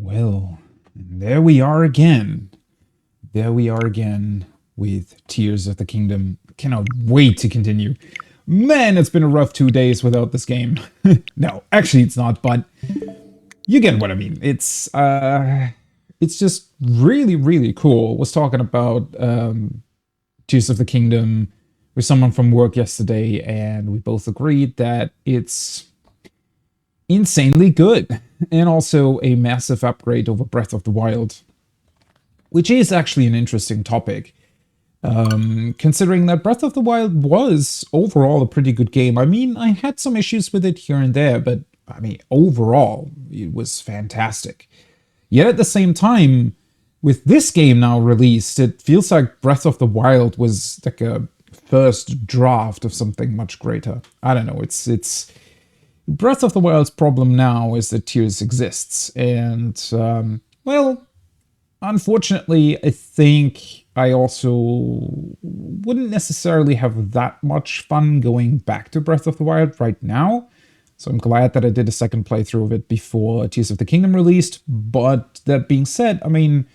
Well, there we are again. There we are again with Tears of the Kingdom. Cannot wait to continue. Man, it's been a rough 2 days without this game. No, actually it's not, but you get what I mean. It's just really, really cool. I was talking about Tears of the Kingdom with someone from work yesterday, and we both agreed that it's insanely good and also a massive upgrade over Breath of the Wild, which is actually an interesting topic, considering that Breath of the Wild was overall a pretty good game. I mean, I had some issues with it here and there, but I mean, overall, it was fantastic. Yet at the same time, with this game now released, it feels like Breath of the Wild was like a first draft of something much greater. I don't know, it's Breath of the Wild's problem now is that Tears exists, and, well, unfortunately, I think I also wouldn't necessarily have that much fun going back to Breath of the Wild right now. So I'm glad that I did a second playthrough of it before Tears of the Kingdom released. But that being said, I mean,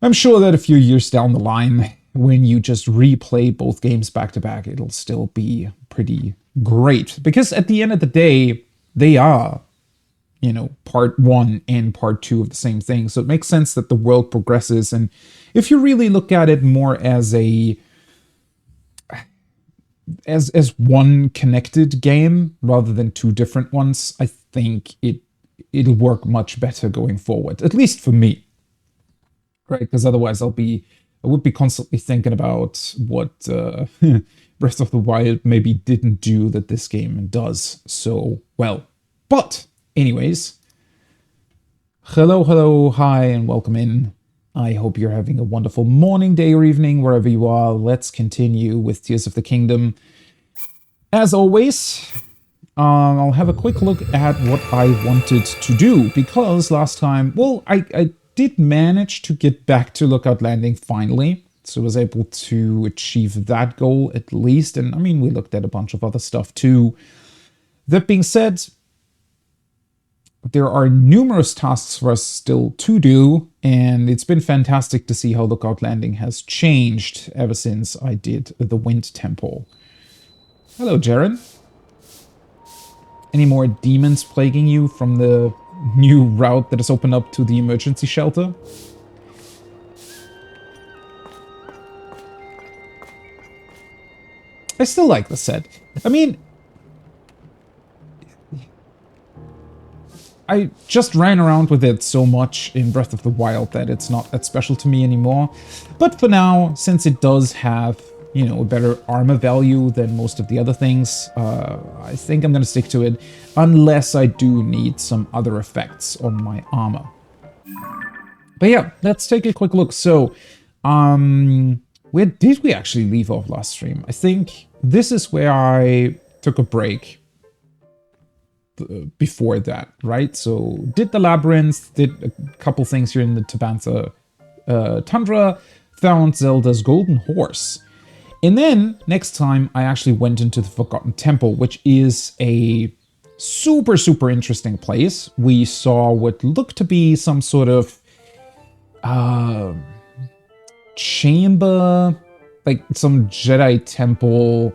I'm sure that a few years down the line, when you just replay both games back to back, it'll still be pretty great. Because at the end of the day, they are, part one and part two of the same thing. So it makes sense that the world progresses. And if you really look at it more as as one connected game rather than two different ones, I think it'll work much better going forward. At least for me. Right? Because otherwise I would be constantly thinking about what Breath of the Wild maybe didn't do that this game does so well. But anyways, hello, hi, and welcome in. I hope you're having a wonderful morning, day, or evening, wherever you are. Let's continue with Tears of the Kingdom. As always, I'll have a quick look at what I wanted to do, because last time, well, I did manage to get back to Lookout Landing finally, so I was able to achieve that goal at least, and I mean, we looked at a bunch of other stuff too. That being said, there are numerous tasks for us still to do, and it's been fantastic to see how Lookout Landing has changed ever since I did the Wind Temple. Hello, Jaren. Any more demons plaguing you from the new route that has opened up to the emergency shelter? I still like the set. I mean, I just ran around with it so much in Breath of the Wild that it's not that special to me anymore. But for now, since it does have, a better armor value than most of the other things, I think I'm going to stick to it, unless I do need some other effects on my armor. But yeah, let's take a quick look. So, where did we actually leave off last stream? I think this is where I took a break before that, right? So did the labyrinth, did a couple things here in the Tabantha Tundra, found Zelda's golden horse. And then next time I actually went into the Forgotten Temple, which is a super, super interesting place. We saw what looked to be some sort of chamber, like some Jedi temple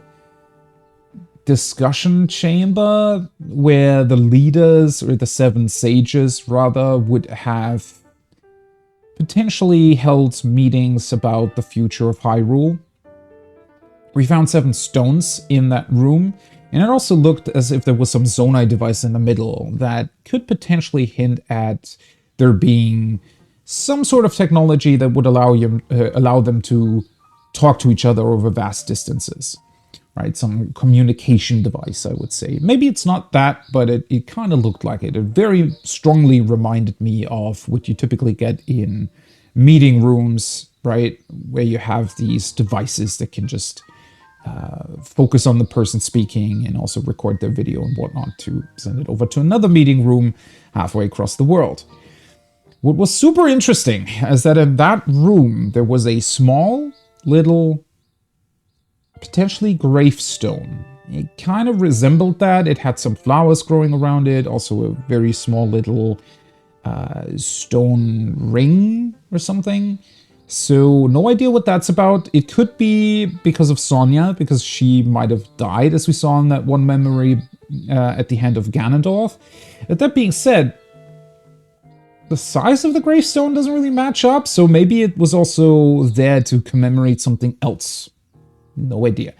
discussion chamber where the leaders, or the 7 sages rather, would have potentially held meetings about the future of Hyrule. We found 7 stones in that room, and it also looked as if there was some Zonai device in the middle that could potentially hint at there being some sort of technology that would allow them to talk to each other over vast distances. Right, some communication device, I would say. Maybe it's not that, but it kind of looked like it. It very strongly reminded me of what you typically get in meeting rooms, right? Where you have these devices that can just focus on the person speaking and also record their video and whatnot to send it over to another meeting room halfway across the world. What was super interesting is that in that room, there was a small little potentially gravestone. It kind of resembled that. It had some flowers growing around it, also a very small little stone ring or something. So no idea what that's about. It could be because of Sonya, because she might have died, as we saw in that one memory at the hand of Ganondorf. That being said, the size of the gravestone doesn't really match up, so maybe it was also there to commemorate something else. No idea.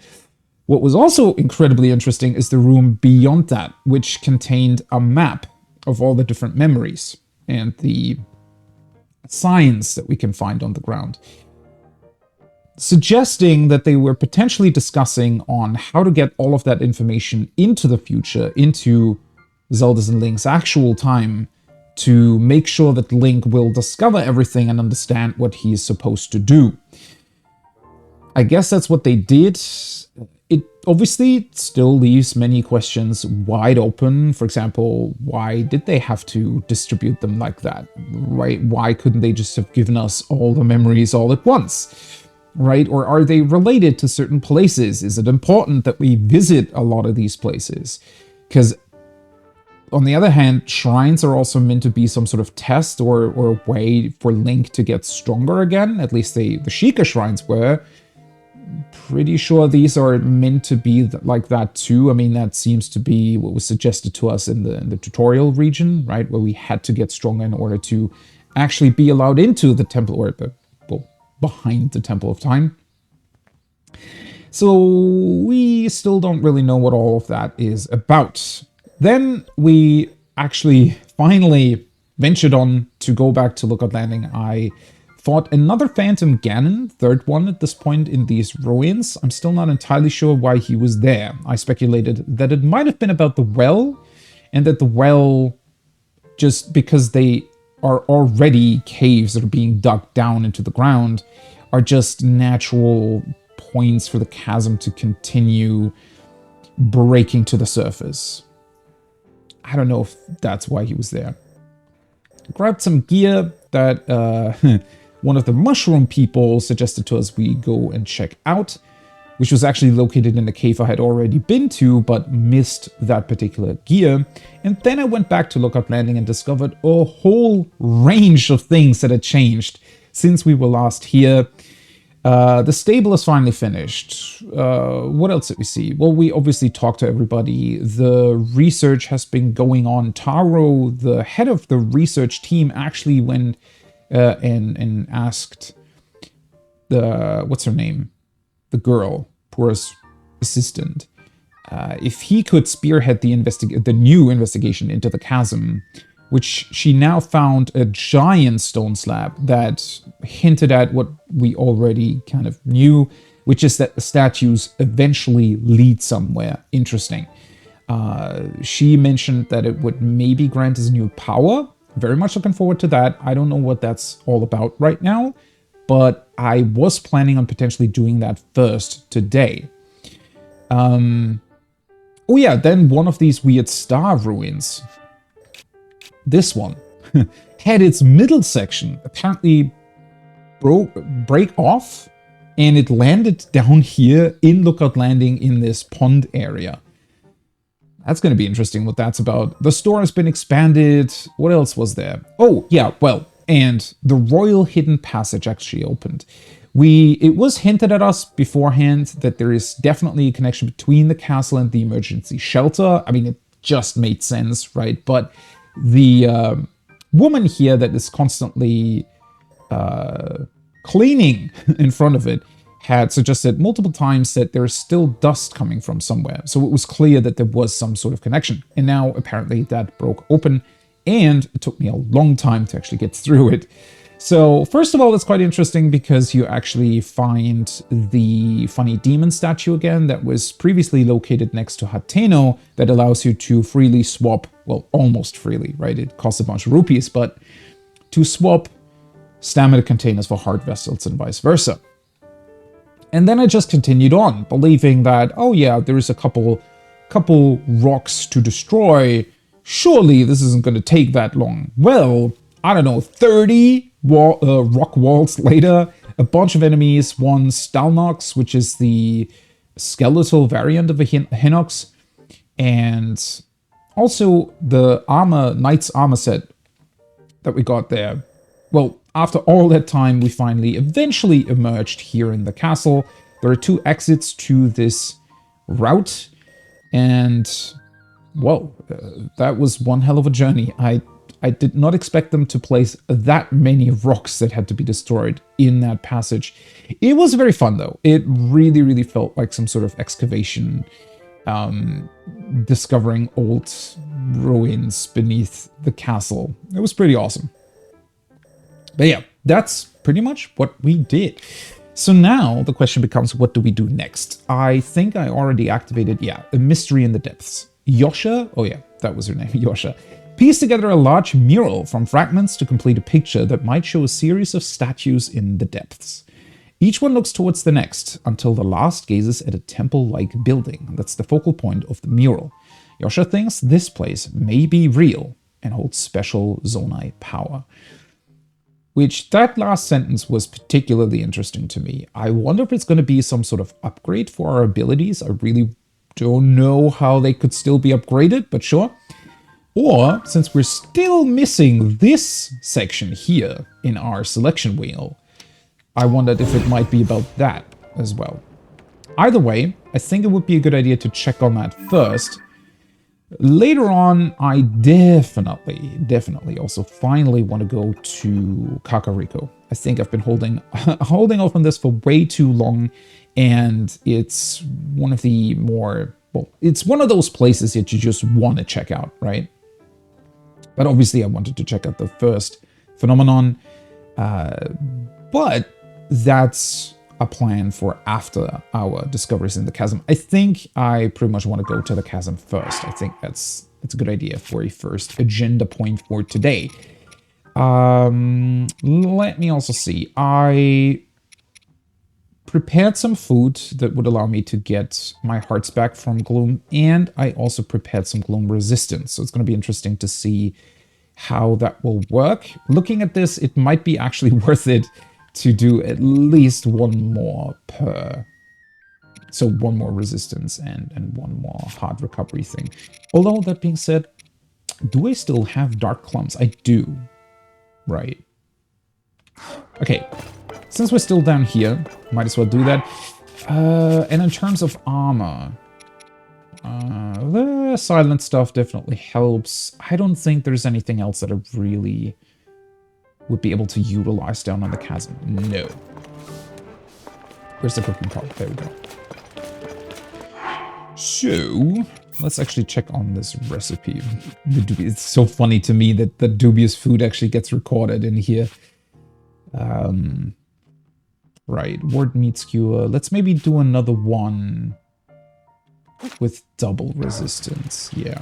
What was also incredibly interesting is the room beyond that, which contained a map of all the different memories and the signs that we can find on the ground, suggesting that they were potentially discussing on how to get all of that information into the future, into Zelda's and Link's actual time, to make sure that Link will discover everything and understand what he is supposed to do. I guess that's what they did. It obviously still leaves many questions wide open. For example, why did they have to distribute them like that? Right? Why couldn't they just have given us all the memories all at once? Right? Or are they related to certain places? Is it important that we visit a lot of these places? Because on the other hand, shrines are also meant to be some sort of test or way for Link to get stronger again. At least the Sheikah shrines were. Pretty sure these are meant to be like that too. I mean, that seems to be what was suggested to us in the tutorial region, right? Where we had to get stronger in order to actually be allowed into the temple, or behind the Temple of Time. So we still don't really know what all of that is about. Then we actually finally ventured on to go back to Lookout Landing. I fought another Phantom Ganon, third one at this point in these ruins. I'm still not entirely sure why he was there. I speculated that it might have been about the well, and that the well, just because they are already caves that are being dug down into the ground, are just natural points for the chasm to continue breaking to the surface. I don't know if that's why he was there. Grabbed some gear that one of the mushroom people suggested to us we go and check out, which was actually located in a cave I had already been to, but missed that particular gear. And then I went back to Lookout Landing and discovered a whole range of things that had changed since we were last here. The stable is finally finished. What else did we see? Well, we obviously talked to everybody. The research has been going on. Taro, the head of the research team, actually went and asked the, what's her name? The girl, Pura's assistant, if he could spearhead the new investigation into the chasm, which she now found a giant stone slab that hinted at what we already kind of knew, which is that the statues eventually lead somewhere interesting. She mentioned that it would maybe grant us new power. Very much looking forward to that. I don't know what that's all about right now, but I was planning on potentially doing that first today. Oh yeah, then one of these weird star ruins, this one, had its middle section apparently break off, and it landed down here in Lookout Landing in this pond area. That's going to be interesting what that's about. The store has been expanded. What else was there? Oh, yeah, well, and the Royal Hidden Passage actually opened. It was hinted at us beforehand that there is definitely a connection between the castle and the emergency shelter. I mean, it just made sense, right? But the woman here that is constantly cleaning in front of it had suggested multiple times that there's still dust coming from somewhere. So it was clear that there was some sort of connection. And now apparently that broke open, and it took me a long time to actually get through it. So first of all, it's quite interesting because you actually find the funny demon statue again that was previously located next to Hateno, that allows you to freely swap, well, almost freely, right? It costs a bunch of rupees, but to swap stamina containers for heart vessels and vice versa. And then I just continued on, believing that, oh yeah, there's a couple rocks to destroy. Surely this isn't going to take that long. Well, I don't know, 30 rock walls later, a bunch of enemies, one Stalnox, which is the skeletal variant of a Hinox, and also the knight's armor set that we got there. Well, after all that time, we finally eventually emerged here in the castle. There are 2 exits to this route, and whoa, that was one hell of a journey. I did not expect them to place that many rocks that had to be destroyed in that passage. It was very fun, though. It really, really felt like some sort of excavation, discovering old ruins beneath the castle. It was pretty awesome. But yeah, that's pretty much what we did. So now the question becomes, what do we do next? I think I already activated, yeah, a mystery in the depths. Yosha, oh yeah, that was her name, Yosha, pieced together a large mural from fragments to complete a picture that might show a series of statues in the depths. Each one looks towards the next, until the last gazes at a temple-like building that's the focal point of the mural. Yosha thinks this place may be real and holds special Zonai power. Which, that last sentence was particularly interesting to me. I wonder if it's going to be some sort of upgrade for our abilities. I really don't know how they could still be upgraded, but sure. Or, since we're still missing this section here in our selection wheel, I wondered if it might be about that as well. Either way, I think it would be a good idea to check on that first. Later on, I definitely also finally want to go to Kakariko. I think I've been holding off on this for way too long, and it's one of the more, well, it's one of those places that you just want to check out, right? But obviously I wanted to check out the first phenomenon, but that's a plan for after our discoveries in the chasm. I think I pretty much want to go to the chasm first. I think that's a good idea for a first agenda point for today. Let me also see. I prepared some food that would allow me to get my hearts back from Gloom, and I also prepared some Gloom resistance. So it's going to be interesting to see how that will work. Looking at this, it might be actually worth it to do at least one more per. So one more resistance and one more hard recovery thing. Although, that being said, do I still have dark clumps? I do. Right. Okay. Since we're still down here, might as well do that. And in terms of armor, the silent stuff definitely helps. I don't think there's anything else that I really would be able to utilize down on the chasm. No. Where's the cooking pot? There we go. So, let's actually check on this recipe. It's so funny to me that the dubious food actually gets recorded in here. Right, ward meat skewer. Let's maybe do another one with double resistance. Yeah.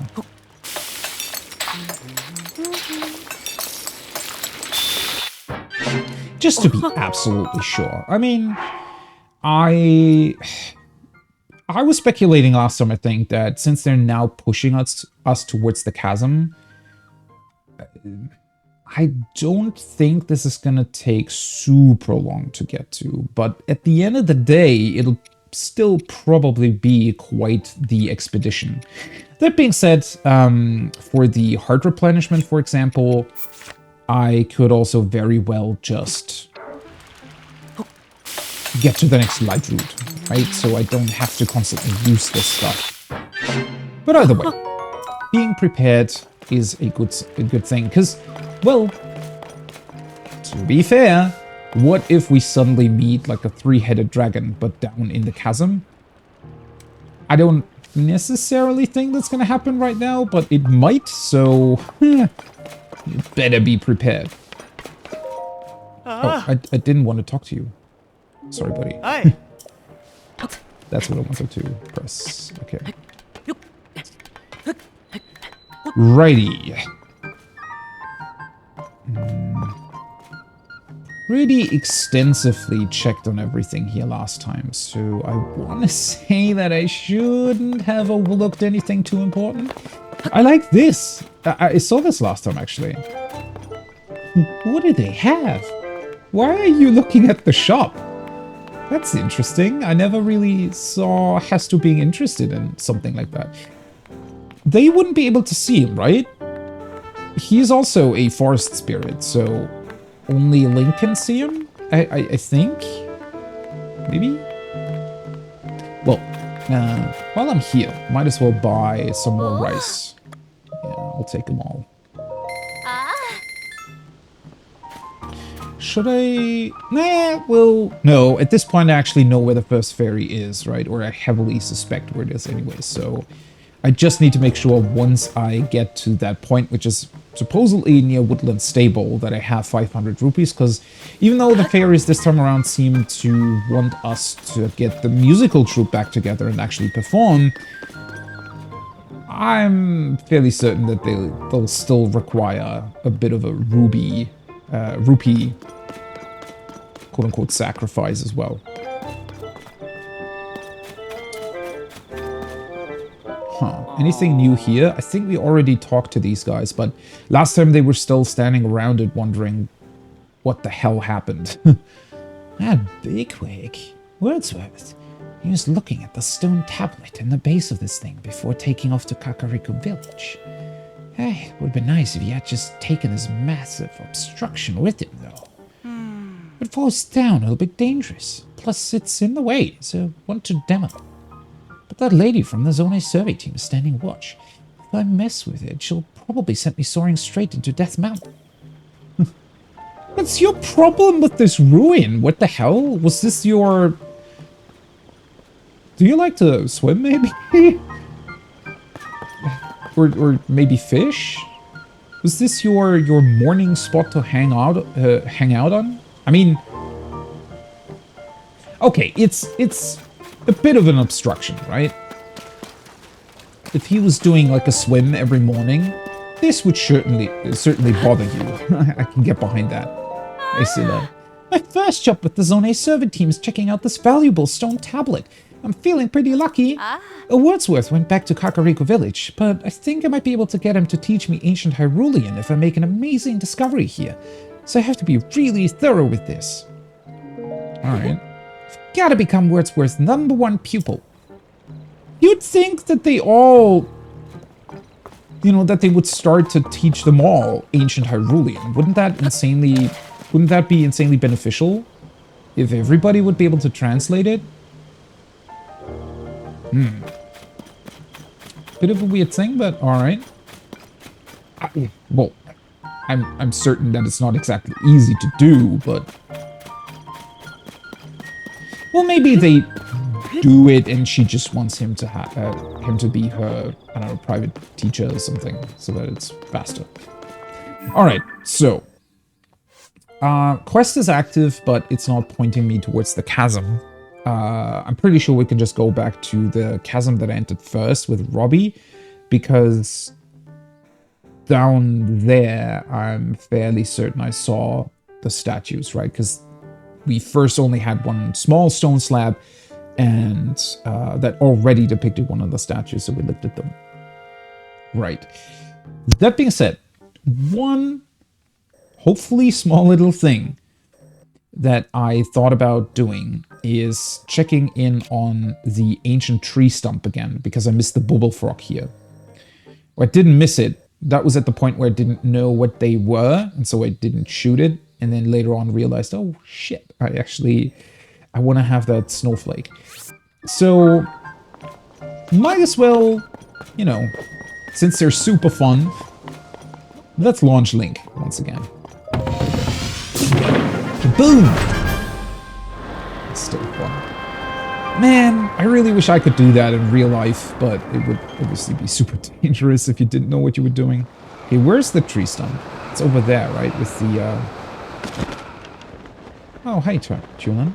Just to be absolutely sure. I mean, I was speculating last time, I think, that since they're now pushing us towards the chasm, I don't think this is gonna take super long to get to. But at the end of the day, it'll still probably be quite the expedition. That being said, for the heart replenishment, for example, I could also very well just get to the next light route, right? So I don't have to constantly use this stuff. But either way, being prepared is a good thing, because, well, to be fair, what if we suddenly meet like a 3-headed dragon, but down in the chasm? I don't necessarily think that's going to happen right now, but it might, so you better be prepared. Oh, I didn't want to talk to you. Sorry, buddy. That's what I wanted to press. Okay. Righty. Pretty extensively checked on everything here last time, so I want to say that I shouldn't have overlooked anything too important. I like this. I saw this last time, actually. What do they have? Why are you looking at the shop? That's interesting. I never really saw Hastu being interested in something like that. They wouldn't be able to see him, right? he's also a forest spirit, so only Link can see him, I think? Maybe? Well, while I'm here, might as well buy some more rice. Yeah, I'll take them all. Should I? Nah, well, no. At this point, I actually know where the first fairy is, right? Or I heavily suspect where it is anyway, so I just need to make sure once I get to that point, which is supposedly near Woodland Stable, that I have 500 rupees, because even though the fairies this time around seem to want us to get the musical troupe back together and actually perform, I'm fairly certain that they'll still require a bit of a rupee, quote-unquote, sacrifice as well. Huh. Anything new here? I think we already talked to these guys, but last time they were still standing around it wondering what the hell happened. That bigwig, Wordsworth. He was looking at the stone tablet in the base of this thing before taking off to Kakariko Village. Hey, would have been nice if he had just taken this massive obstruction with him, though. If it falls down, it'll be dangerous. Plus, it's in the way, so want to demo it. But that lady from the Zone A survey team is standing watch. If I mess with it, she'll probably send me soaring straight into Death Mountain. What's your problem with this ruin? What the hell? Was this your... Do you like to swim, maybe? or maybe fish? Was this your morning spot to hang out on? I mean... Okay, it's a bit of an obstruction, right? If he was doing like a swim every morning, this would certainly bother you. I can get behind that. I see that. My first job with the Zone A survey team is checking out this valuable stone tablet. I'm feeling pretty lucky. Wordsworth went back to Kakariko Village, but I think I might be able to get him to teach me ancient Hyrulean if I make an amazing discovery here. So I have to be really thorough with this. Alright. Gotta become Wordsworth's #1 pupil. You'd think that they all... You know, that they would start to teach them all ancient Hyrulean. Wouldn't that be insanely beneficial? If everybody would be able to translate it? Bit of a weird thing, but alright. Well, I'm certain that it's not exactly easy to do, but... Well, maybe they do it and she just wants him to be her, I don't know, private teacher or something, so that it's faster. Alright, so... quest is active, but it's not pointing me towards the chasm. I'm pretty sure we can just go back to the chasm that I entered first with Robbie, because down there, I'm fairly certain I saw the statues, right? Because we first only had one small stone slab, and that already depicted one of the statues, so we looked at them. Right. That being said, one hopefully small little thing that I thought about doing is checking in on the ancient tree stump again, because I missed the bubble frog here. Or I didn't miss it. That was at the point where I didn't know what they were, and so I didn't shoot it. And then later on realized, oh shit, I want to have that snowflake. So, might as well, you know, since they're super fun, let's launch Link once again. Kaboom! It's still fun. Man, I really wish I could do that in real life, but it would obviously be super dangerous if you didn't know what you were doing. Okay, where's the tree stump? It's over there, right? With the, Oh, hey, Tulin.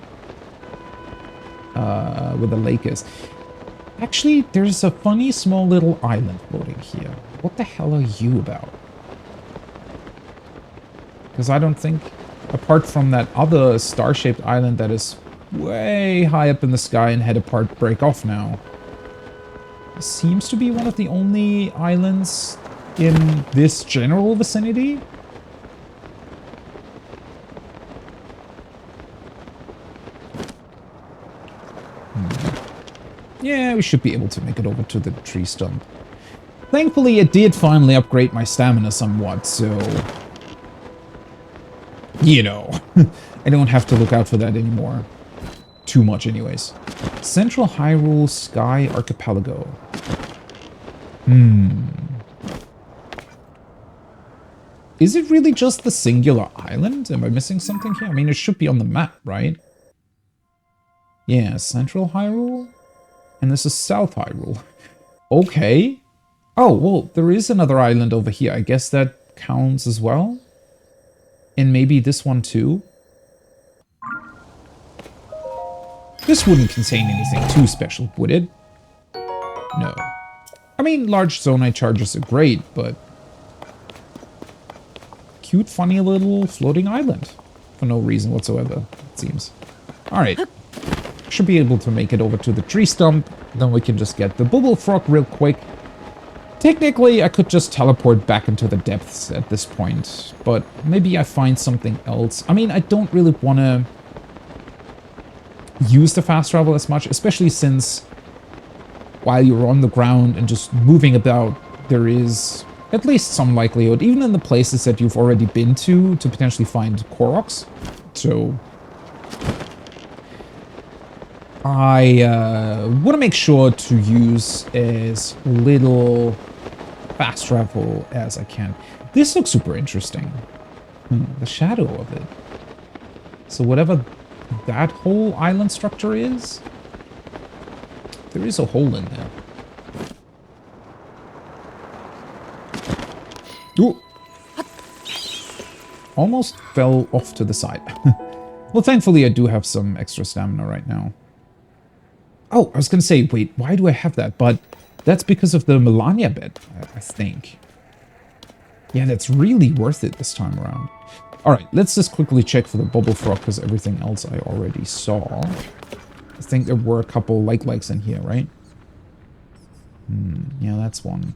Where the lake is. Actually, there's a funny small little island floating here. What the hell are you about? Because I don't think, apart from that other star-shaped island that is way high up in the sky and had a part break off now, this seems to be one of the only islands in this general vicinity. Yeah, we should be able to make it over to the tree stump. Thankfully, it did finally upgrade my stamina somewhat, so... You know, I don't have to look out for that anymore. Too much anyways. Central Hyrule Sky Archipelago. Is it really just the singular island? Am I missing something here? I mean, it should be on the map, right? Yeah, Central Hyrule? And this is South Hyrule. Okay. Oh, well, there is another island over here. I guess that counts as well? And maybe this one too? This wouldn't contain anything too special, would it? No. I mean, large zonite charges are great, but... Cute, funny little floating island. For no reason whatsoever, it seems. Alright. Should be able to make it over to the tree stump. Then we can just get the bubble frog real quick. Technically, I could just teleport back into the depths at this point. But maybe I find something else. I mean, I don't really want to... use the fast travel as much, especially since while you're on the ground and just moving about, there is at least some likelihood, even in the places that you've already been to potentially find Koroks. So I want to make sure to use as little fast travel as I can. This looks super interesting. The shadow of it. So whatever that whole island structure is, there is a hole in there. Ooh. Almost fell off to the side. Well, thankfully I do have some extra stamina right now. Oh, I was gonna say, wait, why do I have that? But that's because of the Melania bed, I think. Yeah, that's really worth it this time around. Alright, let's just quickly check for the bubble frog, because everything else I already saw. I think there were a couple likes in here, right? Yeah, that's one.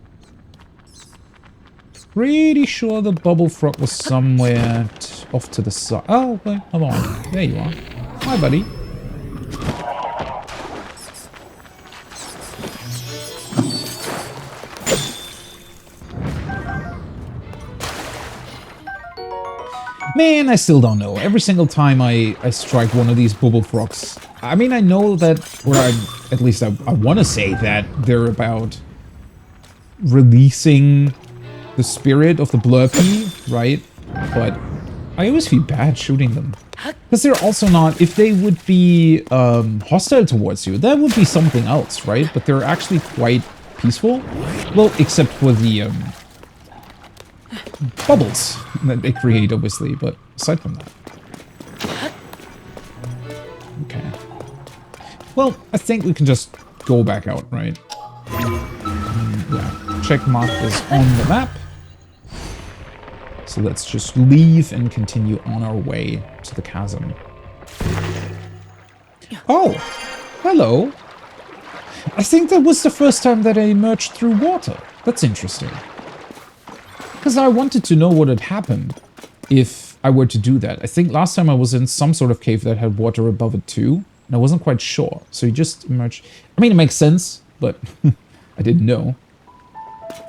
Pretty sure the bubble frog was somewhere off to the side. Oh, wait, hold on. There you are. Hi, buddy. Man, I still don't know. Every single time I strike one of these bubble frogs, I mean, I know that, or at least I want to say that they're about releasing the spirit of the Blurpy, right? But I always feel bad shooting them. Because they're also not, if they would be hostile towards you, that would be something else, right? But they're actually quite peaceful. Well, except for the bubbles that they create, obviously, but aside from that. Okay. Well, I think we can just go back out, right? Yeah, check mark is on the map. So let's just leave and continue on our way to the chasm. Oh, hello. I think that was the first time that I emerged through water. That's interesting. Because I wanted to know what had happened if I were to do that. I think last time I was in some sort of cave that had water above it too, and I wasn't quite sure. So you just emerged. I mean, it makes sense, but I didn't know.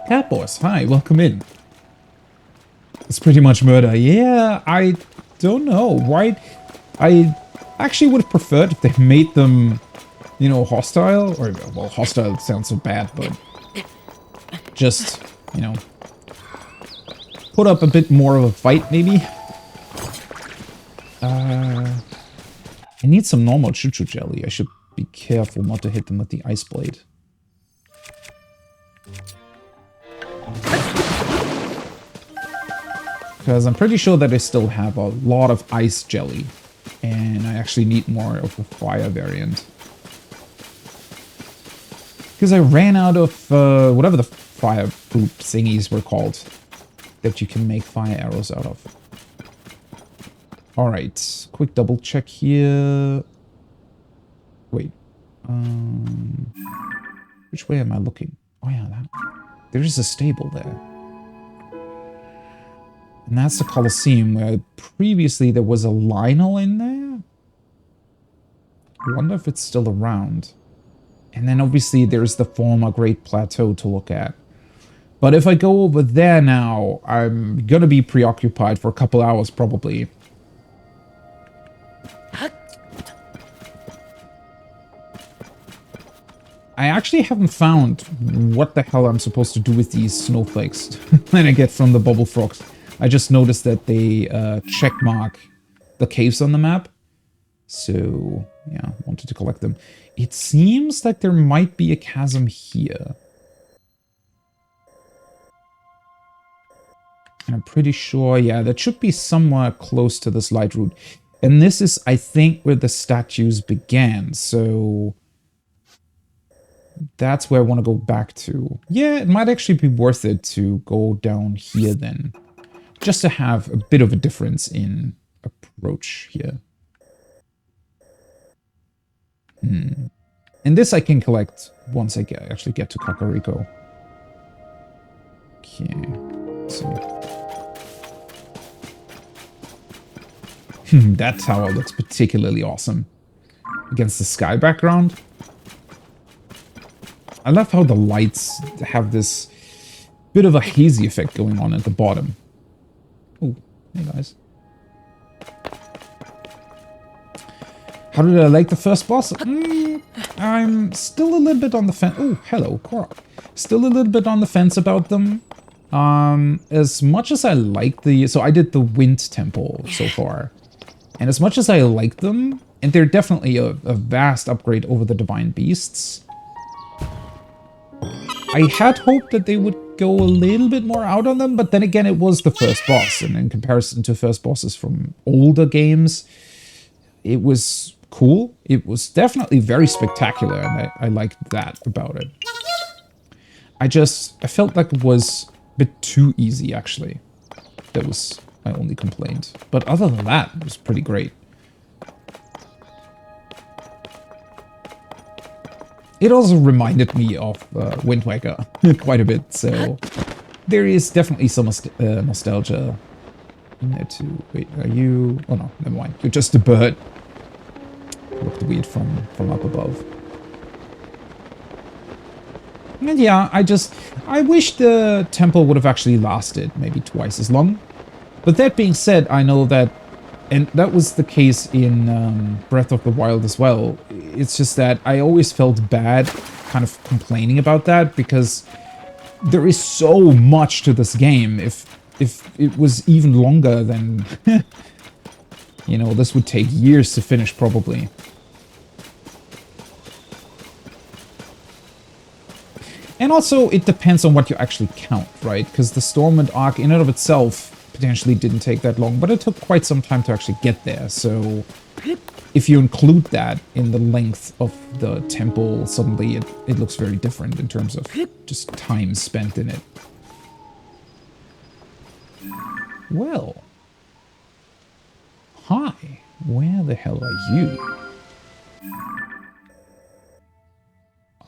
Cat boss, hi, welcome in. It's pretty much murder. Yeah, I don't know. Why? I actually would have preferred if they made them, you know, hostile. Or, well, hostile sounds so bad, but just, you know, put up a bit more of a fight, maybe. I need some normal choo-choo jelly. I should be careful not to hit them with the ice blade. Because I'm pretty sure that I still have a lot of ice jelly. And I actually need more of a fire variant. Because I ran out of whatever the fire poop thingies were called that you can make fire arrows out of. Alright, quick double check here. Wait. Which way am I looking? Oh yeah, there is a stable there. And that's the Colosseum where previously there was a Lionel in there. I wonder if it's still around. And then obviously there's the former Great Plateau to look at. But if I go over there now, I'm gonna be preoccupied for a couple hours probably. I actually haven't found what the hell I'm supposed to do with these snowflakes that I get from the bubble frogs. I just noticed that they checkmark the caves on the map. So, yeah, wanted to collect them. It seems like there might be a chasm here. And I'm pretty sure, yeah, that should be somewhere close to this light route. And this is, I think, where the statues began. So that's where I want to go back to. Yeah, it might actually be worth it to go down here then. Just to have a bit of a difference in approach here. And this I can collect once I actually get to Kakariko. Okay, let's see. That tower looks particularly awesome against the sky background. I love how the lights have this bit of a hazy effect going on at the bottom. Oh, hey guys. How did I like the first boss? I'm still a little bit on the fence. Oh, hello, Korok. Still a little bit on the fence about them. As much as I like the... So I did the Wind Temple so far. And as much as I like them, and they're definitely a vast upgrade over the Divine Beasts, I had hoped that they would go a little bit more out on them, but then again, it was the first boss, and in comparison to first bosses from older games, it was cool. It was definitely very spectacular, and I liked that about it. I felt like it was a bit too easy, actually. That was my only complaint. But other than that, it was pretty great. It also reminded me of Wind Waker quite a bit, so there is definitely some nostalgia in there too. Wait, are you... Oh no, never mind. You're just a bird. Looked weird from up above. And yeah, I wish the temple would have actually lasted maybe twice as long. But that being said, I know that, and that was the case in Breath of the Wild as well. It's just that I always felt bad kind of complaining about that because there is so much to this game. If it was even longer, then, you know, this would take years to finish probably. And also, it depends on what you actually count, right? Because the Stormwind arc in and of itself potentially didn't take that long, but it took quite some time to actually get there, so if you include that in the length of the temple, suddenly it looks very different in terms of just time spent in it. Well. Hi. Where the hell are you?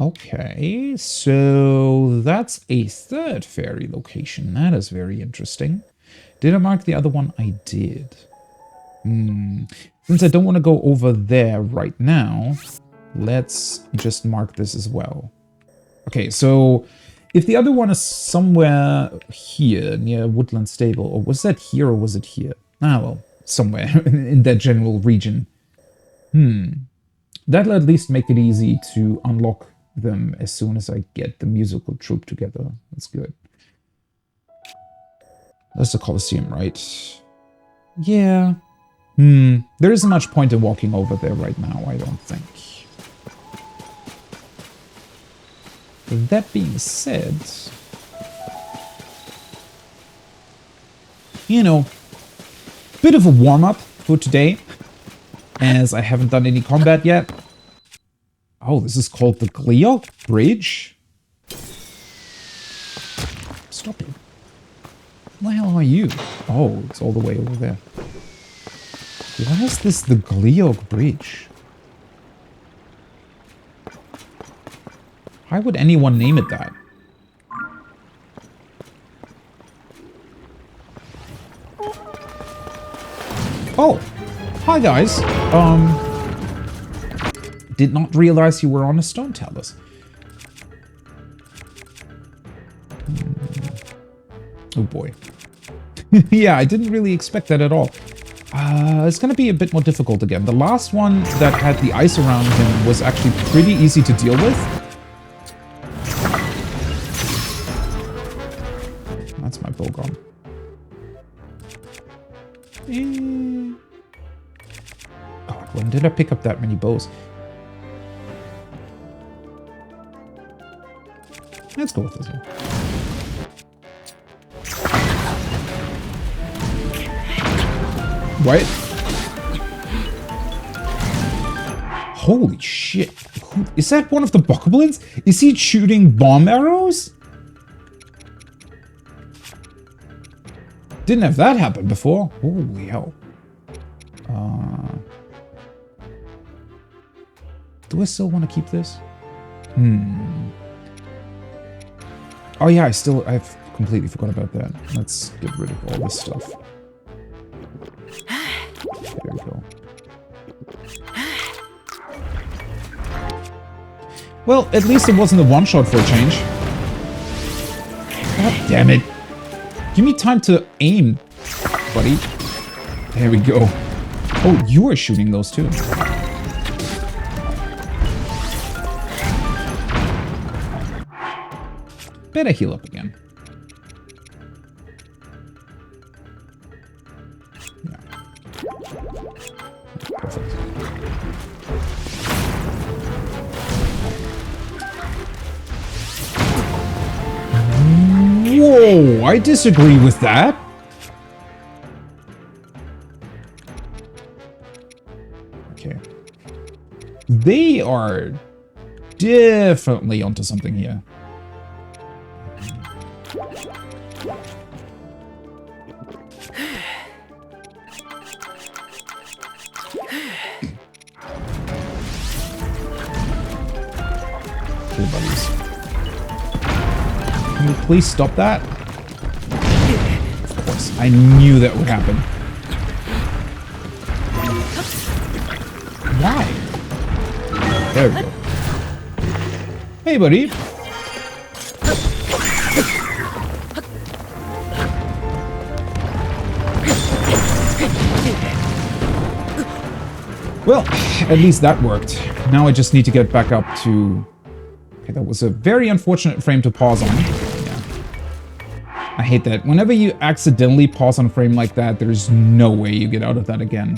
Okay, so that's a third fairy location. That is very interesting. Did I mark the other one? I did. Since I don't want to go over there right now, let's just mark this as well. Okay, so if the other one is somewhere here near Woodland Stable, or was that here or was it here? Ah, well, somewhere in that general region. That'll at least make it easy to unlock them as soon as I get the musical troupe together. That's good. That's the Colosseum, right? Yeah. There isn't much point in walking over there right now, I don't think. That being said, you know, bit of a warm-up for today, as I haven't done any combat yet. Oh, this is called the Gleok Bridge? Stop it. Where the hell are you? Oh, it's all the way over there. Why is this the Gleok Bridge? Why would anyone name it that? Oh, hi guys. Did not realize you were on a stone talus. Oh boy. Yeah, I didn't really expect that at all. It's gonna be a bit more difficult again. The last one that had the ice around him was actually pretty easy to deal with. That's my bow gone. God, when did I pick up that many bows? Let's go with this one. What? Holy shit. Is that one of the bokoblins? Is he shooting bomb arrows? Didn't have that happen before. Holy hell. Do I still want to keep this? Oh yeah, I've completely forgot about that. Let's get rid of all this stuff. There we go. Well, at least it wasn't a one-shot for a change. God damn it. Give me time to aim, buddy. There we go. Oh, you are shooting those too. Better heal up again. Yeah. Perfect. Whoa, I disagree with that. Okay. They are definitely onto something here. Okay, buddies. Can we please stop that? Of course, I knew that would happen. Why? There we go. Hey, buddy. Well, at least that worked. Now I just need to get back up to... Okay, that was a very unfortunate frame to pause on. Yeah. I hate that. Whenever you accidentally pause on a frame like that, there's no way you get out of that again.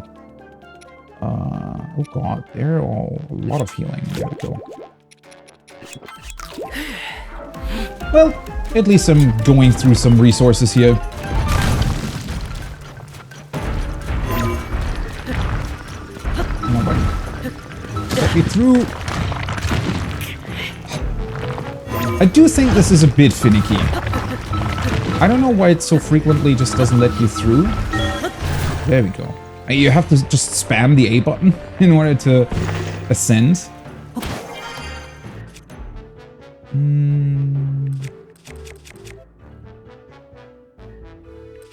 Oh god, they're all a lot of healing. There we go. Well, at least I'm going through some resources here. Get me through. I do think this is a bit finicky. I don't know why it so frequently just doesn't let you through. There we go. You have to just spam the A button in order to ascend.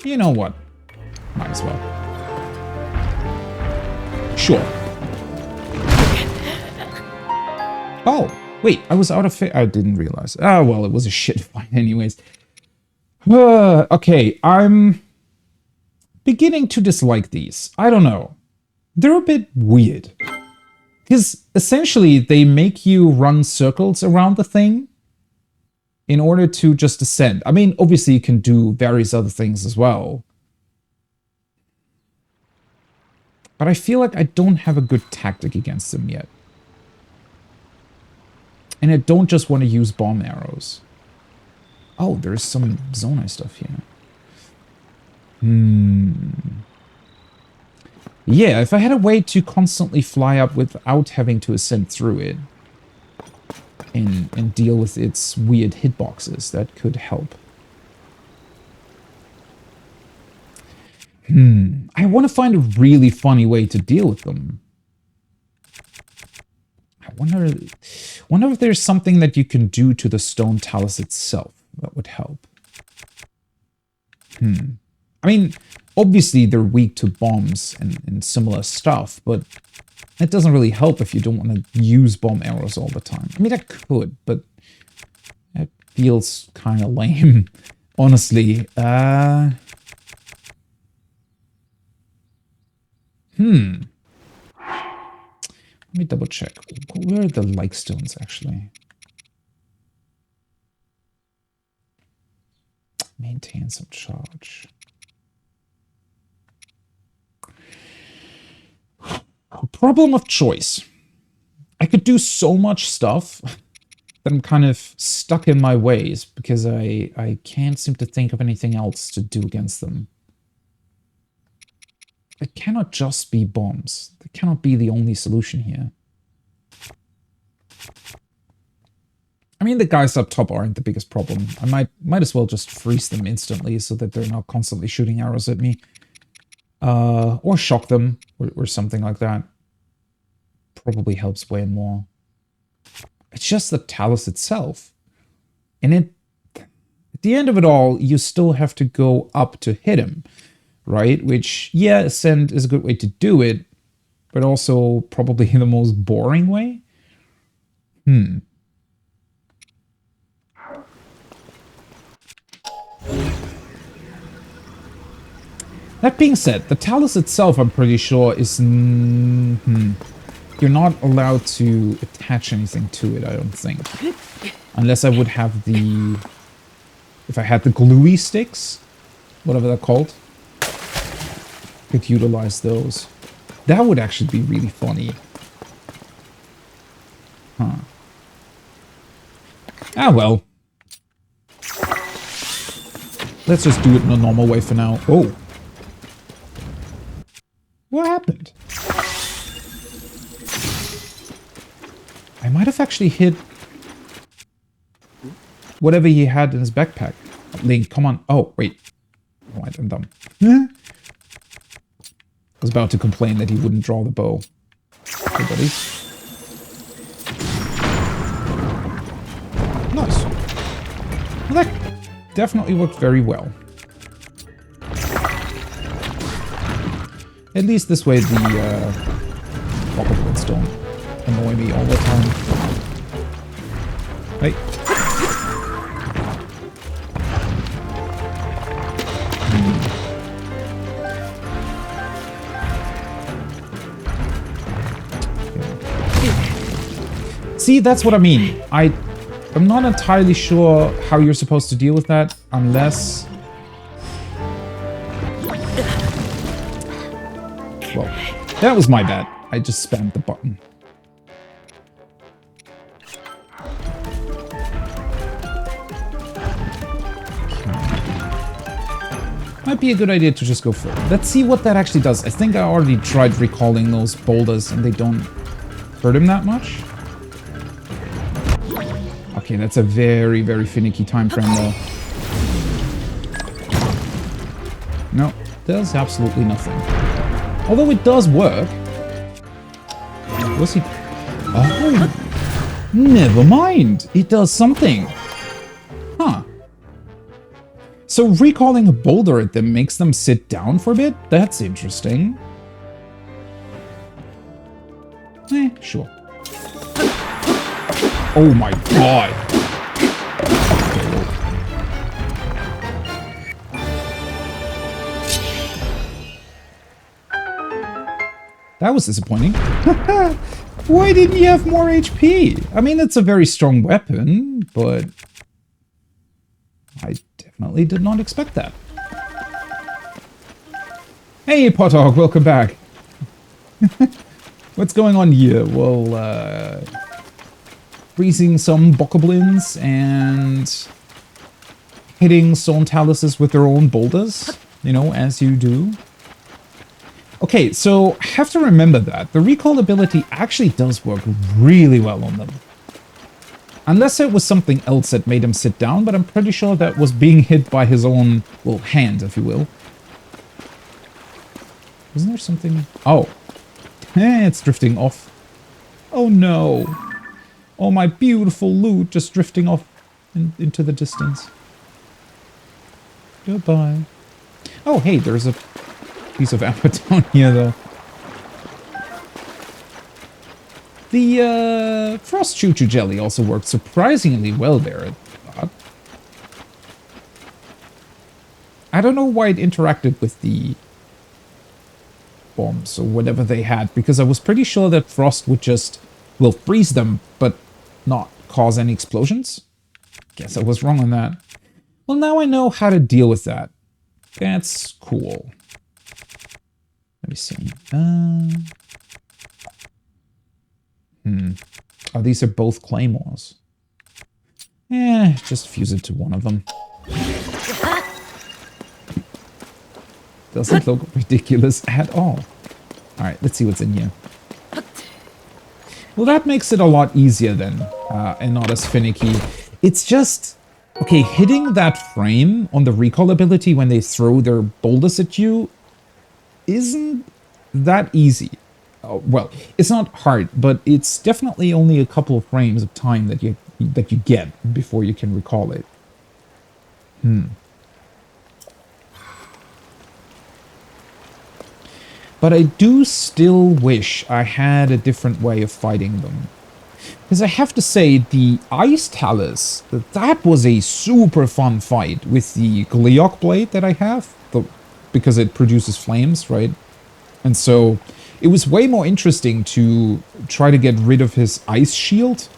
You know what? Might as well. Sure. Oh, wait, I was out of I didn't realize. Oh, well, it was a shit fight anyways. Okay, I'm beginning to dislike these. I don't know. They're a bit weird. Because essentially, they make you run circles around the thing in order to just ascend. I mean, obviously, you can do various other things as well. But I feel like I don't have a good tactic against them yet. And I don't just want to use bomb arrows. Oh, there's some Zonai stuff here. Yeah, if I had a way to constantly fly up without having to ascend through it and deal with its weird hitboxes, that could help. I want to find a really funny way to deal with them. I wonder if there's something that you can do to the stone talus itself that would help. I mean, obviously they're weak to bombs and similar stuff, but it doesn't really help if you don't want to use bomb arrows all the time. I mean, I could, but it feels kind of lame. Honestly, let me double check. Where are the like stones, actually? Maintain some charge. Problem of choice. I could do so much stuff that I'm kind of stuck in my ways because I can't seem to think of anything else to do against them. It cannot just be bombs. That cannot be the only solution here. I mean, the guys up top aren't the biggest problem. I might as well just freeze them instantly so that they're not constantly shooting arrows at me. Or shock them, or something like that. Probably helps way more. It's just the Talus itself. And at the end of it all, you still have to go up to hit him, right? Which, yeah, Ascend is a good way to do it, but also probably the most boring way. That being said, the Talus itself, I'm pretty sure, is... You're not allowed to attach anything to it, I don't think. Unless I would have the... If I had the gluey sticks, whatever they're called, could utilize those. That would actually be really funny. Huh. Ah, well. Let's just do it in a normal way for now. Oh. What happened? I might have actually hit whatever he had in his backpack. Link, come on. Oh, wait. Right, I'm dumb. I was about to complain that he wouldn't draw the bow. Hey, buddy. Nice. Well, that definitely worked very well. At least this way the bokoblins don't annoy me all the time. Hey. See, that's what I mean. I'm not entirely sure how you're supposed to deal with that unless... Well, that was my bad. I just spammed the button. Might be a good idea to just go for it. Let's see what that actually does. I think I already tried recalling those boulders and they don't hurt him that much. Okay, that's a very, very finicky time frame though. No, does absolutely nothing. Although it does work. What's he... Oh, never mind. It does something. Huh. So recalling a boulder at them makes them sit down for a bit? That's interesting. Sure. Oh my god. That was disappointing. Why didn't you have more HP? I mean, it's a very strong weapon, but I definitely did not expect that. Hey, Pothog, welcome back. What's going on here? Well, freezing some bokoblins and hitting stone taluses with their own boulders, you know, as you do. Okay, so I have to remember that. The recall ability actually does work really well on them. Unless it was something else that made him sit down, but I'm pretty sure that was being hit by his own, well, hand, if you will. Isn't there something? Oh. It's drifting off. Oh no. Oh, my beautiful loot just drifting off into the distance. Goodbye. Oh, hey, there's a piece of ammo down here, though. The frost choo-choo jelly also worked surprisingly well there, I thought. I don't know why it interacted with the bombs or whatever they had, because I was pretty sure that frost would just, well, freeze them, but not cause any explosions. Guess I was wrong on that. Well, now I know how to deal with that. That's cool. Let me see. Oh, these are both claymores. Just fuse it to one of them. Doesn't look ridiculous at all. Alright, let's see what's in here. Well, that makes it a lot easier then, and not as finicky. It's just... Okay, hitting that frame on the recall ability when they throw their boulders at you isn't that easy. Oh, well, it's not hard, but it's definitely only a couple of frames of time that you get before you can recall it. But I do still wish I had a different way of fighting them. Because I have to say, the Ice Talus, that was a super fun fight with the Gleok blade that I have, because it produces flames, right? And so it was way more interesting to try to get rid of his ice shield,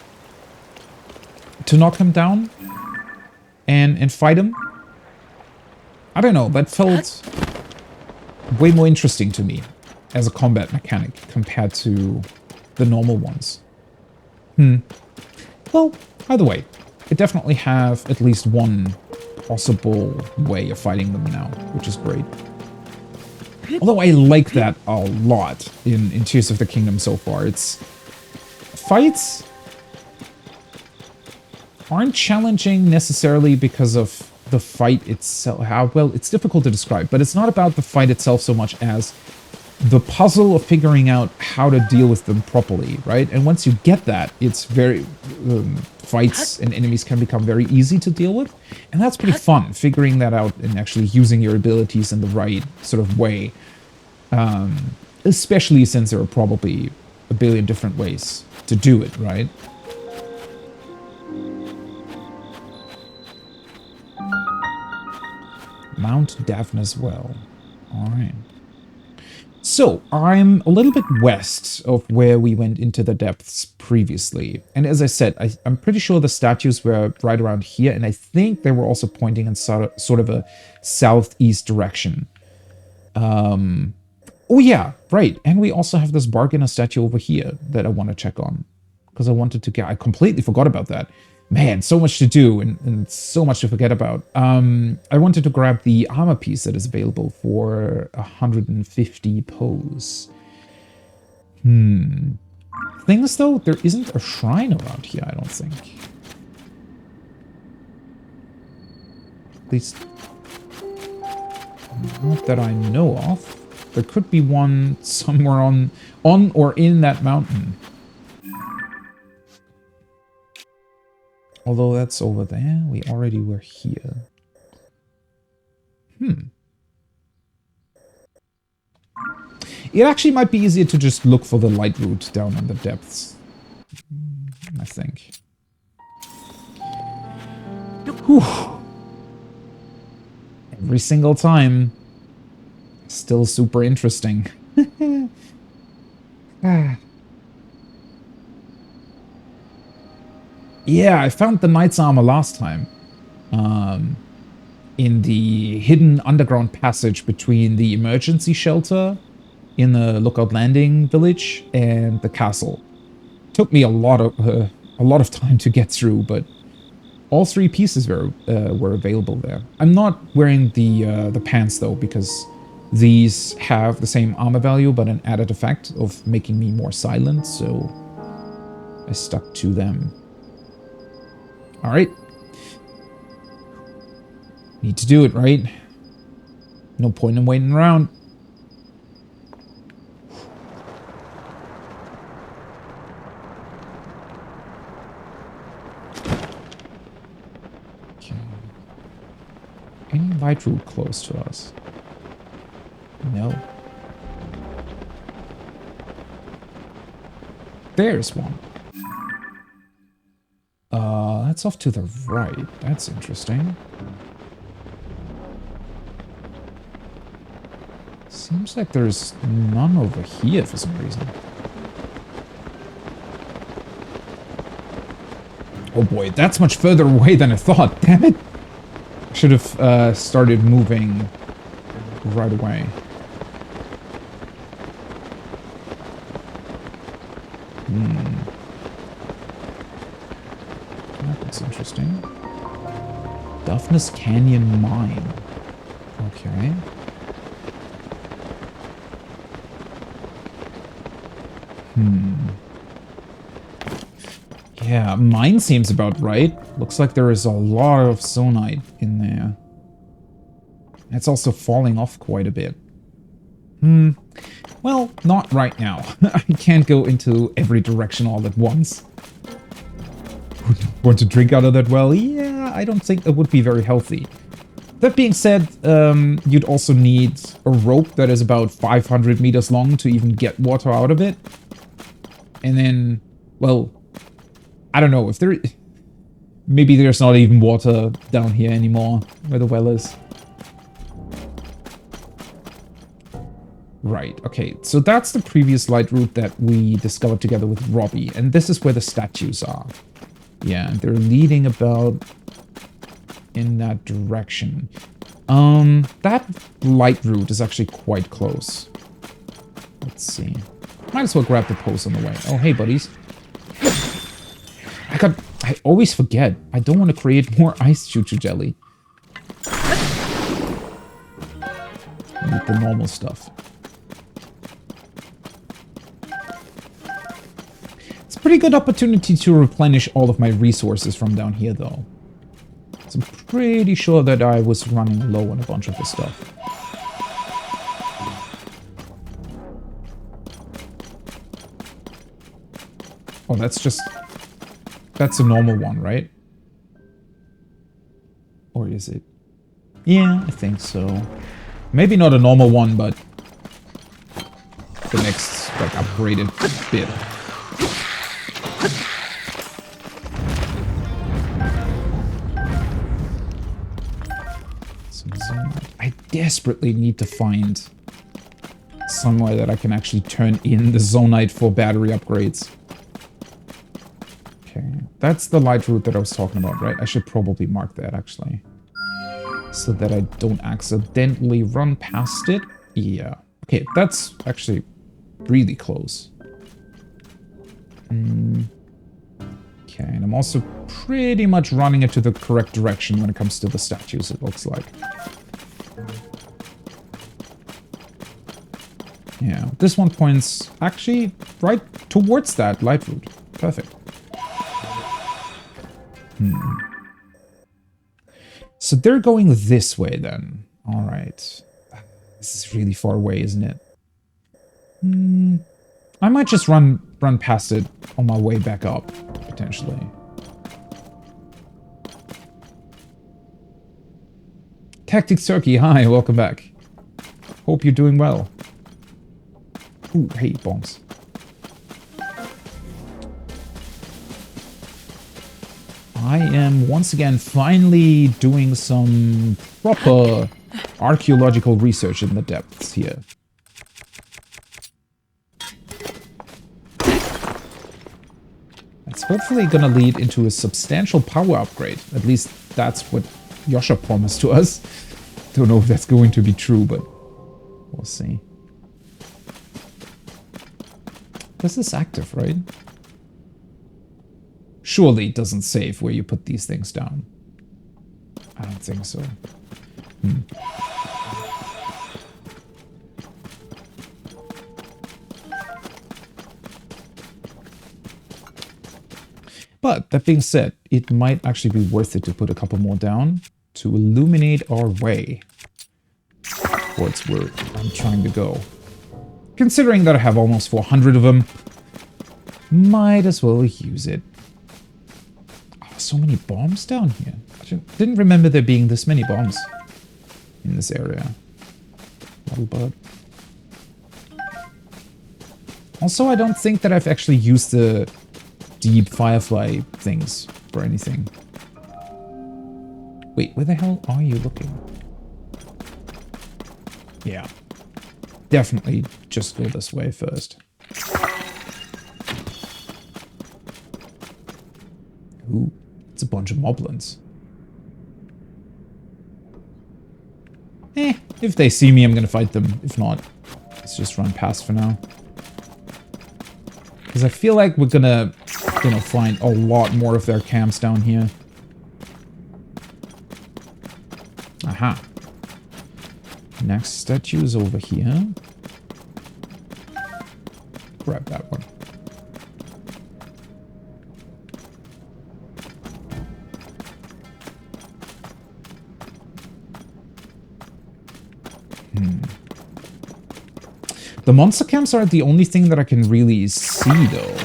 to knock him down, and fight him. I don't know, that felt way more interesting to me as a combat mechanic compared to the normal ones. Well, either way, I definitely have at least one possible way of fighting them now, which is great. Although I like that a lot in Tears of the Kingdom so far. It's... Fights aren't challenging necessarily because of the fight itself. Well, it's difficult to describe, but it's not about the fight itself so much as the puzzle of figuring out how to deal with them properly, right? And once you get that, it's very... fights and enemies can become very easy to deal with. And that's pretty fun, figuring that out and actually using your abilities in the right sort of way. Especially since there are probably a billion different ways to do it, right? Mount Daphne's Well. Alright. So, I'm a little bit west of where we went into the depths previously. And as I said, I'm pretty sure the statues were right around here, and I think they were also pointing in sort of a southeast direction. Oh yeah, right. And we also have this bargainer statue over here that I want to check on. Because I wanted to get... I completely forgot about that. Man, so much to do and so much to forget about. I wanted to grab the armor piece that is available for 150 pose. Things though, there isn't a shrine around here, I don't think. At least, not that I know of. There could be one somewhere on or in that mountain. Although that's over there, we already were here. It actually might be easier to just look for the light route down in the depths. I think. Whew. Every single time. Still super interesting. Yeah, I found the knight's armor last time. In the hidden underground passage between the emergency shelter in the Lookout Landing village and the castle. Took me a lot of time to get through, but all three pieces were available there. I'm not wearing the pants though, because these have the same armor value but an added effect of making me more silent, so I stuck to them. Alright. Need to do it, right? No point in waiting around. Okay. Any light route close to us? No. There's one. That's off to the right. That's interesting. Seems like there's none over here for some reason. Oh boy, that's much further away than I thought. Damn it! I should have started moving right away. That's interesting. Duffness Canyon Mine. Okay. Yeah, mine seems about right. Looks like there is a lot of zonite in there. It's also falling off quite a bit. Well, not right now. I can't go into every direction all at once. Want to drink out of that well? Yeah, I don't think that would be very healthy. That being said, you'd also need a rope that is about 500 meters long to even get water out of it. And then, well, I don't know if there... Maybe there's not even water down here anymore where the well is. Right, okay, so that's the previous light route that we discovered together with Robbie, and this is where the statues are. Yeah, they're leading about in that direction. That light route is actually quite close. Let's see. Might as well grab the post on the way. Oh, hey, buddies. I always forget. I don't want to create more ice choo-choo jelly. I need the normal stuff. It's a pretty good opportunity to replenish all of my resources from down here, though. So I'm pretty sure that I was running low on a bunch of this stuff. Oh, that's a normal one, right? Or is it? Yeah, I think so. Maybe not a normal one, but the next, like, upgraded bit. I desperately need to find somewhere that I can actually turn in the zonite for battery upgrades. Okay, that's the light route that I was talking about, right? I should probably mark that, actually. So that I don't accidentally run past it. Yeah. Okay, that's actually really close. Okay, and I'm also pretty much running it to the correct direction when it comes to the statues, it looks like. Yeah, this one points actually right towards that light route. Perfect. So they're going this way then. All right. This is really far away, isn't it? I might just run past it on my way back up, potentially. Tactics Turkey, hi, welcome back. Hope you're doing well. Ooh, hey, bombs. I am once again finally doing some proper archaeological research in the depths here. That's hopefully gonna lead into a substantial power upgrade. At least that's what Yasha promised to us. Don't know if that's going to be true, but we'll see. This is active, right? Surely it doesn't save where you put these things down. I don't think so. But that being said, it might actually be worth it to put a couple more down to illuminate our way towards where I'm trying to go. Considering that I have almost 400 of them, might as well use it. Oh, so many bombs down here. I didn't remember there being this many bombs in this area. Little bug. Also, I don't think that I've actually used the deep firefly things for anything. Wait, where the hell are you looking? Yeah. definitely just go this way first. Ooh, it's a bunch of moblins. If they see me, I'm gonna fight them. If not, let's just run past for now. Because I feel like we're gonna, you know, find a lot more of their camps down here. Aha. Next statue is over here. Grab that one. The monster camps are the only thing that I can really see, though.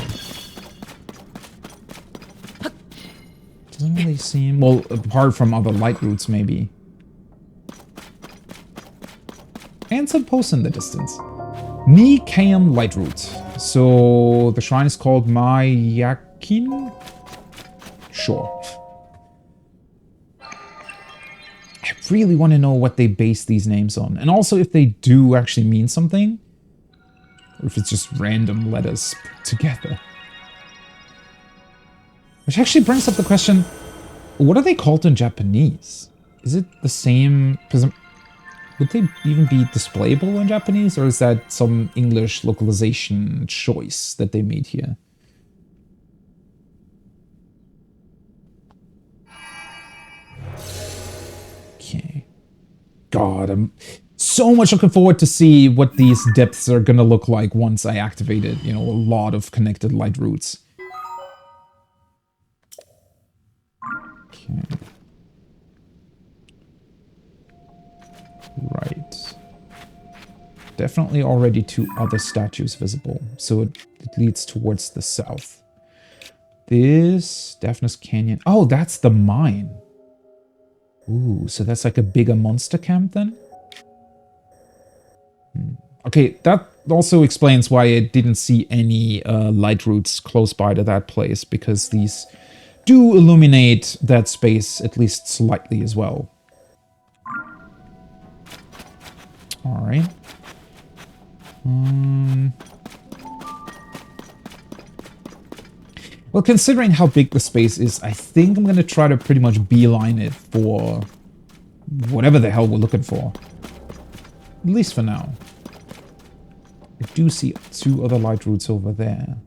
Doesn't really seem... Well, apart from other light routes, maybe. And some posts in the distance. Ni Kaem Light Route. So, the shrine is called Mayakin? Sure. I really want to know what they base these names on. And also if they do actually mean something. Or if it's just random letters put together. Which actually brings up the question, what are they called in Japanese? Is it the same? Because would they even be displayable in Japanese? Or is that some English localization choice that they made here? Okay. God, I'm so much looking forward to see what these depths are gonna look like once I activated, you know, a lot of connected light routes. Okay. Right. Definitely already 2 other statues visible, so it leads towards the south. This Daphnis Canyon. Oh, that's the mine. Ooh, so that's like a bigger monster camp then? Okay, that also explains why I didn't see any light routes close by to that place, because these do illuminate that space at least slightly as well. Alright. Well, considering how big the space is, I think I'm going to try to pretty much beeline it for whatever the hell we're looking for. At least for now. I do see 2 other light routes over there.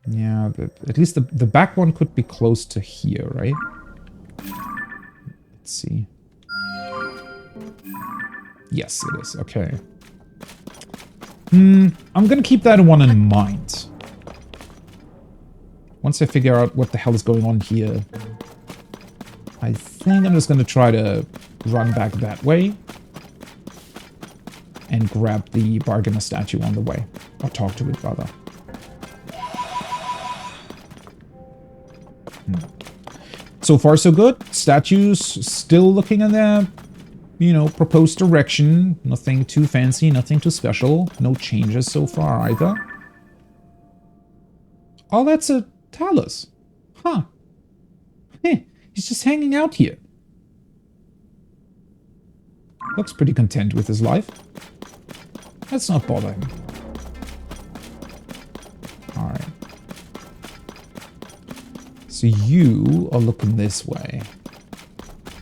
Yeah, at least the back one could be close to here, right? Let's see. Yes, it is. Okay. I'm gonna keep that one in mind. Once I figure out what the hell is going on here, I think I'm just gonna try to run back that way and grab the bargainer statue on the way. Or talk to it, rather. So far, so good. Statues still looking in their, you know, proposed direction. Nothing too fancy, nothing too special. No changes so far either. Oh, that's a Talus. Huh. Heh, he's just hanging out here. Looks pretty content with his life. Let's not bother him. Alright. So you are looking this way.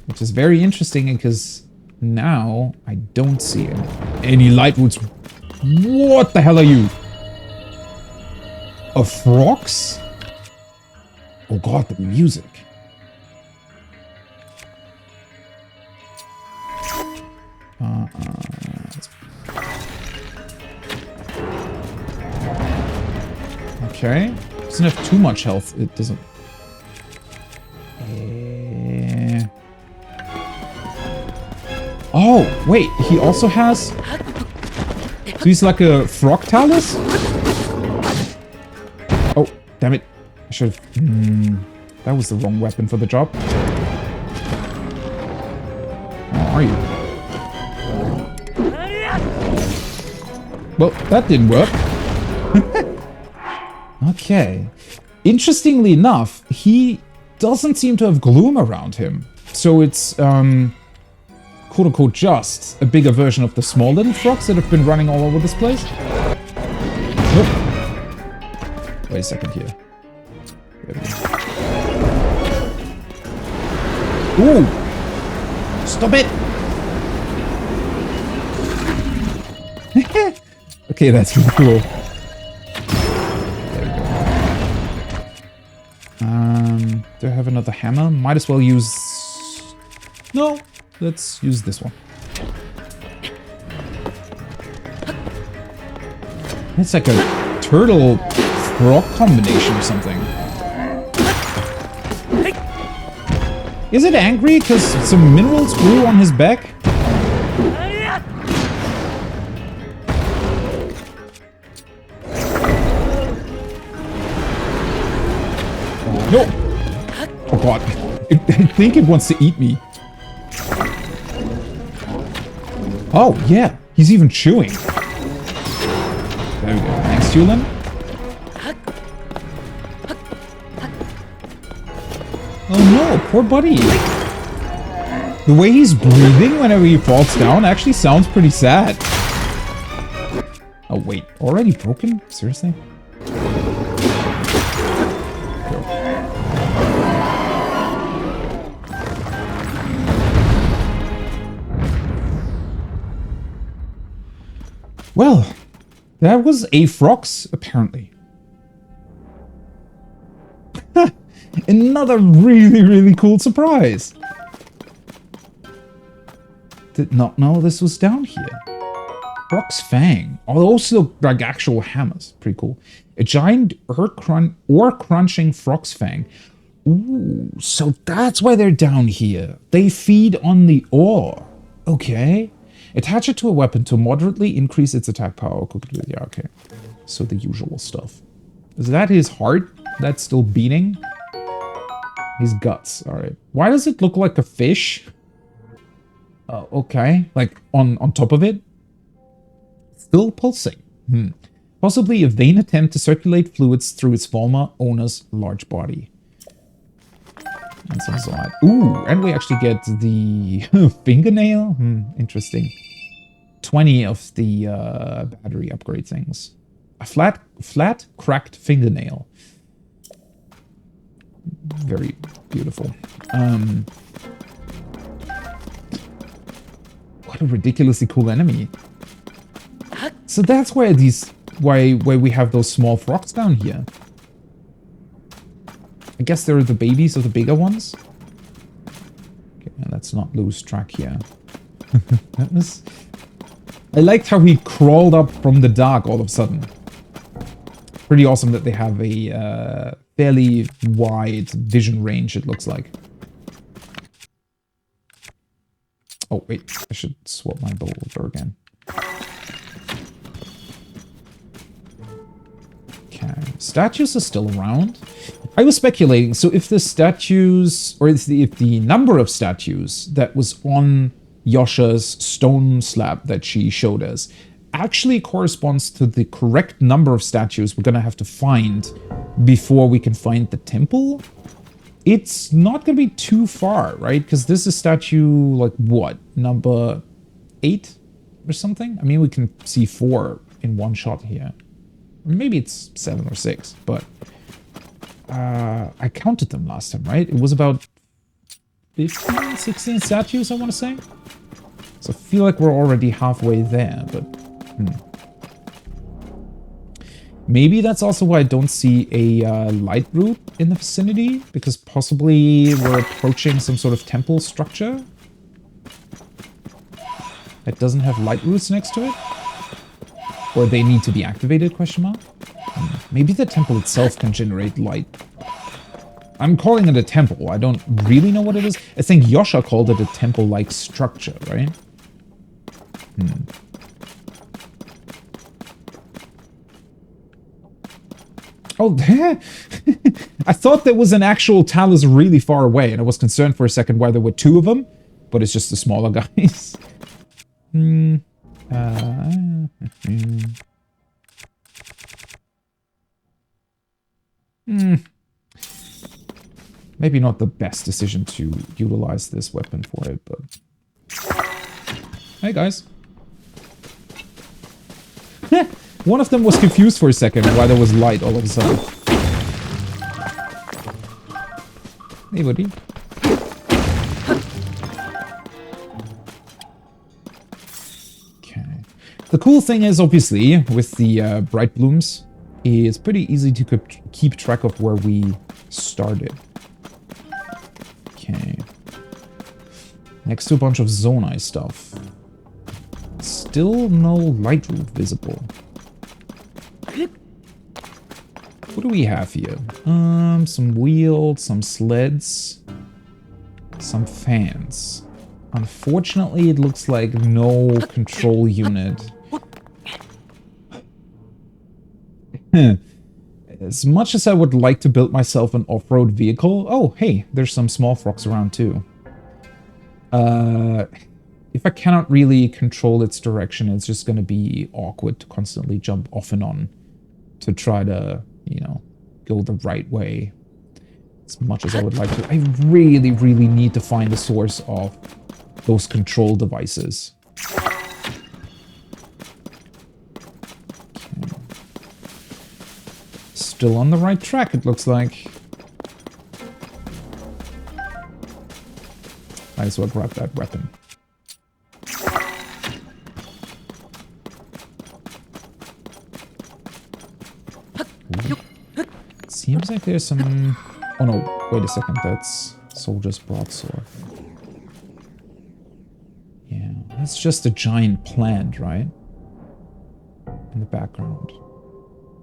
Which is very interesting because now I don't see any light routes. What the hell are you? A frogs? Oh god, the music. Okay. Doesn't have too much health. It doesn't. Oh, wait. He also has... So he's like a frog talus? Oh, damn it. I should have... that was the wrong weapon for the job. Where are you? Well, that didn't work. Okay. Interestingly enough, he doesn't seem to have gloom around him. So it's, quote-unquote just a bigger version of the small little frogs that have been running all over this place. Nope. Wait a second here. There we go. Ooh! Stop it! Okay, that's really cool. There we go. Do I have another hammer? Might as well use... No, let's use this one. It's like a turtle-frog combination or something. Is it angry because some minerals grew on his back? No! Oh god. I think it wants to eat me. Oh, yeah. He's even chewing. There we go. Thanks, Tulin. Oh no, poor buddy. The way he's breathing whenever he falls down actually sounds pretty sad. Oh wait, already broken? Seriously? Well, that was a Frox, apparently. Another really, really cool surprise. Did not know this was down here. Frox Fang. Oh, those look like actual hammers. Pretty cool. A giant ore-crunching Frox Fang. Ooh, so that's why they're down here. They feed on the ore. Okay. Attach it to a weapon to moderately increase its attack power. Yeah, okay. So the usual stuff. Is that his heart that's still beating? His guts. Alright. Why does it look like a fish? Okay. Like, on top of it? Still pulsing. Possibly a vain attempt to circulate fluids through its former owner's large body. And some Zod. Ooh, and we actually get the fingernail? Interesting. 20 of the battery upgrade things. A flat, cracked fingernail. Very beautiful. What a ridiculously cool enemy. So that's why why we have those small frogs down here. I guess they're the babies of the bigger ones. Okay, let's not lose track here. I liked how he crawled up from the dark all of a sudden. Pretty awesome that they have a fairly wide vision range, it looks like. Oh, wait. I should swap my bow over again. Okay. Statues are still around. I was speculating, so if the statues, or if the number of statues that was on Yasha's stone slab that she showed us actually corresponds to the correct number of statues we're gonna have to find before we can find the temple, it's not gonna be too far, right? Because this is statue, like, what? Number 8 or something? I mean, we can see 4 in one shot here. Maybe it's 7 or 6, but I counted them last time, right? It was about 15, 16 statues, I want to say. So I feel like we're already halfway there, but... Maybe that's also why I don't see a light route in the vicinity, because possibly we're approaching some sort of temple structure that doesn't have light routes next to it. Or they need to be activated, question mark? Maybe the temple itself can generate light. I'm calling it a temple. I don't really know what it is. I think Yasha called it a temple-like structure, right? Oh, I thought there was an actual talus really far away, and I was concerned for a second why there were 2 of them, but it's just the smaller guys. Maybe not the best decision to utilize this weapon for it, but... Hey, guys. One of them was confused for a second why there was light all of a sudden. Hey, buddy. Okay. The cool thing is, obviously, with the bright blooms, it's pretty easy to keep track of where we started. Okay. Next to a bunch of Zonai stuff. Still no light roof visible. What do we have here? Some wheels, some sleds, some fans. Unfortunately, it looks like no control unit. As much as I would like to build myself an off-road vehicle... Oh, hey, there's some small frogs around too. If I cannot really control its direction, it's just going to be awkward to constantly jump off and on to try to, you know, go the right way. As much as I would like to. I really, really need to find the source of those control devices. Okay. Still on the right track, it looks like. Might as well grab that weapon. Ooh. Seems like there's some... Oh no, wait a second, that's Soldier's Broadsword. Yeah, that's just a giant plant, right? In the background.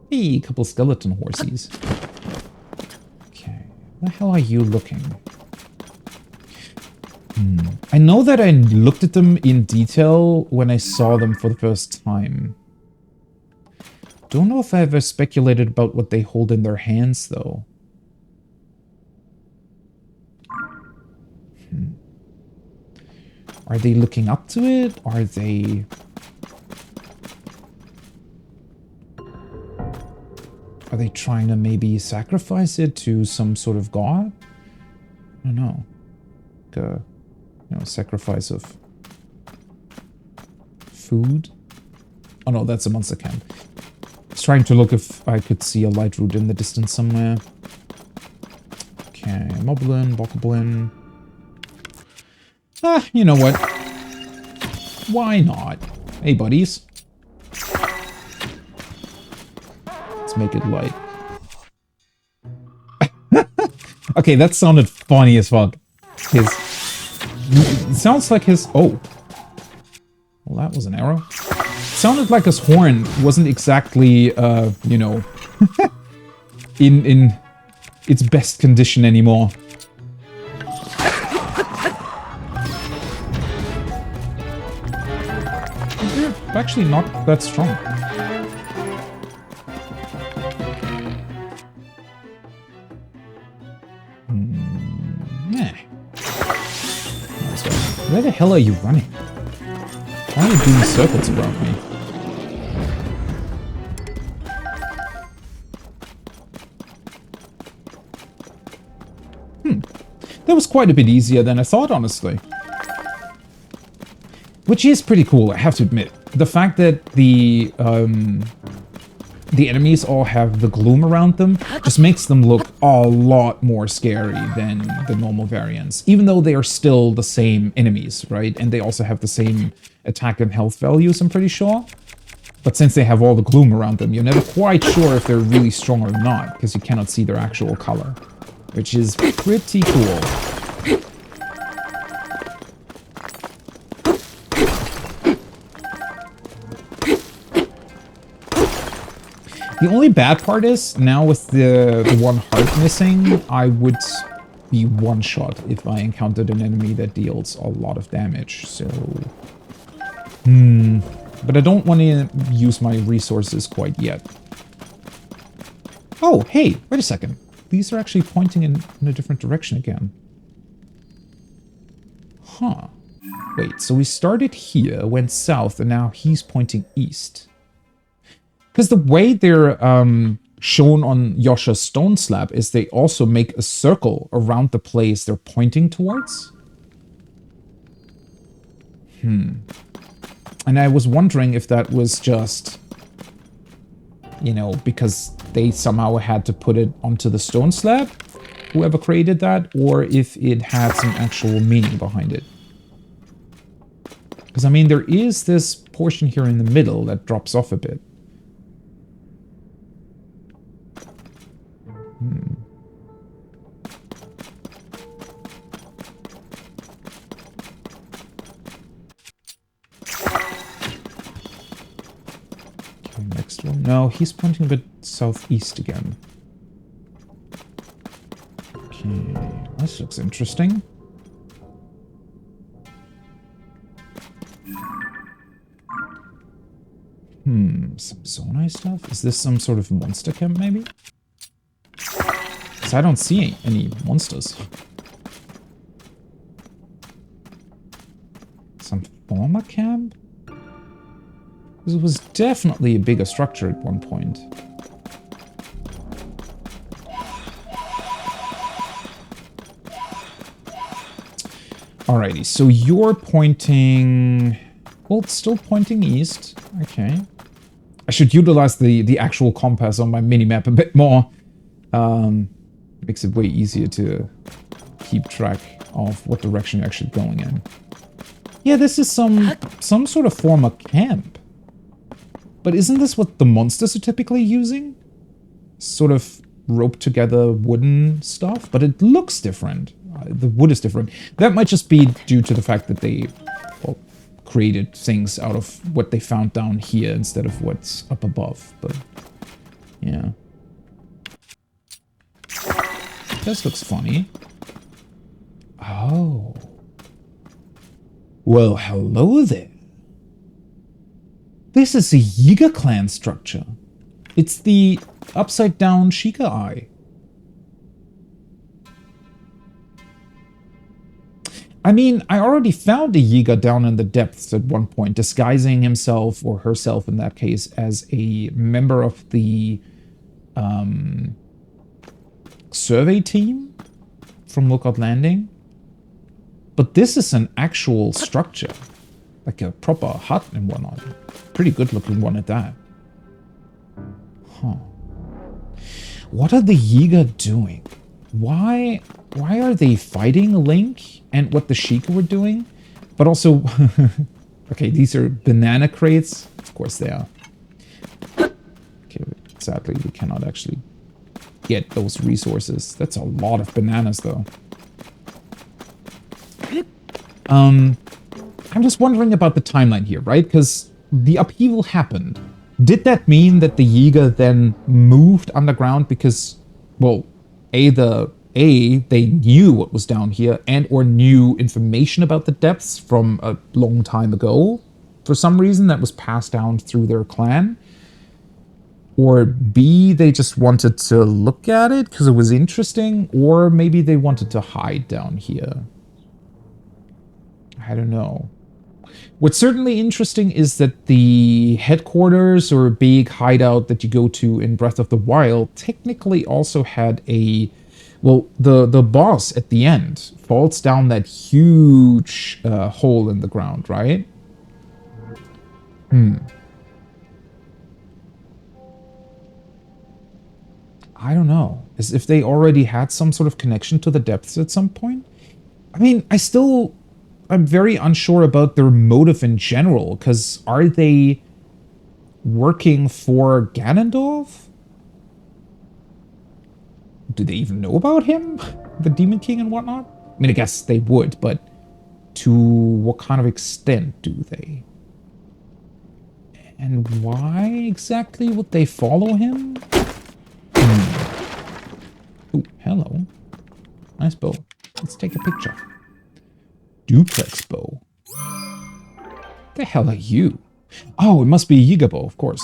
Hey, a couple skeleton horsies. Okay, where the hell are you looking? I know that I looked at them in detail when I saw them for the first time. Don't know if I ever speculated about what they hold in their hands, though. Are they looking up to it? Are they... Are they trying to maybe sacrifice it to some sort of god? I don't know. Like a, you know, sacrifice of food? Oh no, that's a monster camp. I was trying to look if I could see a light root in the distance somewhere. Okay, Moblin, Bokoblin. Ah, you know what? Why not? Hey, buddies. Let's make it light. Okay, that sounded funny as fuck. It sounds like his... Oh. Well, that was an arrow. It sounded like his horn wasn't exactly, you know, in its best condition anymore. They're actually not that strong. Where the hell are you running? Why are you doing circles around me? That was quite a bit easier than I thought, honestly. Which is pretty cool, I have to admit. The fact that the enemies all have the gloom around them just makes them look a lot more scary than the normal variants. Even though they are still the same enemies, right? And they also have the same attack and health values, I'm pretty sure. But since they have all the gloom around them, you're never quite sure if they're really strong or not, because you cannot see their actual color. Which is pretty cool. The only bad part is, now with the one heart missing, I would be one-shot if I encountered an enemy that deals a lot of damage, so... But I don't want to use my resources quite yet. Oh, hey, wait a second. These are actually pointing in a different direction again. Huh. Wait, so we started here, went south, and now he's pointing east. Because the way they're shown on Yosha's stone slab is they also make a circle around the place they're pointing towards. And I was wondering if that was just, you know, because they somehow had to put it onto the stone slab, whoever created that, or if it had some actual meaning behind it. Because, I mean, there is this portion here in the middle that drops off a bit. Okay, next one. No, he's pointing a bit southeast again. Okay, this looks interesting. Some Zonai stuff? Is this some sort of monster camp, maybe? Because I don't see any monsters. Some former camp? Because it was definitely a bigger structure at one point. Alrighty, so you're pointing... Well, it's still pointing east. Okay. I should utilize the actual compass on my minimap a bit more. Makes it way easier to keep track of what direction you're actually going in. Yeah, this is some sort of former camp. But isn't this what the monsters are typically using? Sort of roped together wooden stuff? But it looks different. The wood is different. That might just be due to the fact that they... Well, created things out of what they found down here instead of what's up above, but yeah. This looks funny. Oh. Well, hello there. This is a Yiga clan structure. It's the upside down Sheikah Eye. I mean, I already found a Yiga down in the depths at one point, disguising himself, or herself in that case, as a member of the survey team from Lookout Landing. But this is an actual structure, like a proper hut and whatnot. Pretty good looking one at that. Huh. What are the Yiga doing? Why are they fighting Link and what the Sheikah were doing? But also, okay, these are banana crates. Of course they are. Okay, sadly we cannot actually get those resources. That's a lot of bananas though. I'm just wondering about the timeline here, right? Because the upheaval happened. Did that mean that the Yiga then moved underground because, well, they knew what was down here and or knew information about the depths from a long time ago for some reason that was passed down through their clan? Or B, they just wanted to look at it because it was interesting, or maybe they wanted to hide down here. I don't know. What's certainly interesting is that the headquarters or big hideout that you go to in Breath of the Wild technically also had a... Well, the boss at the end falls down that huge hole in the ground, right? I don't know. As if they already had some sort of connection to the depths at some point? I mean, I'm very unsure about their motive in general, because are they working for Ganondorf? Do they even know about him? The Demon King and whatnot? I mean, I guess they would, but to what kind of extent do they? And why exactly would they follow him? Oh, hello. Nice bow. Let's take a picture. Duplex bow. The hell are you? Oh, it must be a Yiga bow, of course.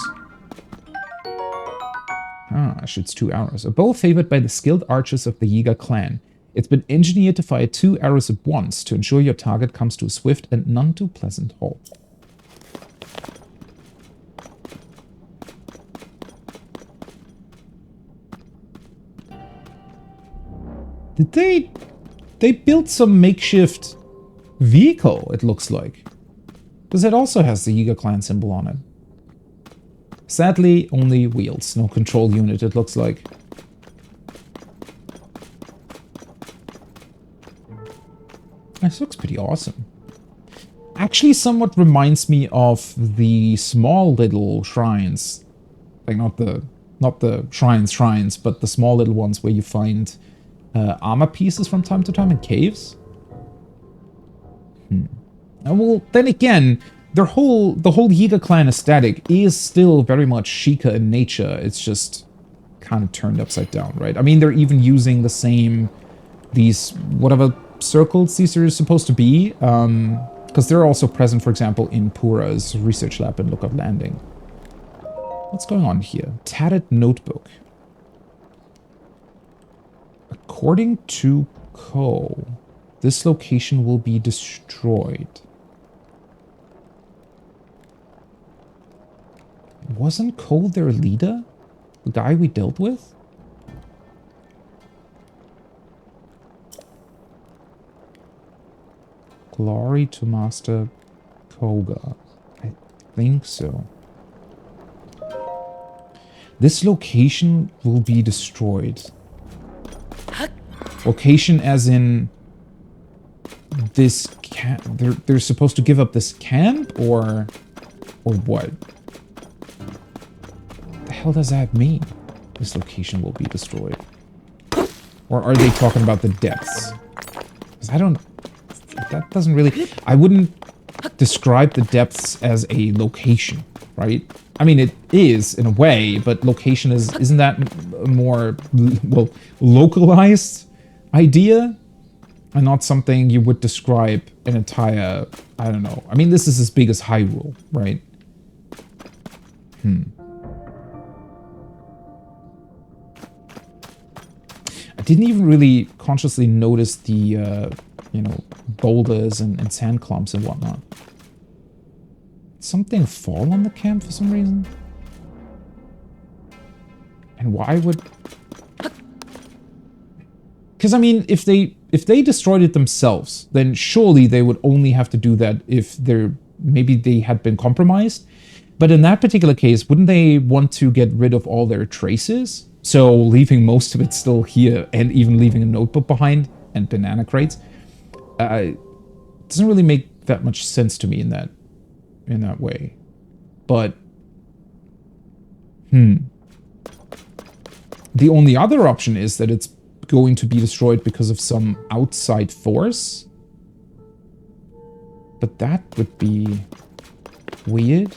Ah, shoots 2 arrows. A bow favored by the skilled archers of the Yiga clan. It's been engineered to fire 2 arrows at once to ensure your target comes to a swift and none too pleasant halt. Did they built some makeshift vehicle, it looks like. Because it also has the Yiga clan symbol on it. Sadly, only wheels, no control unit, it looks like. This looks pretty awesome. Actually, somewhat reminds me of the small little shrines. Like, not the shrines, but the small little ones where you find armor pieces from time to time in caves. Well, then again, the whole Yiga clan aesthetic is still very much Sheikah in nature. It's just kind of turned upside down, right? I mean, they're even using the same, these, whatever circles these are supposed to be, because they're also present, for example, in Pura's research lab in Lookout Landing. What's going on here? Tattered notebook. According to Ko, this location will be destroyed. Wasn't Ko their leader? The guy we dealt with? Glory to Master Koga. I think so. This location will be destroyed. Location as in this camp. They're supposed to give up this camp, or what? The hell does that mean? This location will be destroyed. Or are they talking about the depths? Because I don't... That doesn't really... I wouldn't describe the depths as a location, right? I mean, it is, in a way, but location isn't that a more, well, localized idea? And not something you would describe an entire... I don't know. I mean, this is as big as Hyrule, right? I didn't even really consciously notice the, you know, boulders and sand clumps and whatnot. Something fall on the camp for some reason? And why would... Because, I mean, if they destroyed it themselves, then surely they would only have to do that if maybe they had been compromised. But in that particular case, wouldn't they want to get rid of all their traces? So leaving most of it still here, and even leaving a notebook behind, and banana crates, doesn't really make that much sense to me in that way. But, the only other option is that it's going to be destroyed because of some outside force. But that would be weird.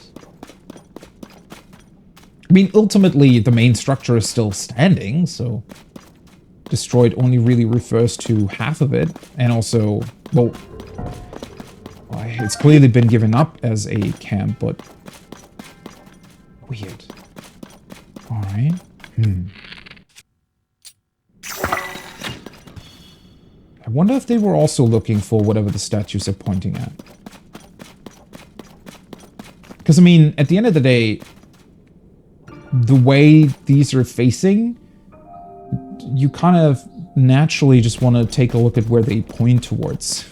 I mean, ultimately, the main structure is still standing, so destroyed only really refers to half of it. And also, well, it's clearly been given up as a camp, but weird. All right. I wonder if they were also looking for whatever the statues are pointing at. Because, I mean, at the end of the day, the way these are facing, you kind of naturally just want to take a look at where they point towards.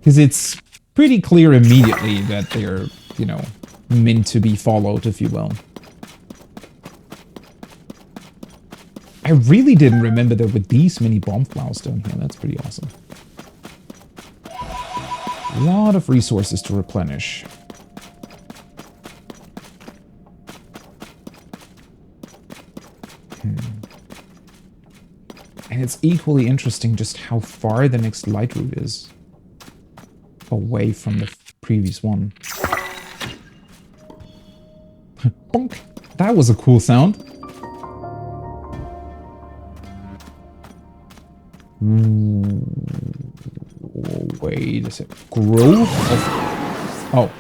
Because it's pretty clear immediately that they're, you know, meant to be followed, if you will. I really didn't remember there were these many bomb flowers down here. That's pretty awesome. A lot of resources to replenish. And it's equally interesting just how far the next light route is away from the previous one. Bonk! That was a cool sound. Wait a sec. Growth of... Oh,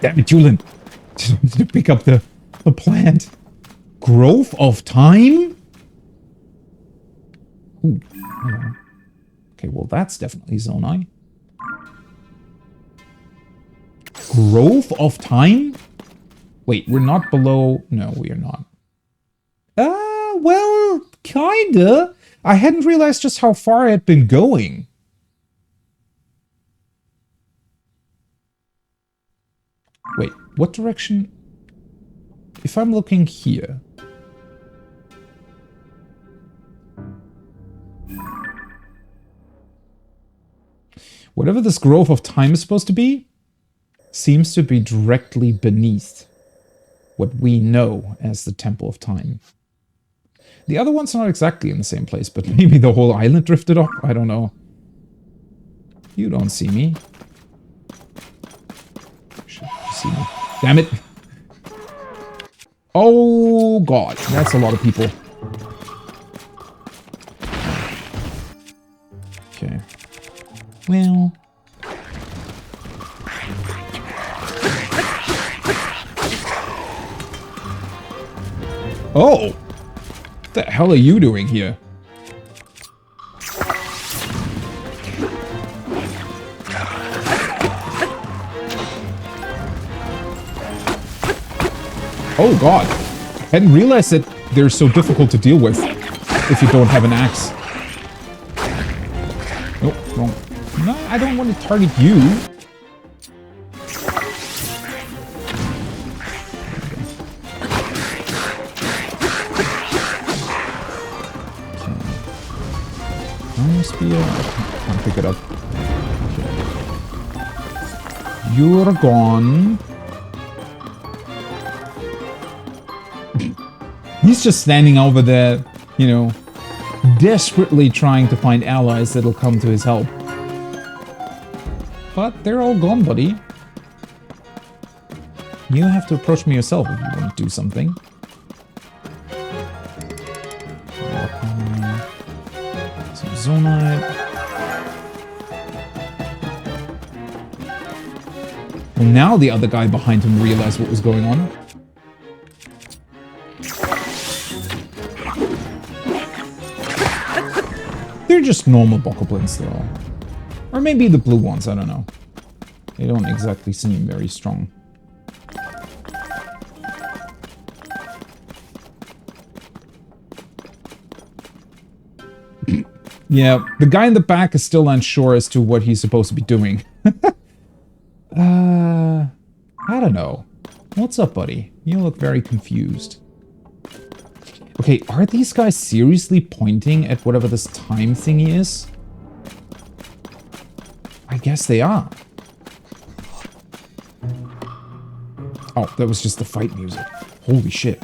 damn it, Julian. To pick up the plant. Growth of time? Ooh, okay, well, that's definitely Zonai. Growth of time? Wait, we're not below... No, we are not. Well, kinda. I hadn't realized just how far I had been going. Wait, what direction? If I'm looking here... Whatever this Grove of Time is supposed to be, seems to be directly beneath what we know as the Temple of Time. The other one's not exactly in the same place, but maybe the whole island drifted off? I don't know. You don't see me. Should you see me? Damn it! Oh god, that's a lot of people. Okay. Well... Oh! What the hell are you doing here? Oh god. I hadn't realized that they're so difficult to deal with if you don't have an axe. Nope, wrong. No, I don't want to target you. Spear. I can't pick it up. Okay. You're gone. He's just standing over there, you know, desperately trying to find allies that'll come to his help. But they're all gone, buddy. You have to approach me yourself if you want to do something. Zonite. Well, now the other guy behind him realized what was going on. They're just normal bokoblins, though. Or maybe the blue ones, I don't know. They don't exactly seem very strong. Yeah, the guy in the back is still unsure as to what he's supposed to be doing. I don't know. What's up, buddy? You look very confused. Okay, are these guys seriously pointing at whatever this time thingy is? I guess they are. Oh, that was just the fight music. Holy shit.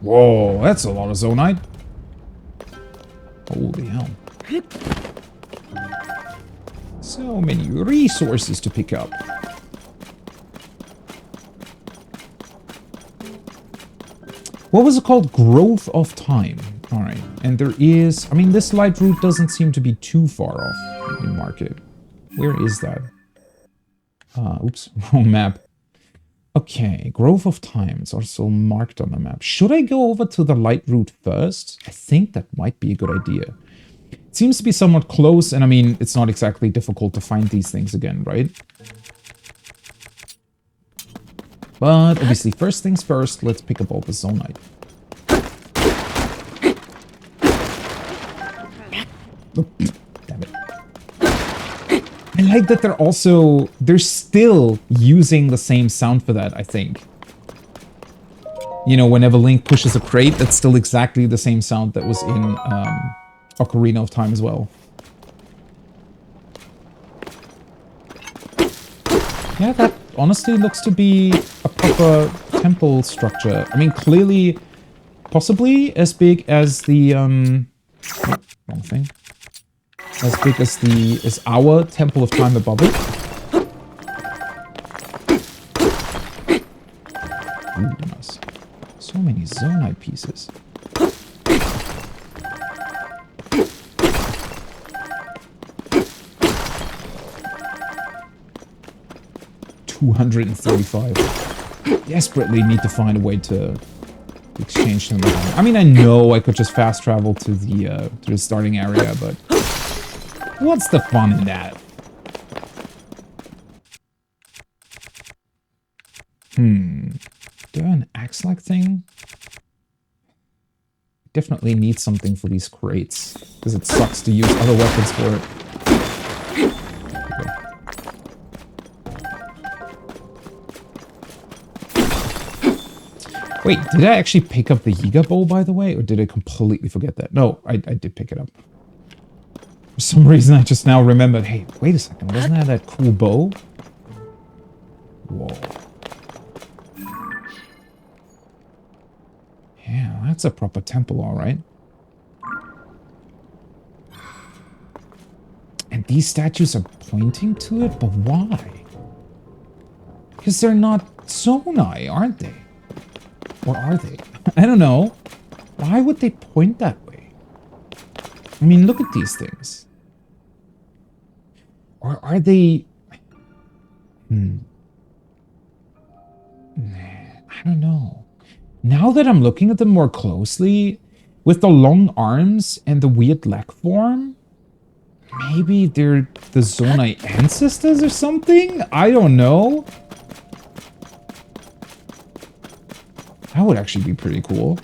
Whoa, that's a lot of Zonite. Holy hell. So many resources to pick up. What was it called? Growth of Time. Alright, and there is... I mean, this light route doesn't seem to be too far off in market. Where is that? Oops, wrong map. Okay, Grove of Time. It's also marked on the map. Should I go over to the light route first? I think that might be a good idea. It seems to be somewhat close, and I mean, it's not exactly difficult to find these things again, right? But obviously, first things first, let's pick up all the Zonite. Oh, damn it. I like that they're still using the same sound for that, I think. You know, whenever Link pushes a crate, that's still exactly the same sound that was in Ocarina of Time as well. Yeah, that honestly looks to be a proper temple structure. I mean, clearly, possibly as big as the, wrong thing. As big as our Temple of Time above it. Ooh, nice. So many Zonite pieces. $235. Desperately need to find a way to exchange them. I mean, I know I could just fast travel to the starting area, but what's the fun in that? there an axe-like thing? Definitely need something for these crates, because it sucks to use other weapons for it. Wait, did I actually pick up the Yiga bow, by the way? Or did I completely forget that? No, I did pick it up. For some reason, I just now remembered, hey, wait a second, wasn't that cool bow? Whoa. Yeah, that's a proper temple, alright. And these statues are pointing to it, but why? Because they're not Zonai, aren't they? Or are they? I don't know. Why would they point that way? I mean, look at these things. Or are they... I don't know. Now that I'm looking at them more closely, with the long arms and the weird leg form, maybe they're the Zonai ancestors or something? I don't know. That would actually be pretty cool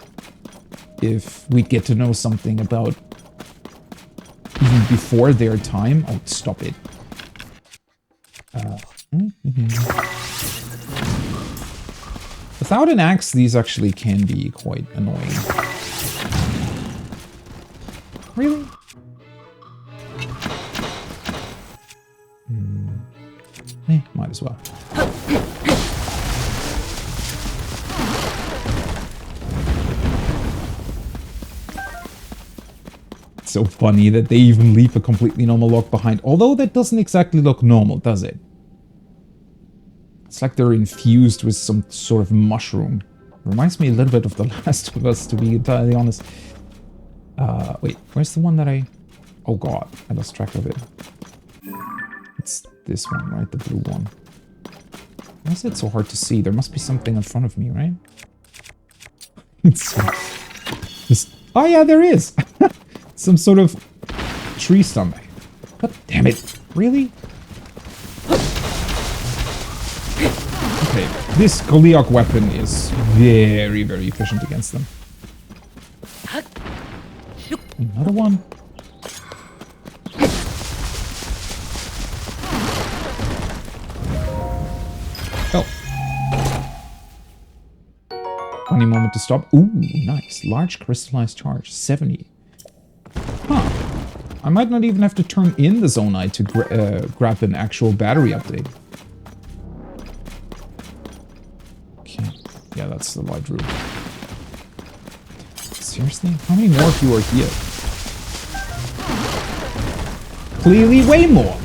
if we'd get to know something about even before their time. Oh, stop it. Without an axe, these actually can be quite annoying. Really? Might as well. It's so funny that they even leave a completely normal log behind. Although that doesn't exactly look normal, does it? It's like they're infused with some sort of mushroom. Reminds me a little bit of The Last of Us, to be entirely honest. Wait, where's the one that I... Oh god, I lost track of it. It's this one, right? The blue one. Why is it so hard to see? There must be something in front of me, right? It's just... Oh yeah, there is! Some sort of tree stomach. God damn it. Really? Okay, this Goliath weapon is very, very efficient against them. Another one. Oh. Funny moment to stop. Ooh, nice. Large crystallized charge. 70. Huh. I might not even have to turn in the Zonai to grab an actual battery update. Okay. Yeah, that's the light room. Seriously? How many more of you are here? Clearly way more!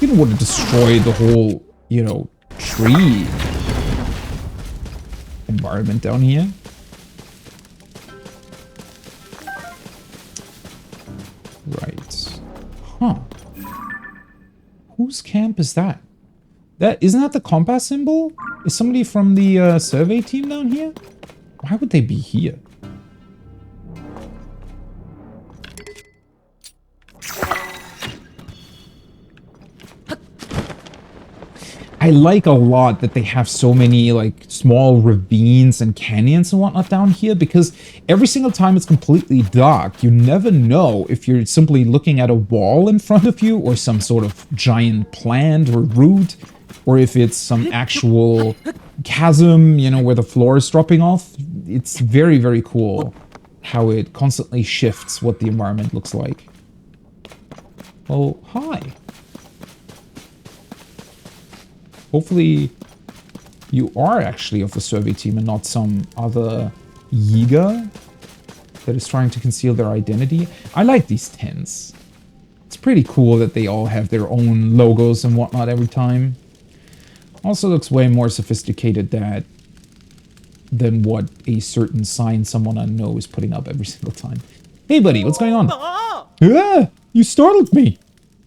You don't want to destroy the whole, you know, tree environment down here. Right. Huh. Whose camp is that? Isn't that the compass symbol? Is somebody from the survey team down here? Why would they be here? I like a lot that they have so many like small ravines and canyons and whatnot down here, because every single time it's completely dark, you never know if you're simply looking at a wall in front of you or some sort of giant plant or root, or if it's some actual chasm, you know, where the floor is dropping off. It's very, very cool how it constantly shifts what the environment looks like. Oh, hi. Hopefully you are actually of the survey team and not some other Yiga that is trying to conceal their identity. I like these tents. It's pretty cool that they all have their own logos and whatnot every time. Also looks way more sophisticated than what a certain sign someone I know is putting up every single time. Hey buddy, what's going on? Ah, you startled me.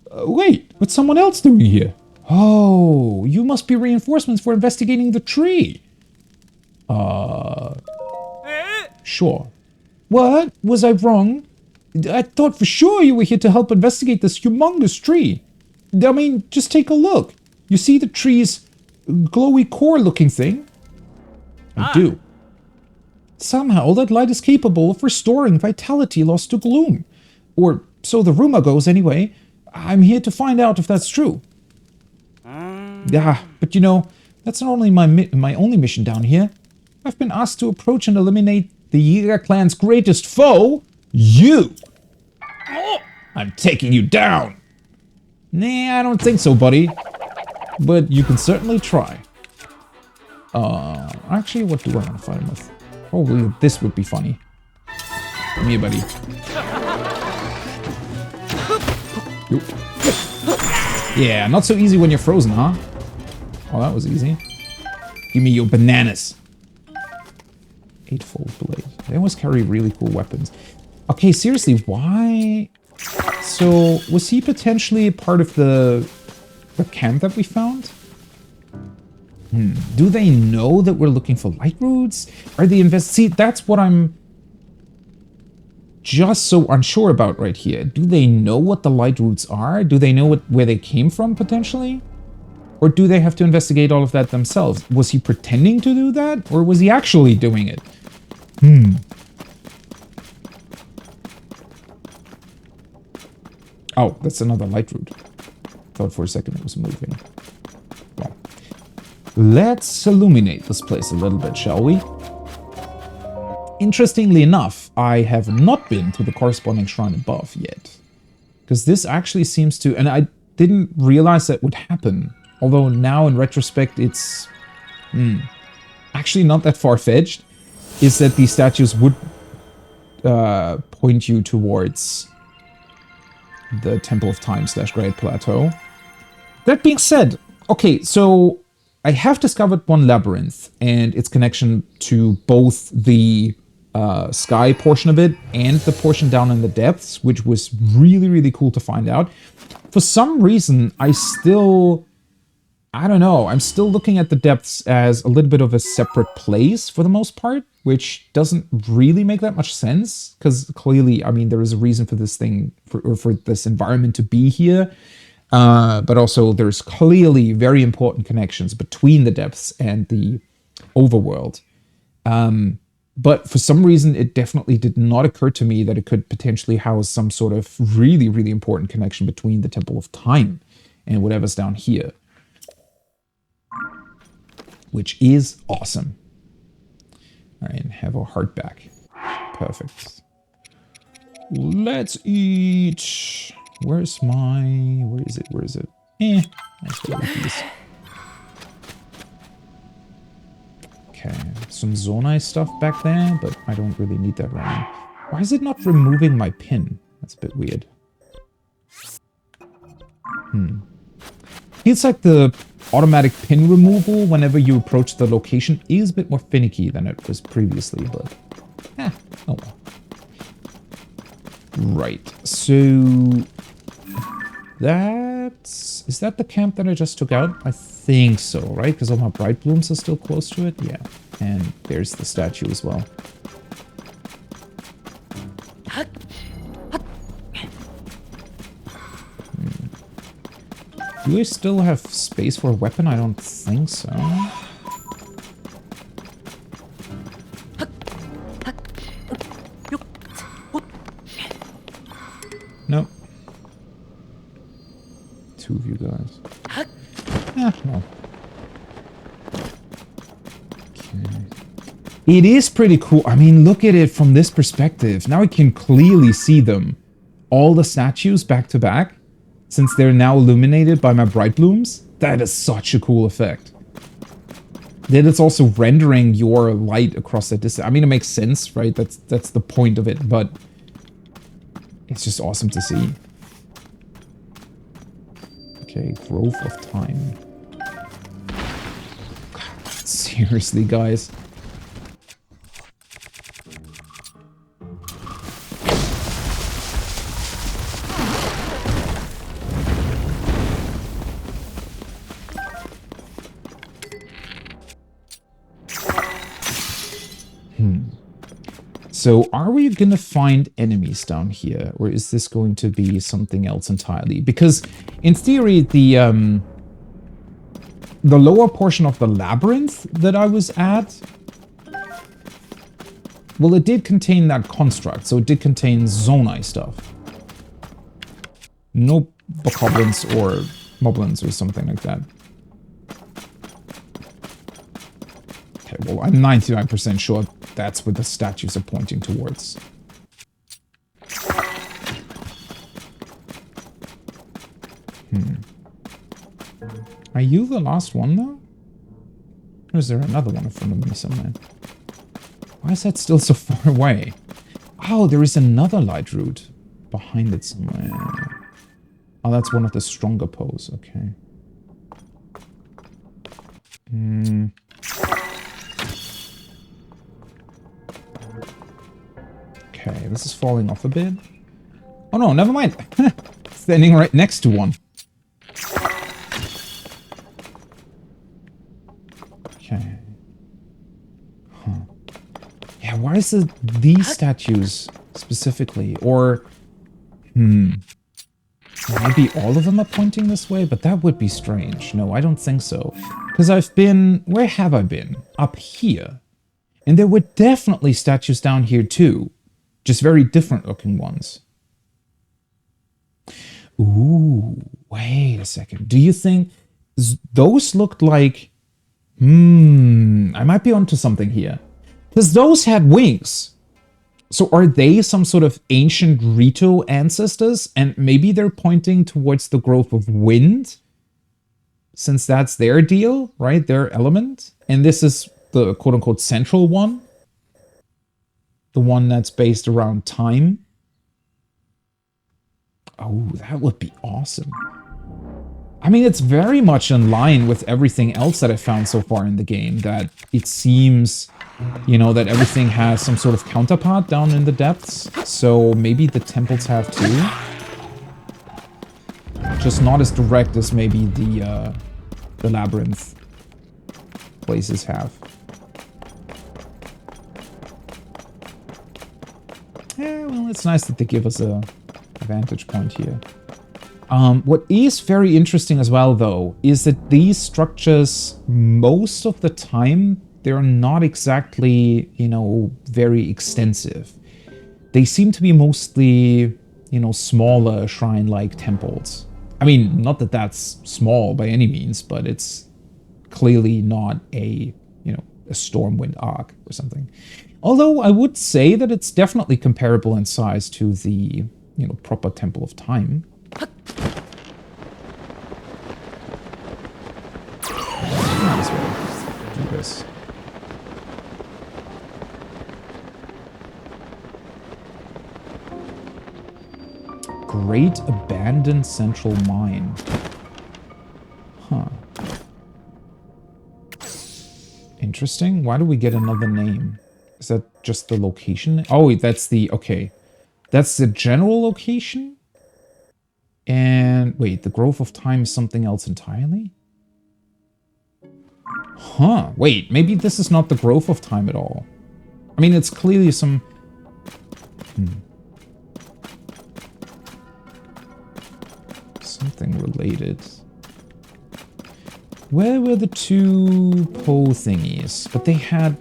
Wait, what's someone else doing here? Oh, you must be reinforcements for investigating the tree. Sure. What? Was I wrong? I thought for sure you were here to help investigate this humongous tree. I mean, just take a look. You see the tree's glowy core looking thing? I do. Somehow that light is capable of restoring vitality lost to gloom. Or so the rumor goes anyway. I'm here to find out if that's true. Yeah, but you know, that's not only my only mission down here. I've been asked to approach and eliminate the Yiga clan's greatest foe, you! I'm taking you down! Nah, I don't think so, buddy. But you can certainly try. Actually, what do I want to fight him with? Probably this would be funny. Come here, buddy. Yeah, not so easy when you're frozen, huh? Oh, that was easy. Give me your bananas. Eightfold blade. They always carry really cool weapons. Okay, seriously, why? So, was he potentially part of the camp that we found? Do they know that we're looking for light roots? Are they See, that's what I'm just so unsure about right here. Do they know what the light roots are? Do they know where they came from, potentially? Or do they have to investigate all of that themselves? Was he pretending to do that? Or was he actually doing it? Oh, that's another light root. Thought for a second it was moving. Well, let's illuminate this place a little bit, shall we? Interestingly enough, I have not been to the corresponding shrine above yet. Because this actually seems to... And I didn't realize that would happen. Although now in retrospect it's... actually not that far-fetched. Is that these statues would point you towards the Temple of Time / Great Plateau. That being said, okay, so I have discovered one labyrinth and its connection to both the sky portion of it and the portion down in the depths, which was really, really cool to find out. For some reason, I don't know, I'm still looking at the depths as a little bit of a separate place for the most part, which doesn't really make that much sense, because clearly, I mean, there is a reason for this thing, for this environment to be here, but also there's clearly very important connections between the depths and the overworld. But for some reason, it definitely did not occur to me that it could potentially house some sort of really, really important connection between the Temple of Time and whatever's down here. Which is awesome. All right, have our heart back. Perfect. Let's eat. Where is it? Where is it? Let's go with these. Okay, some Zonai stuff back there, but I don't really need that right now. Why is it not removing my pin? That's a bit weird. Feels like the automatic pin removal whenever you approach the location is a bit more finicky than it was previously, but oh well. Right, so is that the camp that I just took out? I think so, right? Because all my bright blooms are still close to it. Yeah, and there's the statue as well. Do I still have space for a weapon? I don't think so. Nope. Two of you guys. No. Okay. It is pretty cool. I mean, look at it from this perspective. Now I can clearly see them. All the statues back to back. Since they're now illuminated by my bright blooms, that is such a cool effect. Then it's also rendering your light across the distance. I mean, it makes sense, right? That's the point of it, but it's just awesome to see. Okay, Growth of Time. Seriously, guys. So are we going to find enemies down here, or is this going to be something else entirely? Because in theory, the the lower portion of the labyrinth that I was at, well, it did contain that construct, so it did contain Zonai stuff. No bokoblins or moblins or something like that. Okay, well, I'm 99% sure that's what the statues are pointing towards. Are you the last one, though? Or is there another one in front of me somewhere? Why is that still so far away? Oh, there is another light route behind it somewhere. Oh, that's one of the stronger poles. Okay. Okay, this is falling off a bit. Oh no, never mind. Standing right next to one. Okay. Huh. Yeah, why is it these statues specifically? Or, maybe all of them are pointing this way, but that would be strange. No, I don't think so. Because I've been... Where have I been? Up here. And there were definitely statues down here too. Just very different looking ones. Ooh, wait a second. Do you think those looked like... I might be onto something here. Because those had wings. So are they some sort of ancient Rito ancestors? And maybe they're pointing towards the growth of wind? Since that's their deal, right? Their element. And this is the quote-unquote central one. The one that's based around time. Oh, that would be awesome. I mean, it's very much in line with everything else that I found so far in the game. That it seems, you know, that everything has some sort of counterpart down in the depths. So maybe the temples have too. Just not as direct as maybe the labyrinth places have. Yeah, well, it's nice that they give us a vantage point here. What is very interesting as well, though, is that these structures, most of the time, they're not exactly, you know, very extensive. They seem to be mostly, you know, smaller shrine-like temples. I mean, not that that's small by any means, but it's clearly not a, you know, a Stormwind Arc or something. Although I would say that it's definitely comparable in size to the, you know, proper Temple of Time. Might as well do this. Great Abandoned Central Mine. Huh. Interesting. Why do we get another name? Is that just the location? Oh, that's the... Okay. That's the general location? And... Wait, the Growth of Time is something else entirely? Huh. Wait, maybe this is not the Growth of Time at all. I mean, it's clearly some... Something related. Where were the two pole thingies? But they had...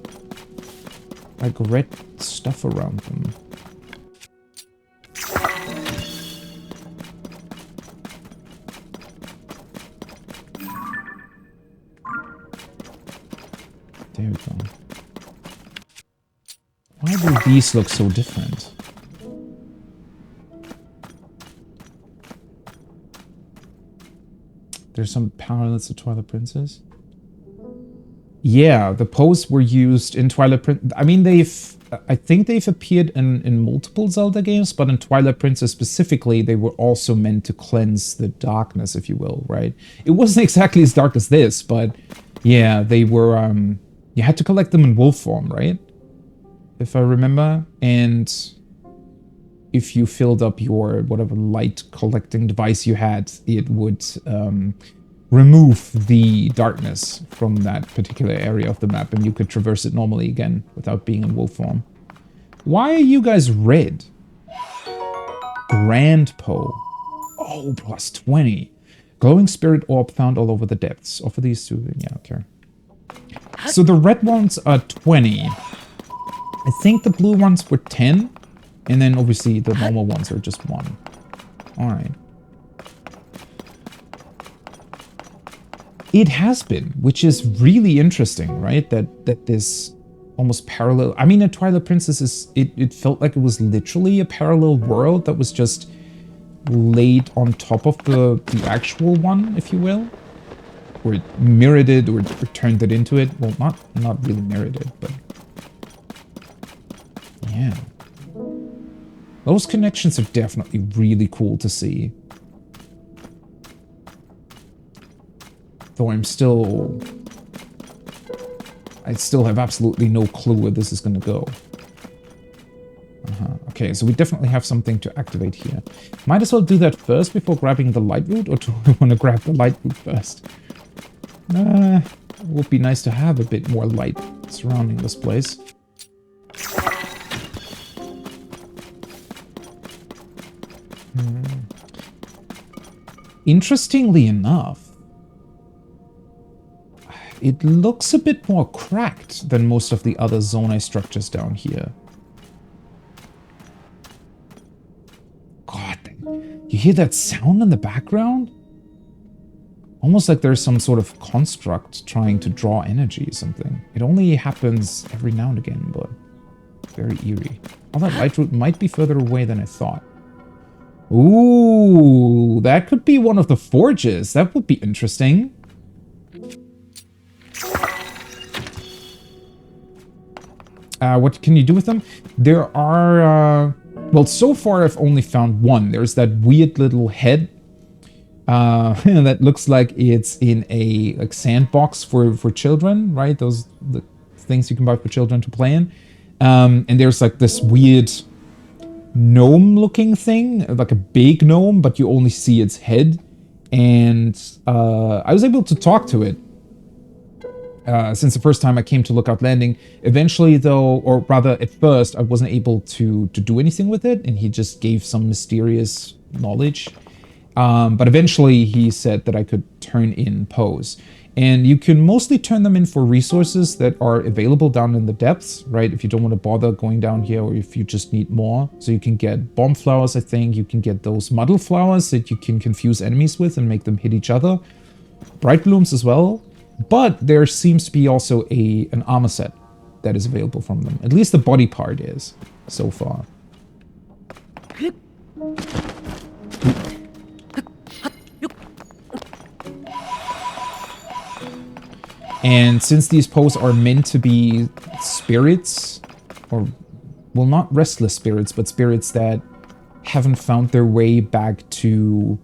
like red stuff around them. There we go. Why do these look so different? There's some parallels to Twilight Princess. Yeah, the pose were used in Twilight Princess. I mean, I think they've appeared in multiple Zelda games, but in Twilight Princess specifically, they were also meant to cleanse the darkness, if you will, right? It wasn't exactly as dark as this, but yeah, they were, you had to collect them in wolf form, right? If I remember. And if you filled up your whatever light collecting device you had, it would remove the darkness from that particular area of the map, and you could traverse it normally again without being in wolf form. Why are you guys red? Grand Poe. Oh, plus 20. Glowing spirit orb found all over the depths. Offer these to... Yeah, okay. So the red ones are 20. I think the blue ones were 10. And then obviously the normal ones are just 1. Alright. It has been, which is really interesting, right? That this almost parallel... I mean, in Twilight Princess, it felt like it was literally a parallel world that was just laid on top of the actual one, if you will. Or it mirrored it, or turned it into it. Well, not really mirrored it, but... Yeah. Those connections are definitely really cool to see. Though I still have absolutely no clue where this is going to go. Okay, so we definitely have something to activate here. Might as well do that first before grabbing the light root, or do I want to grab the light root first? It would be nice to have a bit more light surrounding this place. Interestingly enough, it looks a bit more cracked than most of the other Zonai structures down here. God, you hear that sound in the background? Almost like there's some sort of construct trying to draw energy or something. It only happens every now and again, but very eerie. Oh, that light root might be further away than I thought. Ooh, that could be one of the forges. That would be interesting. What can you do with them? There are, well, so far I've only found one. There's that weird little head that looks like it's in a sandbox for children, right? Those the things you can buy for children to play in. And there's like this weird gnome-looking thing, like a big gnome, but you only see its head. And I was able to talk to it since the first time I came to Lookout Landing. Eventually, though, or rather at first, I wasn't able to do anything with it, and he just gave some mysterious knowledge. But eventually he said that I could turn in Pose. And you can mostly turn them in for resources that are available down in the depths, right? If you don't want to bother going down here, or if you just need more. So you can get bomb flowers, I think. You can get those muddle flowers that you can confuse enemies with and make them hit each other. Bright blooms as well. But there seems to be also an armor set that is available from them. At least the body part is, so far. And since these Pose are meant to be spirits, or, well, not restless spirits, but spirits that haven't found their way back to,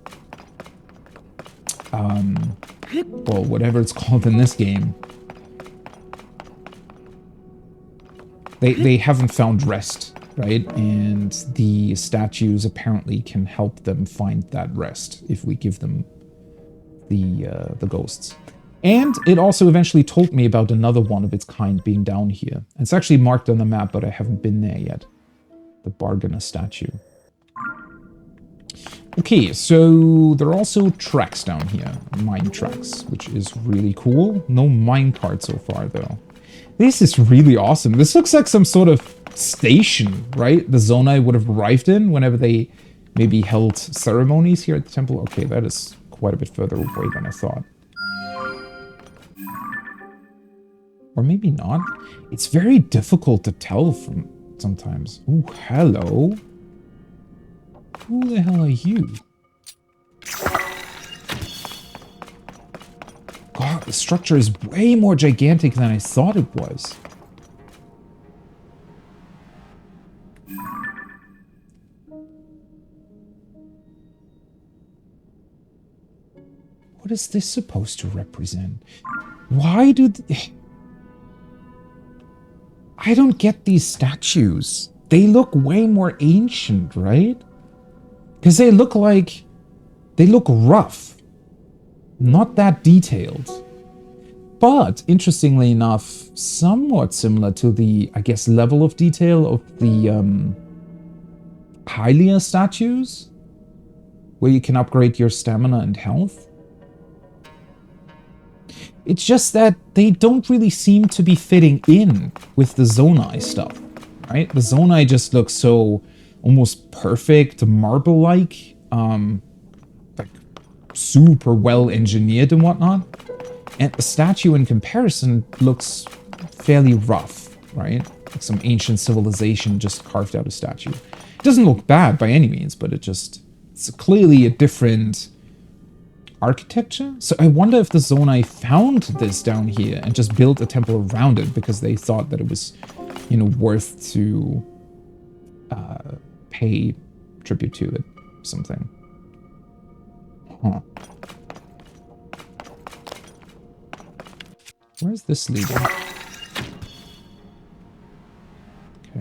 well, whatever it's called in this game. They haven't found rest, right? And the statues apparently can help them find that rest if we give them the ghosts. And it also eventually told me about another one of its kind being down here. It's actually marked on the map, but I haven't been there yet. The Bargainer statue. Okay, so there are also tracks down here. Mine tracks, which is really cool. No minecart so far, though. This is really awesome. This looks like some sort of station, right? The Zonai would have arrived in whenever they maybe held ceremonies here at the temple. Okay, that is quite a bit further away than I thought. Or maybe not. It's very difficult to tell from sometimes. Ooh, hello. Who the hell are you? God, the structure is way more gigantic than I thought it was. What is this supposed to represent? Why do... I don't get these statues. They look way more ancient, right? Because they look like... They look rough. Not that detailed. But, interestingly enough, somewhat similar to the, I guess, level of detail of the Hylia statues, where you can upgrade your stamina and health. It's just that they don't really seem to be fitting in with the Zonai stuff, right? The Zonai just looks so almost perfect, marble-like, like super well engineered and whatnot. And the statue in comparison looks fairly rough, right? Like some ancient civilization just carved out a statue. It doesn't look bad by any means, but it's clearly a different architecture. So I wonder if the Zonai found this down here and just built a temple around it because they thought that it was, you know, worth to pay tribute to it, something. Huh. Where's this leading? Okay,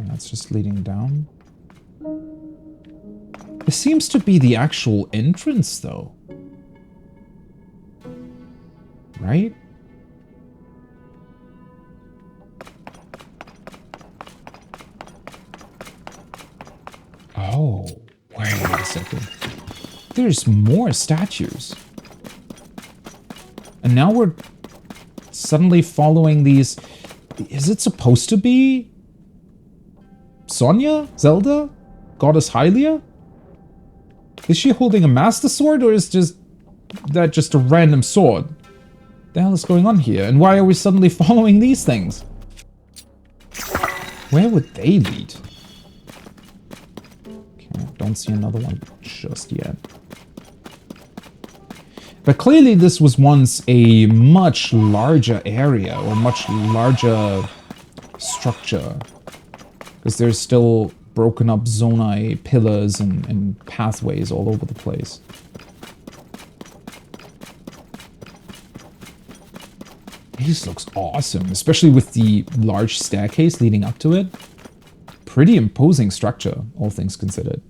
that's just leading down. This seems to be the actual entrance, though. Right? Oh, wait a second. There's more statues. And now we're suddenly following these... Is it supposed to be Sonia? Zelda? Goddess Hylia? Is she holding a master sword, or is that just a random sword? What the hell is going on here? And why are we suddenly following these things? Where would they lead? Okay, don't see another one just yet. But clearly this was once a much larger area, or much larger structure. Because there's still broken up Zonai pillars and pathways all over the place. This looks awesome, especially with the large staircase leading up to it. Pretty imposing structure, all things considered.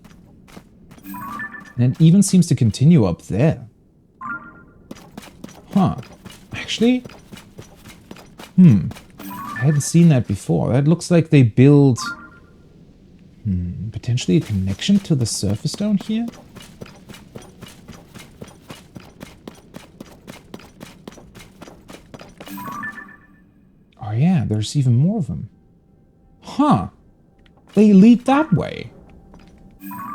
And it even seems to continue up there. Huh. Actually? I hadn't seen that before. That looks like they build... potentially a connection to the surface down here? Oh yeah, there's even more of them. Huh. They lead that way.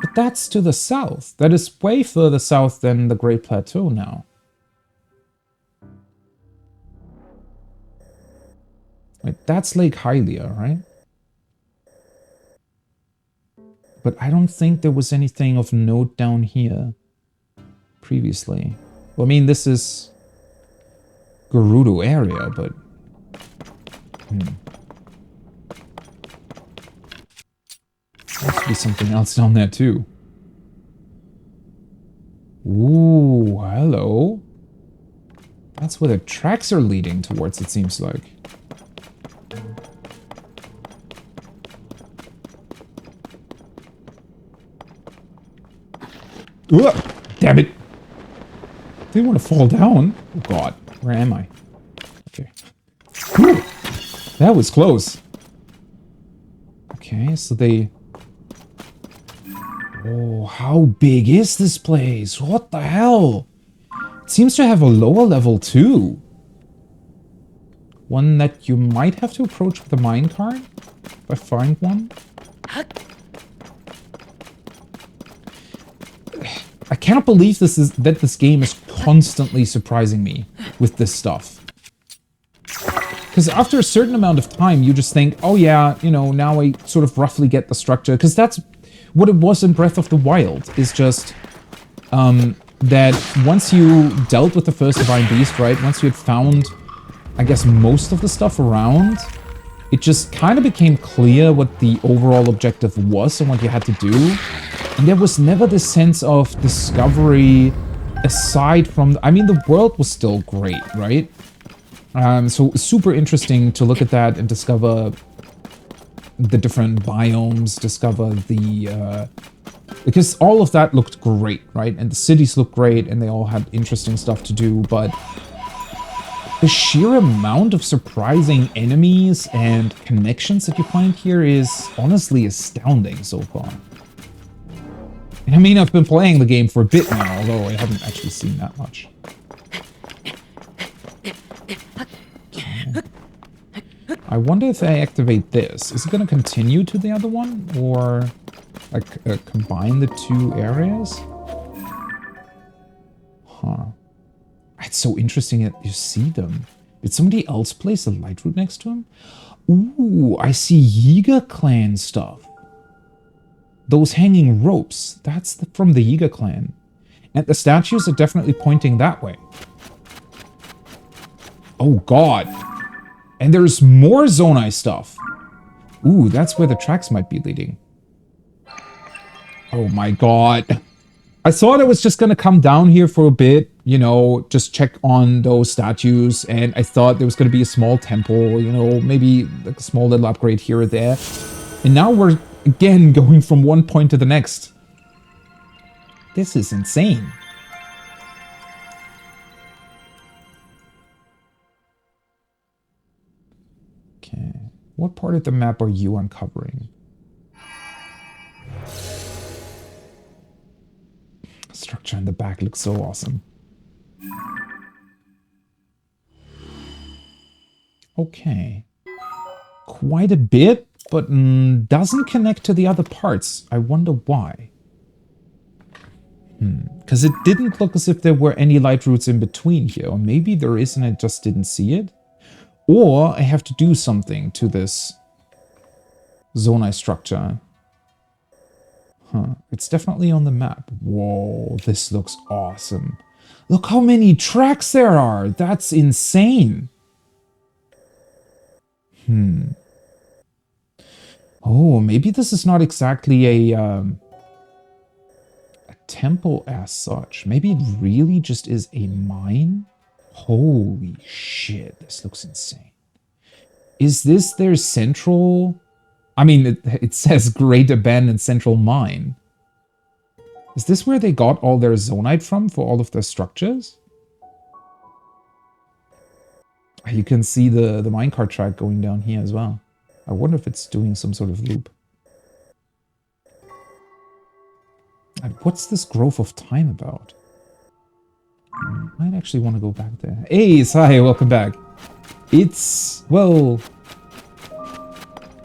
But that's to the south. That is way further south than the Great Plateau now. Like, that's Lake Hylia, right? But I don't think there was anything of note down here previously. Well, I mean, this is Gerudo area, but... Must be something else down there, too. Ooh, hello. That's where the tracks are leading towards, it seems like. Ugh, damn it. Didn't want to fall down. Oh god, where am I? Okay. Whew, that was close. Okay, so they... Oh, how big is this place? What the hell? It seems to have a lower level too. One that you might have to approach with a minecart, if I find one. I cannot believe that this game is constantly surprising me with this stuff. Because after a certain amount of time, you just think, oh yeah, you know, now I sort of roughly get the structure. Because that's what it was in Breath of the Wild, is just that once you dealt with the first Divine Beast, right, once you had found, I guess, most of the stuff around, it just kind of became clear what the overall objective was and what you had to do. And there was never this sense of discovery aside from... I mean, the world was still great, right? So super interesting to look at that and discover the different biomes, discover the... because all of that looked great, right? And the cities looked great, and they all had interesting stuff to do, but... the sheer amount of surprising enemies and connections that you find here is honestly astounding so far. And I mean, I've been playing the game for a bit now, although I haven't actually seen that much. I wonder if I activate this. Is it going to continue to the other one? Or like combine the two areas? Huh. It's so interesting that you see them. Did somebody else place a light root next to him? Ooh, I see Yiga clan stuff. Those hanging ropes, that's from the Yiga clan. And the statues are definitely pointing that way. Oh god. And there's more Zonai stuff. Ooh, that's where the tracks might be leading. Oh my god. I thought it was just gonna come down here for a bit, you know, just check on those statues, and I thought there was gonna be a small temple, you know, maybe like a small little upgrade here or there. And now we're again going from one point to the next. This is insane. Okay, what part of the map are you uncovering? Structure in the back looks so awesome. Okay. Quite a bit, but doesn't connect to the other parts. I wonder why. Because it didn't look as if there were any light routes in between here. Or maybe there is and I just didn't see it. Or I have to do something to this Zonai structure. Huh. It's definitely on the map. Whoa, this looks awesome. Look how many tracks there are. That's insane. Oh, maybe this is not exactly a temple as such. Maybe it really just is a mine? Holy shit, this looks insane. Is this their central... I mean, it says Great Abandoned Central Mine. Is this where they got all their Zonite from for all of their structures? You can see the minecart track going down here as well. I wonder if it's doing some sort of loop. And what's this growth of time about? I might actually want to go back there. Hey, Sai, welcome back. It's, well...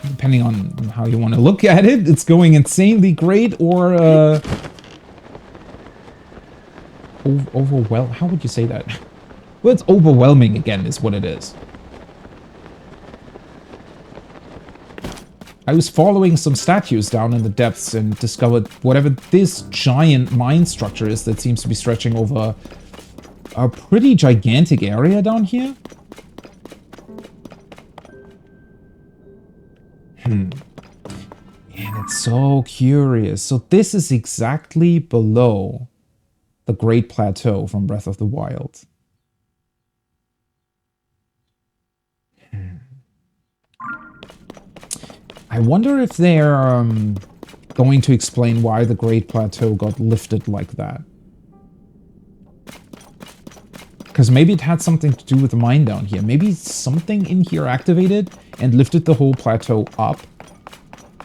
depending on how you want to look at it, it's going insanely great or overwhelming. How would you say that? Well, it's overwhelming again is what it is. I was following some statues down in the depths and discovered whatever this giant mine structure is that seems to be stretching over a pretty gigantic area down here. And it's so curious. So this is exactly below the Great Plateau from Breath of the Wild. I wonder if they're going to explain why the Great Plateau got lifted like that. Because maybe it had something to do with the mine down here. Maybe something in here activated and lifted the whole plateau up.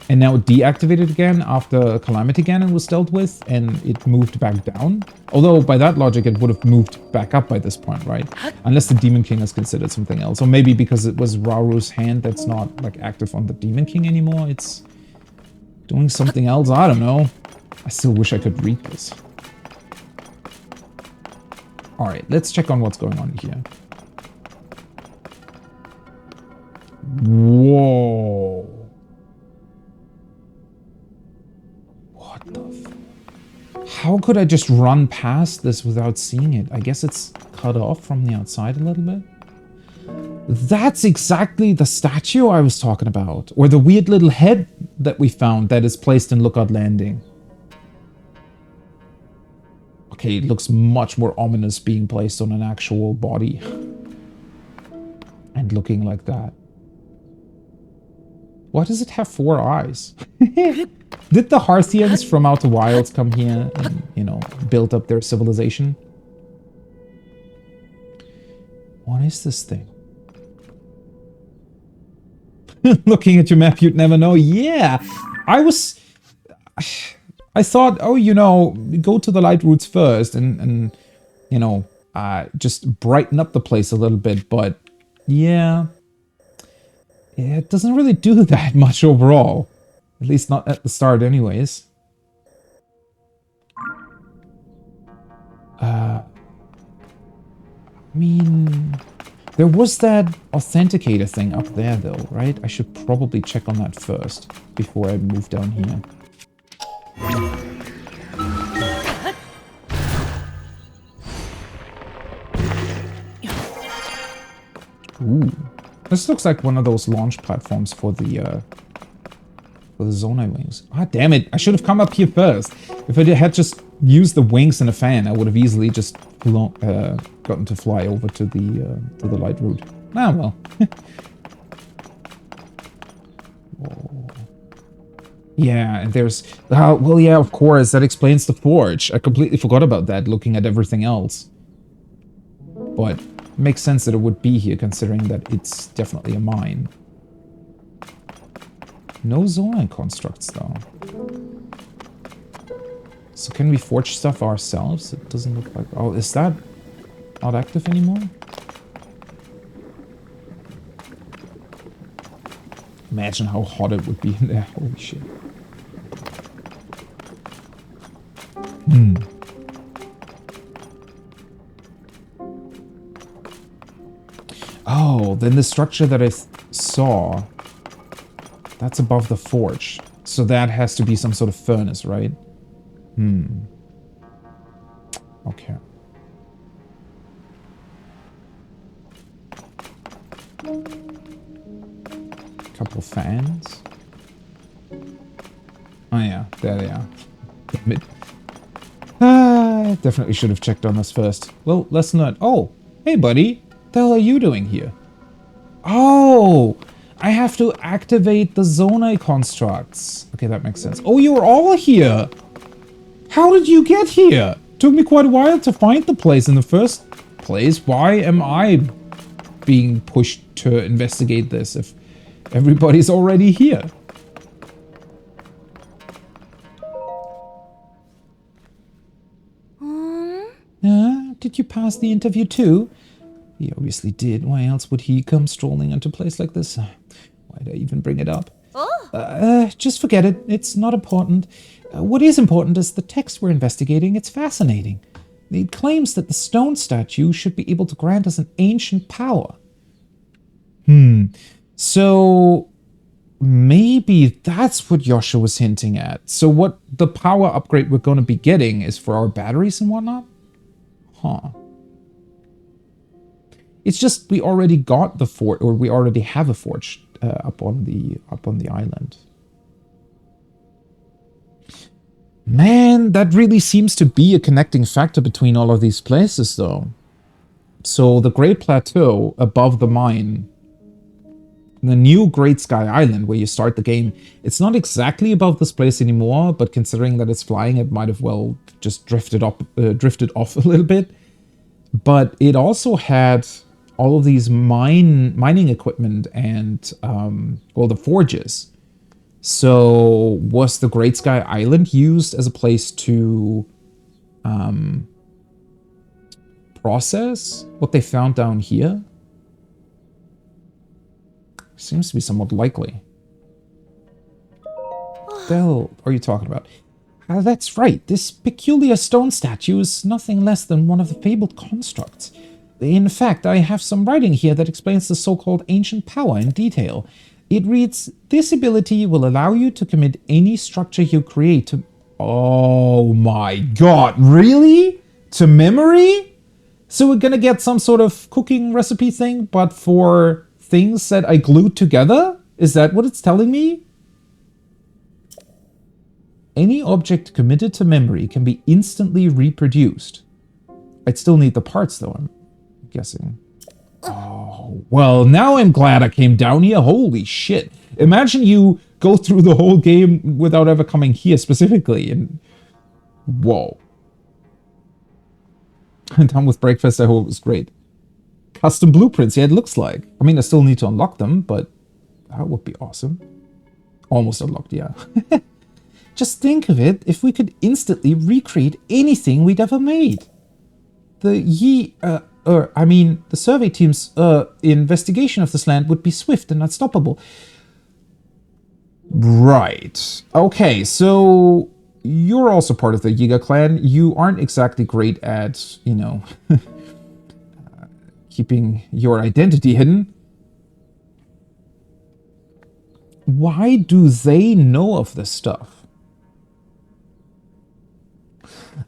And now it deactivated again after Calamity Ganon was dealt with, and it moved back down. Although, by that logic, it would have moved back up by this point, right? Unless the Demon King is considered something else. Or maybe because it was Rauru's hand that's not, like, active on the Demon King anymore, it's doing something else. I don't know. I still wish I could read this. Alright, let's check on what's going on here. Whoa. What the f... How could I just run past this without seeing it? I guess it's cut off from the outside a little bit. That's exactly the statue I was talking about. Or the weird little head that we found that is placed in Lookout Landing. Okay, it looks much more ominous being placed on an actual body. And looking like that. Why does it have 4 eyes? Did the Hearthians from Outer Wilds come here and, you know, build up their civilization? What is this thing? Looking at your map, you'd never know. Yeah, I thought, oh, you know, go to the light routes first and you know, just brighten up the place a little bit. But yeah, Yeah, it doesn't really do that much overall. At least not at the start anyways. I mean, there was that authenticator thing up there though, right? I should probably check on that first before I move down here. Ooh. This looks like one of those launch platforms for the Zonai wings. Ah, damn it. I should have come up here first. If I had just used the wings and a fan, I would have easily just gotten to fly over to the light route. Ah, well. Whoa. Yeah, and there's... well, yeah, of course. That explains the forge. I completely forgot about that, looking at everything else. But it makes sense that it would be here, considering that it's definitely a mine. No Zonai constructs, though. So can we forge stuff ourselves? It doesn't look like... Oh, is that not active anymore? Imagine how hot it would be in there. Holy shit. Oh, then the structure that I saw... That's above the forge. So that has to be some sort of furnace, right? Okay. Couple of fans. Oh yeah, there they are. Damn it. I definitely should have checked on this first. Well, let's not. Oh, hey buddy. What the hell are you doing here? Oh! I have to activate the Zonai constructs. Okay, that makes sense. Oh, you're all here! How did you get here? Took me quite a while to find the place in the first place. Why am I being pushed to investigate this if everybody's already here? Did you pass the interview too? He obviously did. Why else would he come strolling into a place like this? Why'd I even bring it up? Just forget it. It's not important. What is important is the text we're investigating. It's fascinating. It claims that the stone statue should be able to grant us an ancient power. So maybe that's what Yosha was hinting at. So what the power upgrade we're going to be getting is for our batteries and whatnot? Huh. It's just we already got the forge, or we already have a forge up on the island. Man, that really seems to be a connecting factor between all of these places, though. So the Great Plateau above the mine, the new Great Sky Island where you start the game, it's not exactly above this place anymore, but considering that it's flying, it might have well just drifted off a little bit. But it also had all of these mining equipment and, well, the forges. So was the Great Sky Island used as a place to process what they found down here? Seems to be somewhat likely. What the hell are you talking about? That's right. This peculiar stone statue is nothing less than one of the fabled constructs. In fact, I have some writing here that explains the so-called ancient power in detail. It reads, this ability will allow you to commit any structure you create to... Oh my god, really? To memory? So we're gonna get some sort of cooking recipe thing, but for things that I glued together? Is that what it's telling me? Any object committed to memory can be instantly reproduced. I'd still need the parts though, I'm guessing. Oh, well, now I'm glad I came down here. Holy shit. Imagine you go through the whole game without ever coming here specifically. And whoa. And done with breakfast, I hope it was great. Custom blueprints, yeah, it looks like. I mean, I still need to unlock them, but that would be awesome. Almost unlocked, yeah. Just think of it, if we could instantly recreate anything we'd ever made. the survey team's investigation of this land would be swift and unstoppable. Right. Okay, so you're also part of the Yiga clan. You aren't exactly great at, keeping your identity hidden. Why do they know of this stuff?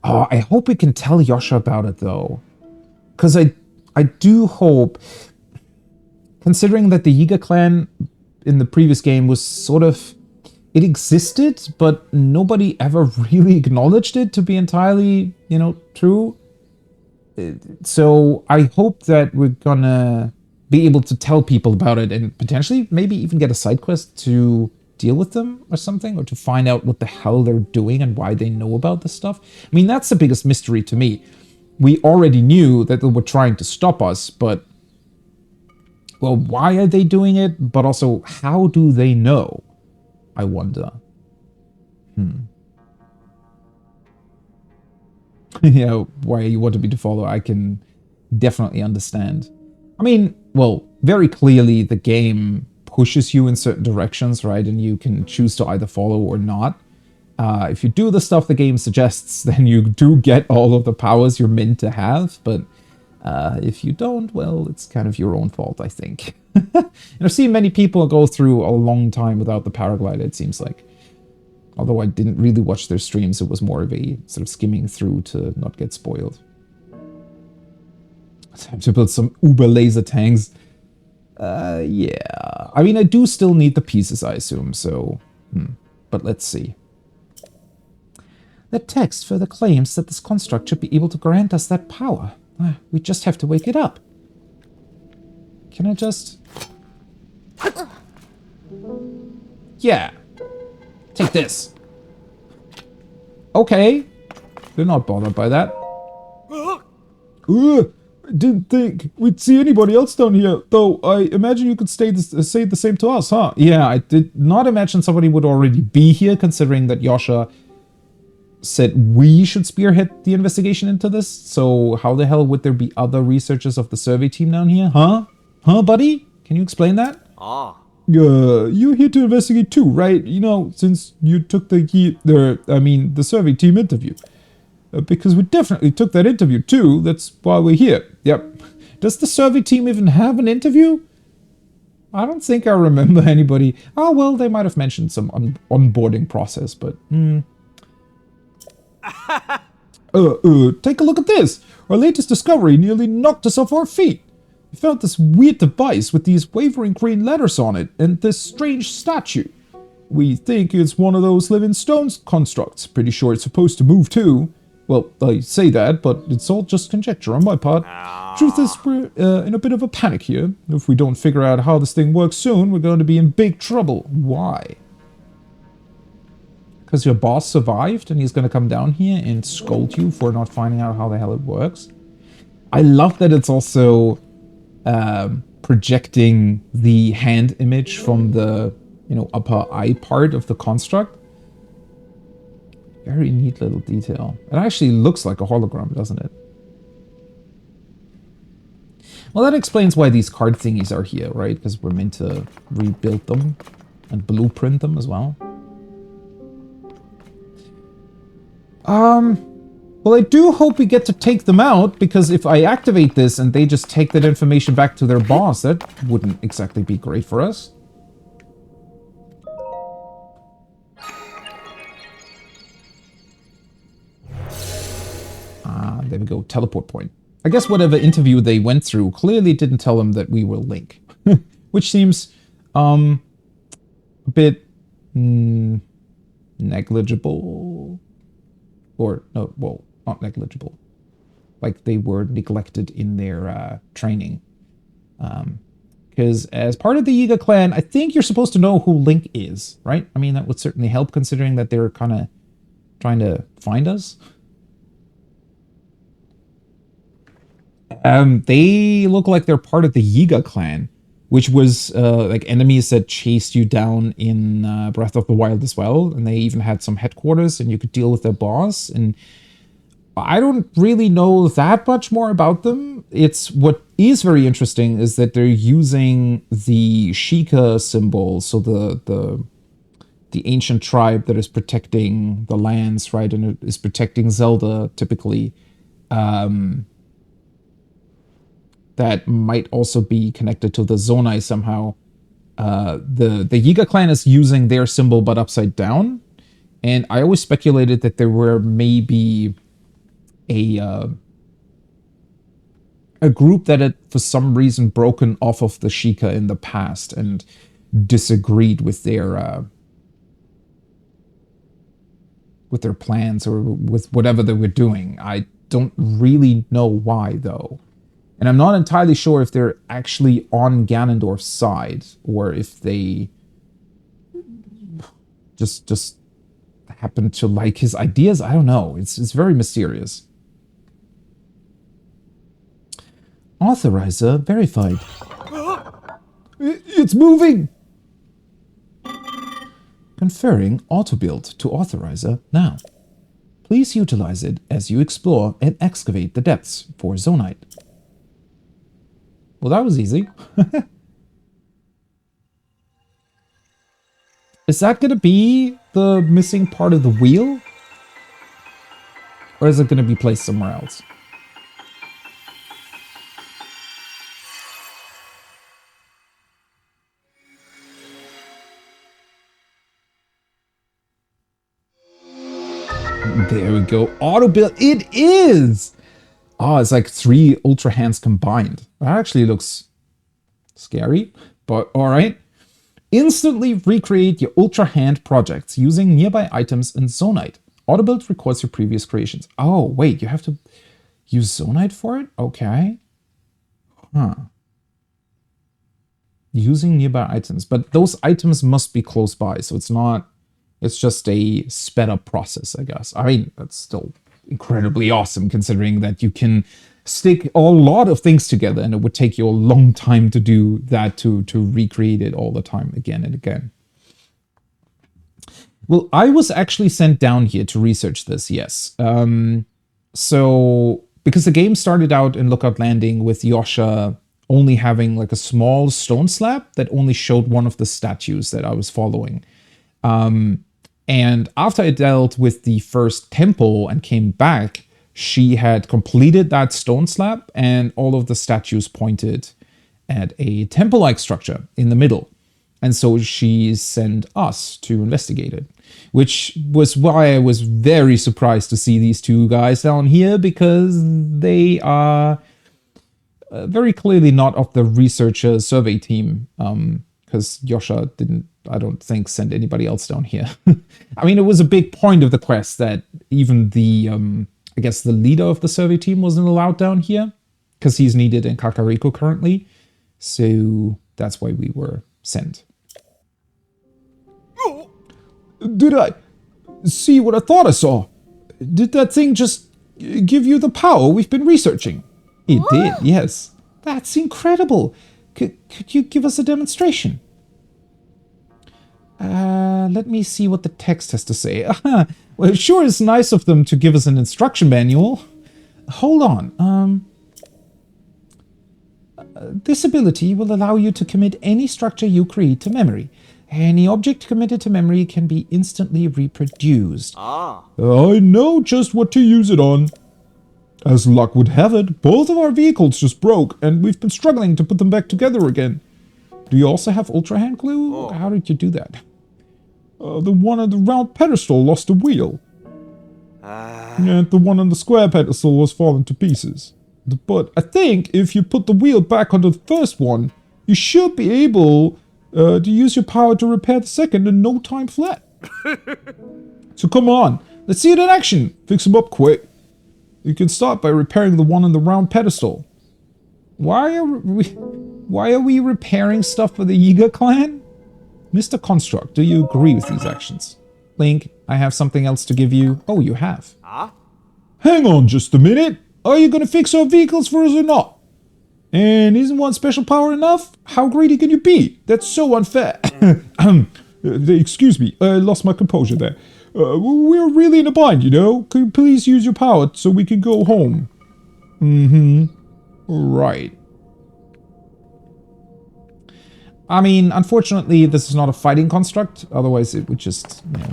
Oh, I hope we can tell Yasha about it, though. Because I do hope, considering that the Yiga clan in the previous game was sort of... It existed, but nobody ever really acknowledged it to be entirely, true. So I hope that we're gonna be able to tell people about it and potentially maybe even get a side quest to deal with them or something, or to find out what the hell they're doing and why they know about this stuff. I mean, that's the biggest mystery to me. We already knew that they were trying to stop us, but... Well, why are they doing it? But also, how do they know? I wonder. Yeah, why you wanted me to follow, I can definitely understand. I mean, well, very clearly the game pushes you in certain directions, right? And you can choose to either follow or not. If you do the stuff the game suggests, then you do get all of the powers you're meant to have. But if you don't, well, it's kind of your own fault, I think. And I've seen many people go through a long time without the paraglider, it seems like. Although I didn't really watch their streams, it was more of a sort of skimming through to not get spoiled. Time to build some uber laser tanks. Yeah. I mean, I do still need the pieces, I assume, so... But let's see. The text further claims that this construct should be able to grant us that power. We just have to wake it up. Can I just... Yeah. Take this. Okay. They're not bothered by that. Didn't think we'd see anybody else down here, though I imagine you could say the same to us, huh? Yeah, I did not imagine somebody would already be here, considering that Yasha said we should spearhead the investigation into this, so how the hell would there be other researchers of the survey team down here, huh? Huh, buddy? Can you explain that? You're here to investigate too, right? Since you took the survey team interview. Because we definitely took that interview too, that's why we're here. Yep. Does the survey team even have an interview? I don't think I remember anybody. Oh, well, they might have mentioned some onboarding process, but... Take a look at this! Our latest discovery nearly knocked us off our feet. We found this weird device with these wavering green letters on it, and this strange statue. We think it's one of those living stones constructs. Pretty sure it's supposed to move too. Well, I say that, but it's all just conjecture on my part. Truth is, we're in a bit of a panic here. If we don't figure out how this thing works soon, we're going to be in big trouble. Why? Because your boss survived and he's going to come down here and scold you for not finding out how the hell it works? I love that it's also projecting the hand image from the, upper eye part of the construct. Very neat little detail. It actually looks like a hologram, doesn't it? Well, that explains why these card thingies are here, right? Because we're meant to rebuild them and blueprint them as well. Well, I do hope we get to take them out, because if I activate this and they just take that information back to their boss, that wouldn't exactly be great for us. There we go, teleport point. I guess whatever interview they went through clearly didn't tell them that we were Link. Which seems, a bit, negligible. Or, no, well, not negligible. Like they were neglected in their training. Because as part of the Yiga clan, I think you're supposed to know who Link is, right? I mean, that would certainly help, considering that they're kind of trying to find us. They look like they're part of the Yiga clan, which was like enemies that chased you down in Breath of the Wild as well. And they even had some headquarters, and you could deal with their boss. And I don't really know that much more about them. It's what is very interesting is that they're using the Sheikah symbol, so the ancient tribe that is protecting the lands, right, and it is protecting Zelda typically. That might also be connected to the Zonai somehow. The Yiga clan is using their symbol but upside down, and I always speculated that there were maybe a group that had for some reason broken off of the Sheikah in the past and disagreed with their plans or with whatever they were doing. I don't really know why though. And I'm not entirely sure if they're actually on Ganondorf's side or if they just happen to like his ideas. I don't know. It's very mysterious. Authorizer verified. It's moving! Conferring auto build to authorizer now. Please utilize it as you explore and excavate the depths for Zonite. Well, that was easy. Is that going to be the missing part of the wheel? Or is it going to be placed somewhere else? There we go. Auto build. It is! Oh, it's like 3 Ultra Hands combined. That actually looks scary, but alright. Instantly recreate your Ultra Hand projects using nearby items and Zonite. Auto build records your previous creations. Oh, wait, you have to use Zonite for it? Okay. Huh. Using nearby items, but those items must be close by, so it's not... It's just a sped up process, I guess. I mean, that's still incredibly awesome considering that you can stick a lot of things together and it would take you a long time to do that, to recreate it all the time again and again. Well, I was actually sent down here to research this, yes. So, because the game started out in Lookout Landing with Yosha only having like a small stone slab that only showed one of the statues that I was following. And after I dealt with the first temple and came back, she had completed that stone slab and all of the statues pointed at a temple-like structure in the middle. And so she sent us to investigate it, which was why I was very surprised to see these two guys down here, because they are very clearly not of the researcher survey team, because Yosha didn't, I don't think, send anybody else down here. I mean, it was a big point of the quest that even the, I guess the leader of the survey team wasn't allowed down here, because he's needed in Kakariko currently. So that's why we were sent. Did I see what I thought I saw? Did that thing just give you the power we've been researching? It did, yes. That's incredible. Could you give us a demonstration? Let me see what the text has to say. Well, it sure is nice of them to give us an instruction manual. Hold on. This ability will allow you to commit any structure you create to memory. Any object committed to memory can be instantly reproduced. I know just what to use it on. As luck would have it, both of our vehicles just broke, and we've been struggling to put them back together again. Do you also have Ultra Hand glue? How did you do that? The one on the round pedestal lost a wheel. And the one on the square pedestal was fallen to pieces. But I think if you put the wheel back onto the first one, you should be able to use your power to repair the second in no time flat. So come on, let's see it in action. Fix them up quick. You can start by repairing the one on the round pedestal. Why are we repairing stuff for the Yiga clan? Mr. Construct, do you agree with these actions? Link, I have something else to give you. Oh, you have. Hang on just a minute. Are you going to fix our vehicles for us or not? And isn't one special power enough? How greedy can you be? That's so unfair. Excuse me, I lost my composure there. We're really in a bind, you know? Could you please use your power so we can go home? Mm-hmm. Right. I mean, unfortunately, this is not a fighting construct. Otherwise, it would just, you know,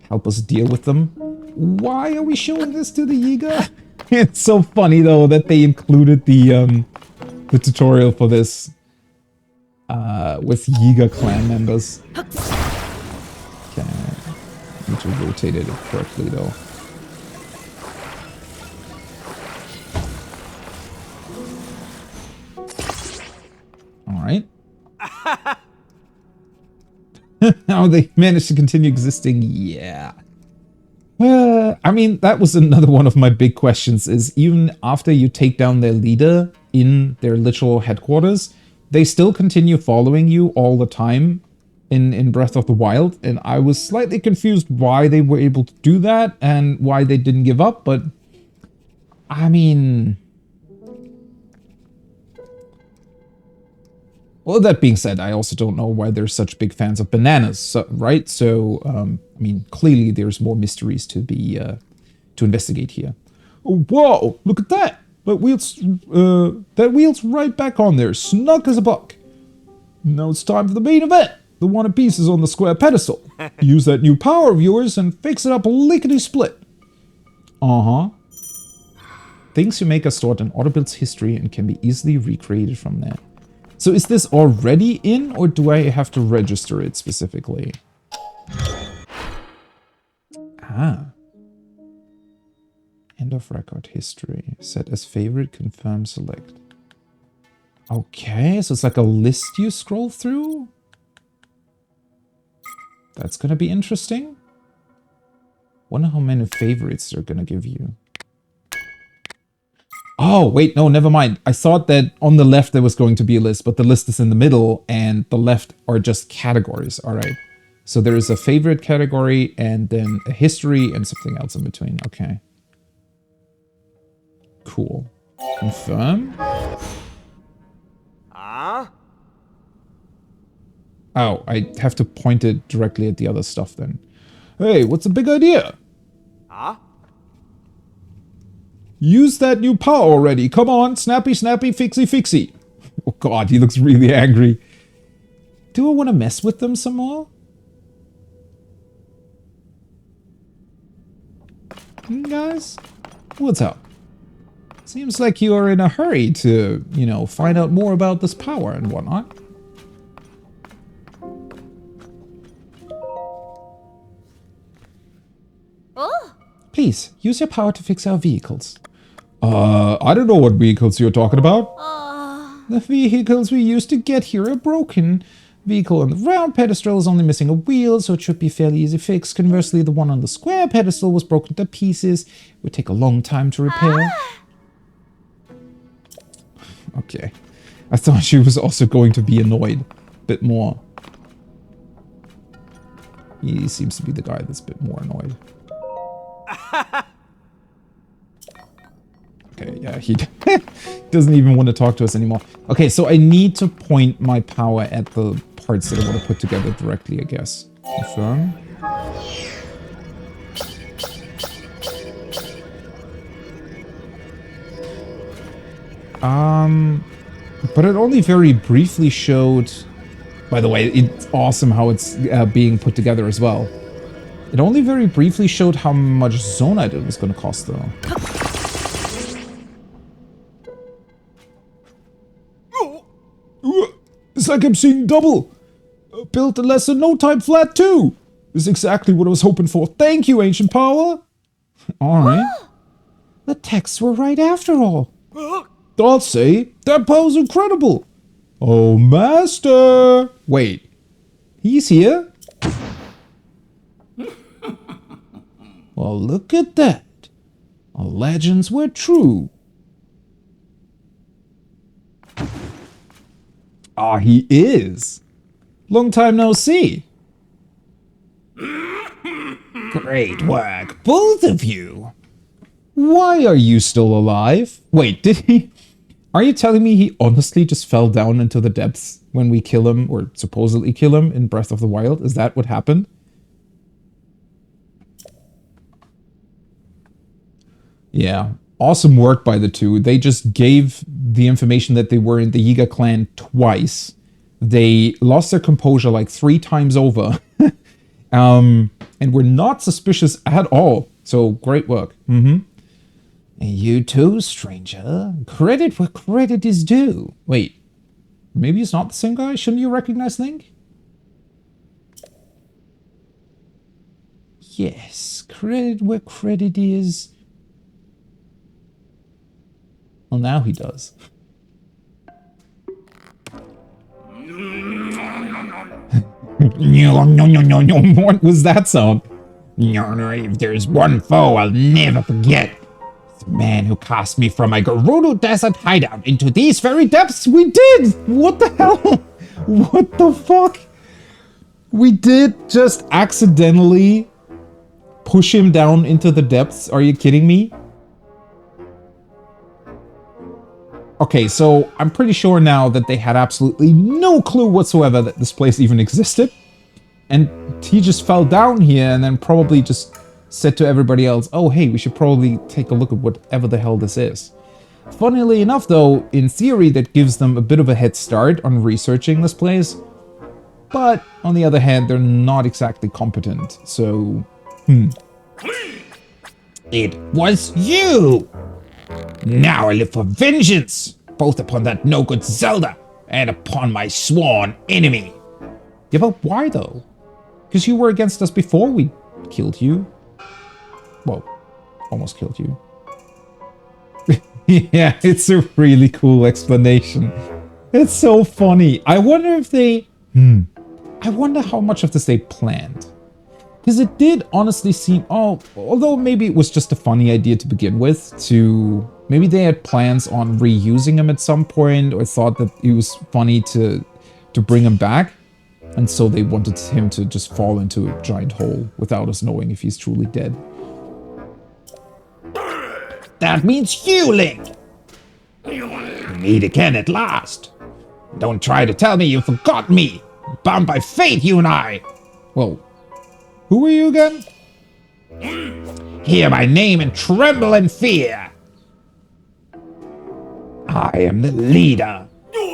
help us deal with them. Why are we showing this to the Yiga? It's so funny, though, that they included the tutorial for this with Yiga clan members. Okay, need to rotate it correctly, though. Alright. How they managed to continue existing, yeah. I mean, that was another one of my big questions, is even after you take down their leader in their literal headquarters, they still continue following you all the time in Breath of the Wild, and I was slightly confused why they were able to do that and why they didn't give up, but I mean... Well, that being said, I also don't know why they're such big fans of bananas, so, right? So, I mean, clearly there's more mysteries to be, to investigate here. Oh, whoa, look at that! That wheel's right back on there, snug as a buck. Now it's time for the main event. The one of pieces on the square pedestal. Use that new power of yours and fix it up lickety-split. Uh-huh. Things you make are stored in Autobuild's history and can be easily recreated from there. So is this already in, or do I have to register it specifically? Ah. End of record history. Set as favorite, confirm, select. Okay, so it's like a list you scroll through? That's gonna be interesting. Wonder how many favorites they're gonna give you. Oh, wait, no, never mind. I thought that on the left there was going to be a list, but the list is in the middle, and the left are just categories. All right. So there is a favorite category, and then a history, and something else in between. Okay. Cool. Confirm. Oh, I have to point it directly at the other stuff then. Hey, what's the big idea? Use that new power already. Come on, snappy, snappy, fixy, fixy. Oh god, he looks really angry. Do I want to mess with them some more? Guys, what's up? Seems like you are in a hurry to, you know, find out more about this power and whatnot. Oh. Please, use your power to fix our vehicles. I don't know what vehicles you're talking about. The vehicles we used to get here are broken. Vehicle on the round pedestal is only missing a wheel, so it should be fairly easy fix. Conversely, the one on the square pedestal was broken to pieces. It would take a long time to repair. Okay. I thought she was also going to be annoyed a bit more. He seems to be the guy that's a bit more annoyed. Okay, yeah, he doesn't even want to talk to us anymore. Okay, so I need to point my power at the parts that I want to put together directly, I guess. Confirm. But it only very briefly showed... By the way, it's awesome how it's being put together as well. It only very briefly showed how much zonite it was going to cost, though. It's like I'm seeing double. Built in less than no time flat, too. This is exactly what I was hoping for. Thank you, Ancient Power. All right. The texts were right after all. I'll say, that power's incredible. Oh, Master. Wait, he's here? Well, look at that. Our legends were true. Ah, he is. Long time no see. Great work, both of you. Why are you still alive? Wait, did he... Are you telling me he honestly just fell down into the depths when we kill him, or supposedly kill him, in Breath of the Wild? Is that what happened? Yeah. Awesome work by the two. They just gave the information that they were in the Yiga clan twice. They lost their composure like 3 times over. And we're not suspicious at all. So, great work. Mm-hmm. And you too, stranger. Credit where credit is due. Wait. Maybe it's not the same guy? Shouldn't you recognize Link? Yes, credit where credit is. Well, now he does. What was that sound? If there's one foe I'll never forget, it's the man who cast me from my Gerudo Desert hideout into these very depths. We did! What the hell? What the fuck? We did just accidentally push him down into the depths. Are you kidding me? Okay, so I'm pretty sure now that they had absolutely no clue whatsoever that this place even existed. And he just fell down here and then probably just said to everybody else, oh, hey, we should probably take a look at whatever the hell this is. Funnily enough, though, in theory, that gives them a bit of a head start on researching this place. But on the other hand, they're not exactly competent, so... It was you! Now I live for vengeance, both upon that no-good Zelda and upon my sworn enemy. Yeah, but why though? Because you were against us before we killed you. Well, almost killed you. Yeah, it's a really cool explanation. It's so funny. I wonder if they... I wonder how much of this they planned. Because it did honestly seem... Oh, although maybe it was just a funny idea to begin with, to... Maybe they had plans on reusing him at some point, or thought that it was funny to bring him back. And so they wanted him to just fall into a giant hole without us knowing if he's truly dead. That means you, Link! Meet again at last. Don't try to tell me you forgot me. Bound by fate, you and I. Well, who are you again? Hear my name and tremble in fear. I am the leader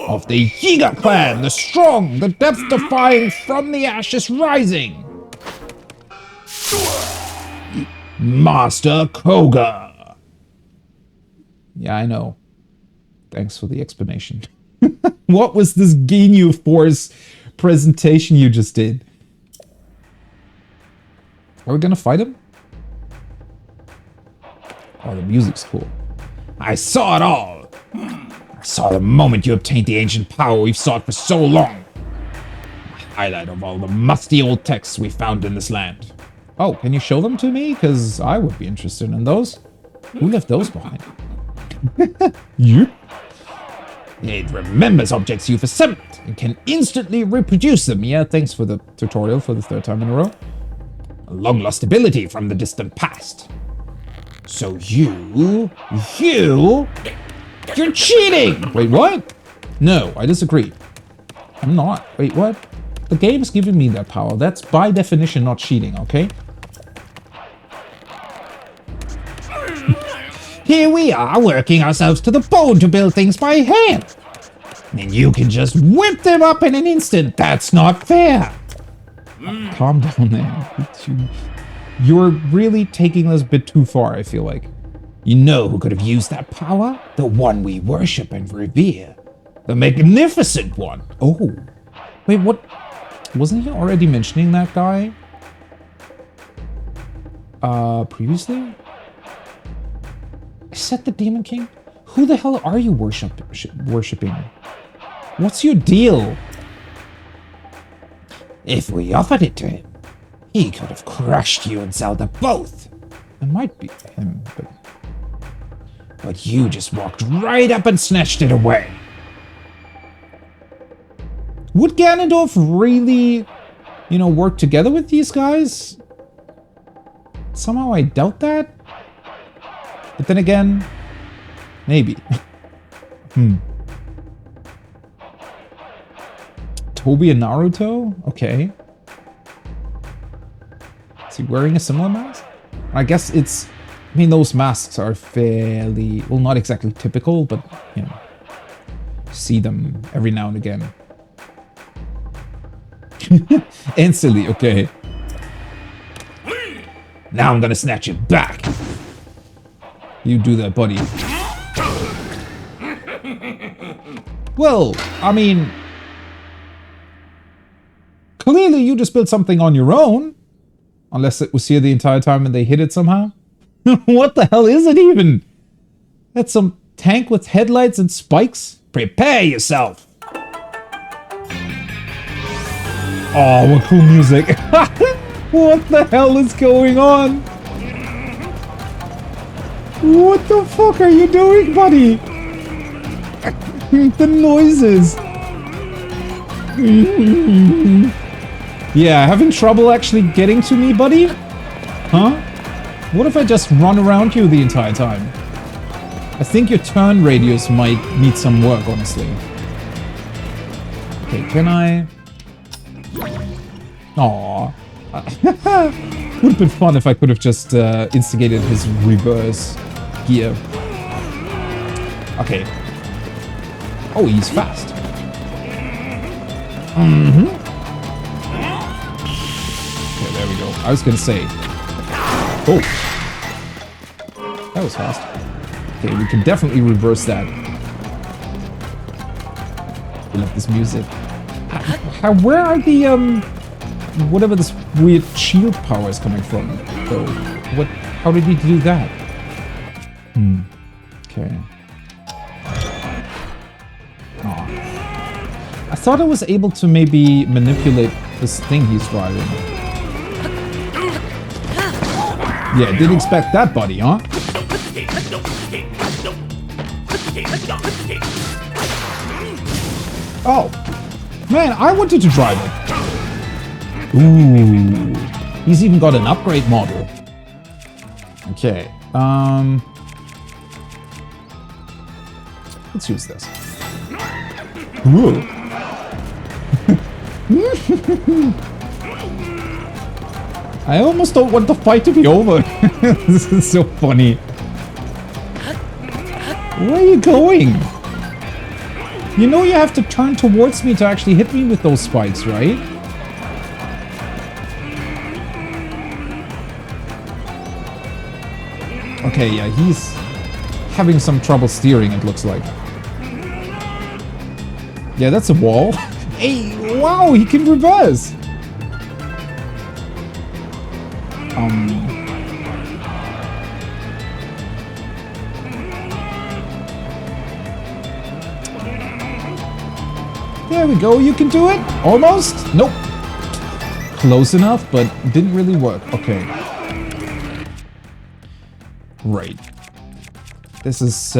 of the Yiga clan, the strong, the depth-defying, from the ashes rising. Master Koga. Yeah, I know. Thanks for the explanation. What was this Ginyu Force presentation you just did? Are we gonna fight him? Oh, the music's cool. I saw it all. I saw the moment you obtained the ancient power we've sought for so long. A highlight of all the musty old texts we found in this land. Oh, can you show them to me? Because I would be interested in those. Who left those behind? You? It remembers objects you've assembled and can instantly reproduce them. Yeah, thanks for the tutorial for the 3rd time in a row. A long-lost ability from the distant past. So you're cheating! Wait, what? No, I disagree. I'm not. Wait, what? The game's giving me that power. That's by definition not cheating, okay? Here we are, working ourselves to the bone to build things by hand. And you can just whip them up in an instant. That's not fair. Calm down, man. You're really taking this a bit too far, I feel like. You know who could have used that power? The one we worship and revere. The magnificent one. Oh. Wait, what? Wasn't he already mentioning that guy? Previously? Is that the Demon King? Who the hell are you worshipping? What's your deal? If we offered it to him, he could have crushed you and Zelda both. It might be him, but you just walked right up and snatched it away. Would Ganondorf really, work together with these guys? Somehow I doubt that. But then again, maybe. Toby and Naruto? Okay. Is he wearing a similar mask? I guess it's... I mean, those masks are fairly... Well, not exactly typical, but, you know... See them every now and again. Instantly, okay. Now I'm gonna snatch it back. You do that, buddy. Well, I mean... Clearly you just built something on your own. Unless it was here the entire time and they hit it somehow. What the hell is it even? That's some tank with headlights and spikes? Prepare yourself! Oh, what cool music. What the hell is going on? What the fuck are you doing, buddy? The noises. Yeah, having trouble actually getting to me, buddy? Huh? What if I just run around you the entire time? I think your turn radius might need some work, honestly. Okay, can I... Aww. Would have been fun if I could have just instigated his reverse gear. Okay. Oh, he's fast. Mm-hmm. Okay, there we go. I was gonna say. Oh. That was fast. Okay, we can definitely reverse that. I love this music. Where are the, whatever this weird shield power is coming from, though? How did he do that? Okay. Aw. I thought I was able to maybe manipulate this thing he's driving. Yeah, didn't expect that, buddy, huh? Oh. Man, I wanted to drive it. Ooh. He's even got an upgrade model. Okay. Let's use this. Ooh. I almost don't want the fight to be over. This is so funny. Where are you going? You know you have to turn towards me to actually hit me with those spikes, right? Okay, yeah, he's having some trouble steering, it looks like. Yeah, that's a wall. Hey, wow, he can reverse. There we go, you can do it. Almost. Nope. Close enough, but didn't really work. Okay. Right. This is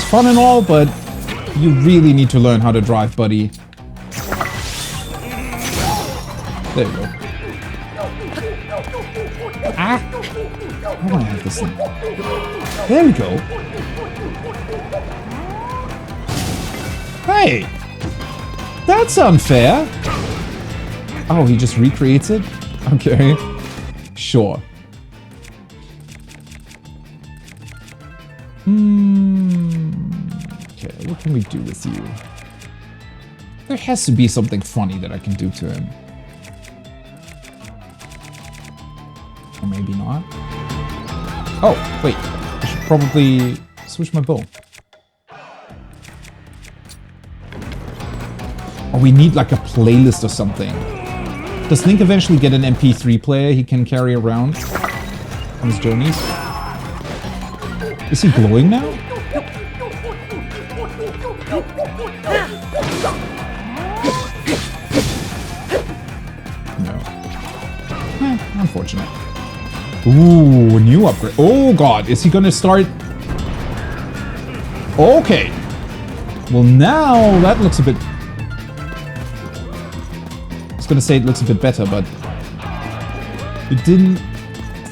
fun and all, but you really need to learn how to drive, buddy. There you go. Ah! I want to have this thing. There we go. Hey! That's unfair! Oh, he just recreates it? Okay. Sure. Okay, what can we do with you? There has to be something funny that I can do to him. Or maybe not. Oh, wait. I should probably switch my bow. Oh, we need like a playlist or something. Does Link eventually get an MP3 player he can carry around on his journeys? Is he glowing now? No. Unfortunate. Ooh, a new upgrade. Oh god, is he gonna start? Okay. Well, now that looks a bit... I was gonna say it looks a bit better, but... You didn't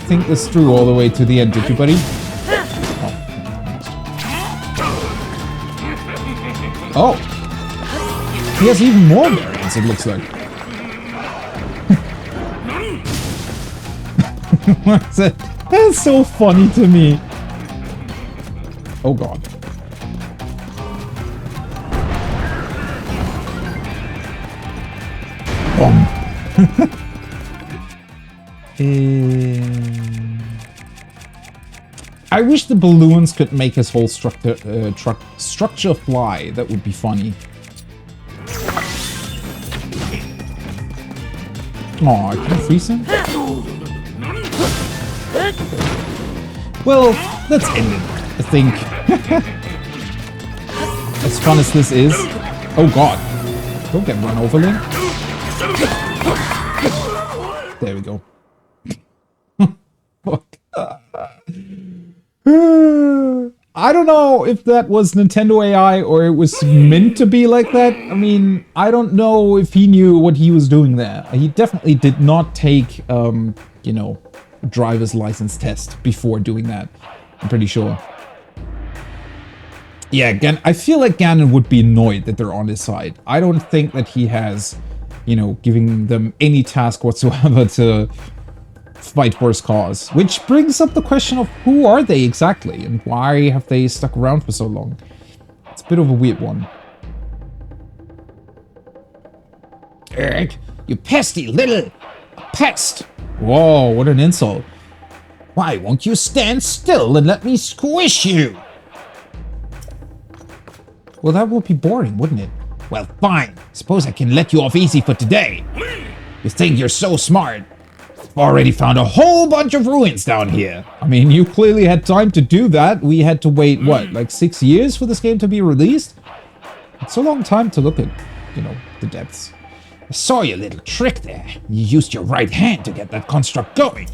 think this through all the way to the end, did you, buddy? Oh. Oh! He has even more variants, it looks like. What's that? That's so funny to me. Oh god. I wish the balloons could make his whole structure fly. That would be funny. Aw, can I freeze him? Well, let's end it, I think. As fun as this is. Oh god. Don't get run over, Link. There we go. Fuck. I don't know if that was Nintendo AI or it was meant to be like that. I mean, I don't know if he knew what he was doing there. He definitely did not take, you know, driver's license test before doing that. I'm pretty sure. Yeah, I feel like Ganon would be annoyed that they're on his side. I don't think that he has, you know, giving them any task whatsoever to fight for his cause. Which brings up the question of who are they exactly and why have they stuck around for so long? It's a bit of a weird one. Eric, you pesty little pest. Whoa, what an insult. Why won't you stand still and let me squish you? Well, that would be boring, wouldn't it? Well, fine. Suppose I can let you off easy for today. You think you're so smart. I've already found a whole bunch of ruins down here. I mean, you clearly had time to do that. We had to wait, what, like 6 years for this game to be released? It's a long time to look at, you know, the depths. I saw your little trick there. You used your right hand to get that construct going.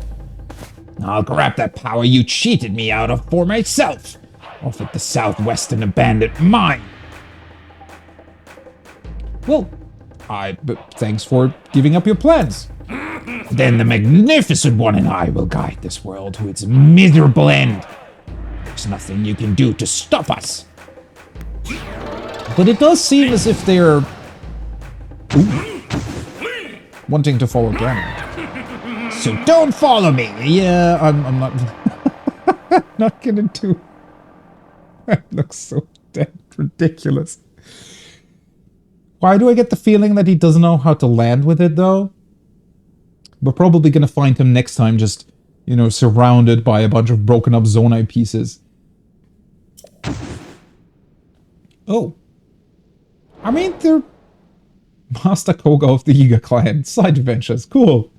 I'll grab that power you cheated me out of for myself. Off at the southwestern abandoned mine. Well, but thanks for giving up your plans. Then the Magnificent One and I will guide this world to its miserable end. There's nothing you can do to stop us. But it does seem as if they're wanting to follow Ganon. So don't follow me. Yeah, I'm not not gonna do. That looks so damn ridiculous. Why do I get the feeling that he doesn't know how to land with it, though? We're probably gonna find him next time just, you know, surrounded by a bunch of broken up Zonai pieces. Oh. I mean, they're Master Koga of the Yiga clan. Side adventures. Cool.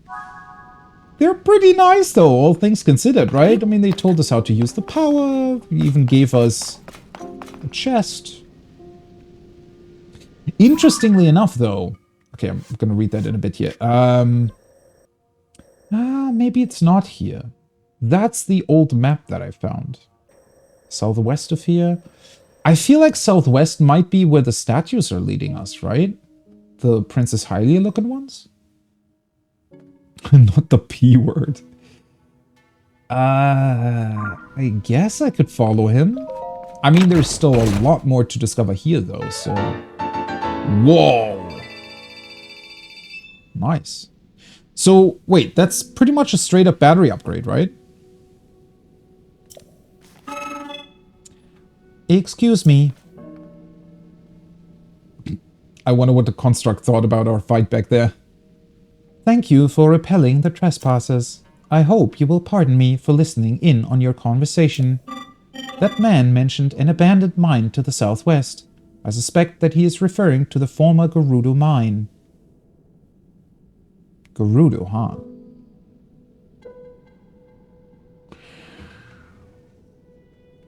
They're pretty nice, though, all things considered, right? I mean, they told us how to use the power. Even gave us a chest. Interestingly enough, though... Okay, I'm going to read that in a bit here. Maybe it's not here. That's the old map that I found. Southwest of here. I feel like southwest might be where the statues are leading us, right? The Princess Hylia looking ones? Not the P word. I guess I could follow him. I mean, there's still a lot more to discover here, though, so... Whoa! Nice. So, wait, that's pretty much a straight-up battery upgrade, right? Excuse me. I wonder what the construct thought about our fight back there. Thank you for repelling the trespassers. I hope you will pardon me for listening in on your conversation. That man mentioned an abandoned mine to the southwest. I suspect that he is referring to the former Gerudo mine. Gerudo, huh?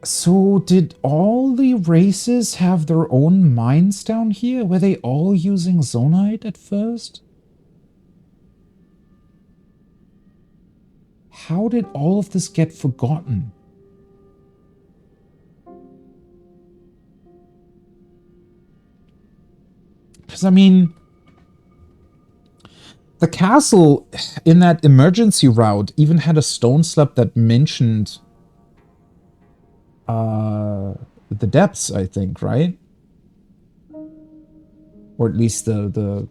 So did all the races have their own mines down here? Were they all using Zonite at first? How did all of this get forgotten? Because, I mean, the castle in that emergency route even had a stone slab that mentioned the depths, I think, right? Or at least the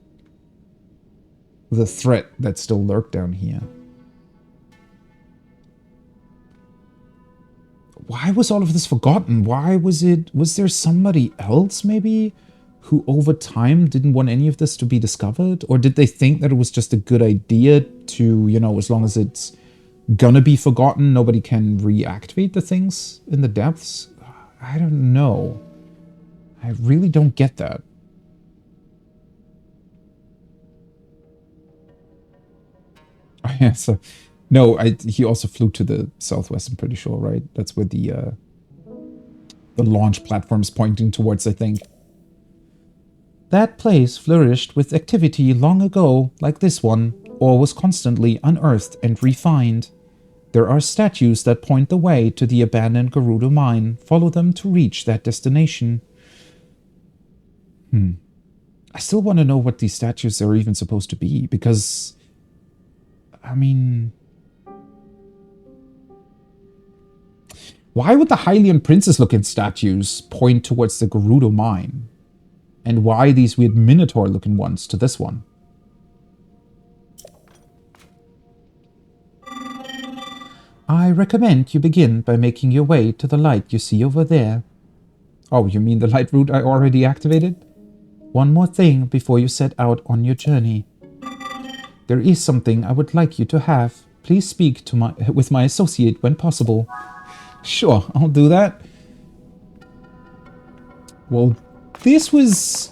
threat that still lurked down here. Why was all of this forgotten? Why was it... Was there somebody else, maybe, who over time didn't want any of this to be discovered? Or did they think that it was just a good idea to, you know, as long as it's gonna be forgotten, nobody can reactivate the things in the depths? I don't know. I really don't get that. Oh, yeah, so... No, he also flew to the southwest, I'm pretty sure, right? That's where the launch platform's pointing towards, I think. That place flourished with activity long ago, like this one, or was constantly unearthed and refined. There are statues that point the way to the abandoned Gerudo mine. Follow them to reach that destination. I still want to know what these statues are even supposed to be, because... I mean... Why would the Hylian princess-looking statues point towards the Gerudo mine? And why these weird Minotaur-looking ones to this one? I recommend you begin by making your way to the light you see over there. Oh, you mean the light route I already activated? One more thing before you set out on your journey. There is something I would like you to have. Please speak to with my associate when possible. Sure, I'll do that. Well, this was...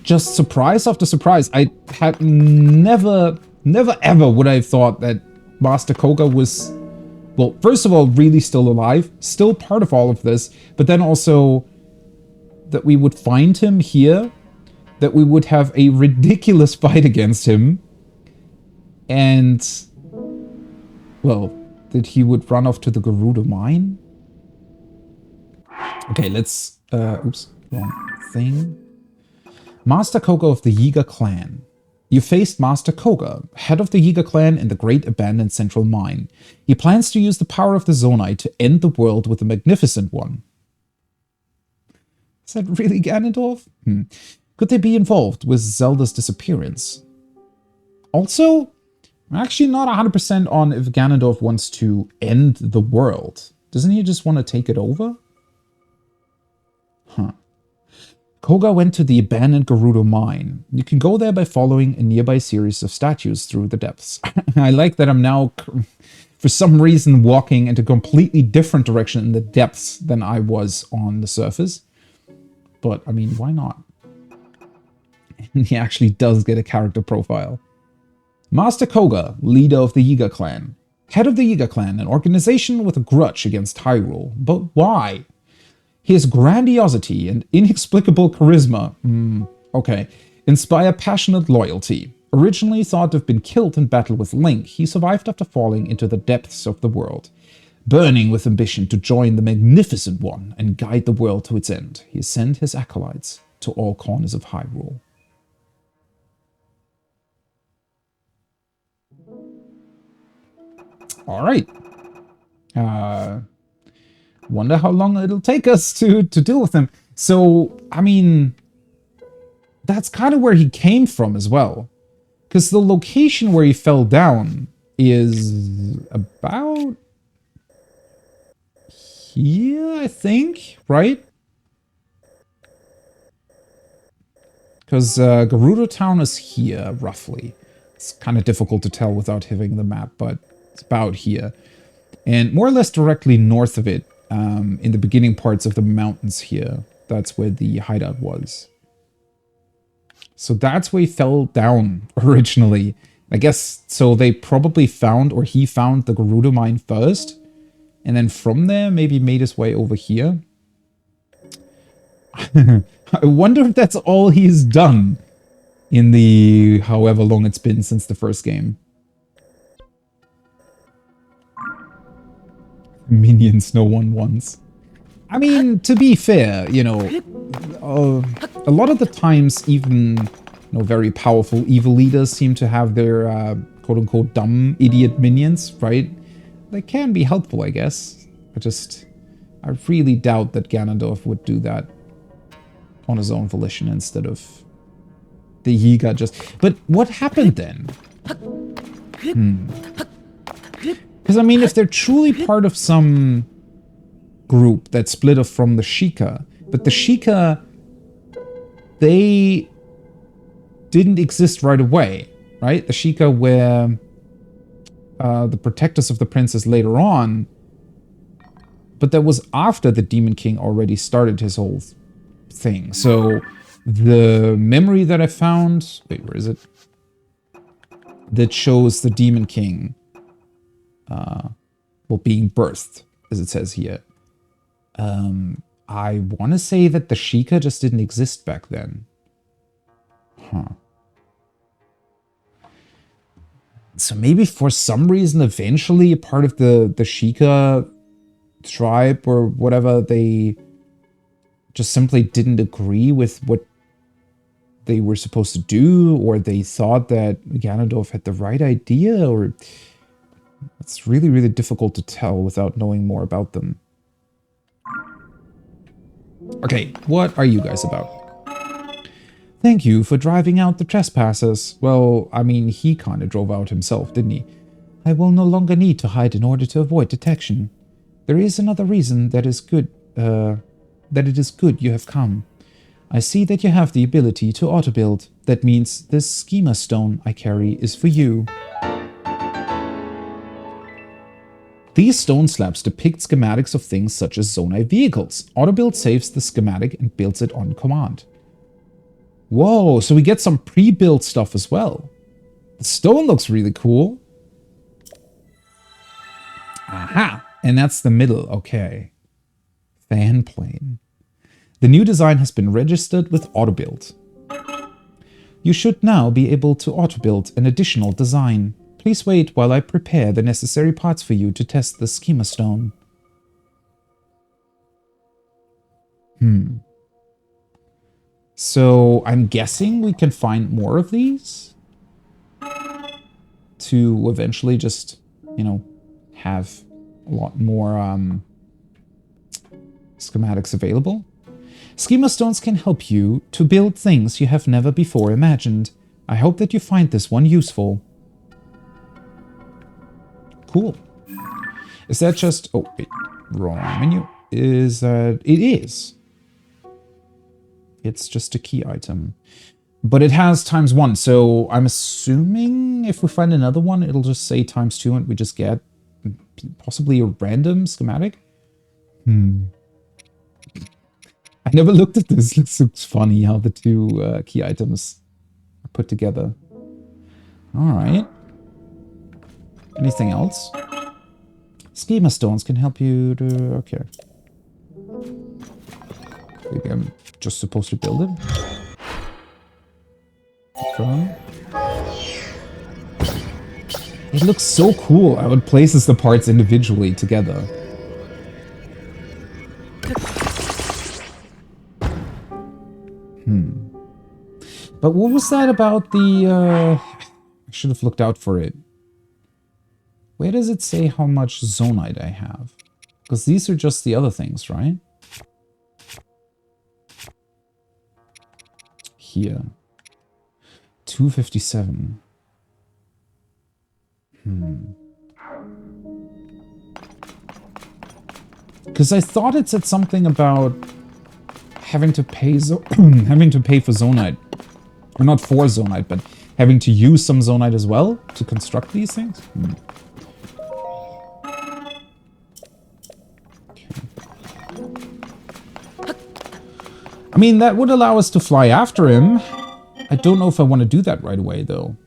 just surprise after surprise. I had never ever would I have thought that Master Koga was, well, first of all, really still alive, still part of all of this, but then also that we would find him here, that we would have a ridiculous fight against him, and, well, that he would run off to the Gerudo mine? Okay, let's, oops, wrong thing. Master Koga of the Yiga clan. You faced Master Koga, head of the Yiga clan in the great abandoned central mine. He plans to use the power of the Zonai to end the world with the Magnificent One. Is that really Ganondorf? Could they be involved with Zelda's disappearance? Also, I'm actually not 100% on if Ganondorf wants to end the world. Doesn't he just want to take it over? Huh. Koga went to the abandoned Gerudo mine. You can go there by following a nearby series of statues through the depths. I like that I'm now, for some reason, walking in a completely different direction in the depths than I was on the surface. But, I mean, why not? And he actually does get a character profile. Master Koga, leader of the Yiga clan. Head of the Yiga clan, an organization with a grudge against Hyrule. But why? His grandiosity and inexplicable charisma, okay, inspire passionate loyalty. Originally thought to have been killed in battle with Link, he survived after falling into the depths of the world. Burning with ambition to join the Magnificent One and guide the world to its end, he sent his acolytes to all corners of Hyrule. All right. Wonder how long it'll take us to deal with him. So, I mean, that's kind of where he came from as well. Because the location where he fell down is about here, I think, right? Because Gerudo Town is here, roughly. It's kind of difficult to tell without having the map, but it's about here. And more or less directly north of it, in the beginning parts of the mountains here, that's where the hideout was. So that's where he fell down originally. I guess, so they probably found, or he found the Gerudo mine first, and then from there maybe made his way over here. I wonder if that's all he's done in the however long it's been since the first game. Minions no one wants. I mean, to be fair, you know, a lot of the times even, you know, very powerful evil leaders seem to have their quote-unquote dumb idiot minions, right? They can be helpful, I guess. I just I really doubt that Ganondorf would do that on his own volition instead of the Yiga just... But what happened then? Because, I mean, if they're truly part of some group that split off from the Sheikah, but the Sheikah, they didn't exist right away, right? The Sheikah were the protectors of the princess later on, but that was after the Demon King already started his whole thing. So the memory that I found, wait, where is it? That shows the Demon King, well, being birthed, as it says here. I want to say that the Sheikah just didn't exist back then. Huh. So maybe for some reason, eventually, a part of the Sheikah tribe or whatever, they just simply didn't agree with what they were supposed to do, or they thought that Ganondorf had the right idea, or... It's really, really difficult to tell without knowing more about them. Okay, what are you guys about? Thank you for driving out the trespassers. Well, I mean, he kind of drove out himself, didn't he? I will no longer need to hide in order to avoid detection. There is another reason that is good, that it is good you have come. I see that you have the ability to auto-build. That means this schema stone I carry is for you. These stone slabs depict schematics of things such as Zonai vehicles. Autobuild saves the schematic and builds it on command. Whoa, so we get some pre-built stuff as well. The stone looks really cool. Aha! And that's the middle, okay. Fan plane. The new design has been registered with Autobuild. You should now be able to auto-build an additional design. Please wait while I prepare the necessary parts for you to test the schema stone. So I'm guessing we can find more of these to eventually just, you know, have a lot more schematics available. Schema stones can help you to build things you have never before imagined. I hope that you find this one useful. Cool. Is that just... Oh, wait. Wrong menu. Is that... It is. It's just a key item. But it has ×1, so I'm assuming if we find another one, it'll just say ×2 and we just get possibly a random schematic? I never looked at this. It looks funny how the two key items are put together. Alright. Anything else? Schema stones can help you to... Okay. Maybe I'm just supposed to build it? Okay. It looks so cool how it places the parts individually together. But what was that about the... I should have looked out for it. Where does it say how much Zonite I have? Because these are just the other things, right? Here. 257. Because I thought it said something about having to pay having to pay for Zonite. Or not for Zonite, but having to use some Zonite as well to construct these things. I mean, that would allow us to fly after him. I don't know if I want to do that right away, though.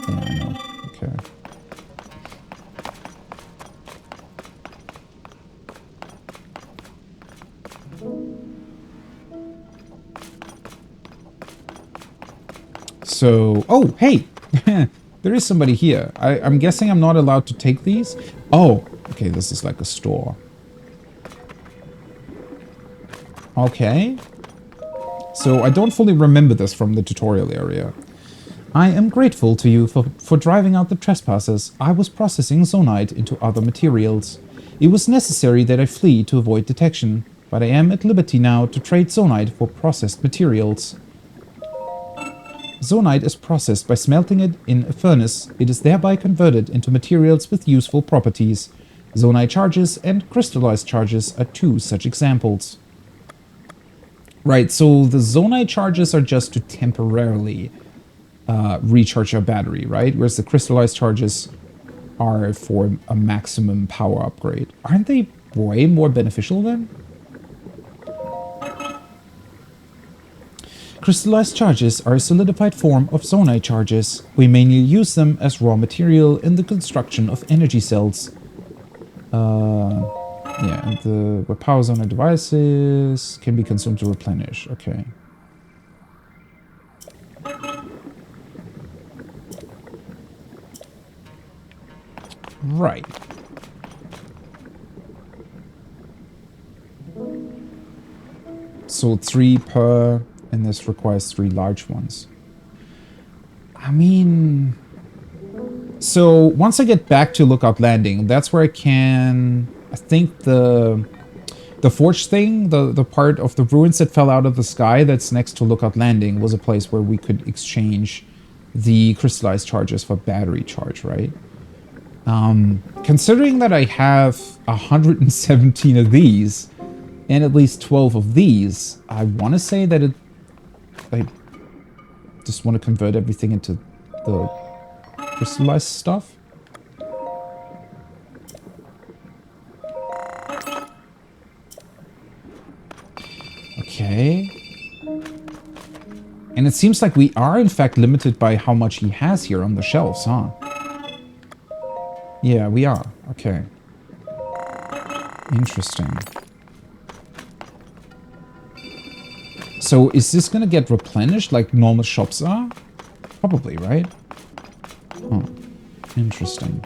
Yeah, I know. Okay. So... Oh, hey! There is somebody here. I'm guessing I'm not allowed to take these. Oh, okay, this is like a store. Okay. So I don't fully remember this from the tutorial area. I am grateful to you for driving out the trespassers. I was processing zonite into other materials. It was necessary that I flee to avoid detection, but I am at liberty now to trade zonite for processed materials. Zonite is processed by smelting it in a furnace. It is thereby converted into materials with useful properties. Zonite charges and crystallized charges are two such examples. Right, so the zonite charges are just to temporarily recharge our battery, right? Whereas the crystallized charges are for a maximum power upgrade. Aren't they way more beneficial then? Crystallized charges are a solidified form of zonite charges. We mainly use them as raw material in the construction of energy cells. Yeah, and what powers on our devices can be consumed to replenish. Okay. Right. So 3 per, and this requires 3 large ones. I mean... So once I get back to Lookout Landing, that's where I can... I think the forge thing, the part of the ruins that fell out of the sky that's next to Lookout Landing was a place where we could exchange the crystallized charges for battery charge, right? Considering that I have 117 of these and at least 12 of these, I want to say that I just want to convert everything into the crystallized stuff. Okay. And it seems like we are in fact limited by how much he has here on the shelves, huh? Yeah, we are. Okay. Interesting. So is this gonna get replenished like normal shops are? Probably, right? Oh, interesting.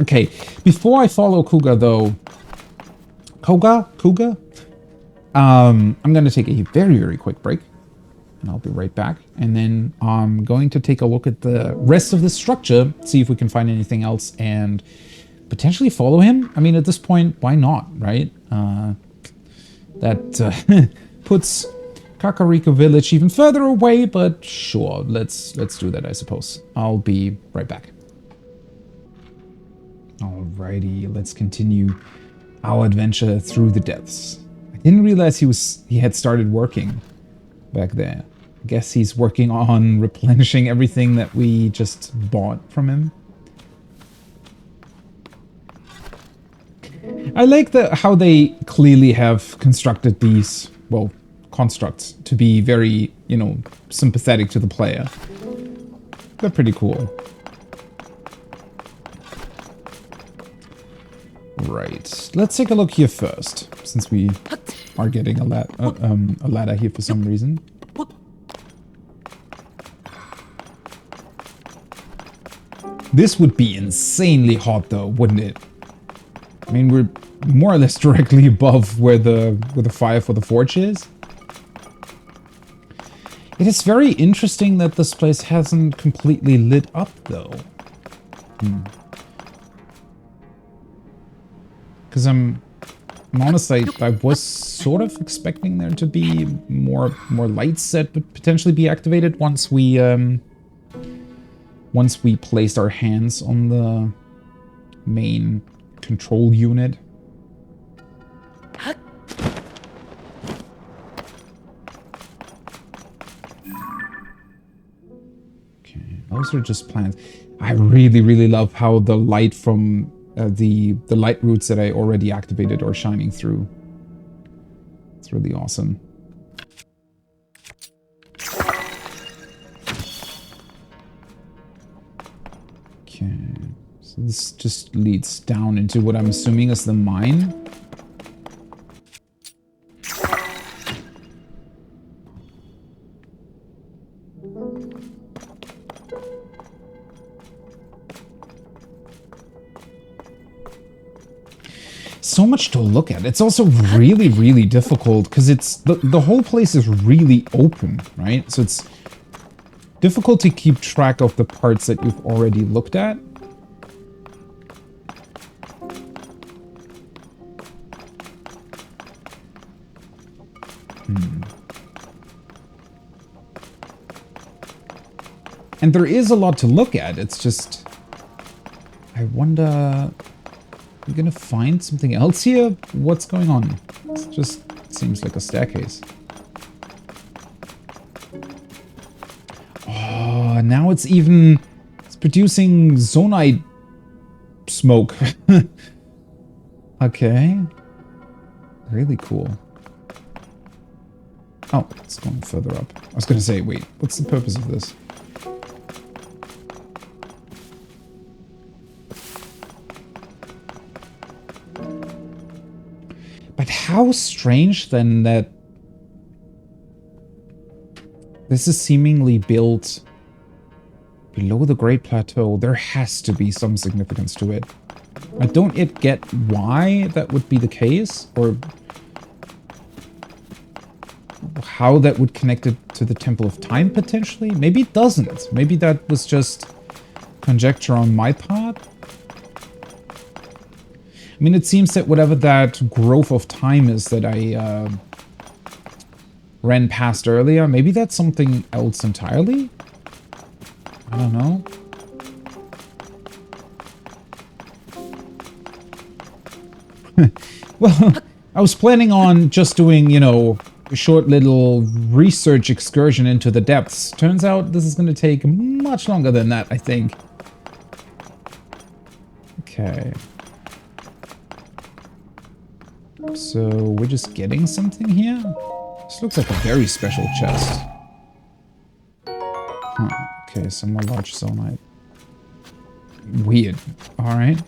Okay, before I follow Kuga though... Kuga? I'm gonna take a very, very quick break. And I'll be right back. And then I'm going to take a look at the rest of the structure, see if we can find anything else, and potentially follow him. I mean, at this point, why not, right? That puts Kakariko Village even further away, but sure, let's do that, I suppose. I'll be right back. Alrighty, let's continue our adventure through the depths. I didn't realize he had started working back there. I guess he's working on replenishing everything that we just bought from him. I like how they clearly have constructed these, well, constructs to be very, you know, sympathetic to the player. They're pretty cool. Right, let's take a look here first, since we are getting a ladder here for some reason. This would be insanely hot though, wouldn't it? I mean, we're more or less directly above where the fire for the forge is. It is very interesting that this place hasn't completely lit up though. Because I'm honest, I was sort of expecting there to be more lights that would potentially be activated once we placed our hands on the main control unit. Okay, those are just plans. I really love how the light from the light routes that I already activated are shining through. It's really awesome. Okay, so this just leads down into what I'm assuming is the mine. So much to look at. It's also really, really difficult because it's the whole place is really open, right? So it's difficult to keep track of the parts that you've already looked at. And there is a lot to look at. It's just, I wonder, I'm gonna find something else here? What's going on? It just seems like a staircase. Oh, now it's producing zonite smoke. Okay. Really cool. Oh, it's going further up. I was gonna say, wait, what's the purpose of this? But how strange then that this is seemingly built below the Great Plateau. There has to be some significance to it. I don't yet get why that would be the case, or how that would connect it to the Temple of Time, potentially. Maybe it doesn't. Maybe that was just conjecture on my part. I mean, it seems that whatever that growth of time is that I ran past earlier, maybe that's something else entirely? I don't know. Well, I was planning on just doing, you know, a short little research excursion into the depths. Turns out this is going to take much longer than that, I think. Okay. So we're just getting something here? This looks like a very special chest. Huh. Okay, some more large zonite. Weird. Alright.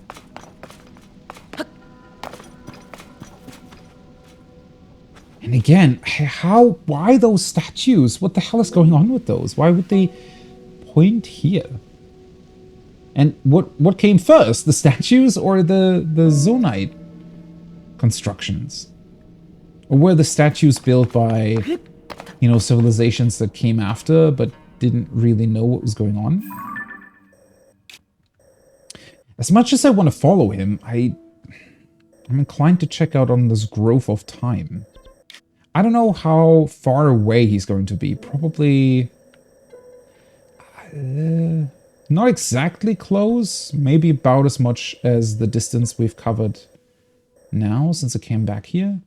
And again, why those statues? What the hell is going on with those? Why would they point here? And what came first? The statues or the zonite constructions? Or were the statues built by, you know, civilizations that came after but didn't really know what was going on? As much as I want to follow him, I'm inclined to check out on this growth of time. I don't know how far away he's going to be. Probably not exactly close. Maybe about as much as the distance we've covered now since I came back here.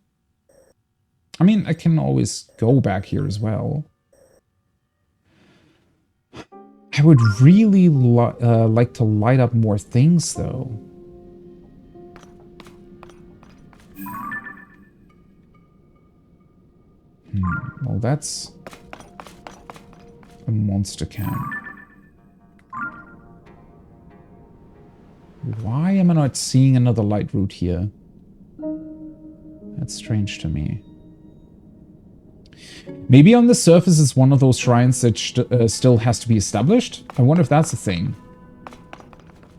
I mean, I can always go back here as well. I would really like to light up more things, though. Well, that's a monster can. Why am I not seeing another light route here? That's strange to me. Maybe on the surface it's one of those shrines that still has to be established. I wonder if that's a thing.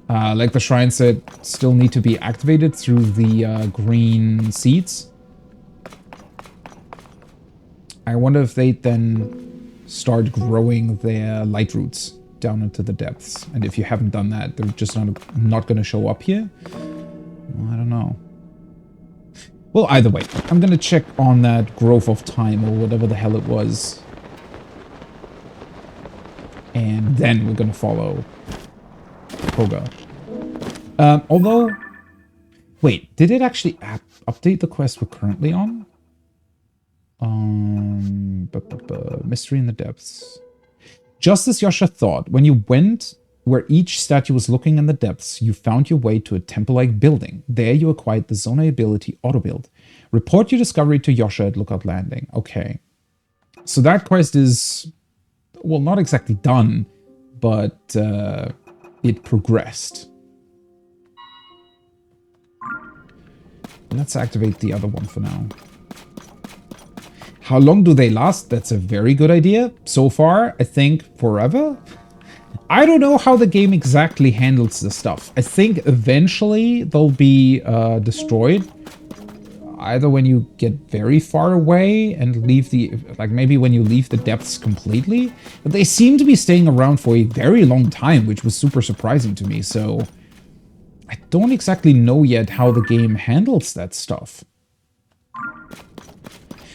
Like the shrines that still need to be activated through the green seeds. I wonder if they then start growing their light roots down into the depths. And if you haven't done that, they're just not going to show up here. Well, I don't know. Well, either way, I'm going to check on that growth of time or whatever the hell it was. And then we're going to follow Koga. Although, wait, did it actually update the quest we're currently on? Mystery in the depths. Just as Yasha thought, when you went where each statue was looking in the depths, you found your way to a temple-like building. There you acquired the Zonai ability Auto-Build. Report your discovery to Yasha at Lookout Landing. Okay. So that quest is, well, not exactly done, but it progressed. Let's activate the other one for now. How long do they last? That's a very good idea. So far, I think forever. I don't know how the game exactly handles this stuff. I think eventually they'll be destroyed. Either when you get very far away and leave the... like, maybe when you leave the depths completely. But they seem to be staying around for a very long time, which was super surprising to me, so... I don't exactly know yet how the game handles that stuff.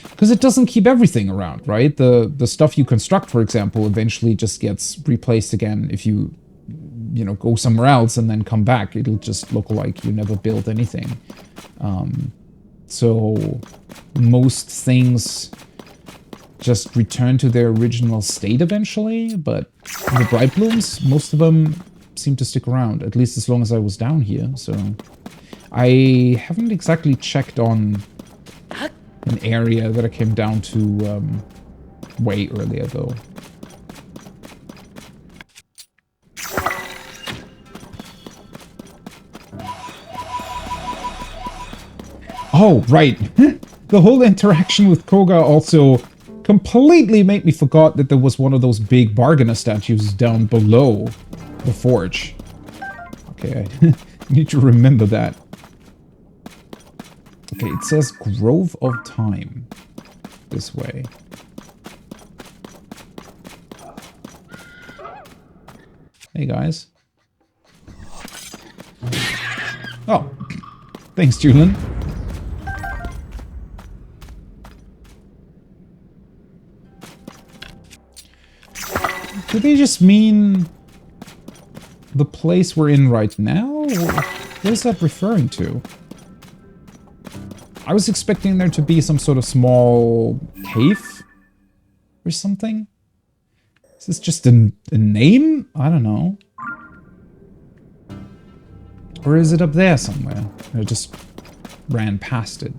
Because it doesn't keep everything around, right? The stuff you construct, for example, eventually just gets replaced again if you know, go somewhere else and then come back. It'll just look like you never built anything. So most things just return to their original state eventually, but the Bright Blooms, most of them seem to stick around, at least as long as I was down here, so... I haven't exactly checked on an area that I came down to way earlier, though. Oh, right. The whole interaction with Koga also completely made me forget that there was one of those big bargainer statues down below the forge. Okay, I need to remember that. Okay, it says Grove of Time. This way. Hey, guys. Oh. Thanks, Julian. Do they just mean the place we're in right now? What is that referring to? I was expecting there to be some sort of small cave or something. Is this just a name? I don't know. Or is it up there somewhere? I just ran past it.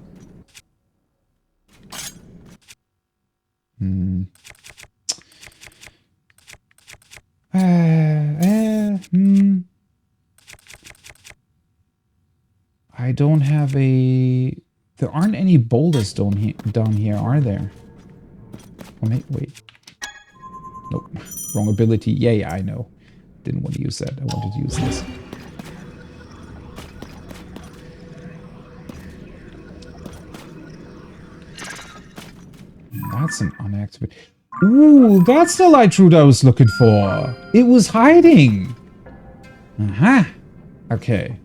I don't have a... There aren't any boulders down here, are there? Oh, wait. Nope. Wrong ability. Yeah, I know. Didn't want to use that. I wanted to use this. That's an unactivated... Ooh, that's the light root I was looking for. It was hiding. Aha. Okay.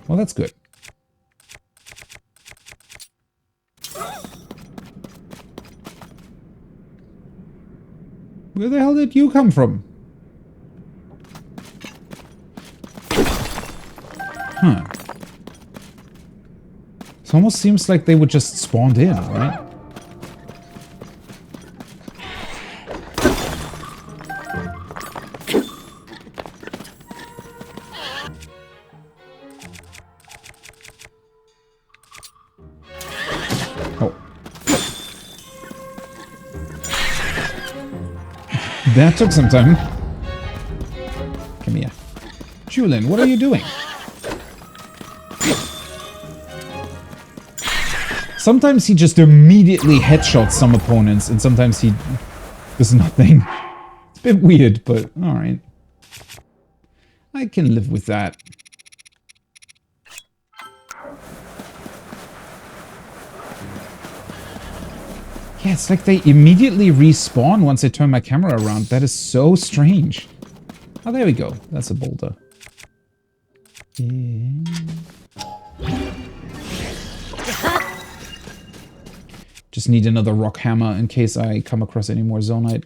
Well, that's good. Where the hell did you come from? Huh. It almost seems like they would just spawned in, right? That took some time. Come here. Julian, what are you doing? Sometimes he just immediately headshots some opponents, and sometimes he does nothing. It's a bit weird, but alright. I can live with that. Yeah, it's like they immediately respawn once I turn my camera around. That is so strange. Oh, there we go. That's a boulder. Yeah. Just need another rock hammer in case I come across any more zonite.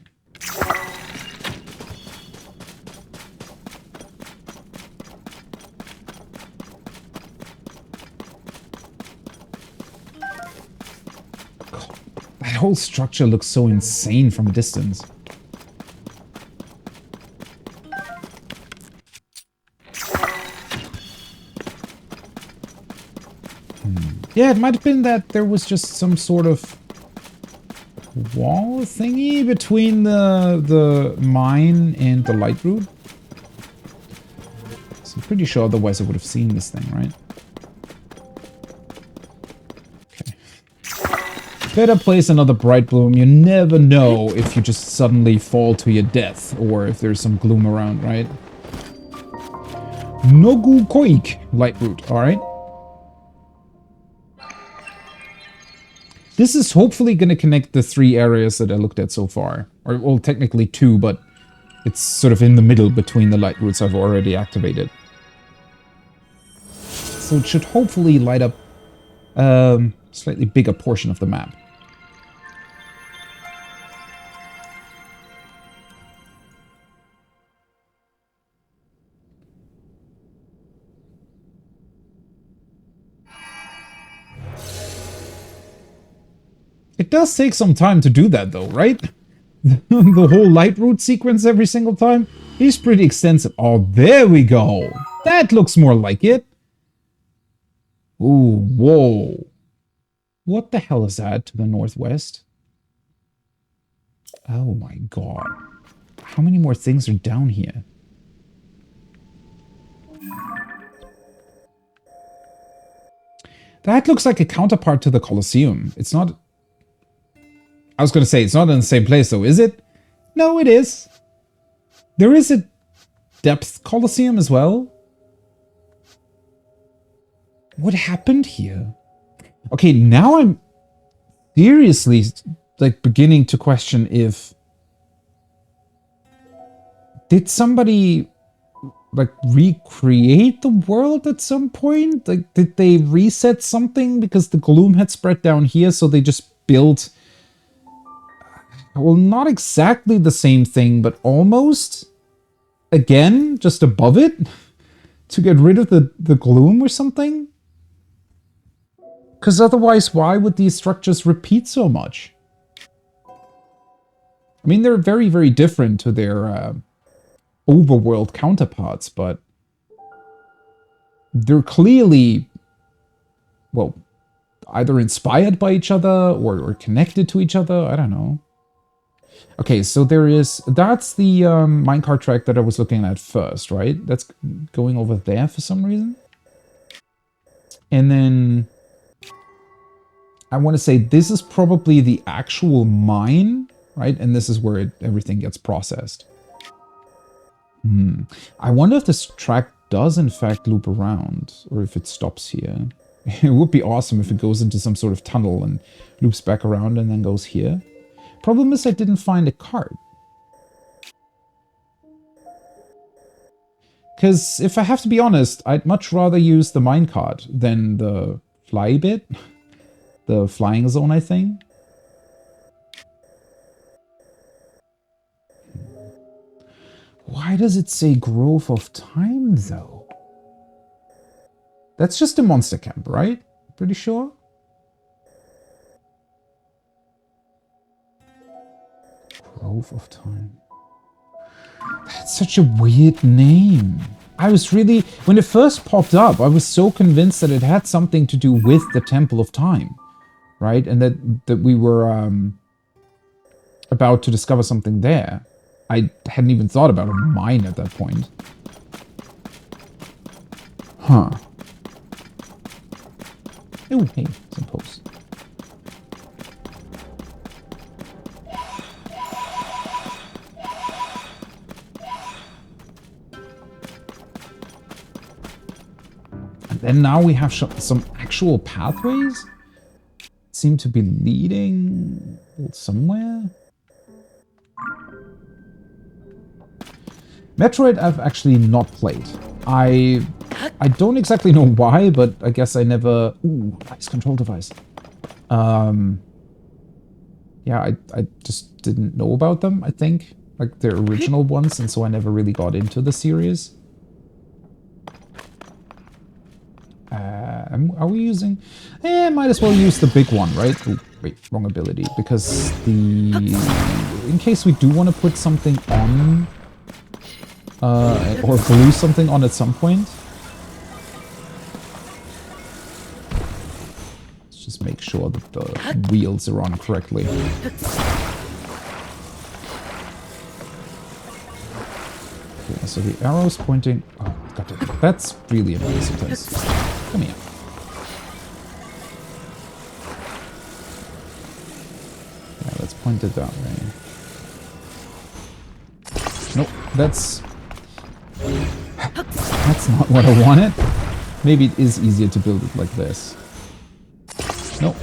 That whole structure looks so insane from a distance. Yeah, it might have been that there was just some sort of wall thingy between the mine and the light root. So I'm pretty sure otherwise I would have seen this thing, right? Okay. Better place another bright bloom. You never know if you just suddenly fall to your death or if there's some gloom around, right? Nogu Koik, light root, alright? This is hopefully going to connect the 3 areas that I looked at so far. Or, well, technically 2, but it's sort of in the middle between the light roots I've already activated. So it should hopefully light up a slightly bigger portion of the map. It does take some time to do that though, right? The whole light route sequence every single time is pretty extensive. Oh, there we go. That looks more like it. Ooh, whoa. What the hell is that to the northwest? Oh my god. How many more things are down here? That looks like a counterpart to the Colosseum. It's not... I was going to say, it's not in the same place though, is it? No, it is. There is a depth Colosseum as well. What happened here? Okay, now I'm seriously like beginning to question if... Did somebody like recreate the world at some point? Like, did they reset something because the gloom had spread down here, so they just built... Well, not exactly the same thing, but almost. Again, just above it. To get rid of the gloom or something. Because otherwise, why would these structures repeat so much? I mean, they're very, very different to their overworld counterparts, but they're clearly, well, either inspired by each other or connected to each other. I don't know. Okay, so there is... That's the minecart track that I was looking at first, right? That's going over there for some reason. And then... I want to say this is probably the actual mine, right? And this is where everything gets processed. I wonder if this track does in fact loop around, or if it stops here. It would be awesome if it goes into some sort of tunnel and loops back around and then goes here. Problem is I didn't find a cart. Because if I have to be honest, I'd much rather use the minecart than the fly bit. The flying zone, I think. Why does it say Grove of Time, though? That's just a monster camp, right? Pretty sure? Grove of Time. That's such a weird name. I was really... When it first popped up, I was so convinced that it had something to do with the Temple of Time. Right? And that we were about to discover something there. I hadn't even thought about a mine at that point. Huh. Oh, hey, some posts. And then now we have some actual pathways? Seem to be leading somewhere. Metroid I've actually not played. I don't exactly know why, but I guess I never... Ooh, nice control device. Yeah, I just didn't know about them, I think. Like, their original ones, and so I never really got into the series. Are we using... might as well use the big one, right? Ooh, wait, wrong ability. Because the... In case we do want to put something on... or glue something on at some point. Let's just make sure that the wheels are on correctly. Okay, so the arrow's pointing... Oh, got it. That's really annoying sometimes. Come here. pointed that way. Nope, that's not what I wanted. Maybe it is easier to build it like this. Nope.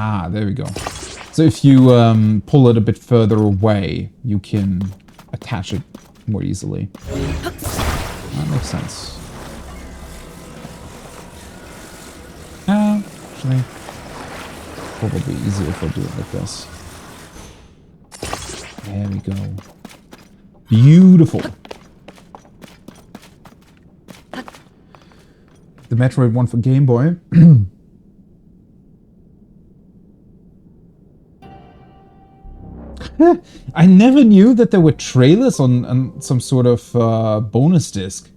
Ah, there we go. So if you pull it a bit further away, you can attach it more easily. That makes sense. Actually, probably easier if I do it like this. There we go. Beautiful. The Metroid one for Game Boy. I never knew that there were trailers on some sort of bonus disc.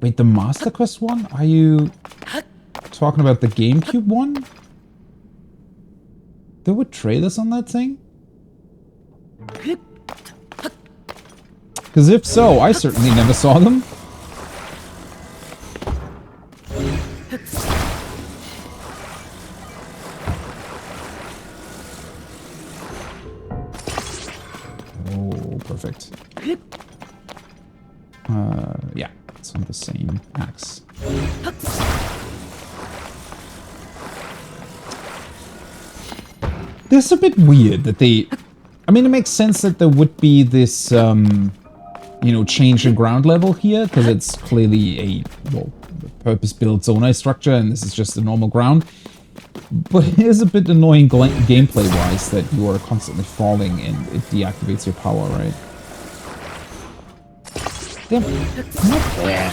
Wait, the Master Quest one? Are you talking about the GameCube one? There were trailers on that thing? Because if so, I certainly never saw them. Oh, perfect. Yeah, it's on the same axe. This is a bit weird that they... I mean, it makes sense that there would be this, you know, change in ground level here, because it's clearly a, well, purpose-built zonai structure, and this is just the normal ground. But it is a bit annoying gameplay-wise that you are constantly falling and it deactivates your power, right? Damn, not there.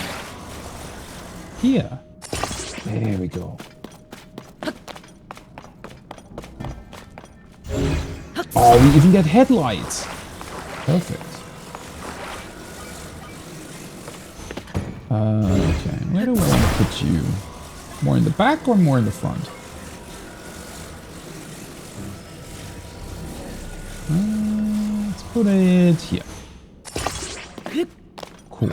Here. There we go. Oh, we even get headlights. Perfect. Okay, where do I want to put you? More in the back or more in the front? Let's put it here. Cool.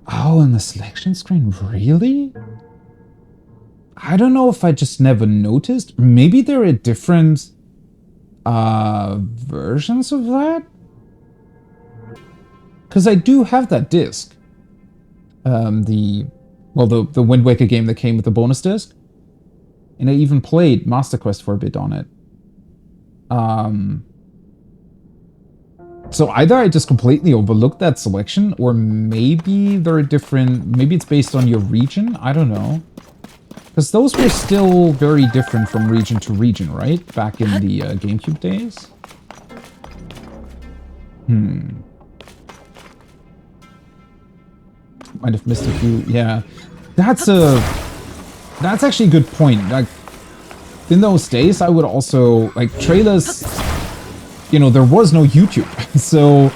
Oh, and the selection screen, really? I don't know if I just never noticed. Maybe there are different versions of that? Because I do have that disc. The Wind Waker game that came with the bonus disc. And I even played Master Quest for a bit on it. So either I just completely overlooked that selection, or maybe there are different... Maybe it's based on your region? I don't know. Because those were still very different from region to region, right? Back in the GameCube days? Might have missed a few. Yeah. That's actually a good point. Like, in those days, I would also... Like, trailers... You know, there was no YouTube. So,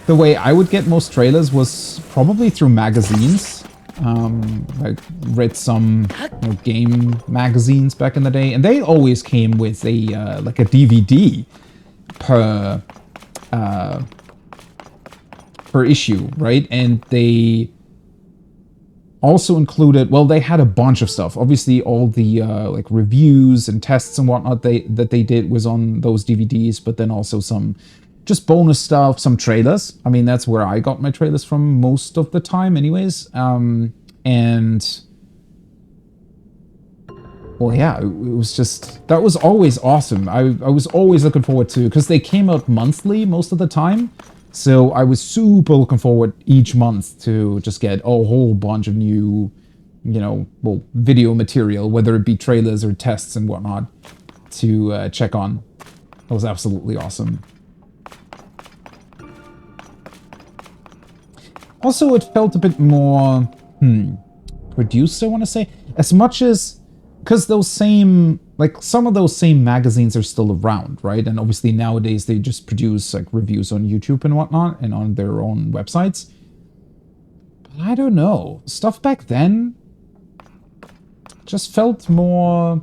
the way I would get most trailers was probably through magazines. I read some game magazines back in the day, and they always came with a like a DVD per issue, right? And they also included, well, they had a bunch of stuff. Obviously, all the like reviews and tests and whatnot that they did was on those DVDs, but then also some just bonus stuff, some trailers. I mean, that's where I got my trailers from most of the time anyways. And well, yeah, it was just, that was always awesome. I was always looking forward to, because they came out monthly most of the time. So I was super looking forward each month to just get a whole bunch of new, you know, well, video material, whether it be trailers or tests and whatnot, to check on. That was absolutely awesome. Also, it felt a bit more, produced, I want to say. As much as, because those same, like, some of those same magazines are still around, right? And obviously nowadays they just produce, like, reviews on YouTube and whatnot, and on their own websites. But I don't know. Stuff back then just felt more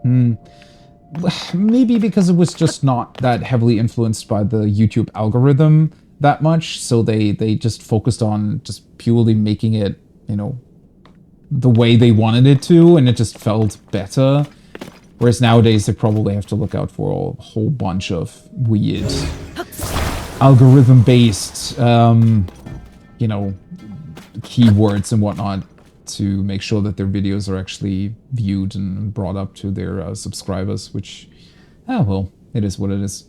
Maybe because it was just not that heavily influenced by the YouTube algorithm that much, so they just focused on just purely making it, you know, the way they wanted it to, and it just felt better. Whereas nowadays they probably have to look out for a whole bunch of weird algorithm-based, you know, keywords and whatnot to make sure that their videos are actually viewed and brought up to their subscribers, which, well, it is what it is.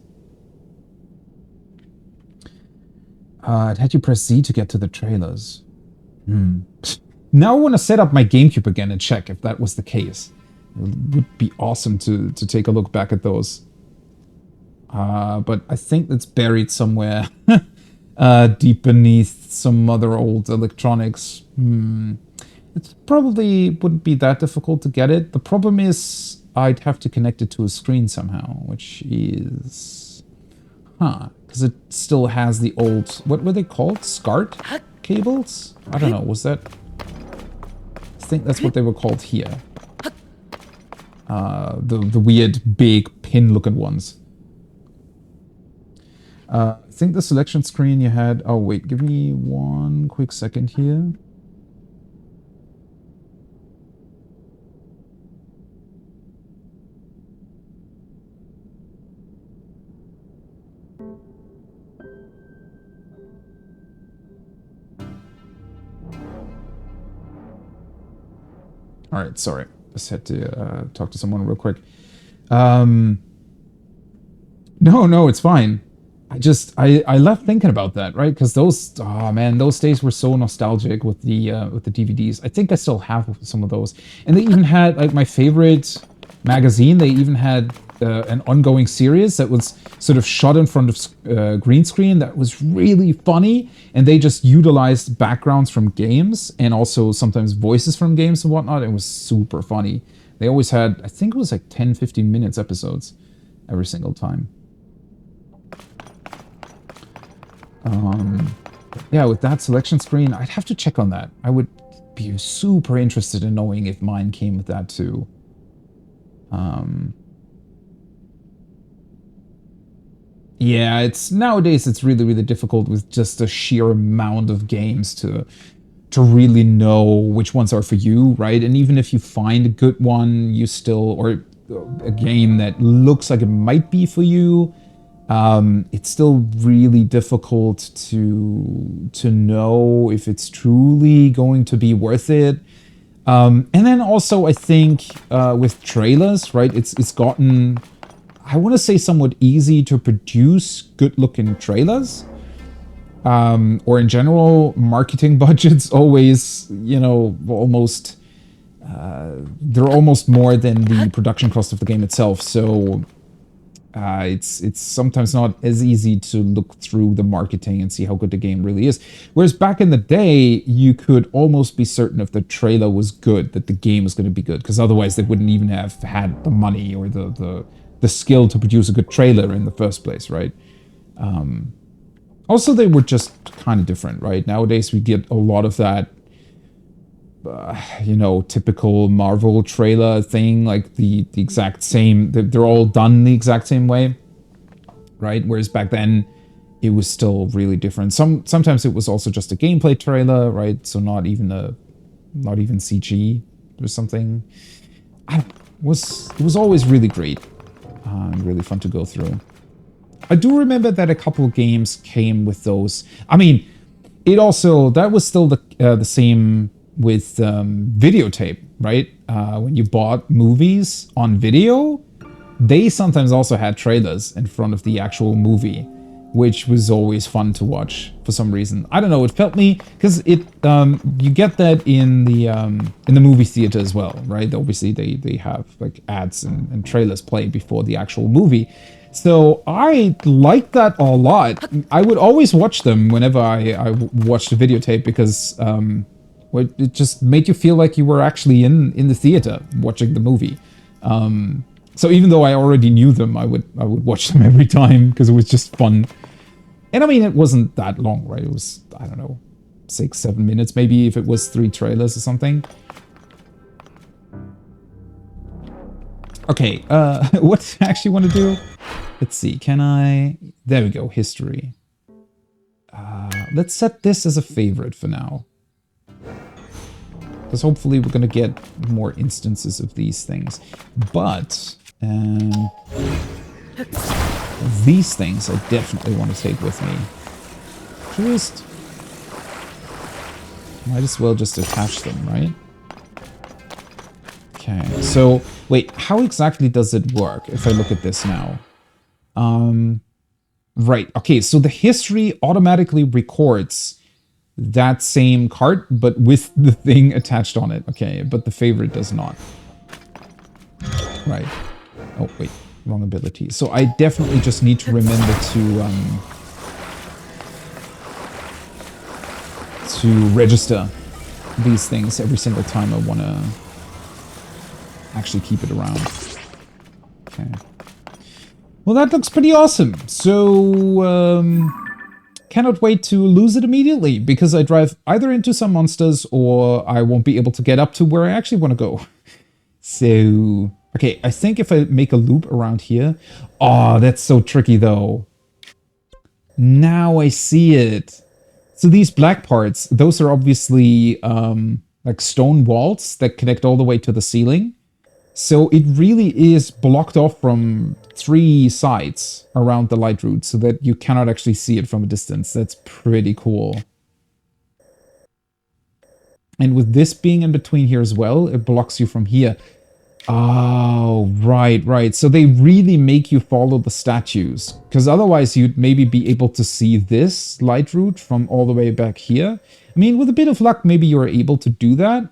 It had you press Z to get to the trailers. Now I want to set up my GameCube again and check if that was the case. It would be awesome to take a look back at those. But I think it's buried somewhere deep beneath some other old electronics. It probably wouldn't be that difficult to get it. The problem is I'd have to connect it to a screen somehow, which is... because it still has the old... What were they called? SCART cables? I don't know, was that... I think that's what they were called here. The weird, big, pin-looking ones. I think the selection screen you had... Oh, wait, give me one quick second here. All right, sorry. Just had to talk to someone real quick. No, it's fine. I left thinking about that, right? Because those, oh man, those days were so nostalgic with the DVDs. I think I still have some of those. And they even had, like, my favorite magazine. They even had an ongoing series that was sort of shot in front of green screen that was really funny, and they just utilized backgrounds from games and also sometimes voices from games and whatnot. It was super funny. They always had, I think it was like 10-15 minutes episodes every single time. Yeah, with that selection screen, I'd have to check on that. I would be super interested in knowing if mine came with that too. Yeah, nowadays it's really, really difficult with just a sheer amount of games to really know which ones are for you, right? And even if you find a good one, you still, or a game that looks like it might be for you, it's still really difficult to know if it's truly going to be worth it. And then also, I think with trailers, right, it's gotten, I want to say, somewhat easy to produce good-looking trailers. Or in general, marketing budgets always, you know, almost, they're almost more than the production cost of the game itself. So it's sometimes not as easy to look through the marketing and see how good the game really is. Whereas back in the day, you could almost be certain if the trailer was good, that the game was going to be good, because otherwise they wouldn't even have had the money or the skill to produce a good trailer in the first place, right? Also, they were just kind of different, right? Nowadays, we get a lot of that, you know, typical Marvel trailer thing, like the exact same, they're all done the exact same way, right? Whereas back then, it was still really different. Sometimes it was also just a gameplay trailer, right? So not even CG or something. It was always really great. Really fun to go through. I do remember that a couple of games came with those. I mean, that was still the same with videotape, right? When you bought movies on video, they sometimes also had trailers in front of the actual movie, which was always fun to watch for some reason. I don't know, it felt me, because you get that in the movie theater as well, right? Obviously they have like ads and trailers play before the actual movie. So I liked that a lot. I would always watch them whenever I watched a videotape, because it just made you feel like you were actually in the theater watching the movie. So even though I already knew them, I would watch them every time, because it was just fun. And I mean, it wasn't that long, right? It was, I don't know, 6-7 minutes maybe, if it was 3 trailers or something. Okay, what I actually want to do? Let's see, can I... There we go, history. Let's set this as a favorite for now. Because hopefully we're going to get more instances of these things. But... these things I definitely want to take with me. Just... Might as well just attach them, right? Okay, so... Wait, how exactly does it work if I look at this now? Right, okay, so the history automatically records that same cart, but with the thing attached on it. Okay, but the favorite does not. Right. Oh, wait, wrong ability. So I definitely just need to remember to register these things every single time I want to actually keep it around. Okay. Well, that looks pretty awesome. So, cannot wait to lose it immediately, because I drive either into some monsters or I won't be able to get up to where I actually want to go. So, okay, I think if I make a loop around here... Oh, that's so tricky, though. Now I see it. So these black parts, those are obviously like stone walls that connect all the way to the ceiling. So it really is blocked off from 3 sides around the light route so that you cannot actually see it from a distance. That's pretty cool. And with this being in between here as well, it blocks you from here. Oh, right, right. So they really make you follow the statues. Because otherwise you'd maybe be able to see this light route from all the way back here. I mean, with a bit of luck, maybe you're able to do that.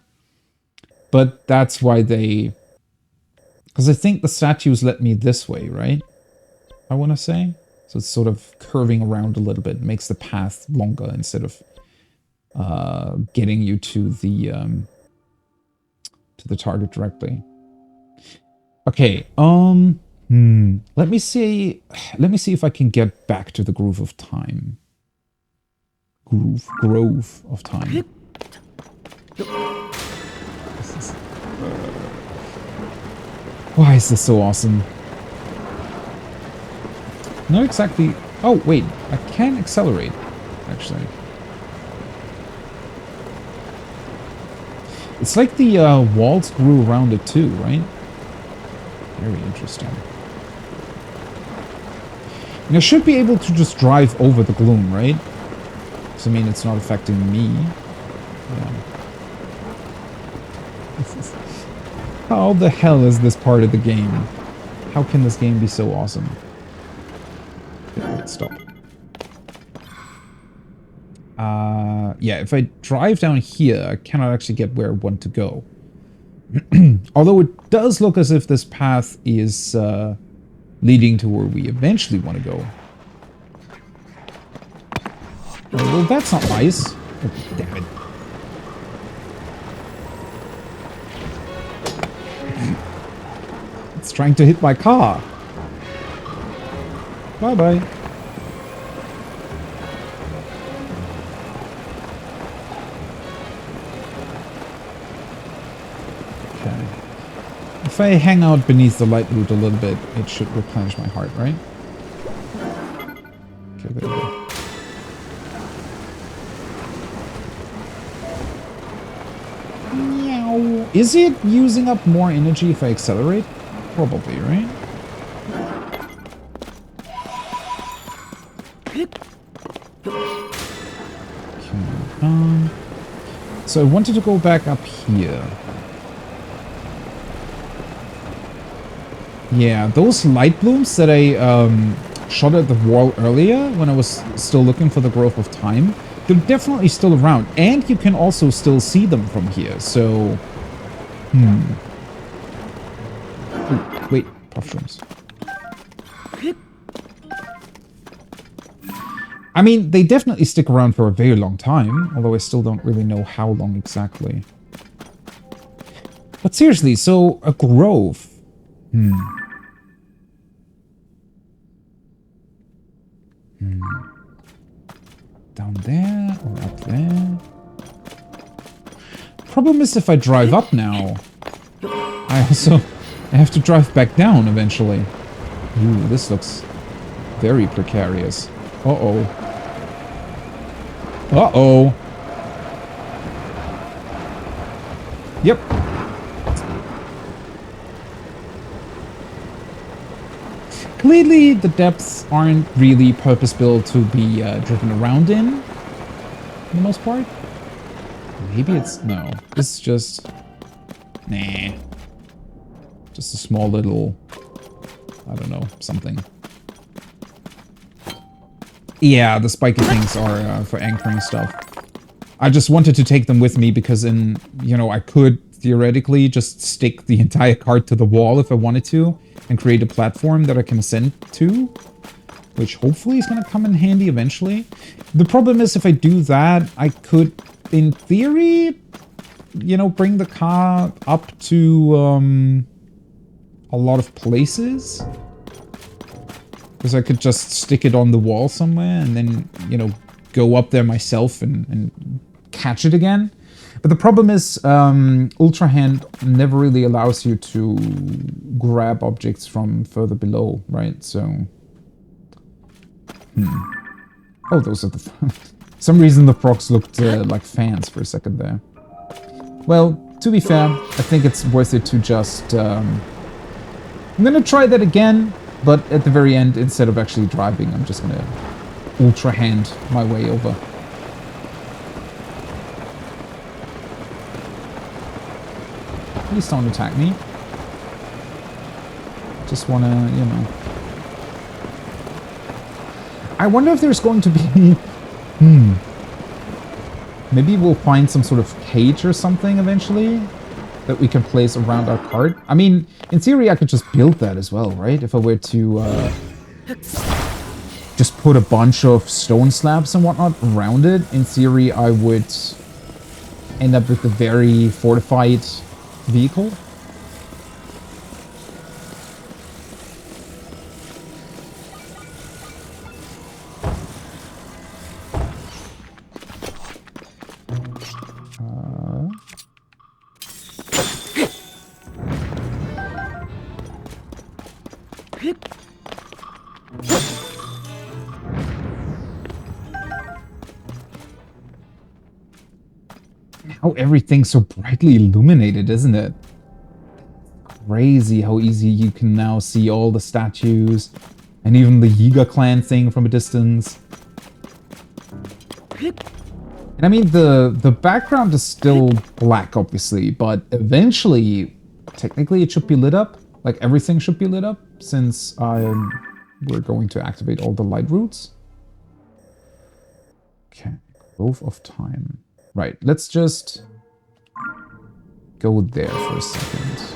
But that's why they... Because I think the statues let me this way, right? I want to say. So it's sort of curving around a little bit. It makes the path longer instead of getting you to the target directly. Okay, let me see if I can get back to the groove of time. Grove of time. Why is this so awesome? Not exactly... Oh, wait, I can accelerate, actually. It's like the walls grew around it too, right? Very interesting. And I should be able to just drive over the gloom, right? Because, I mean, it's not affecting me. Yeah. How the hell is this part of the game? How can this game be so awesome? Okay, wait, stop. Yeah, if I drive down here, I cannot actually get where I want to go. Although it does look as if this path is leading to where we eventually want to go. Well, that's not nice. Oh, damn it. It's trying to hit my car. Bye-bye. Okay. If I hang out beneath the light route a little bit, it should replenish my heart, right? Okay, there we go. Meow. Is it using up more energy if I accelerate? Probably, right? Okay, so I wanted to go back up here. Yeah, those light blooms that I shot at the wall earlier when I was still looking for the growth of time, they're definitely still around. And you can also still see them from here, so... Ooh, wait, mushrooms. I mean, they definitely stick around for a very long time, although I still don't really know how long exactly. But seriously, so a grove. Down there or up there? Problem is if I drive up now, I also I have to drive back down eventually. Ooh, this looks very precarious. Uh-oh. Uh-oh. Yep. Clearly, the depths aren't really purpose-built to be driven around in, for the most part. Maybe it's... no. This is just... nah. Just a small little... I don't know, something. Yeah, the spiky things are for anchoring stuff. I just wanted to take them with me because in, you know, I could theoretically just stick the entire cart to the wall if I wanted to and create a platform that I can ascend to, which hopefully is going to come in handy eventually. The problem is if I do that, I could, in theory, you know, bring the car up to a lot of places. Because I could just stick it on the wall somewhere and then, you know, go up there myself and catch it again. But the problem is, Ultra Hand never really allows you to grab objects from further below, right? So... oh, those are the... for some reason the frogs looked like fans for a second there. Well, to be fair, I think it's worth it to just... I'm gonna try that again, but at the very end, instead of actually driving, I'm just gonna Ultra Hand my way over. Please don't attack me. Just wanna, you know... I wonder if there's going to be... Maybe we'll find some sort of cage or something eventually that we can place around our cart. I mean, in theory, I could just build that as well, right? If I were to just put a bunch of stone slabs and whatnot around it, in theory, I would end up with a very fortified vehicle. How everything's so brightly illuminated, isn't it? Crazy how easy you can now see all the statues and even the Yiga clan thing from a distance. And I mean, the background is still black, obviously, but eventually, technically it should be lit up. Like, everything should be lit up, since we're going to activate all the light routes. Okay, Grove of Time. Right, let's just go there for a second.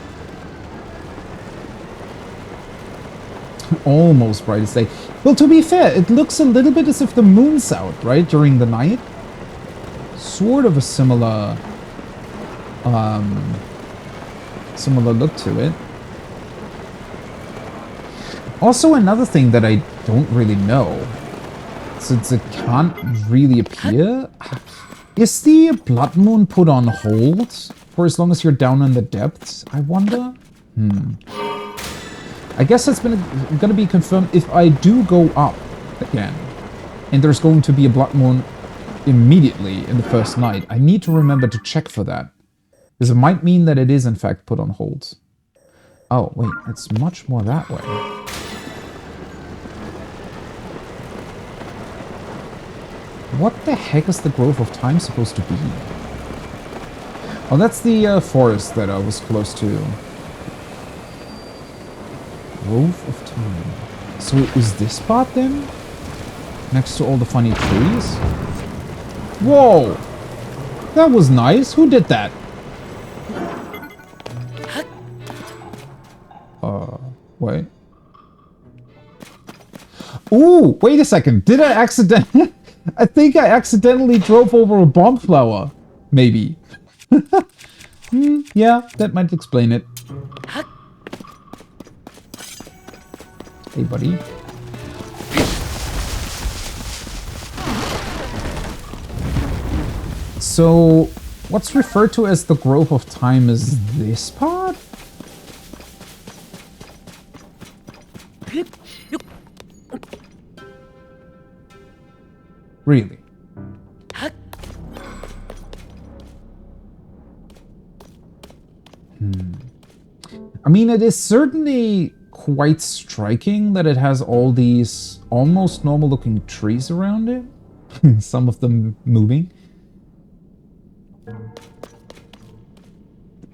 Almost bright as day. Well, to be fair, it looks a little bit as if the moon's out, right, during the night. Sort of a similar, similar look to it. Also, another thing that I don't really know, since it can't really appear, is the blood moon put on hold for as long as you're down in the depths, I wonder? I guess that's gonna be confirmed if I do go up again, and there's going to be a blood moon immediately in the first night. I need to remember to check for that, because it might mean that it is in fact put on hold. Oh, wait, it's much more that way. What the heck is the Grove of Time supposed to be? Oh, that's the forest that I was close to. Grove of Time. So it was this spot then? Next to all the funny trees? Whoa! That was nice. Who did that? Wait. Ooh, wait a second. Did I accidentally... I think I accidentally drove over a bomb flower. Maybe. Yeah, that might explain it. Hey, buddy. So, what's referred to as the Grove of Time is this part? Really. I mean, it is certainly quite striking that it has all these almost normal-looking trees around it. Some of them moving.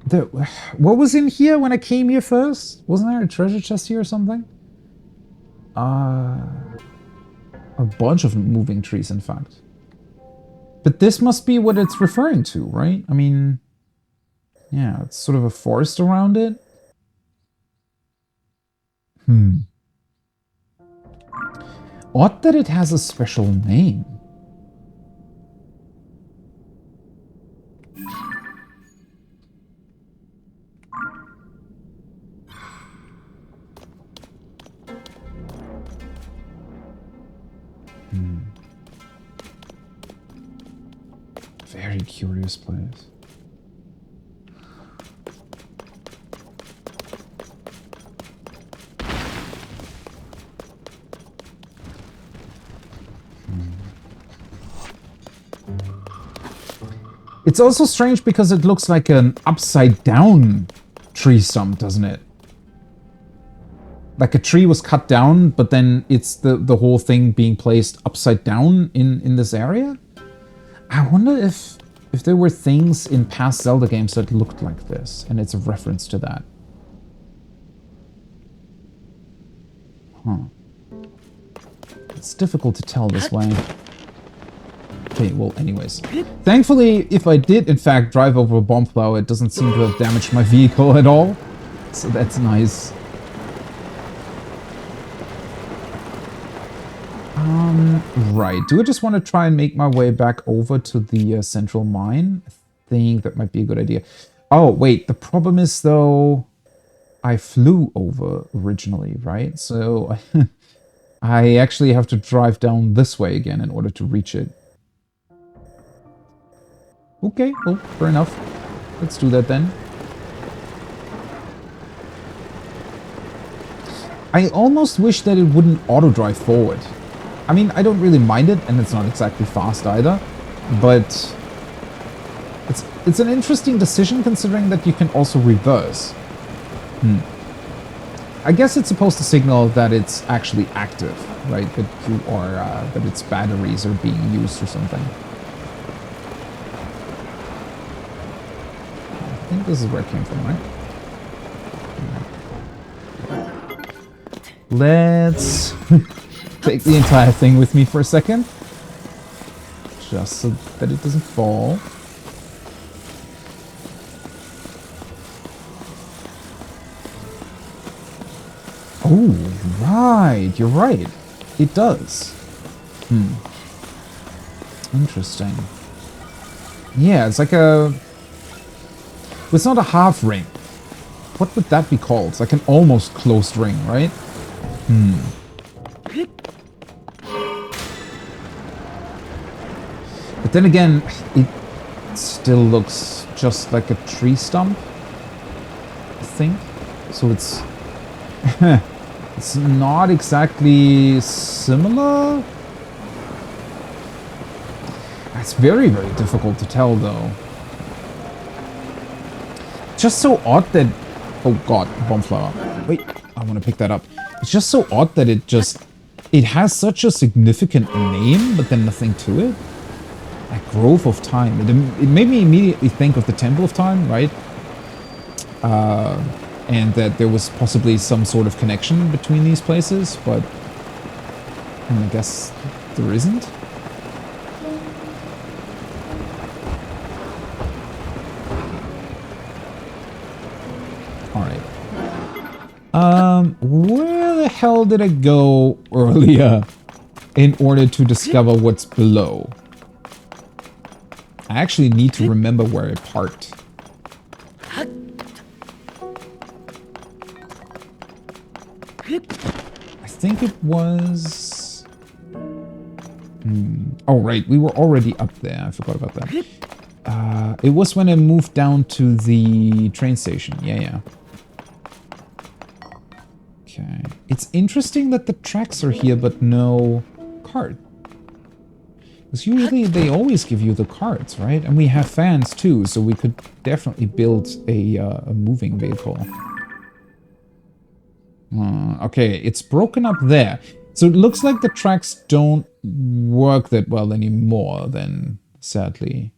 What was in here when I came here first? Wasn't there a treasure chest here or something? A bunch of moving trees, in fact. But this must be what it's referring to, right? I mean, yeah, it's sort of a forest around it. Odd that it has a special name. Very curious place. It's also strange because it looks like an upside down tree stump, doesn't it? Like a tree was cut down, but then it's the whole thing being placed upside down in this area? I wonder if there were things in past Zelda games that looked like this, and it's a reference to that. Huh. It's difficult to tell this way. Okay, well, anyways. Thankfully, if I did, in fact, drive over a bomb plow, it doesn't seem to have damaged my vehicle at all. So that's nice. Right. Do I just want to try and make my way back over to the central mine? I think that might be a good idea. Oh, wait. The problem is, though, I flew over originally, right? So I actually have to drive down this way again in order to reach it. Okay, well, fair enough. Let's do that then. I almost wish that it wouldn't auto-drive forward. I mean, I don't really mind it, and it's not exactly fast either, but it's an interesting decision considering that you can also reverse. I guess it's supposed to signal that it's actually active, right? That you are that its batteries are being used or something. I think this is where it came from, right? Let's take the entire thing with me for a second. Just so that it doesn't fall. Oh, right. You're right. It does. Interesting. Yeah, it's like a... It's not a half ring. What would that be called? It's like an almost closed ring, right? But then again, it still looks just like a tree stump, I think. So it's... it's not exactly similar. It's very, very difficult to tell, though. Just so odd that... Oh god, bomb flower. Wait, I want to pick that up. It's just so odd that it just... It has such a significant name, but then nothing to it. Like Grove of Time. It made me immediately think of the Temple of Time, right? And that there was possibly some sort of connection between these places, but I guess there isn't. Alright. Where the hell did I go earlier in order to discover what's below? I actually need to remember where I parked. I think it was... Oh, right. We were already up there. I forgot about that. It was when I moved down to the train station. Yeah. Okay. It's interesting that the tracks are here, but no cart. Because usually they always give you the cards, right? And we have fans too, so we could definitely build a moving vehicle. Okay, it's broken up there. So it looks like the tracks don't work that well anymore then, sadly.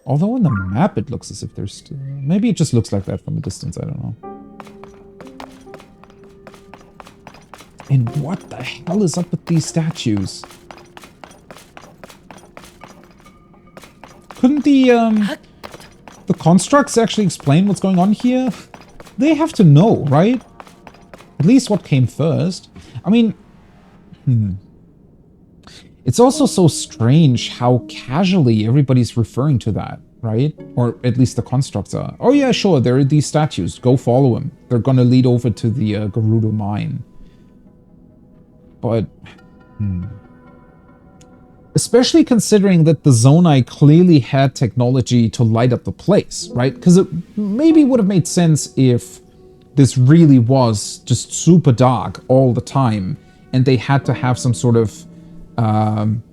Although on the map it looks as if there's still... Maybe it just looks like that from a distance, I don't know. And what the hell is up with these statues? Couldn't the constructs actually explain what's going on here? They have to know, right? At least what came first. I mean, it's also so strange how casually everybody's referring to that, right? Or at least the constructs are. Oh yeah, sure, there are these statues. Go follow them. They're gonna lead over to the Gerudo mine. But, especially considering that the Zonai clearly had technology to light up the place, right? Because it maybe would have made sense if this really was just super dark all the time, and they had to have some sort of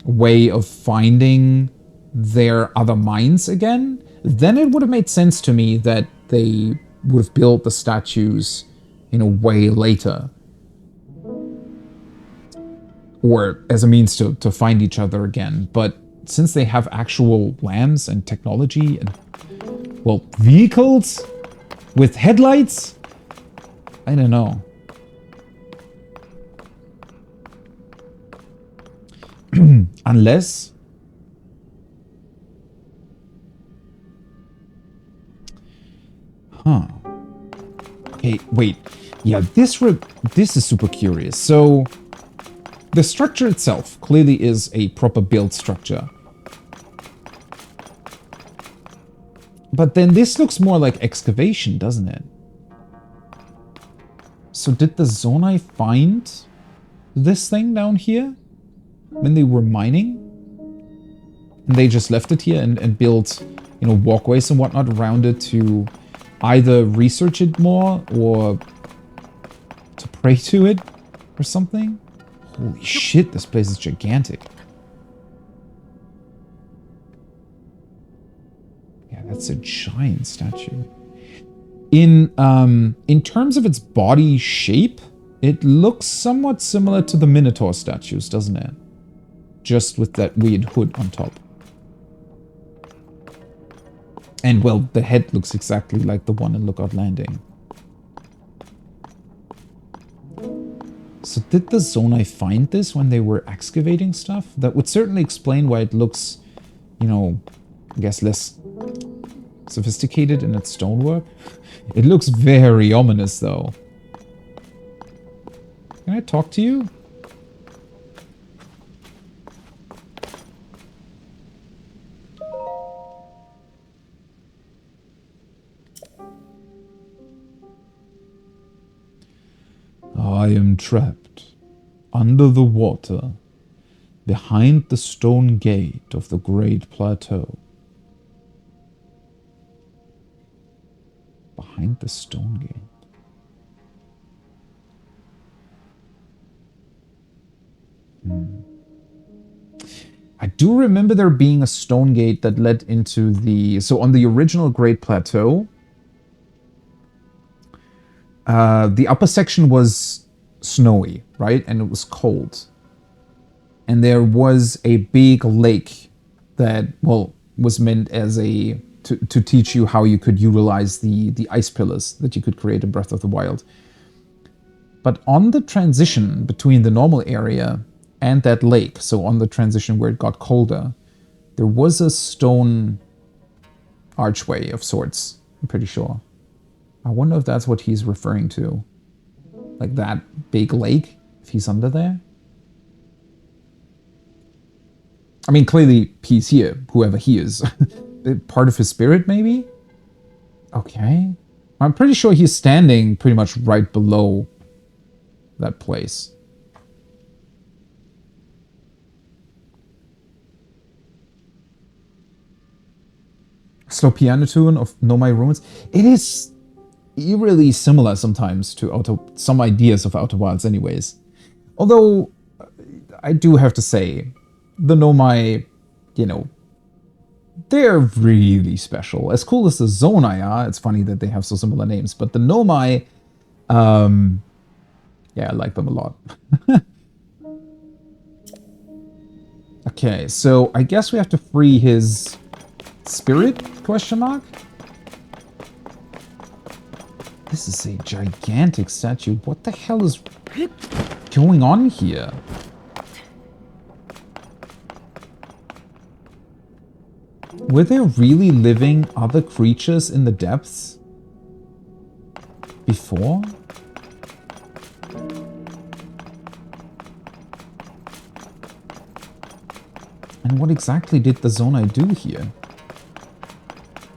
way of finding their other mines again. Then it would have made sense to me that they would have built the statues, you know, way later. Or as a means to find each other again. But since they have actual lamps and technology and, well, vehicles with headlights, I don't know. Unless... Huh. Okay, wait. Yeah, this is super curious. So... the structure itself clearly is a proper build structure. But then this looks more like excavation, doesn't it? So did the Zonai find this thing down here when they were mining? And they just left it here and built, you know, walkways and whatnot around it to either research it more or to pray to it or something? Holy shit, this place is gigantic. Yeah, that's a giant statue. In terms of its body shape, it looks somewhat similar to the Minotaur statues, doesn't it? Just with that weird hood on top. And, well, the head looks exactly like the one in Lookout Landing. So did the Zonai find this when they were excavating stuff? That would certainly explain why it looks, you know, I guess less sophisticated in its stonework. It looks very ominous, though. Can I talk to you? I am trapped under the water behind the stone gate of the Great Plateau. Behind the stone gate. I do remember there being a stone gate that led into the... So on the original Great Plateau, the upper section was snowy, right? And it was cold. And there was a big lake that, well, was meant as a... To teach you how you could utilize the ice pillars that you could create in Breath of the Wild. But on the transition between the normal area and that lake, so on the transition where it got colder, there was a stone archway of sorts, I'm pretty sure. I wonder if that's what he's referring to. Like that big lake, if he's under there. I mean, clearly he's here, whoever he is. Part of his spirit, maybe? Okay. I'm pretty sure he's standing pretty much right below that place. Slow piano tune of Know My Ruins. It is eerily similar sometimes to some ideas of Outer Wilds anyways. Although, I do have to say, the Nomai, you know, they're really special. As cool as the Zonai are, it's funny that they have so similar names, but the Nomai, yeah, I like them a lot. Okay, so I guess we have to free his spirit, question mark? This is a gigantic statue. What the hell is going on here? Were there really living other creatures in the depths before? And what exactly did the Zonai do here?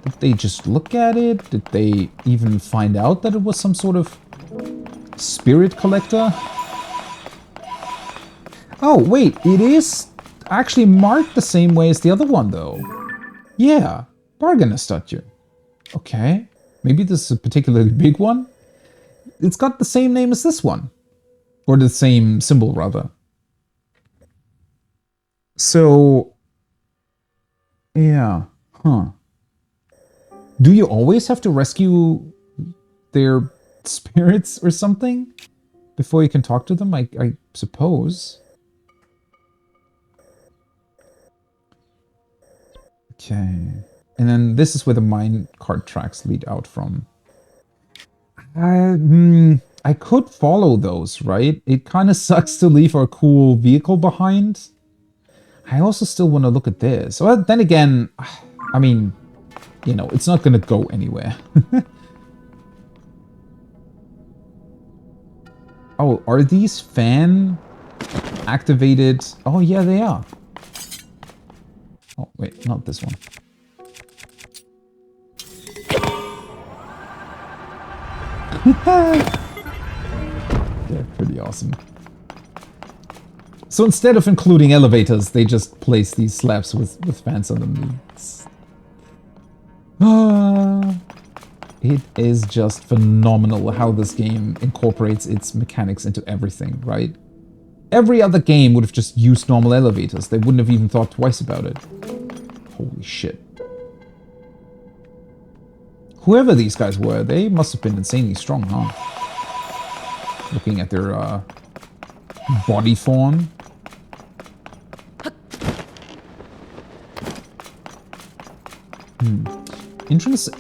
Did they just look at it? Did they even find out that it was some sort of spirit collector? Oh, wait, it is actually marked the same way as the other one, though. Yeah, bargainer statue. Okay, maybe this is a particularly big one. It's got the same name as this one. Or the same symbol, rather. So, yeah, huh. Do you always have to rescue their spirits or something before you can talk to them? I suppose. Okay. And then this is where the mine cart tracks lead out from. I could follow those, right? It kind of sucks to leave our cool vehicle behind. I also still want to look at this. Well, then again, I mean, you know, it's not going to go anywhere. Oh, are these fan activated? Oh, yeah, they are. Oh, wait, not this one. They're pretty awesome. So instead of including elevators, they just place these slabs with fans on them. It is just phenomenal how this game incorporates its mechanics into everything, right? Every other game would have just used normal elevators. They wouldn't have even thought twice about it. Holy shit. Whoever these guys were, they must have been insanely strong, huh? Looking at their body form.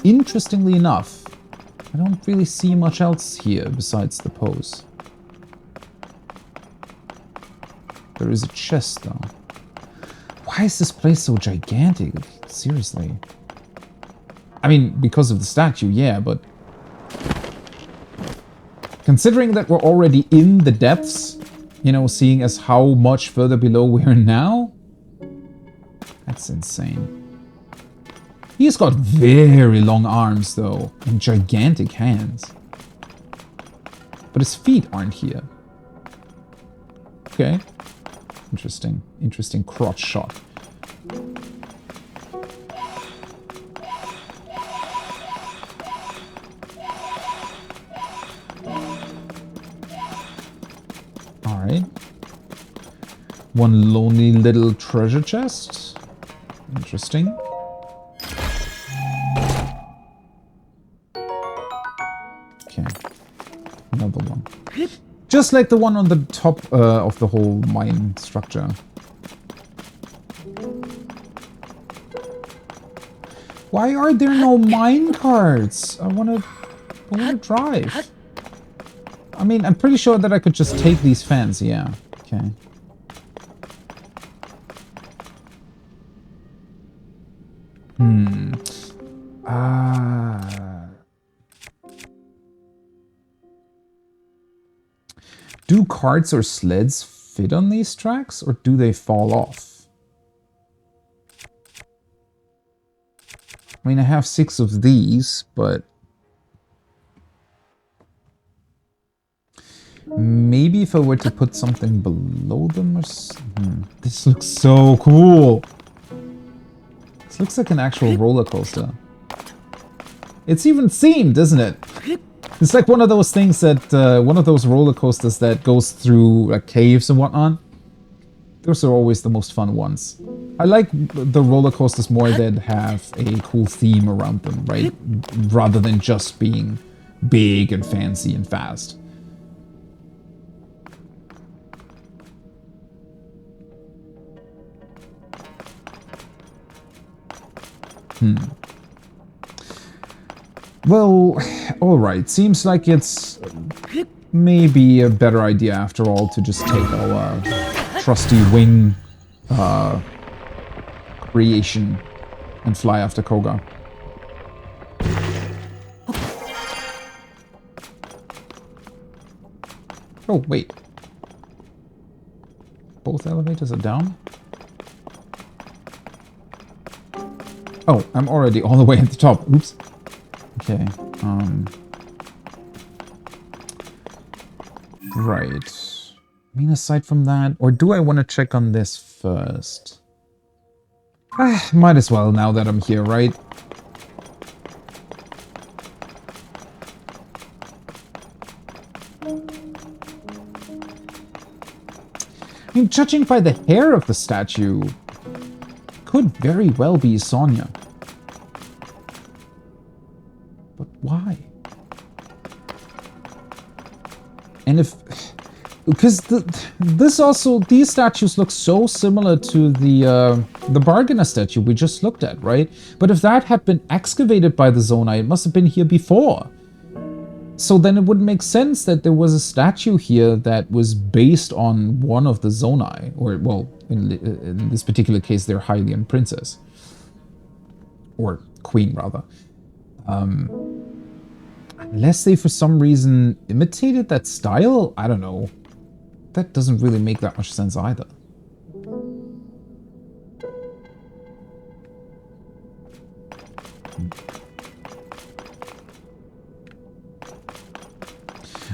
Interestingly enough, I don't really see much else here besides the pose. There is a chest, though. Why is this place so gigantic? Seriously. I mean, because of the statue, yeah, but... considering that we're already in the depths, you know, seeing as how much further below we are now, that's insane. He's got very long arms, though, and gigantic hands. But his feet aren't here. Okay. Interesting. Interesting crotch shot. Alright. One lonely little treasure chest. Interesting. Okay. Another one. Just like the one on the top of the whole mine structure. Why are there no mine carts? I wanna drive. I mean, I'm pretty sure that I could just take these fans, yeah. Okay. Do carts or sleds fit on these tracks, or do they fall off? I mean, I have 6 of these, but... maybe if I were to put something below them or something. This looks so cool! This looks like an actual roller coaster. It's even themed, isn't it? It's like one of those things that, one of those roller coasters that goes through like caves and whatnot. Those are always the most fun ones. I like the roller coasters more that have a cool theme around them, right? Rather than just being big and fancy and fast. Well, alright. Seems like it's maybe a better idea after all to just take our trusty wing creation and fly after Koga. Oh, wait. Both elevators are down? Oh, I'm already all the way at the top. Oops. Okay. Right. I mean, aside from that, or do I want to check on this first? Might as well now that I'm here, right? I mean, judging by the hair of the statue, could very well be Sonya. But why? And if... Because these statues look so similar to the Bargainer statue we just looked at, right? But if that had been excavated by the Zonai, it must have been here before. So then it would make sense that there was a statue here that was based on one of the Zonai. Or, well, in this particular case, their Hylian princess. Or queen, rather. Unless they, for some reason, imitated that style? I don't know. That doesn't really make that much sense either.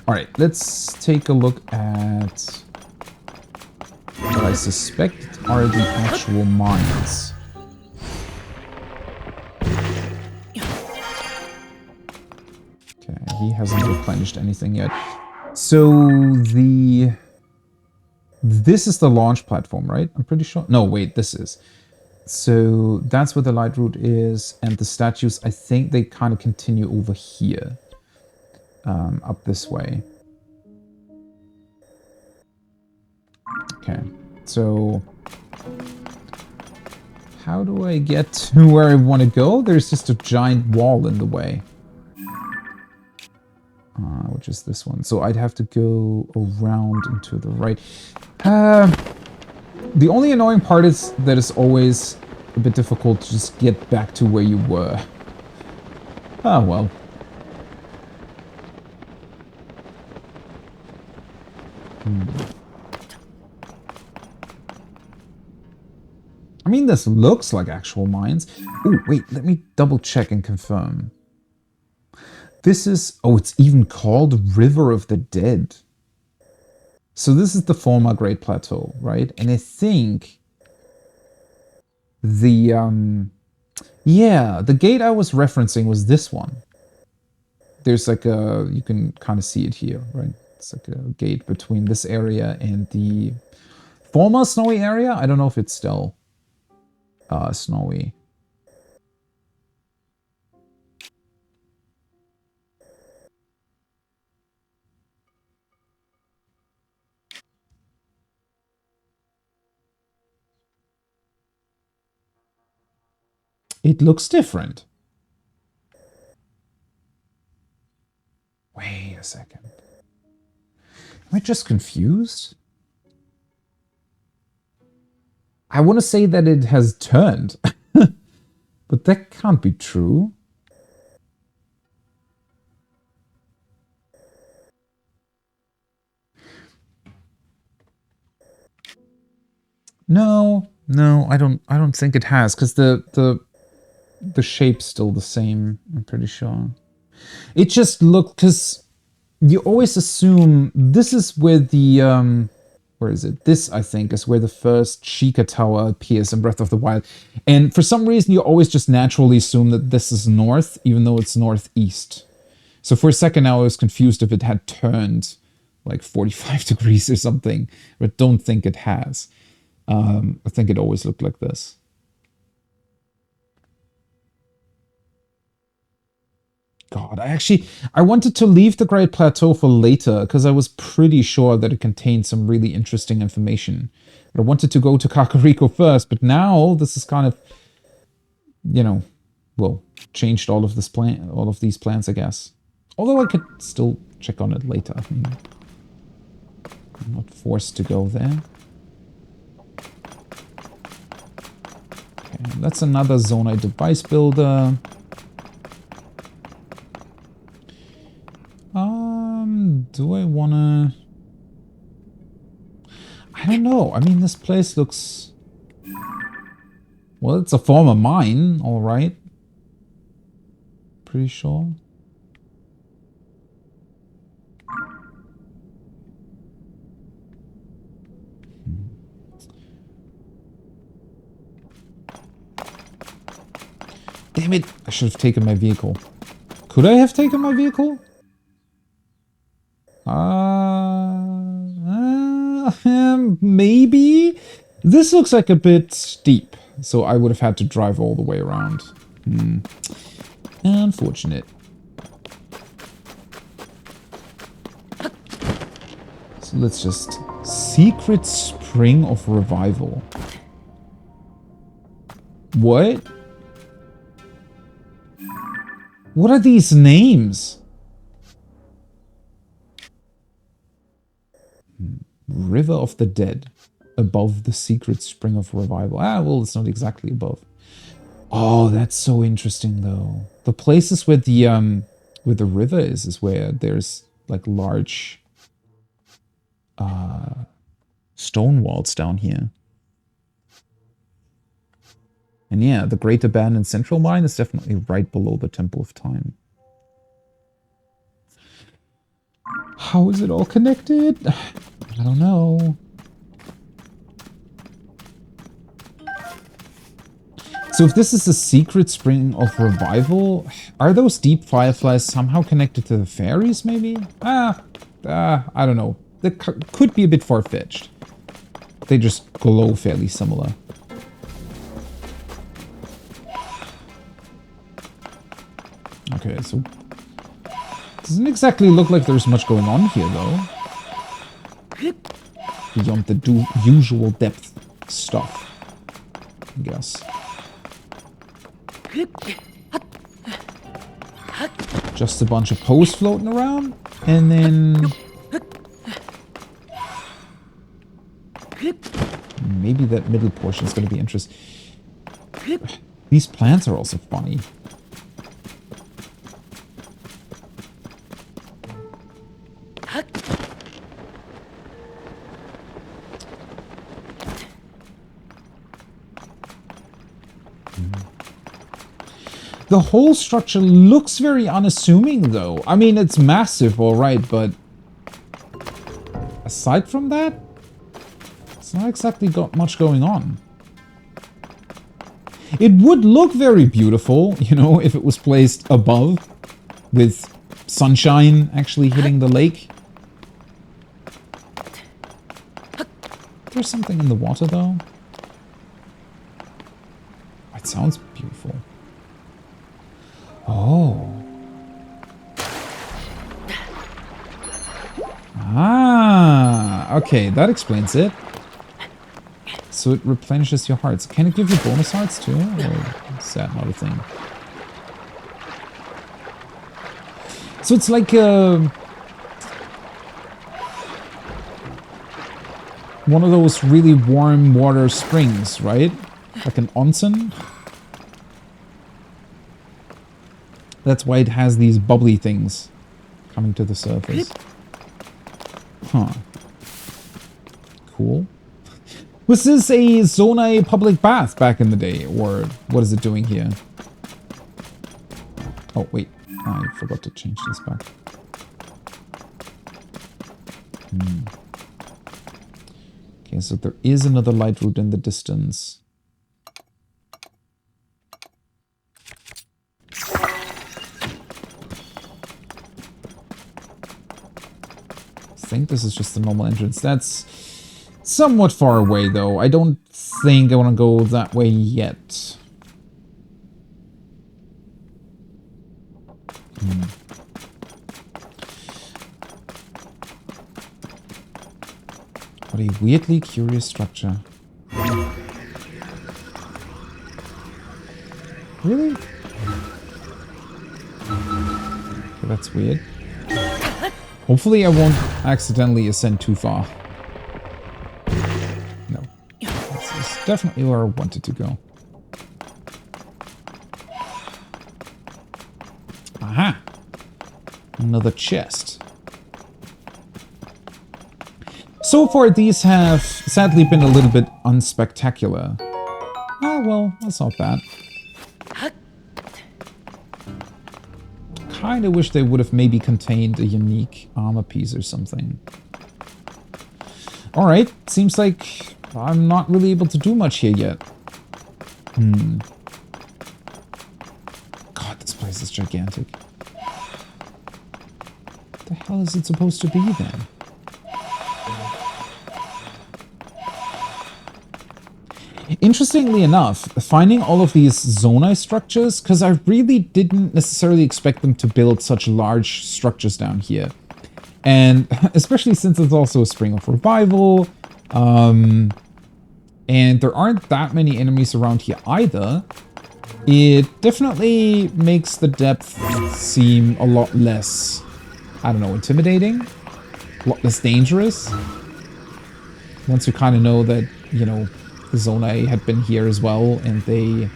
Alright, let's take a look at what I suspect are the actual mines. Okay, he hasn't replenished anything yet. So this is the launch platform, right? I'm pretty sure. No, wait, this is. So that's where the light route is, and the statues, I think they kind of continue over here. Up this way. Okay, so how do I get to where I want to go? There's just a giant wall in the way. Which is this one. So I'd have to go around and to the right. The only annoying part is that it's always a bit difficult to just get back to where you were. Ah, well. I mean, this looks like actual mines. Oh, wait, let me double check and confirm. This is... Oh, it's even called River of the Dead. So this is the former Great Plateau, right? And I think the... yeah, the gate I was referencing was this one. There's like a... You can kind of see it here, right? It's like a gate between this area and the former snowy area. I don't know if it's still snowy. It looks different. Wait a second. Am I just confused? I want to say that it has turned. But that can't be true. No, I don't think it has, because the shape's still the same, I'm pretty sure. It just looked, because you always assume this is where the where is it? This, I think, is where the first Sheikah Tower appears in Breath of the Wild. And for some reason, you always just naturally assume that this is north, even though it's northeast. So for a second now, I was confused if it had turned like 45 degrees or something, but don't think it has. I think it always looked like this. God, I wanted to leave the Great Plateau for later because I was pretty sure that it contained some really interesting information. But I wanted to go to Kakariko first, but now this is kind of, you know, well, changed all of these plans, I guess. Although I could still check on it later. I'm not forced to go there. Okay, that's another Zonai device builder. Do I wanna... I don't know. I mean, this place looks... Well, it's a former mine, alright. Pretty sure. Damn it! I should have taken my vehicle. Could I have taken my vehicle? Maybe? This looks like a bit steep, so I would have had to drive all the way around. Unfortunate. So let's just... Secret Spring of Revival. What? What are these names? River of the Dead. Above the Secret Spring of Revival. Ah, well, it's not exactly above. Oh, that's so interesting, though. The places where the river is where there's, like, large stone walls down here. And yeah, the Great Abandoned Central Mine is definitely right below the Temple of Time. How is it all connected? I don't know. So if this is a Secret Spring of Revival, are those deep fireflies somehow connected to the fairies, maybe? I don't know. That could be a bit far-fetched. They just glow fairly similar. Okay, so... Doesn't exactly look like there's much going on here, though. Beyond the usual depth stuff, I guess. Just a bunch of posts floating around, and then... Maybe that middle portion is going to be interesting. These plants are also funny. The whole structure looks very unassuming, though. I mean, it's massive, alright, but... Aside from that, it's not exactly got much going on. It would look very beautiful, you know, if it was placed above, with sunshine actually hitting the lake. There's something in the water, though. It sounds beautiful. Oh. Ah, okay, that explains it. So it replenishes your hearts. Can it give you bonus hearts too? Or is that not a thing? So it's like one of those really warm water springs, right? Like an onsen? That's why it has these bubbly things coming to the surface. Huh. Cool. Was this a Zonai public bath back in the day? Or what is it doing here? Oh, wait. I forgot to change this back. Okay, so there is another light route in the distance. I think this is just the normal entrance. That's somewhat far away, though. I don't think I want to go that way yet. What a weirdly curious structure. Really? Okay, that's weird. Hopefully I won't accidentally ascend too far. No. This is definitely where I wanted to go. Aha! Another chest. So far, these have sadly been a little bit unspectacular. Ah, well, that's not bad. Kinda wish they would have maybe contained a unique armor piece or something. Alright, seems like I'm not really able to do much here yet. God, this place is gigantic. What the hell is it supposed to be then? Interestingly enough, finding all of these zonai structures, because I really didn't necessarily expect them to build such large structures down here. And especially since it's also a Spring of Revival, and there aren't that many enemies around here either, it definitely makes the depth seem a lot less, I don't know, intimidating, a lot less dangerous. Once you kind of know that, you know, the Zonai had been here as well, and they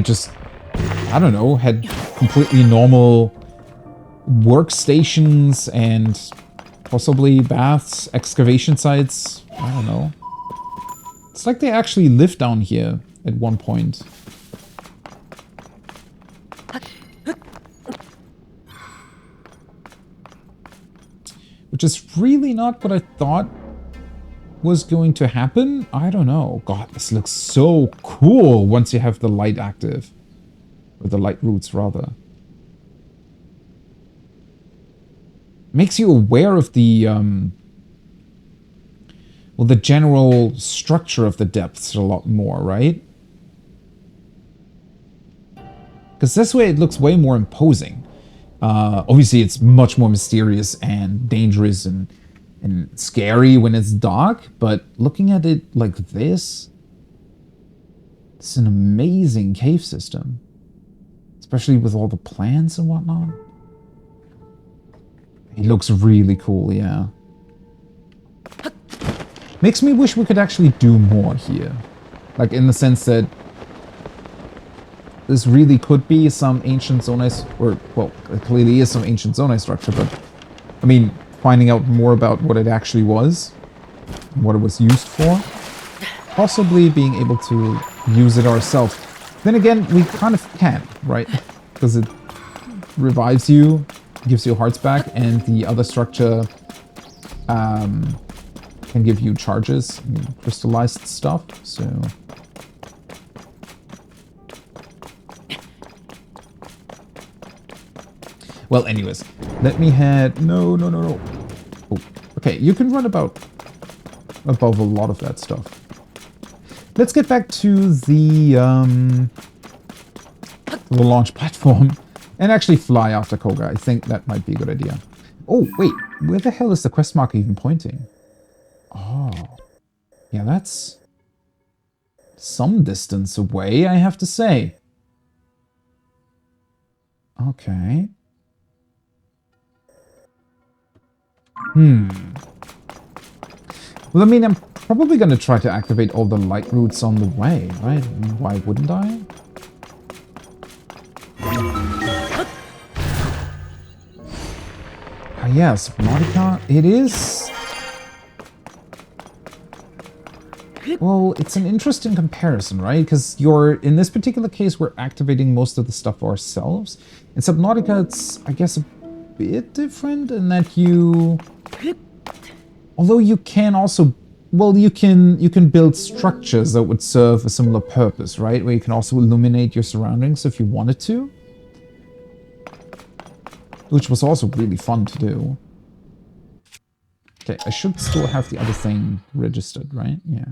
just, I don't know, had completely normal workstations and possibly baths, excavation sites. I don't know. It's like they actually lived down here at one point. Which is really not what I thought was going to happen. I don't know. God, this looks so cool once you have the light active. Or the light roots, rather. Makes you aware of the, well, the general structure of the depths a lot more, right? Because this way it looks way more imposing. Obviously, it's much more mysterious and dangerous and scary when it's dark, but looking at it like this, it's an amazing cave system. Especially with all the plants and whatnot. It looks really cool, yeah. Makes me wish we could actually do more here. Like, in the sense that this really could be some ancient zonai, or, well, it clearly is some ancient zonai structure, but, I mean, finding out more about what it actually was, what it was used for, possibly being able to use it ourselves. Then again, we kind of can, right? Because it revives you, gives you hearts back, and the other structure can give you charges, I mean, crystallized stuff, so... Well, anyways, let me head... No. Oh, okay, you can run above a lot of that stuff. Let's get back to the launch platform and actually fly after Koga. I think that might be a good idea. Oh, wait, where the hell is the quest marker even pointing? Oh, yeah, that's some distance away, I have to say. Okay. Well, I mean, I'm probably going to try to activate all the light roots on the way, right? Why wouldn't I? Ah, yes, Subnautica, it is... Well, it's an interesting comparison, right? Because in this particular case, we're activating most of the stuff ourselves. In Subnautica, it's, I guess, a bit different in that you... Although you can also... Well, you can build structures that would serve a similar purpose, right? Where you can also illuminate your surroundings if you wanted to. which was also really fun to do. Okay, I should still have the other thing registered, right? Yeah.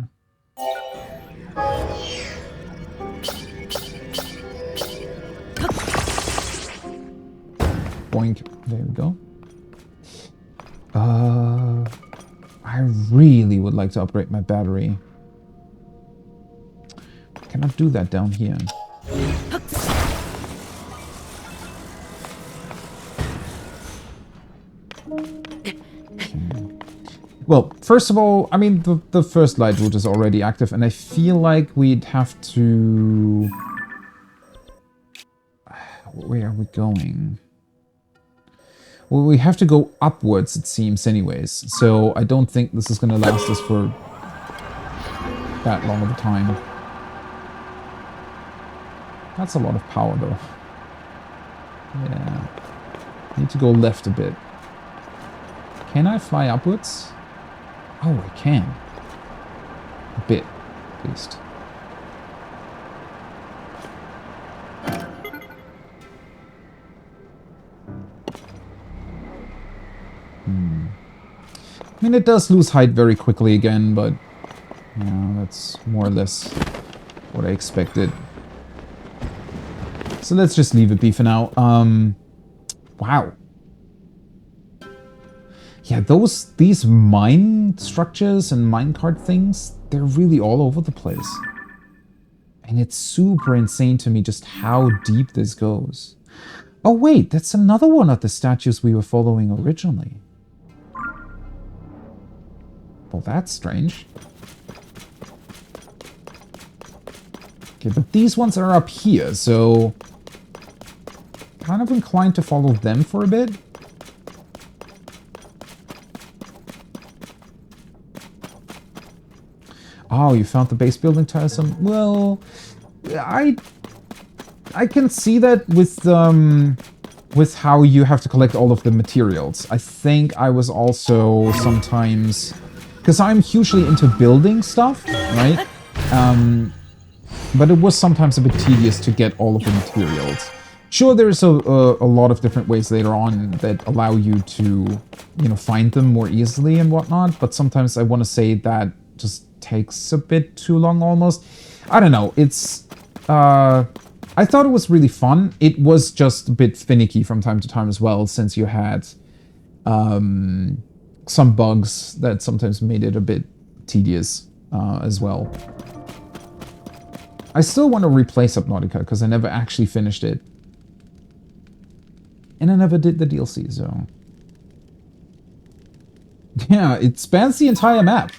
Boink. There we go. I really would like to upgrade my battery. I cannot do that down here. Well, first of all, I mean, the first light route is already active, and I feel like we'd have to... Where are we going? Well, we have to go upwards, it seems, anyways. So I don't think this is going to last us for that long of a time. That's a lot of power, though. Yeah. Need to go left a bit. Can I fly upwards? Oh, I can. A bit, at least. I mean, it does lose height very quickly again, but... Yeah, that's more or less what I expected. So let's just leave it be for now. Wow. Yeah, these mine structures and minecart things, they're really all over the place. And it's super insane to me just how deep this goes. Oh wait, that's another one of the statues we were following originally. Well, that's strange. Okay, but these ones are up here, so... kind of inclined to follow them for a bit. Oh, you found the base building tiresome? Well, I can see that with how you have to collect all of the materials. I think I was also sometimes... because I'm hugely into building stuff, right? But it was sometimes a bit tedious to get all of the materials. Sure, there's a lot of different ways later on that allow you to, you know, find them more easily and whatnot, but sometimes I want to say that just takes a bit too long almost. I don't know, it's... I thought it was really fun. It was just a bit finicky from time to time as well, since you had some bugs that sometimes made it a bit tedious as well. I still want to replay Subnautica, because I never actually finished it. And I never did the DLC, so... yeah, it spans the entire map.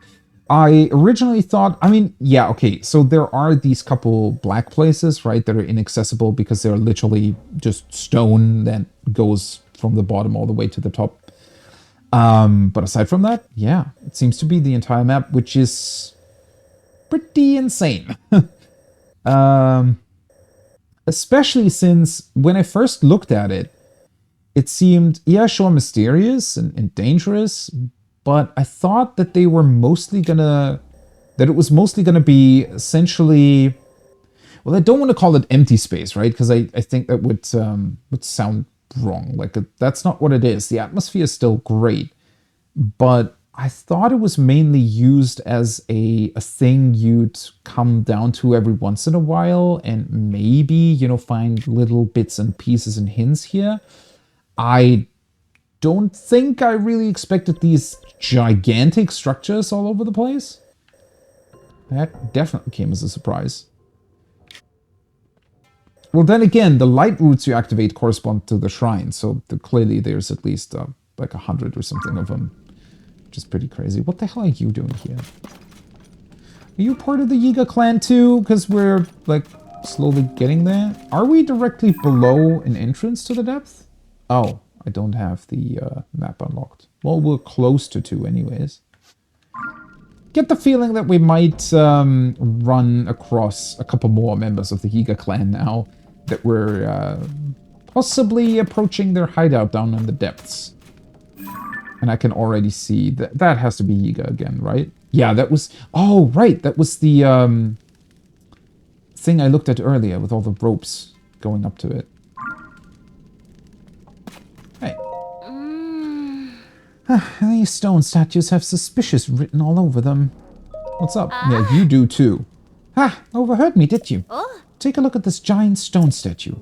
I originally thought, I mean, yeah, okay, so there are these couple black places, right, that are inaccessible because they're literally just stone that goes from the bottom all the way to the top. But aside from that, yeah, it seems to be the entire map, which is pretty insane. Especially since when I first looked at it, it seemed, yeah, sure, mysterious and dangerous, but I thought that they were mostly gonna... that it was mostly gonna be essentially... well, I don't want to call it empty space, right? Because I think that would sound wrong. Like, that's not what it is. The atmosphere is still great, but I thought it was mainly used as a thing you'd come down to every once in a while and maybe, you know, find little bits and pieces and hints here. I don't think I really expected these gigantic structures all over the place. That definitely came as a surprise. Well, then again, the light routes you activate correspond to the shrine, so clearly there's at least like 100 or something of them, which is pretty crazy. What the hell are you doing here? Are you part of the Yiga clan too? Because we're, like, slowly getting there. Are we directly below an entrance to the depth? Oh, I don't have the map unlocked. Well, we're close to 2 anyways. Get the feeling that we might run across a couple more members of the Yiga clan now that we're possibly approaching their hideout down in the depths. And I can already see that that has to be Yiga again, right? Yeah, that was... oh, right, that was the thing I looked at earlier with all the ropes going up to it. Hey. These stone statues have suspicious written all over them. What's up? Yeah, you do too. Ah, overheard me, did you? Take a look at this giant stone statue.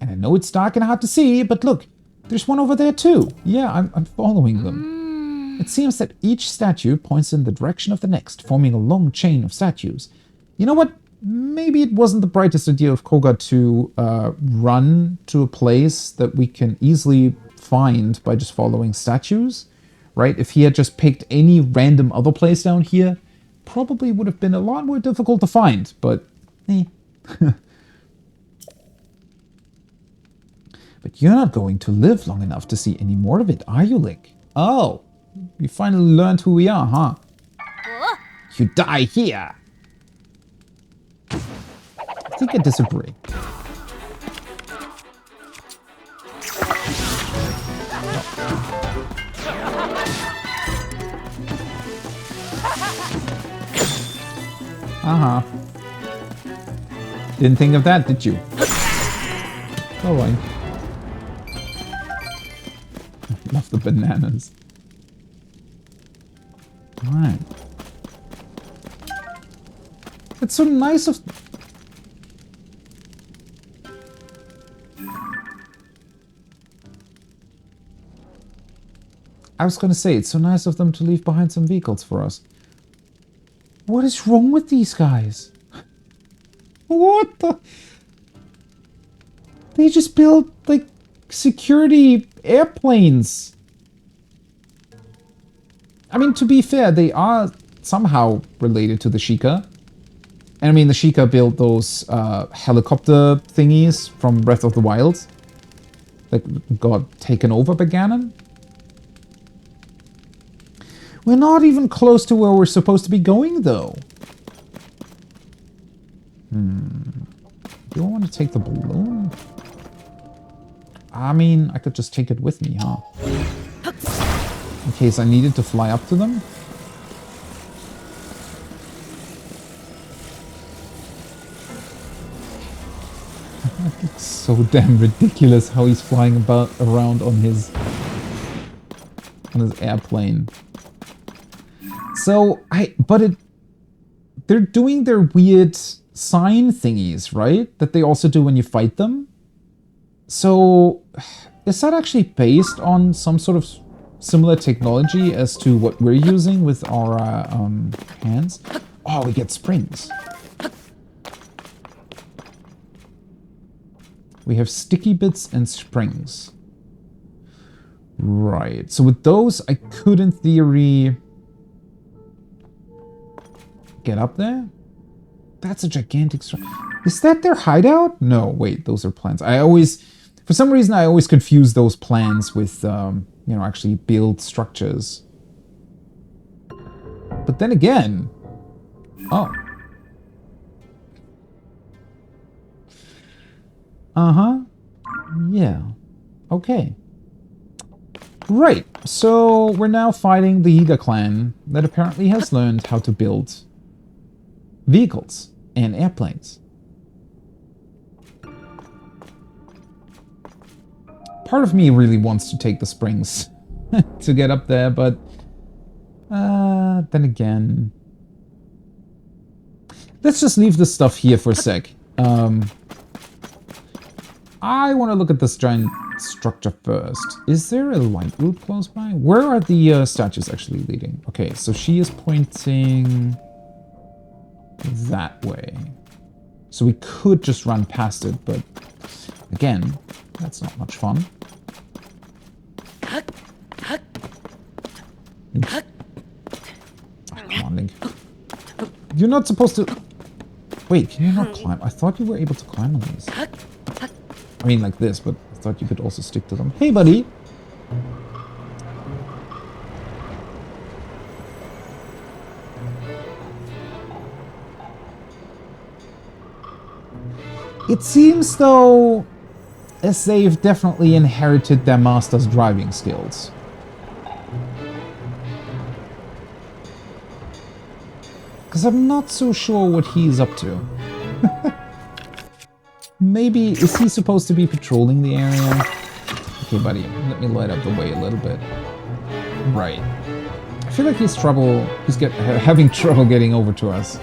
And I know it's dark and hard to see, but look, there's one over there too. Yeah, I'm following them. It seems that each statue points in the direction of the next, forming a long chain of statues. You know what? Maybe it wasn't the brightest idea of Koga to run to a place that we can easily find by just following statues, right? If he had just picked any random other place down here, probably would have been a lot more difficult to find, but eh. But you're not going to live long enough to see any more of it, are you, Link? Oh, you finally learned who we are, huh? You die here. I think I disagree. Uh-huh. Didn't think of that, did you? Oh, I love the bananas. Alright. It's so nice of... I was gonna say, it's so nice of them to leave behind some vehicles for us. What is wrong with these guys? What the... They just built, like, security airplanes. I mean, to be fair, they are somehow related to the Sheikah. And I mean, the Sheikah built those helicopter thingies from Breath of the Wild that got taken over by Ganon. We're not even close to where we're supposed to be going, though. Do I want to take the balloon? I mean, I could just take it with me, huh? In case I needed to fly up to them. It's so damn ridiculous how he's flying around on his airplane. So they're doing their weird sign thingies, right? That they also do when you fight them. So is that actually based on some sort of similar technology as to what we're using with our hands? Oh, we get springs. We have sticky bits and springs. Right. So with those, I could, in theory, get up there? That's a gigantic string. Is that their hideout? No, wait, those are plants. For some reason, I always confuse those plants with, you know, actually build structures. But then again... Oh. Uh-huh. Yeah. Okay. Right, so we're now fighting the Yiga clan that apparently has learned how to build vehicles and airplanes. Part of me really wants to take the springs to get up there, but then again... Let's just leave this stuff here for a sec. I want to look at this giant structure first. Is there a light route close by? Where are the statues actually leading? Okay, so she is pointing that way. So we could just run past it, but again, that's not much fun. Oh, come on, Link. You're not supposed to... Wait, can you not climb? I thought you were able to climb on these. I mean, like this, but I thought you could also stick to them. Hey, buddy! It seems, though, as they've definitely inherited their master's driving skills. Because I'm not so sure what he's up to. Maybe, is he supposed to be patrolling the area? Okay, buddy, let me light up the way a little bit. Right. I feel like he's having trouble getting over to us.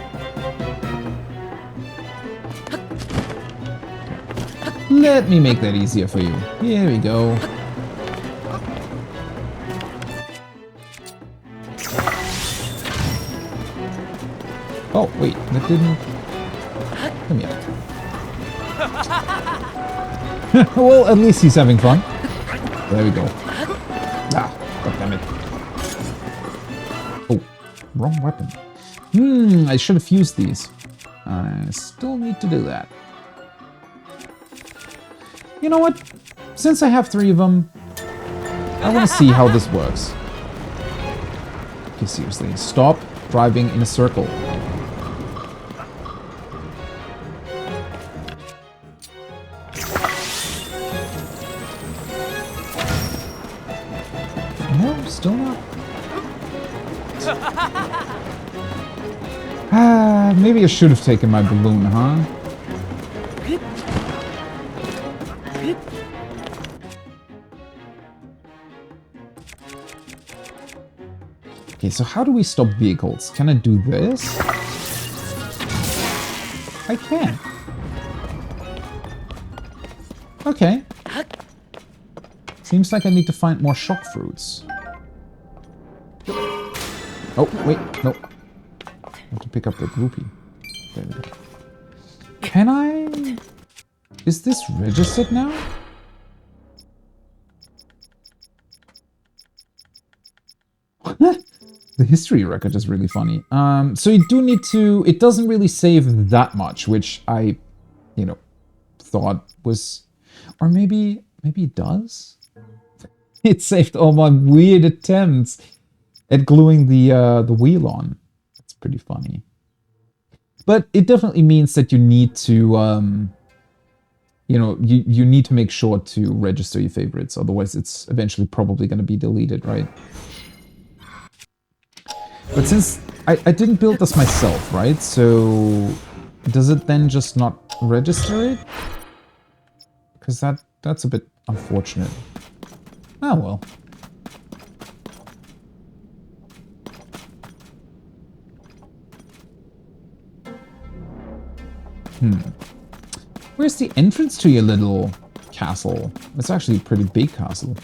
Let me make that easier for you. Here we go. Oh, wait, that didn't... Come here. Well, at least he's having fun. There we go. Ah, goddammit. Oh, wrong weapon. I should have used these. I still need to do that. You know what? Since I have 3 of them, I want to see how this works. Okay, seriously, stop driving in a circle. No, still not. Maybe I should have taken my balloon, huh? Okay, so how do we stop vehicles? Can I do this? I can. Okay. Seems like I need to find more shock fruits. Oh, wait, no. I have to pick up the rupee. There we go. Can I... Is this registered now? The history record is really funny. So you do need to... It doesn't really save that much, which I, you know, thought was... Or maybe it does? It saved all my weird attempts at gluing the wheel on. That's pretty funny. But it definitely means that you need to, you know, you need to make sure to register your favorites. Otherwise, it's eventually probably going to be deleted, right? But since I didn't build this myself, right? So does it then just not register it? Because that's a bit unfortunate. Oh well. Where's the entrance to your little castle? It's actually a pretty big castle.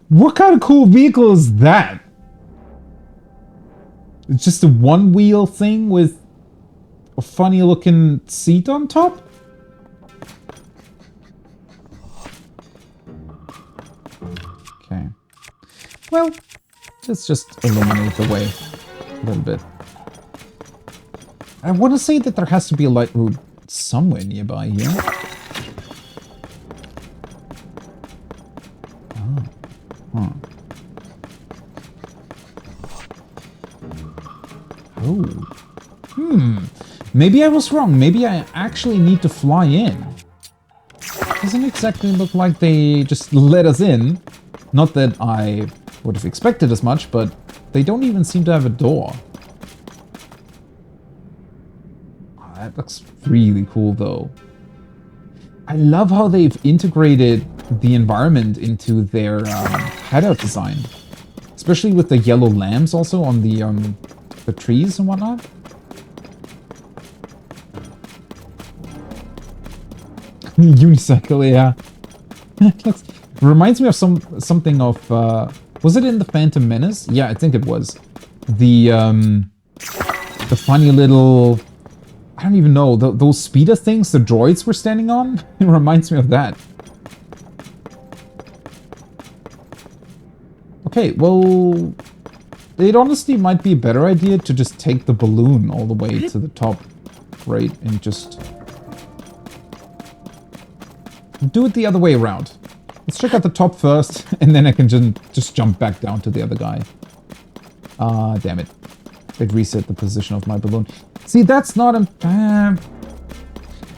What kind of cool vehicle is that? It's just a one-wheel thing with a funny-looking seat on top? Okay. Well, let's just illuminate the way a little bit. I want to say that there has to be a light route somewhere nearby here. Maybe I was wrong. Maybe I actually need to fly in. Doesn't exactly look like they just let us in. Not that I would have expected as much, but they don't even seem to have a door. Oh, that looks really cool, though. I love how they've integrated the environment into their hideout design. Especially with the yellow lamps also on the trees and whatnot. Unicycle, yeah. Reminds me of something of... was it in the Phantom Menace? Yeah, I think it was. The funny little... I don't even know. Those speeder things the droids were standing on? It reminds me of that. Okay, well... It honestly might be a better idea to just take the balloon all the way to the top, right? And just... do it the other way around. Let's check out the top first, and then I can just jump back down to the other guy. Damn it. It reset the position of my balloon. See, that's not a...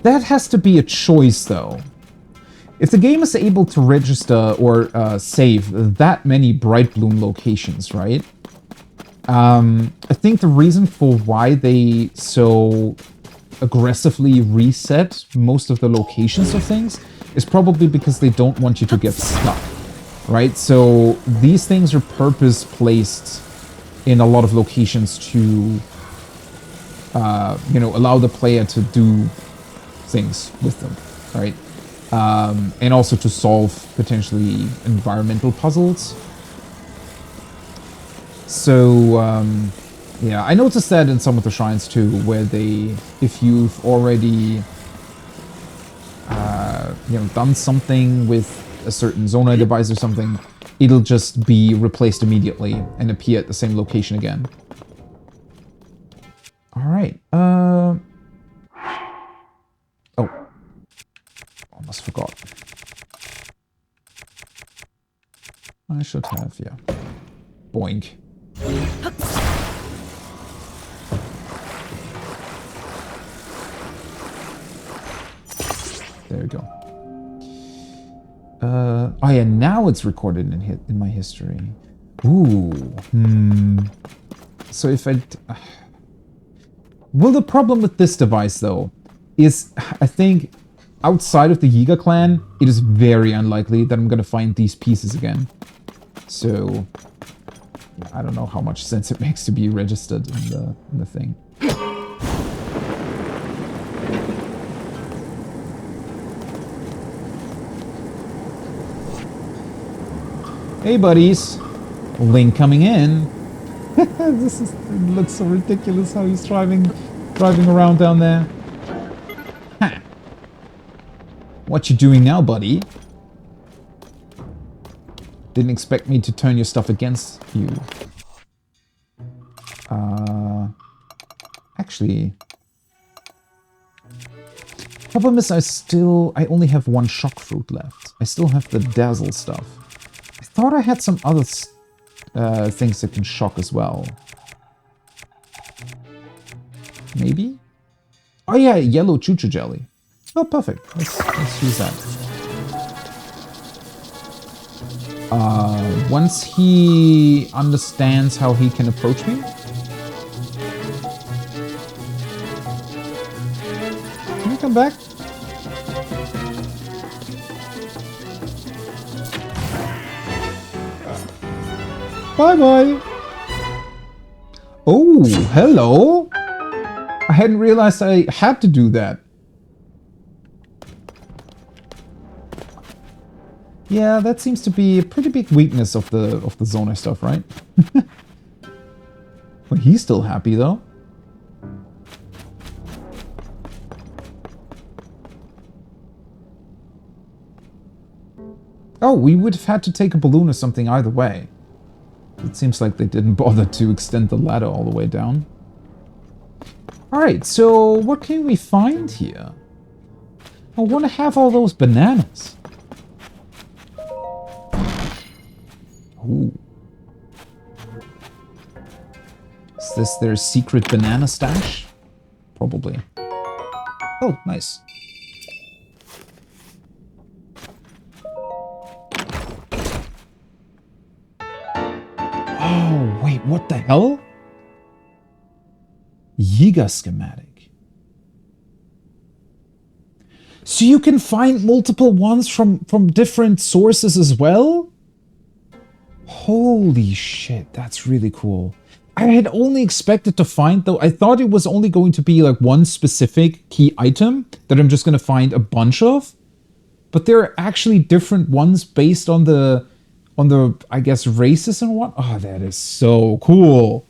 that has to be a choice, though. If the game is able to register or save that many bright bloom locations, right? I think the reason for why they so aggressively reset most of the locations of things is probably because they don't want you to get stuck, right? So these things are purpose placed in a lot of locations to, you know, allow the player to do things with them, right? And also to solve potentially environmental puzzles. So, yeah, I noticed that in some of the shrines too, where they, if you've already, you know, done something with a certain Zonai device or something, it'll just be replaced immediately and appear at the same location again. All right. Oh, almost forgot. I should have, yeah. Boink. There we go. Oh yeah, now it's recorded in my history. Ooh. So if I... Well, the problem with this device, though, is I think outside of the Yiga clan, it is very unlikely that I'm going to find these pieces again. So... I don't know how much sense it makes to be registered in the thing. Hey buddies, Link coming in. This is, it looks so ridiculous how he's driving around down there. Huh. What you doing now, buddy? Didn't expect me to turn your stuff against you. Actually... Problem is I only have one shock fruit left. I still have the dazzle stuff. I thought I had some other things that can shock as well. Maybe? Oh yeah, yellow choo-choo jelly. Oh, perfect. Let's use that. Once he understands how he can approach me. Can you come back? Bye-bye. Oh, hello. I hadn't realized I had to do that. Yeah, that seems to be a pretty big weakness of the Zonai stuff, right? Well, he's still happy though. Oh, we would have had to take a balloon or something either way. It seems like they didn't bother to extend the ladder all the way down. Alright, so what can we find here? I want to have all those bananas. Ooh. Is this their secret banana stash? Probably. Oh, nice. Oh, wait, what the hell? Yiga schematic. So you can find multiple ones from different sources as well? Holy shit, that's really cool. I had only expected to find, though, I thought it was only going to be like one specific key item that I'm just going to find a bunch of. But there are actually different ones based on the, I guess, races and what. Oh, that is so cool.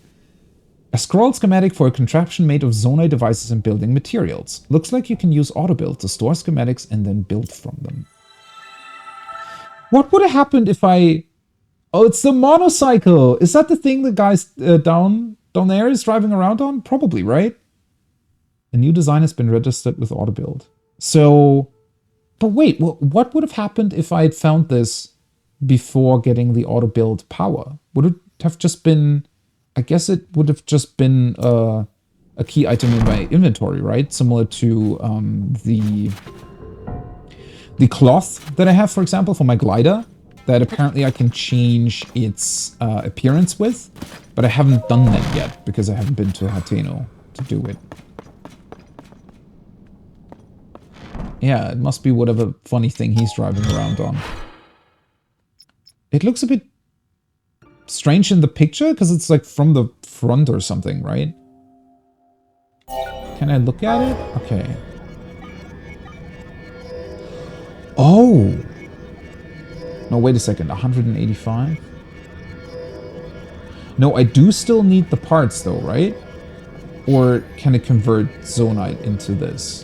A scroll schematic for a contraption made of Zonai devices and building materials. Looks like you can use auto-build to store schematics and then build from them. What would have happened if I... Oh, it's the motorcycle! Is that the thing the guys down there is driving around on? Probably, right? A new design has been registered with auto-build. So... But wait, what would have happened if I had found this before getting the auto-build power? Would it have just been... I guess it would have just been a key item in my inventory, right? Similar to the the cloth that I have, for example, for my glider, that apparently I can change its appearance with, but I haven't done that yet because I haven't been to Hateno to do it. Yeah, it must be whatever funny thing he's driving around on. It looks a bit strange in the picture because it's like from the front or something, right? Can I look at it? Okay. Oh! No, wait a second. 185? No, I do still need the parts though, right? Or can it convert Zonite into this?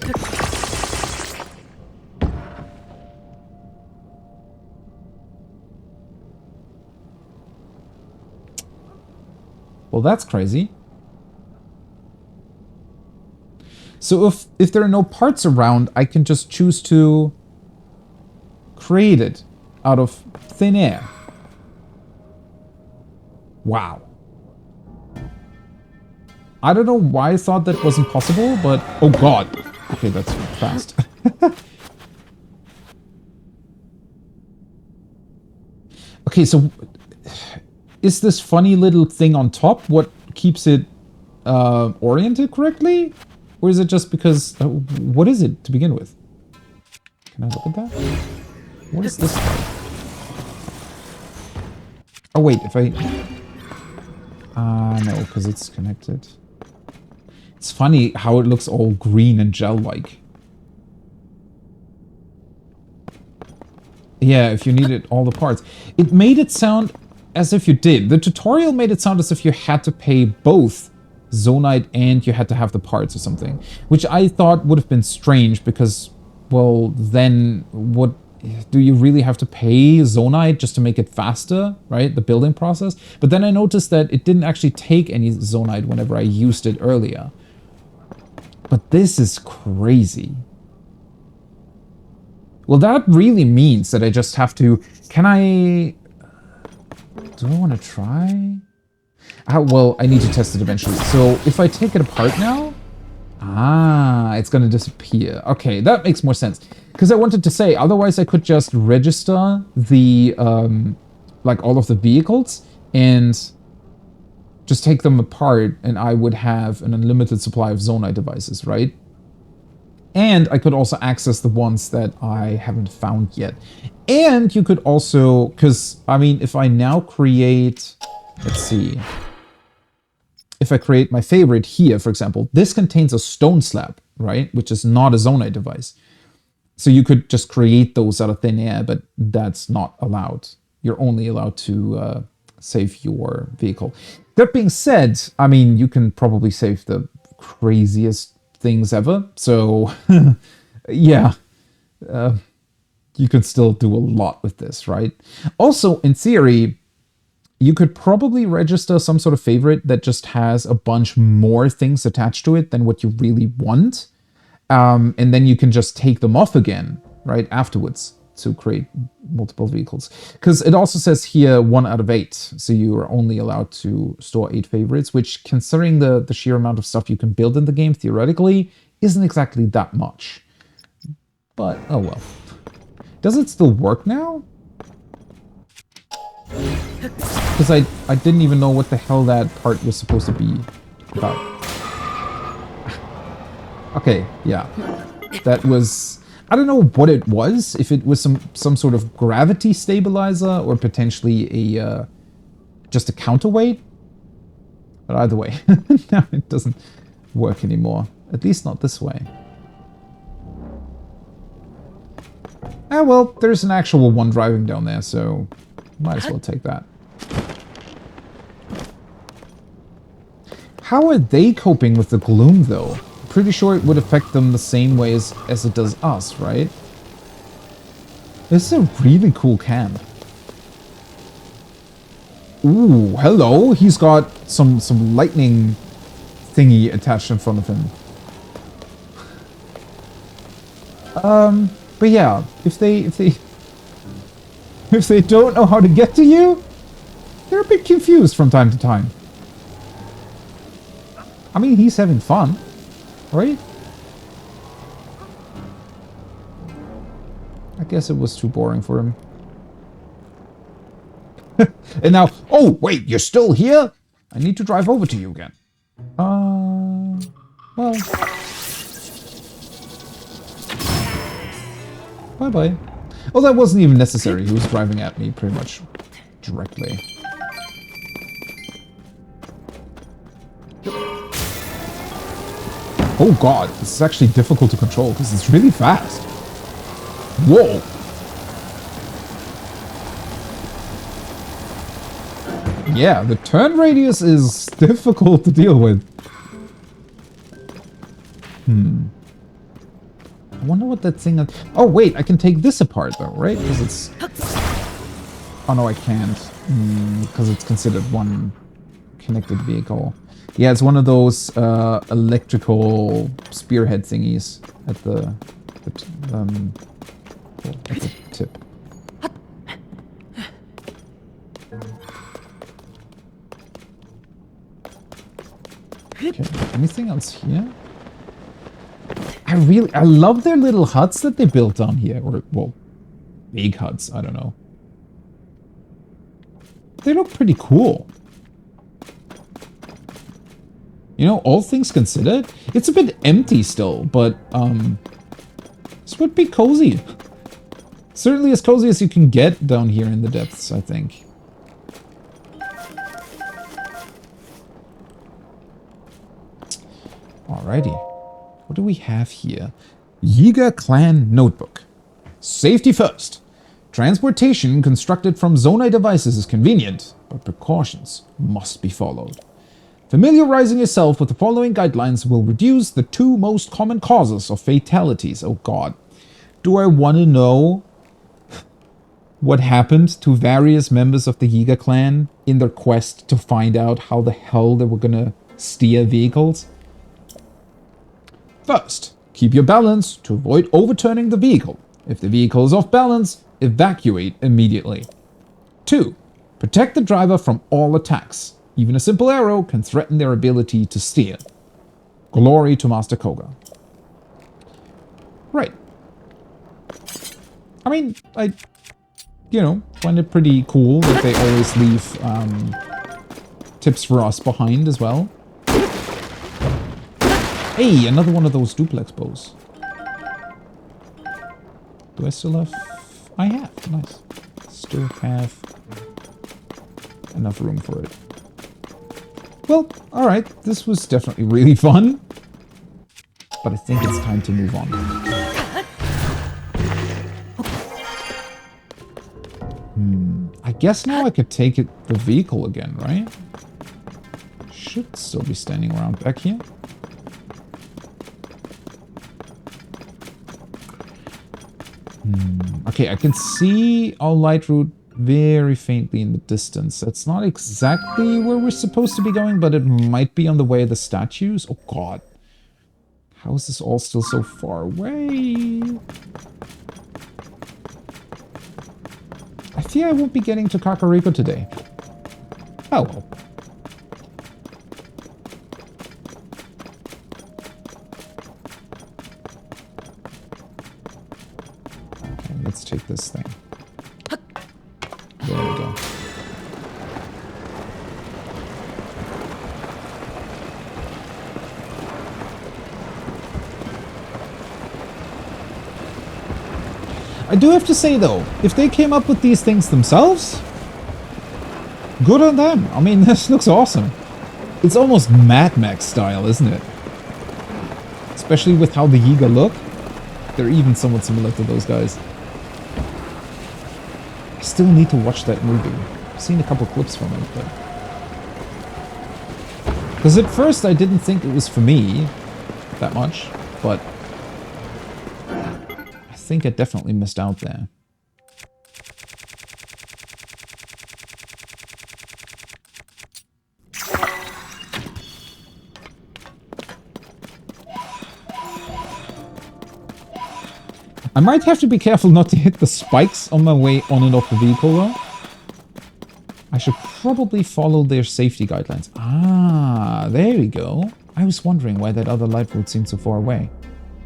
Well, that's crazy. So if there are no parts around, I can just choose to create it out of thin air. Wow. I don't know why I thought that wasn't possible, but... Oh god. Okay, that's fast. Okay, so... Is this funny little thing on top what keeps it oriented correctly? Or is it just because... what is it to begin with? Can I look at that? What is this part? Oh wait, if I... no, because it's connected. It's funny how it looks all green and gel-like. Yeah, if you needed all the parts. It made it sound as if you did. The tutorial made it sound as if you had to pay both Zonite and you had to have the parts or something. Which I thought would have been strange because, well, then what... Do you really have to pay Zonite just to make it faster, right? The building process? But then I noticed that it didn't actually take any Zonite whenever I used it earlier. But this is crazy. Well, that really means that I just have to... Can I... Do I want to try? Well, I need to test it eventually. So if I take it apart now... Ah, it's going to disappear. Okay, that makes more sense. Because I wanted to say, otherwise I could just register the, like all of the vehicles and just take them apart and I would have an unlimited supply of Zonite devices, right? And I could also access the ones that I haven't found yet. And you could also, because, I mean, if I now create, let's see. If I create my favorite here, for example, this contains a stone slab, right? Which is not a Zonite device. So you could just create those out of thin air, but that's not allowed. You're only allowed to save your vehicle. That being said, I mean, you can probably save the craziest things ever. So, yeah, you could still do a lot with this, right? Also, in theory, you could probably register some sort of favorite that just has a bunch more things attached to it than what you really want. And then you can just take them off again, right, afterwards to create multiple vehicles. Because it also says here 1 out of 8. So you are only allowed to store 8 favorites, which, considering the sheer amount of stuff you can build in the game, theoretically, isn't exactly that much. But, oh well. Does it still work now? Because I didn't even know what the hell that part was supposed to be about. Okay, yeah. That was... I don't know what it was. If it was some sort of gravity stabilizer or potentially a just a counterweight. But either way, now it doesn't work anymore. At least not this way. Ah, well, there's an actual one driving down there, so might as well take that. How are they coping with the gloom, though? Pretty sure it would affect them the same way as it does us, right? This is a really cool camp. Ooh, hello. He's got some lightning thingy attached in front of him. But yeah, if they don't know how to get to you, they're a bit confused from time to time. I mean, he's having fun. Right? I guess it was too boring for him. And now... Oh, wait, you're still here? I need to drive over to you again. Well... Bye-bye. Oh, that wasn't even necessary. He was driving at me pretty much directly. Oh god, this is actually difficult to control because it's really fast. Whoa! Yeah, the turn radius is difficult to deal with. I wonder what that thing... Oh, wait, I can take this apart, though, right? Because it's... Oh, no, I can't. Because it's considered one connected vehicle. Yeah, it's one of those electrical spearhead thingies at the tip. Okay, anything else here? I love their little huts that they built down here. Or, well, big huts, I don't know. They look pretty cool. You know, all things considered, it's a bit empty still, but, this would be cozy. Certainly as cozy as you can get down here in the depths, I think. Alrighty. What do we have here? Yiga Clan Notebook. Safety first. Transportation constructed from Zonai devices is convenient, but precautions must be followed. Familiarizing yourself with the following guidelines will reduce the 2 most common causes of fatalities. Oh god. Do I want to know what happened to various members of the Yiga clan in their quest to find out how the hell they were gonna steer vehicles? First, keep your balance to avoid overturning the vehicle. If the vehicle is off balance, evacuate immediately. 2. Protect the driver from all attacks. Even a simple arrow can threaten their ability to steer. Glory to Master Koga. Right. I mean, I, you know, find it pretty cool that they always leave tips for us behind as well. Hey, another one of those duplex bows. Do I still have... I have. Nice. Still have enough room for it. Well, alright. This was definitely really fun. But I think it's time to move on. I guess now I could take it the vehicle again, right? Should still be standing around back here. Okay, I can see our light route very faintly in the distance. That's not exactly where we're supposed to be going, but it might be on the way of the statues. Oh god. How is this all still so far away? I fear I won't be getting to Kakariko today. Oh well. Let's take this thing. There we go. I do have to say though, if they came up with these things themselves, good on them. I mean, this looks awesome. It's almost Mad Max style, isn't it? Especially with how the Yiga look. They're even somewhat similar to those guys. Still need to watch that movie. I've seen a couple clips from it, but... Because at first I didn't think it was for me that much, but I think I definitely missed out there. I might have to be careful not to hit the spikes on my way on and off the vehicle though. I should probably follow their safety guidelines. Ah, there we go. I was wondering why that other light road seemed so far away.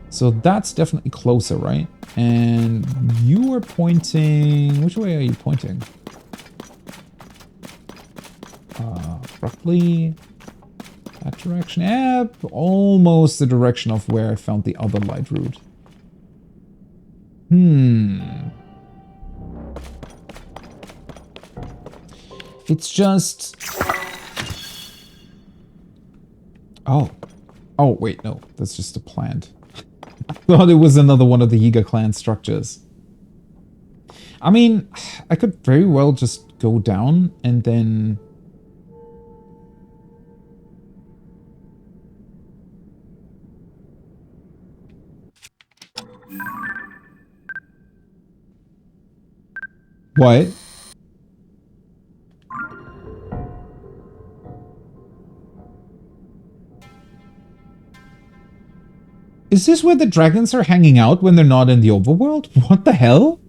So that's definitely closer, right? And you are pointing... Which way are you pointing? Roughly that direction. Almost the direction of where I found the other light route. It's just... Oh. Oh, wait, no. That's just a plant. I thought it was another one of the Yiga clan structures. I mean, I could very well just go down and then... What? Is this where the dragons are hanging out when they're not in the overworld? What the hell?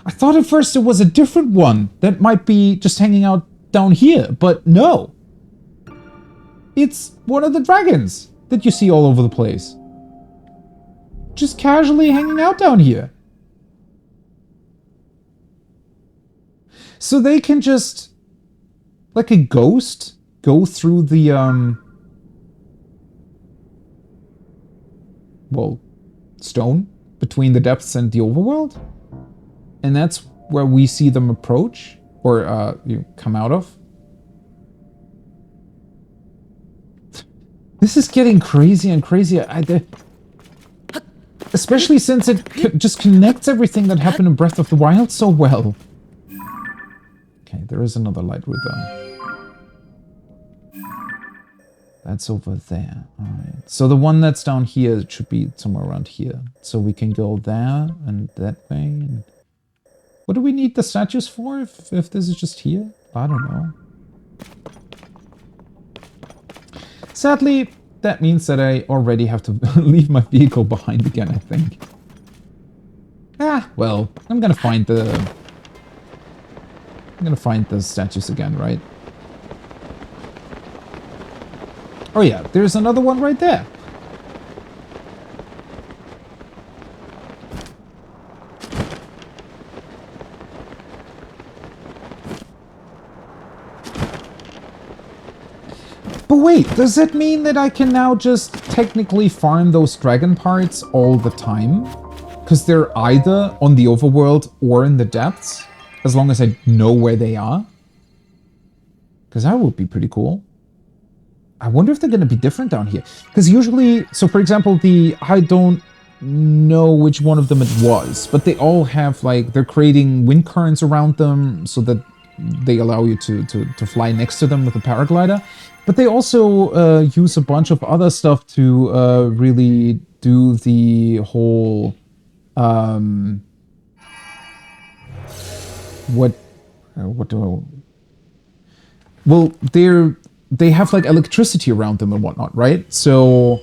I thought at first it was a different one that might be just hanging out down here, but no. It's one of the dragons that you see all over the place. Just casually hanging out down here. So they can just, like a ghost, go through the, well, stone between the depths and the overworld? And that's where we see them approach, or come out of. This is getting crazier and crazier. Especially since it just connects everything that happened in Breath of the Wild so well. Okay, there is another light route though. That's over there. Alright. So the one that's down here should be somewhere around here. So we can go there and that way. And what do we need the statues for if this is just here? I don't know. Sadly, that means that I already have to leave my vehicle behind again, I think. Ah, well, I'm gonna find the statues again, right? Oh yeah, there's another one right there. But wait, does that mean that I can now just technically farm those dragon parts all the time? Because they're either on the overworld or in the depths, as long as I know where they are? Because that would be pretty cool. I wonder if they're going to be different down here. Because usually, so for example, I don't know which one of them it was, but they all have, like, they're creating wind currents around them so that they allow you to fly next to them with a paraglider. But they also use a bunch of other stuff to really do the whole... what do I... Well, they have like electricity around them and whatnot, right? So,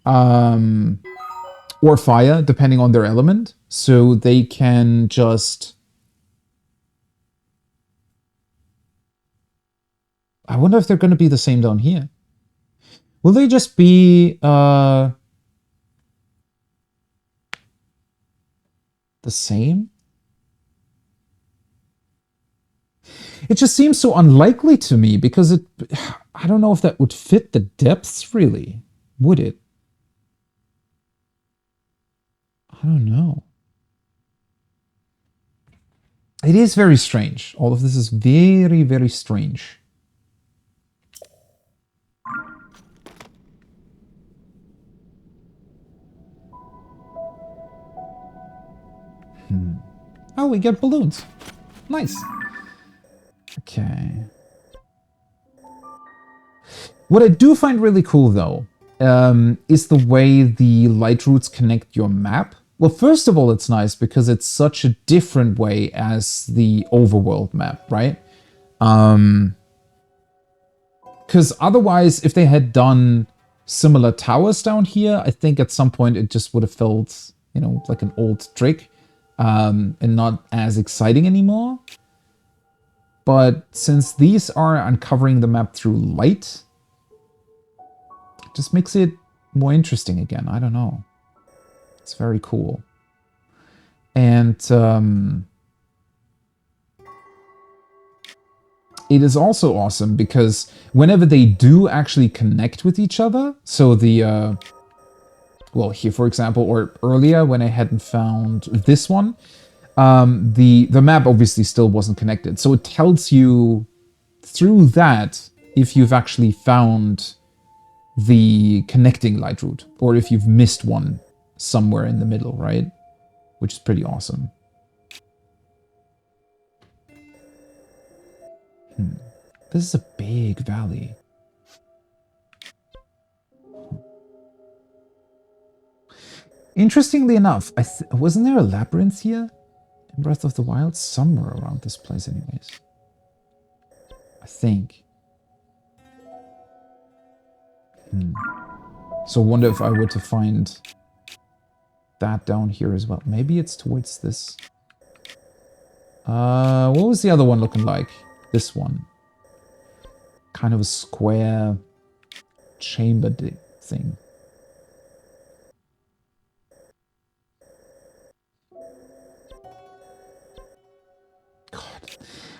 or fire, depending on their element. So they can just... I wonder if they're going to be the same down here. Will they just be the same? It just seems so unlikely to me because I don't know if that would fit the depths really. Would it? I don't know. It is very strange. All of this is very, very strange. Oh, we get balloons. Nice. Okay. What I do find really cool, though, is the way the light routes connect your map. Well, first of all, it's nice because it's such a different way as the overworld map, right? Because otherwise, if they had done similar towers down here, I think at some point it just would have felt, you know, like an old trick. And not as exciting anymore. But since these are uncovering the map through light, Just makes it more interesting again. I don't know. It's very cool. And it is also awesome because whenever they do actually connect with each other, so the, well, here, for example, or earlier when I hadn't found this one, the map obviously still wasn't connected. So it tells you through that if you've actually found the connecting light route or if you've missed one somewhere in the middle, right? Which is pretty awesome. This is a big valley. Interestingly enough, wasn't there a labyrinth here in Breath of the Wild? Somewhere around this place anyways. I think. So I wonder if I were to find that down here as well. Maybe it's towards this. What was the other one looking like? This one. Kind of a square chamber thing. God.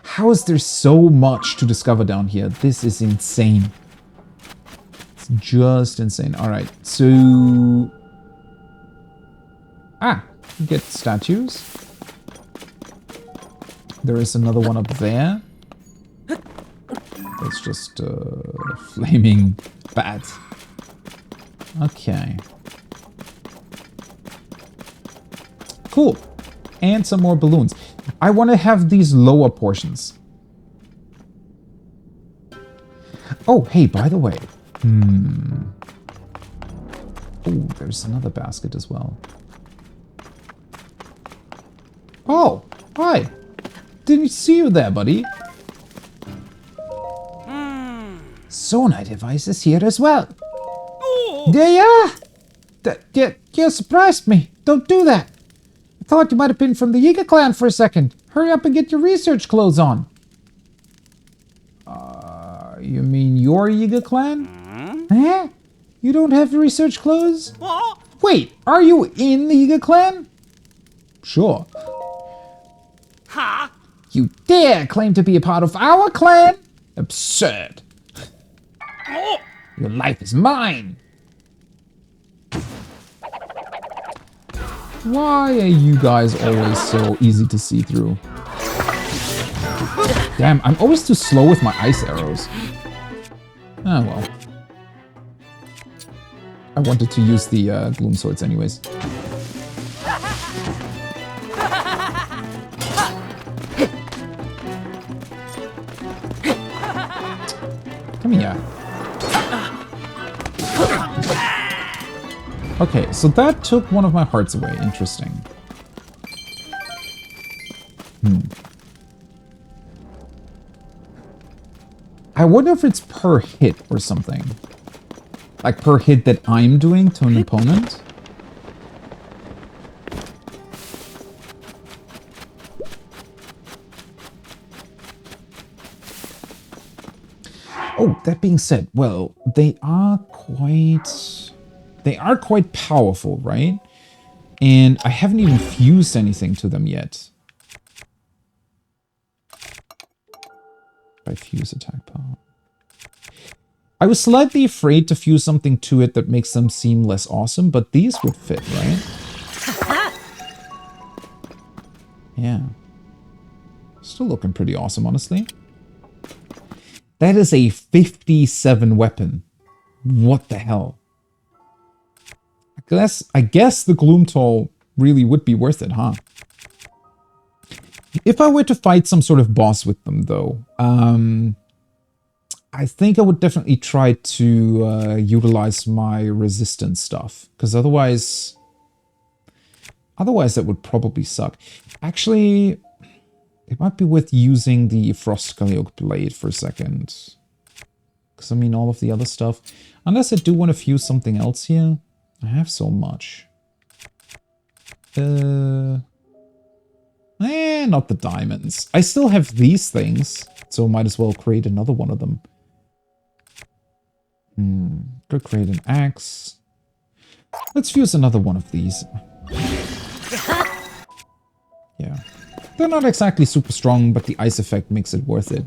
How is there so much to discover down here? This is insane. It's just insane. Alright, so... Ah, you get statues. There is another one up there. It's just a flaming bat. Okay. Cool. And some more balloons. I want to have these lower portions. Oh, hey, by the way. Oh, there's another basket as well. Oh, hi. Didn't see you there, buddy. Sonar devices here as well. Yeah. You surprised me. Don't do that. I thought you might have been from the Yiga clan for a second. Hurry up and get your research clothes on. You mean your Yiga clan? Huh? You don't have research clothes? Wait, are you in the Yiga clan? Sure. You dare claim to be a part of our clan? Absurd. Your life is mine. Why are you guys always so easy to see through? Damn, I'm always too slow with my ice arrows. Ah, well. I wanted to use the gloom swords anyways. Come here. Okay, so that took one of my hearts away. Interesting. I wonder if it's per hit or something. Like per hit that I'm doing to an opponent. Oh, that being said, well, they are quite powerful, right? And I haven't even fused anything to them yet. I fuse attack power. I was slightly afraid to fuse something to it that makes them seem less awesome, but these would fit, right? Yeah. Still looking pretty awesome, honestly. That is a 57 weapon. What the hell? I guess the Gloomtoll really would be worth it, huh? If I were to fight some sort of boss with them, though, I think I would definitely try to utilize my resistance stuff, because otherwise that would probably suck. Actually, it might be worth using the Frost Scaly Blade for a second. Because, I mean, all of the other stuff... Unless I do want to fuse something else here. I have so much. Not the diamonds. I still have these things, so I might as well create another one of them. Could create an axe. Let's use another one of these. Yeah. They're not exactly super strong, but the ice effect makes it worth it.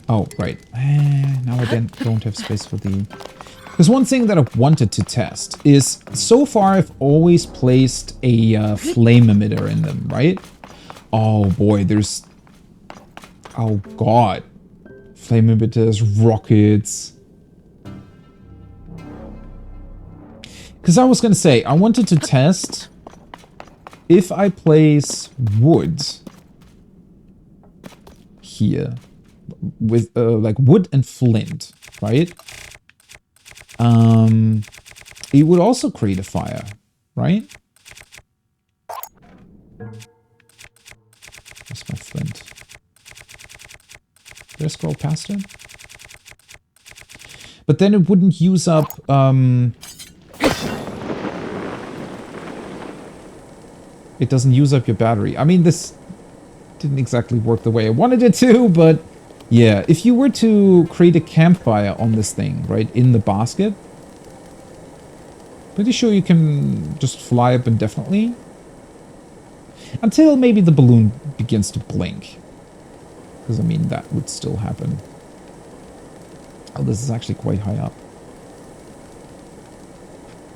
Oh, right. Now I don't have space for the... Because one thing that I've wanted to test is, so far I've always placed a flame emitter in them, right? Oh boy, there's... Oh god. Flame emitters, rockets. Because I was going to say, I wanted to test if I place wood here, with like wood and flint, right? It would also create a fire, right? Where's my flint? Did I scroll past it? But then it wouldn't use up, it doesn't use up your battery. I mean, this didn't exactly work the way I wanted it to, but yeah, if you were to create a campfire on this thing, right, in the basket, pretty sure you can just fly up indefinitely. Until maybe the balloon begins to blink. Because, I mean, that would still happen. Oh, this is actually quite high up.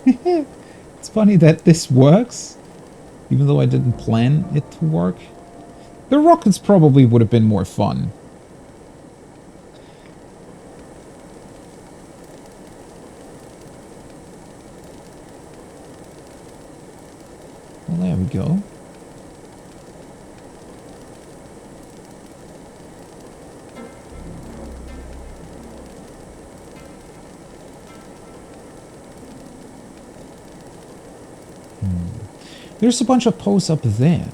It's funny that this works, even though I didn't plan it to work. The rockets probably would have been more fun. Well, there we go. There's a bunch of posts up there.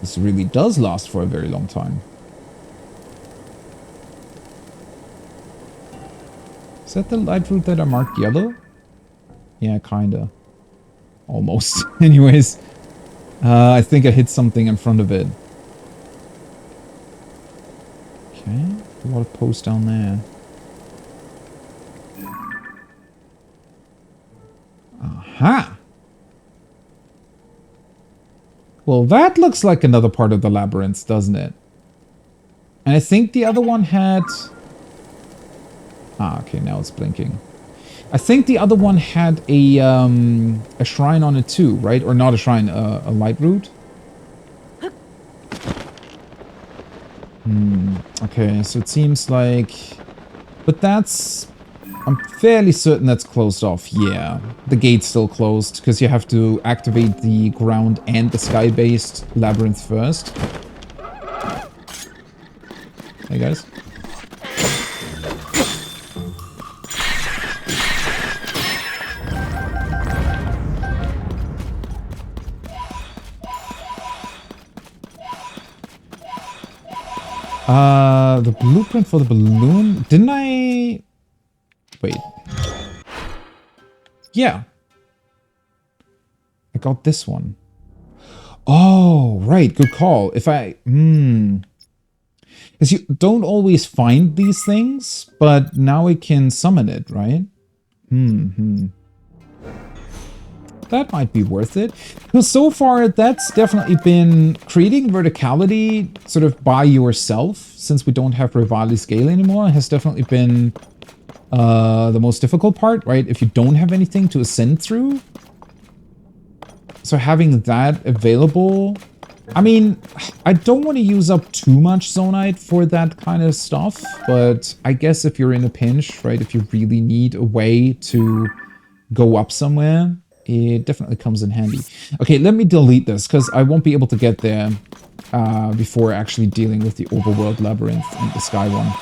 This really does last for a very long time. Is that the light route that I marked yellow? Yeah, kinda. Almost. Anyways. I think I hit something in front of it. Okay. A lot of posts down there. Aha! Well, that looks like another part of the labyrinth, doesn't it? And I think the other one had... Ah, okay, now it's blinking. I think the other one had a shrine on it too, right? Or not a shrine, a light route. Okay, so it seems like... But that's... I'm fairly certain that's closed off. Yeah, the gate's still closed because you have to activate the ground and the sky-based labyrinth first. Hey guys. The blueprint for the balloon? Didn't I... Wait. Yeah. I got this one. Oh, right. Good call. If I... Because you don't always find these things, but now we can summon it, right? That might be worth it. Because so far, that's definitely been creating verticality sort of by yourself, since we don't have Rivali scale anymore, has definitely been the most difficult part, right? If you don't have anything to ascend through. So having that available... I mean, I don't want to use up too much Zonite for that kind of stuff, but I guess if you're in a pinch, right, if you really need a way to go up somewhere, it definitely comes in handy. Okay, let me delete this, because I won't be able to get there before actually dealing with the overworld labyrinth and the sky one.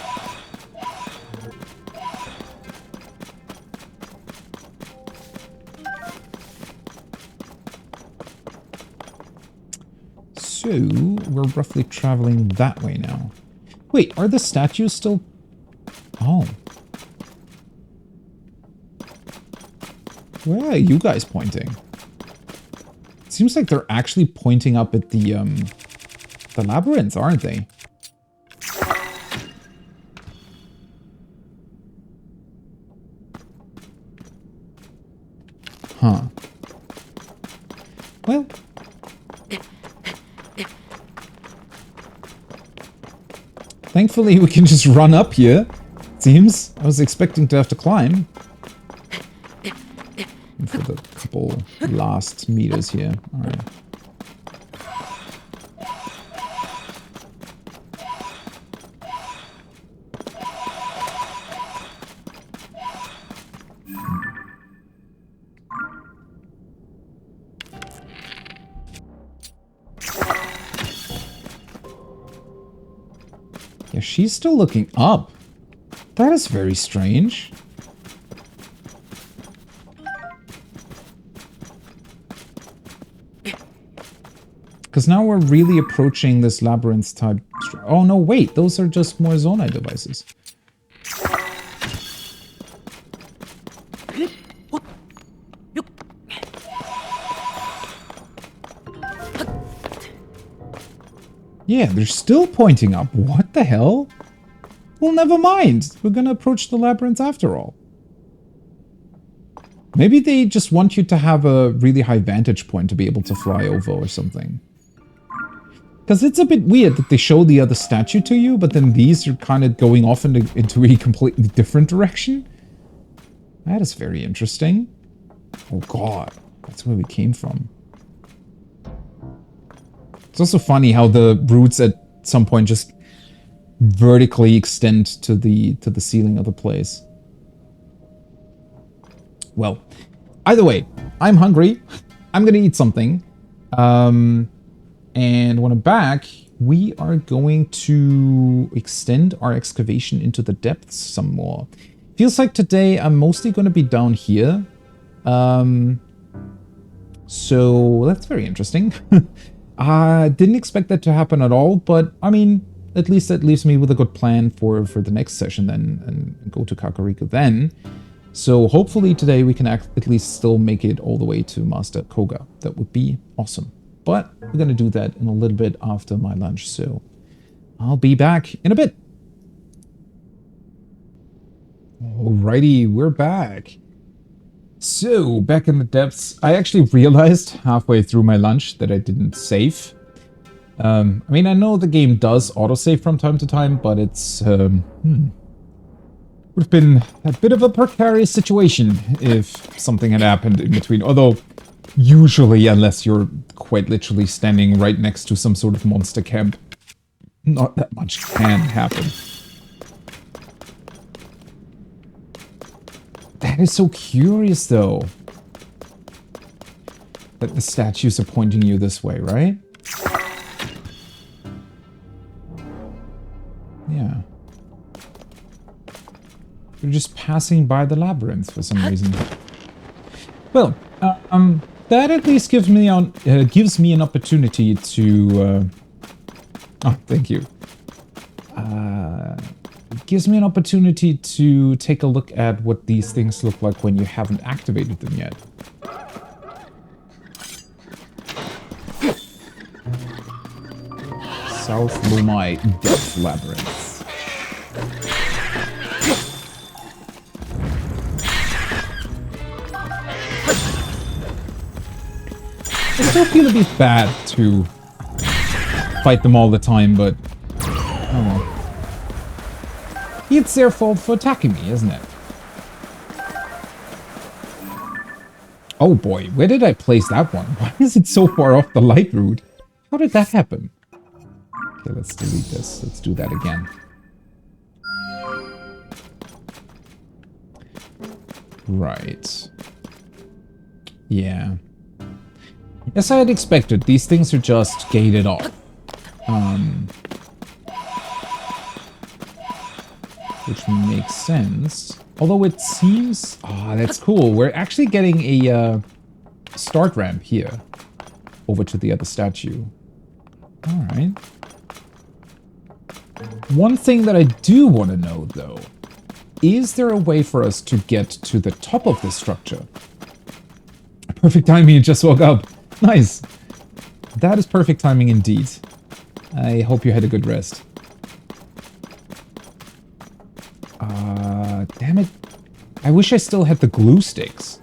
So, we're roughly traveling that way now. Wait, are the statues still Oh. Where are you guys pointing? It seems like they're actually pointing up at the labyrinth, aren't they? Huh. Well. Thankfully, we can just run up here. Seems. I was expecting to have to climb. And for the couple last meters here. Alright. Yeah, she's still looking up. That is very strange. Because now we're really approaching this labyrinth type. Oh no, wait, those are just more Zonai devices. Yeah, they're still pointing up. What the hell? Well, never mind. We're gonna approach the labyrinth after all. Maybe they just want you to have a really high vantage point to be able to fly over or something. Because it's a bit weird that they show the other statue to you, but then these are kind of going off into a completely different direction. That is very interesting. Oh god, that's where we came from. It's also funny how the roots at some point just vertically extend to the ceiling of the place. Well, either way, I'm hungry. I'm gonna eat something. And when I'm back, we are going to extend our excavation into the depths some more. Feels like today I'm mostly going to be down here. So that's very interesting. I didn't expect that to happen at all, but I mean, at least that leaves me with a good plan for the next session then, and go to Kakariko then. So hopefully today we can at least still make it all the way to Master Koga. That would be awesome. But we're going to do that in a little bit after my lunch, so I'll be back in a bit. Alrighty, we're back. So, back in the depths, I actually realized halfway through my lunch that I didn't save. I mean, I know the game does autosave from time to time, but it's, would have been a bit of a precarious situation if something had happened in between, although usually, unless you're quite literally standing right next to some sort of monster camp, not that much can happen. That is so curious, though. That the statues are pointing you this way, right? Yeah. You're just passing by the labyrinth for some reason. Well, that at least gives me an opportunity to. Oh, thank you. It gives me an opportunity to take a look at what these things look like when you haven't activated them yet. South Lomai Depth Labyrinth. I still feel a bit bad to fight them all the time, but oh well. It's their fault for attacking me, isn't it? Oh boy, where did I place that one? Why is it so far off the light route? How did that happen? Okay, let's delete this. Let's do that again. Right. Yeah. As I had expected, these things are just gated off. Which makes sense. Although it seems... Ah, that's cool. We're actually getting a start ramp here. Over to the other statue. Alright. One thing that I do want to know, though, is there a way for us to get to the top of this structure? Perfect timing, you just woke up. Nice. That is perfect timing indeed. I hope you had a good rest. Damn it. I wish I still had the glue sticks.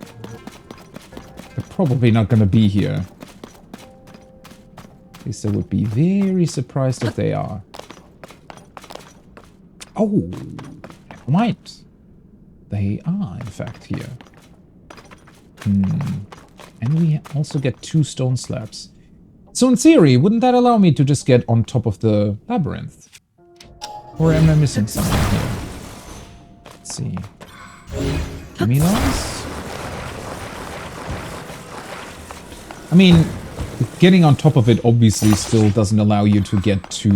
They're probably not going to be here. At least I would be very surprised if they are. Oh, never mind. They are, in fact, here. And we also get 2 stone slabs. So in theory, wouldn't that allow me to just get on top of the labyrinth? Or am I missing something here? Let's see. Give me those. I mean, getting on top of it obviously still doesn't allow you to get to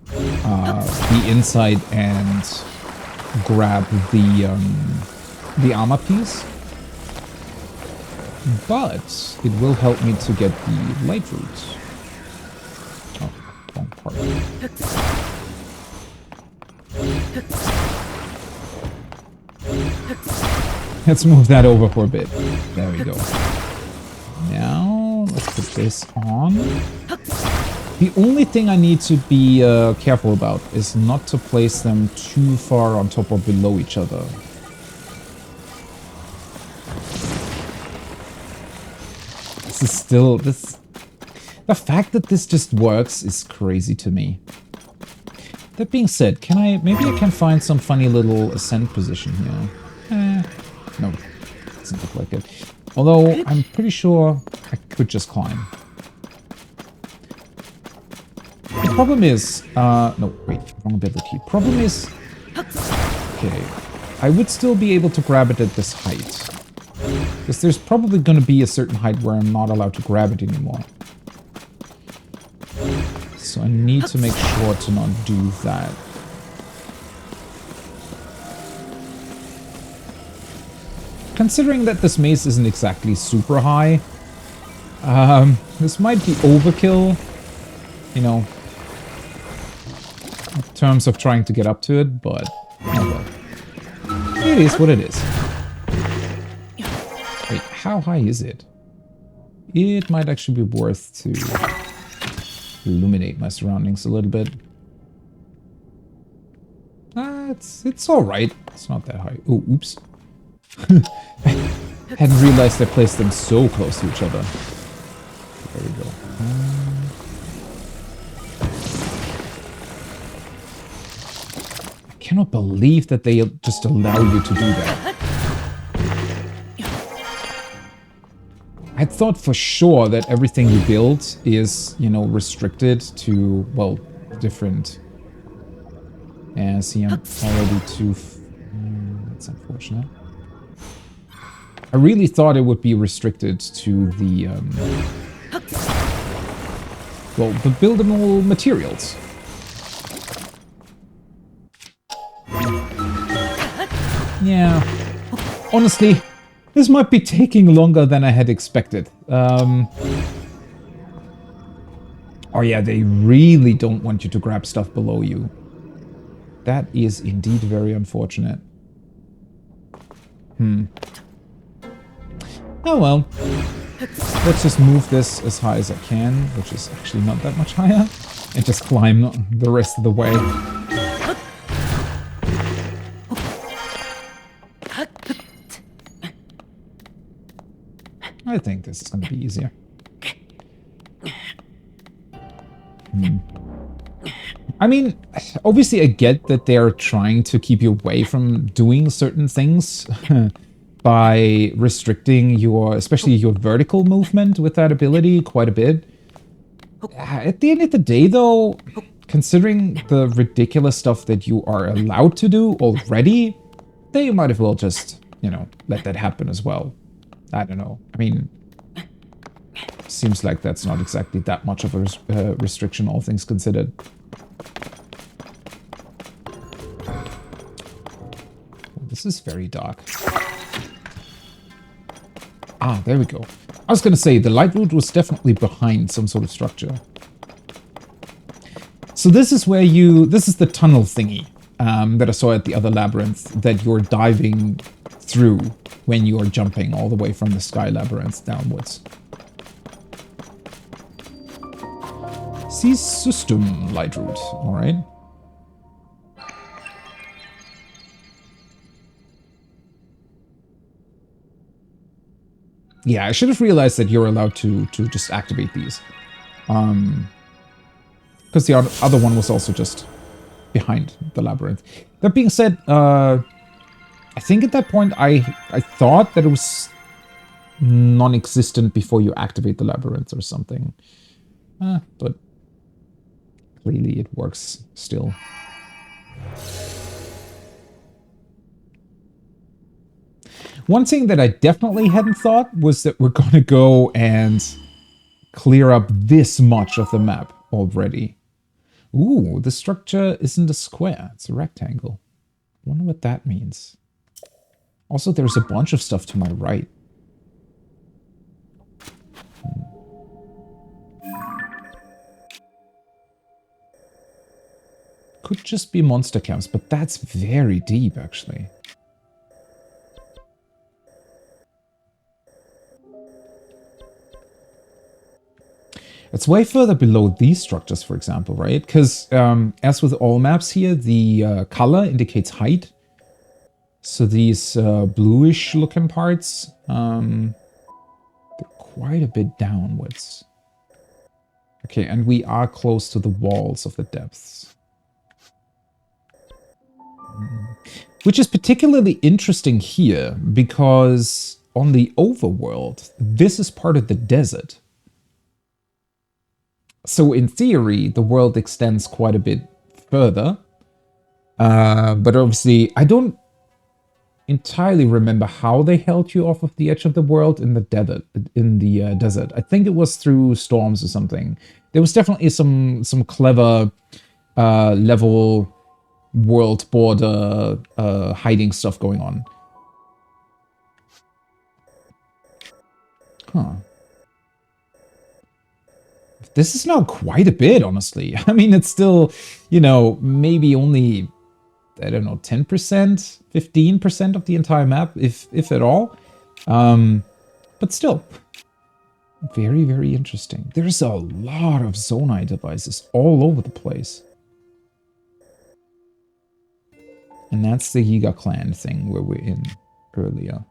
the inside and grab the armor piece. But it will help me to get the light root. Oh, wrong part. Let's move that over for a bit. There we go. Now, let's put this on. The only thing I need to be careful about is not to place them too far on top or below each other. This is still... The fact that this just works is crazy to me. That being said, maybe I can find some funny little ascent position here. No, doesn't look like it. Although, I'm pretty sure I could just climb. The problem is... no, wait, wrong ability. Problem is... Okay, I would still be able to grab it at this height. Because there's probably going to be a certain height where I'm not allowed to grab it anymore. So I need to make sure to not do that. Considering that this maze isn't exactly super high, this might be overkill, you know, in terms of trying to get up to it, but oh well. It is what it is. Wait, how high is it? It might actually be worth to illuminate my surroundings a little bit. It's alright. It's not that high. Oh, oops. Hadn't realized I placed them so close to each other. There we go. I cannot believe that they just allow you to do that. I thought for sure that everything you build is, you know, restricted to, well, different... Yeah, see, I'm already too... that's unfortunate. I really thought it would be restricted to the, well, the buildable materials. Yeah. Honestly, this might be taking longer than I had expected. Oh yeah, they really don't want you to grab stuff below you. That is indeed very unfortunate. Oh well. Let's just move this as high as I can, which is actually not that much higher, and just climb the rest of the way. I think this is going to be easier. I mean, obviously I get that they're trying to keep you away from doing certain things by restricting your, especially your vertical movement with that ability quite a bit. At the end of the day, though, considering the ridiculous stuff that you are allowed to do already, they might as well just, you know, let that happen as well. I don't know. I mean, seems like that's not exactly that much of a restriction, all things considered. This is very dark. Ah, there we go. I was going to say, the light route was definitely behind some sort of structure. So this is where you... This is the tunnel thingy. that I saw at the other labyrinth that you're diving through when you're jumping all the way from the sky labyrinth downwards. See system light route, alright. Yeah, I should have realized that you're allowed to just activate these. Because the other one was also just behind the labyrinth. That being said, I think at that point I thought that it was non-existent before you activate the labyrinth or something. But clearly it works still. One thing that I definitely hadn't thought was that we're gonna go and clear up this much of the map already. Ooh, the structure isn't a square, it's a rectangle. I wonder what that means. Also, there's a bunch of stuff to my right. Could just be monster camps, but that's very deep, actually. It's way further below these structures, for example, right? Because as with all maps here, the color indicates height. So these bluish looking parts, they're quite a bit downwards. Okay, and we are close to the walls of the depths. Which is particularly interesting here, because on the overworld, this is part of the desert. So in theory, the world extends quite a bit further. But obviously, I don't entirely remember how they held you off of the edge of the world in the desert. I think it was through storms or something. There was definitely some clever level world border hiding stuff going on. Huh. This is now quite a bit, honestly. I mean, it's still, you know, maybe only, I don't know, 10%, 15% of the entire map, if at all. But still, very, very interesting. There's a lot of Zonai devices all over the place. And that's the Yiga clan thing where we're in earlier.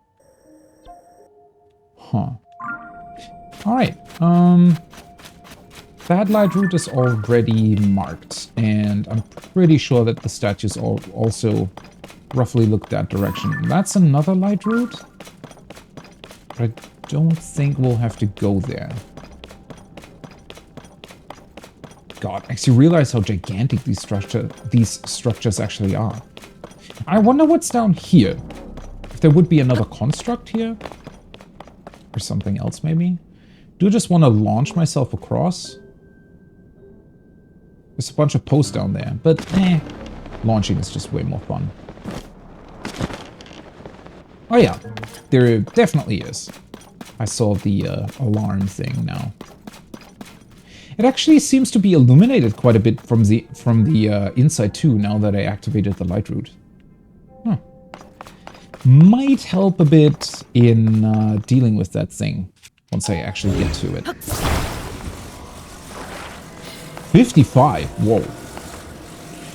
Huh. Alright, that light route is already marked, and I'm pretty sure that the statues also roughly look that direction. That's another light route, but I don't think we'll have to go there. God, makes you realize how gigantic these structures actually are. I wonder what's down here. If there would be another construct here, or something else maybe. Do I just want to launch myself across? There's a bunch of posts down there, but launching is just way more fun. Oh yeah, there definitely is. I saw the alarm thing now. It actually seems to be illuminated quite a bit from the inside too, now that I activated the light route. Huh. Might help a bit in dealing with that thing once I actually get to it. 55, whoa.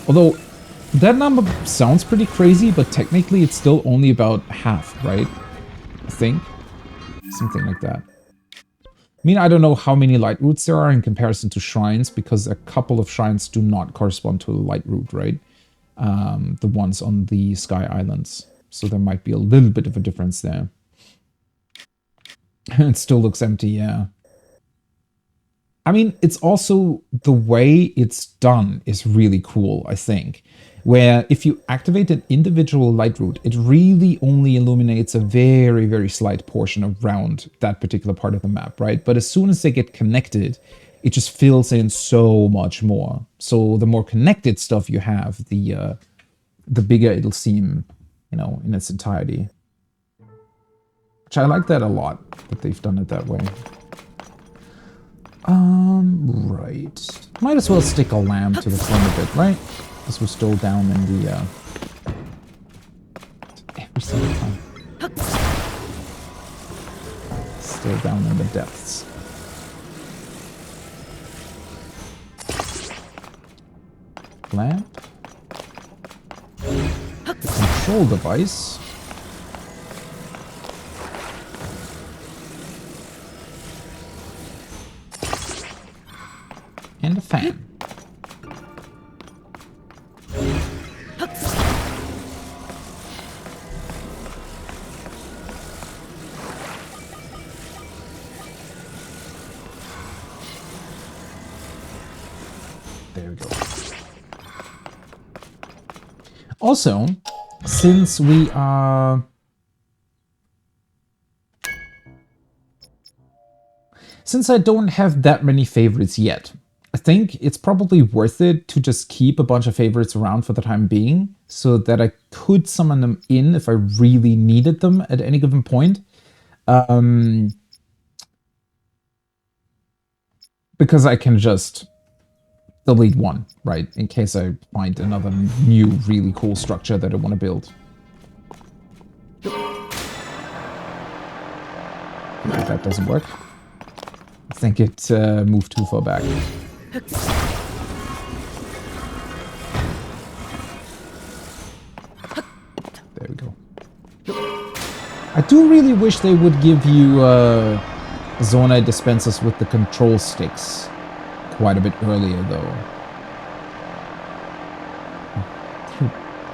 Although, that number sounds pretty crazy, but technically it's still only about half, right? I think. Something like that. I mean, I don't know how many light routes there are in comparison to shrines, because a couple of shrines do not correspond to a light route, right? The ones on the Sky Islands. So there might be a little bit of a difference there. It still looks empty, yeah. I mean, it's also the way it's done is really cool, I think. Where if you activate an individual light route, it really only illuminates a very, very slight portion around that particular part of the map, right? But as soon as they get connected, it just fills in so much more. So the more connected stuff you have, the bigger it'll seem, you know, in its entirety. Which I like that a lot, that they've done it that way. Right. Might as well stick a lamp to the front of it, right? This was still down in the, every single time. Still down in the depths. Lamp. The control device. And a fan. There we go. Also, since we are... Since I don't have that many favorites yet, I think it's probably worth it to just keep a bunch of favorites around for the time being, so that I could summon them in if I really needed them at any given point. Because I can just delete one, right? In case I find another new, really cool structure that I want to build. If that doesn't work. I think it moved too far back. There we go. I do really wish they would give you Zonai dispensers with the control sticks quite a bit earlier, though.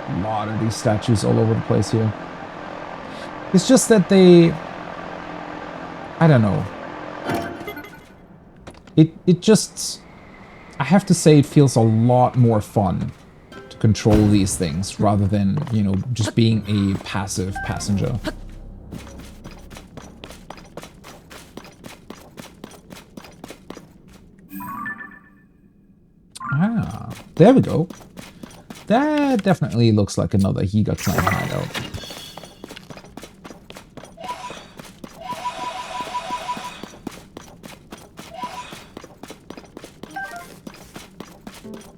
A lot of these statues all over the place here. It's just that they... I don't know. It just... I have to say it feels a lot more fun to control these things rather than, you know, just being a passive passenger. Ah, there we go. That definitely looks like another Yiga clan hideout.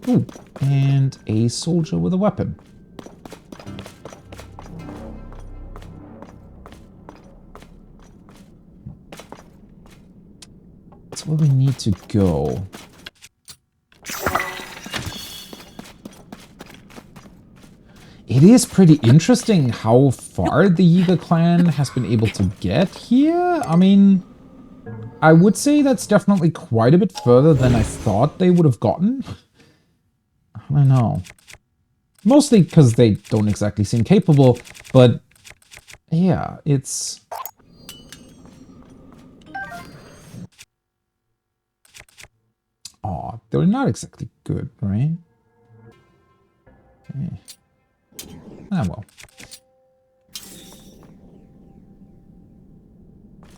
Ooh, and a soldier with a weapon. That's where we need to go. It is pretty interesting how far the Yiga clan has been able to get here. I mean, I would say that's definitely quite a bit further than I thought they would have gotten. I don't know. Mostly because they don't exactly seem capable, but yeah, it's... Aw, they're not exactly good, right? Okay. Ah, well.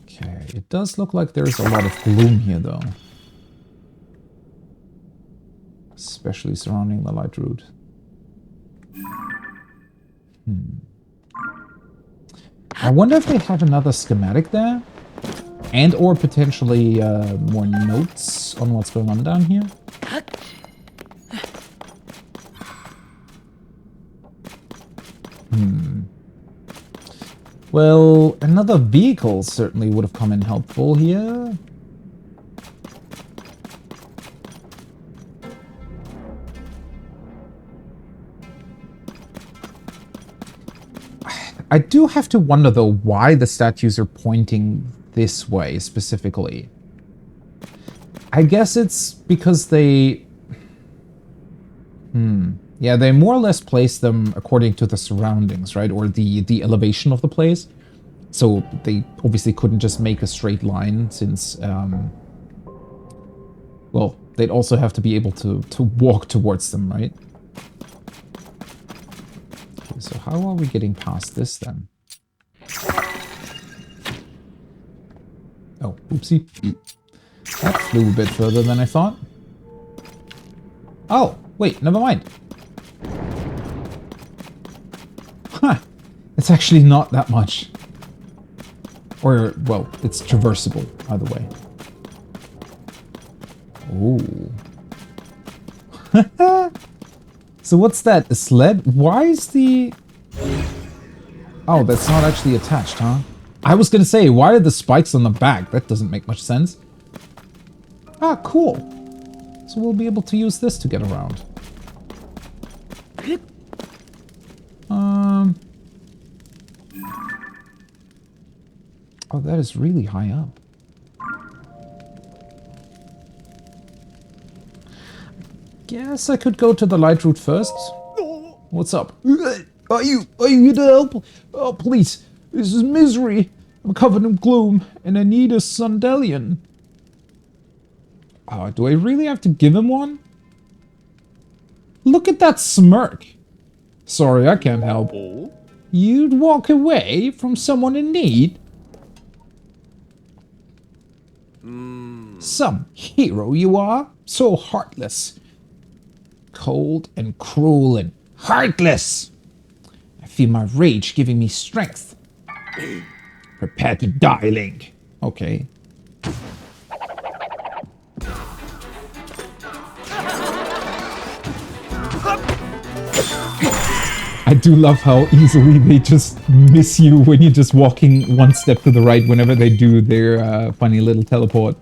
Okay, it does look like there's a lot of gloom here, though. Especially surrounding the light route. I wonder if they have another schematic there? And or potentially more notes on what's going on down here? Well, another vehicle certainly would have come in helpful here. I do have to wonder, though, why the statues are pointing this way specifically. I guess it's because they... Yeah, they more or less place them according to the surroundings, right? Or the elevation of the place. So they obviously couldn't just make a straight line since... well, they'd also have to be able to walk towards them, right? Okay, so how are we getting past this then? Oh, oopsie. That flew a bit further than I thought. Oh, wait, never mind. Huh. It's actually not that much. Or, well, it's traversable, either way. Ooh. So what's that? A sled? Why is the... Oh, that's not actually attached, huh? I was gonna say, why are the spikes on the back? That doesn't make much sense. Ah, cool. So we'll be able to use this to get around. Oh, that is really high up. Guess I could go to the light route first. What's up? Are you here to help? Oh, please. This is misery. I'm covered in gloom, and I need a sundelian. Oh, do I really have to give him one? Look at that smirk. Sorry, I can't help. You'd walk away from someone in need? Some hero you are. So heartless. Cold and cruel and heartless. I feel my rage giving me strength. Prepare to die, Link. Okay. I do love how easily they just miss you when you're just walking one step to the right whenever they do their funny little teleport.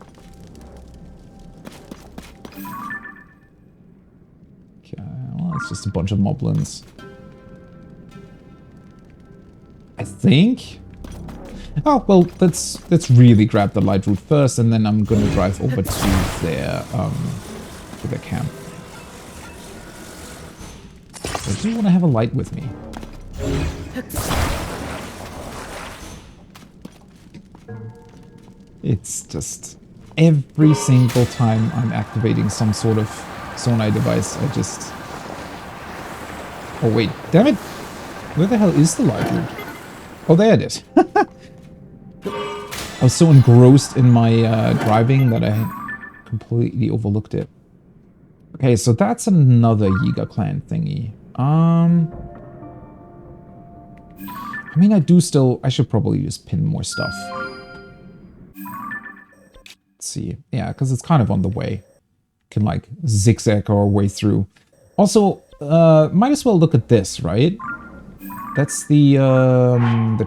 Okay, well, it's just a bunch of moblins. I think. Oh well, let's really grab the light route first, and then I'm gonna drive over to their camp. I do want to have a light with me. It's just every single time I'm activating some sort of Sonai device, I just... Oh wait, damn it! Where the hell is the light route? Oh, there it is. I was so engrossed in my driving that I completely overlooked it. Okay, so that's another Yiga clan thingy. I mean, I should probably just pin more stuff. Let's see. Yeah, because it's kind of on the way. Can, like, zigzag our way through. Also, might as well look at this, right? That's the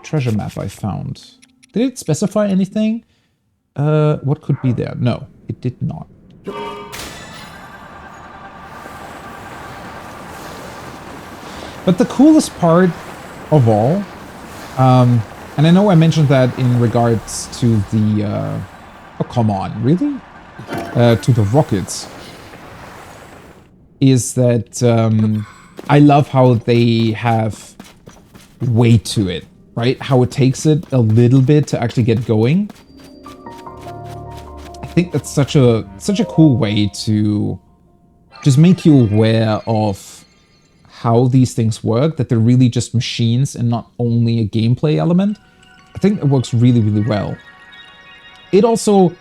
treasure map I found. Did it specify anything? What could be there? No, it did not. But the coolest part of all, and I know I mentioned that in regards to the, oh come on, really? To the rockets, is that I love how they have weight to it, right? How it takes it a little bit to actually get going. I think that's such a cool way to just make you aware of how these things work, that they're really just machines and not only a gameplay element. I think it works really, really well. It also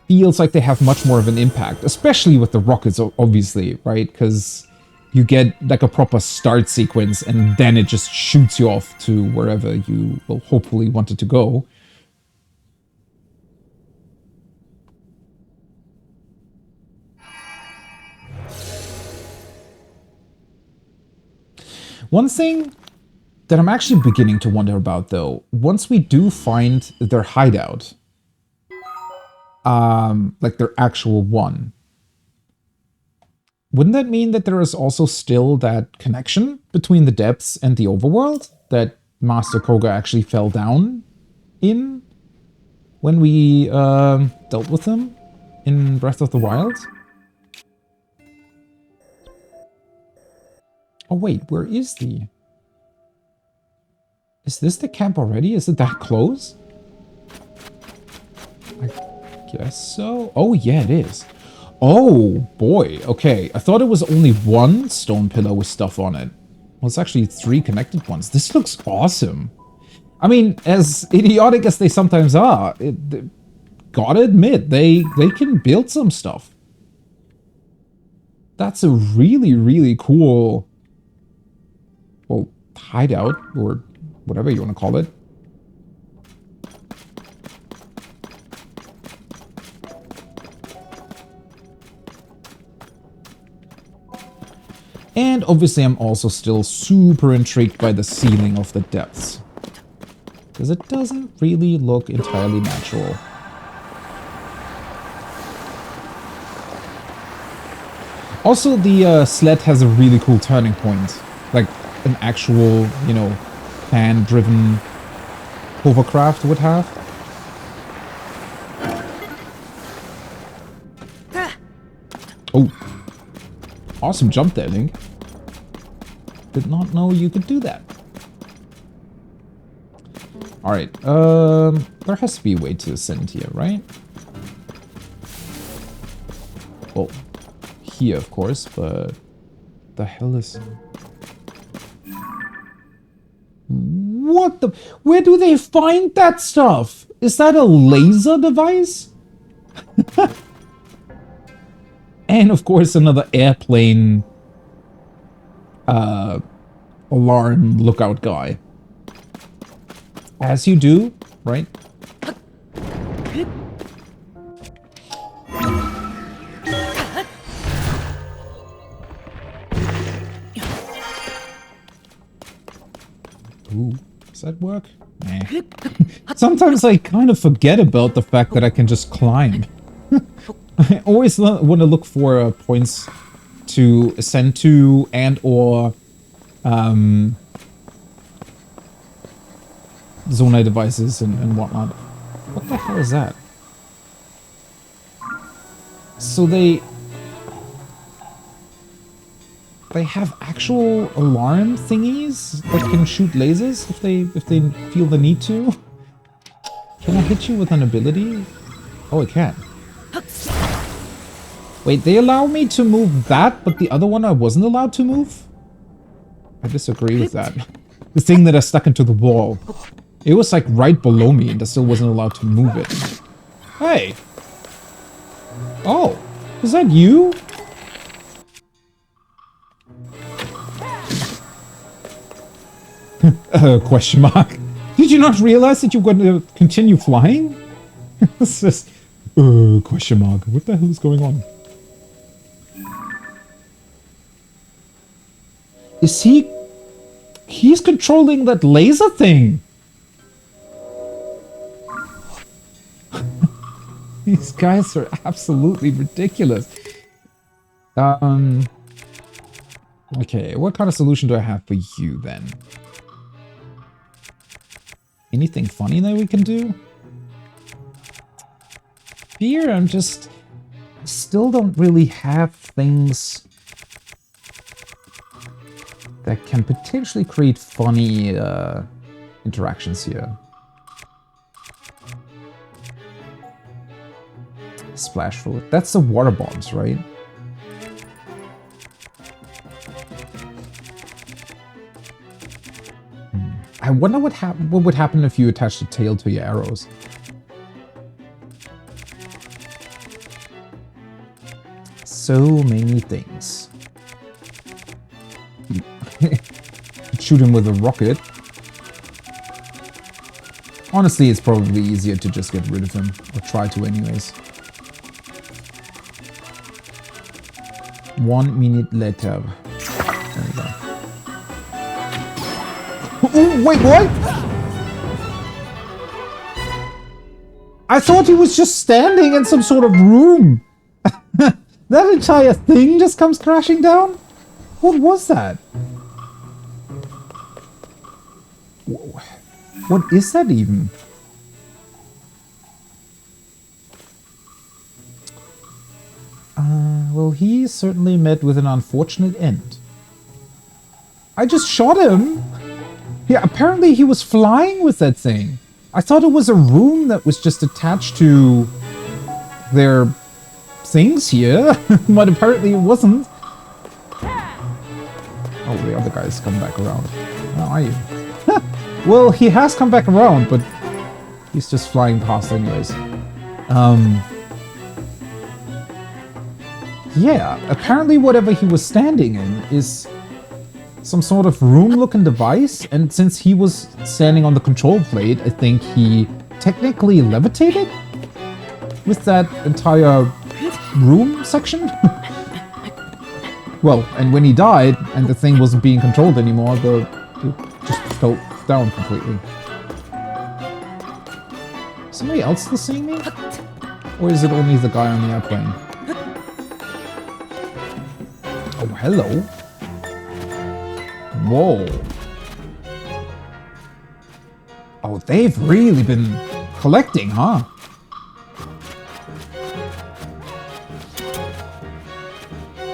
feels like they have much more of an impact, especially with the rockets, obviously, right? Because you get like a proper start sequence and then it just shoots you off to wherever you will hopefully want it to go. One thing that I'm actually beginning to wonder about, though, once we do find their hideout, like their actual one, wouldn't that mean that there is also still that connection between the depths and the overworld that Master Koga actually fell down in when we dealt with them in Breath of the Wild? Oh wait, where is the... Is this the camp already? Is it that close? I guess so. Oh yeah, it is. Oh boy, okay. I thought it was only one stone pillar with stuff on it. Well, it's actually 3 connected ones. This looks awesome. I mean, as idiotic as they sometimes are, gotta admit, they can build some stuff. That's a really, really cool... well, hideout, or whatever you want to call it. And And obviously I'm also still super intrigued by the ceiling of the depths. Because it doesn't really look entirely natural. Also, the sled has a really cool turning point. Like an actual, you know, fan-driven hovercraft would have. Oh. Awesome jump there, Link. Did not know you could do that. Alright, there has to be a way to ascend here, right? Well, here, of course, but the hell is... What the... Where do they find that stuff? Is that a laser device? And, of course, another airplane... alarm lookout guy. As you do, right? Ooh, does that work? Nah. Sometimes I kind of forget about the fact that I can just climb. I always want to look for points to ascend to and or Zonai devices and whatnot. What the hell is that? So they have actual alarm thingies that can shoot lasers if they feel the need to. Can I hit you with an ability? Oh, I can. Wait, they allow me to move that, but the other one I wasn't allowed to move? I disagree with that. The thing that I stuck into the wall. It was like right below me and I still wasn't allowed to move it. Hey! Oh! Is that you? Question mark. Did you not realize that you're going to continue flying? This is... question mark. What the hell is going on? Is he... He's controlling that laser thing! These guys are absolutely ridiculous. Okay, what kind of solution do I have for you then? Anything funny that we can do? Here, I'm just... Still don't really have things that can potentially create funny interactions here. Splash fluid. That's the water bombs, right? I wonder what would happen if you attached a tail to your arrows. So many things. Shoot him with a rocket. Honestly, it's probably easier to just get rid of him, or try to anyways. 1 minute later. There we go. Oh, wait, what? I thought he was just standing in some sort of room. That entire thing just comes crashing down? What was that? What is that even? Well, he certainly met with an unfortunate end. I just shot him! Yeah, apparently he was flying with that thing. I thought it was a room that was just attached to their things here, but apparently it wasn't. Oh, the other guy's come back around. Where are you? Well, he has come back around, but he's just flying past anyways. Yeah, apparently whatever he was standing in is some sort of room-looking device, and since he was standing on the control plate, I think he technically levitated with that entire room section. Well, and when he died, and the thing wasn't being controlled anymore, it just fell down completely. Somebody else still seeing me? Or is it only the guy on the airplane? Oh, hello. Whoa. Oh, they've really been collecting, huh?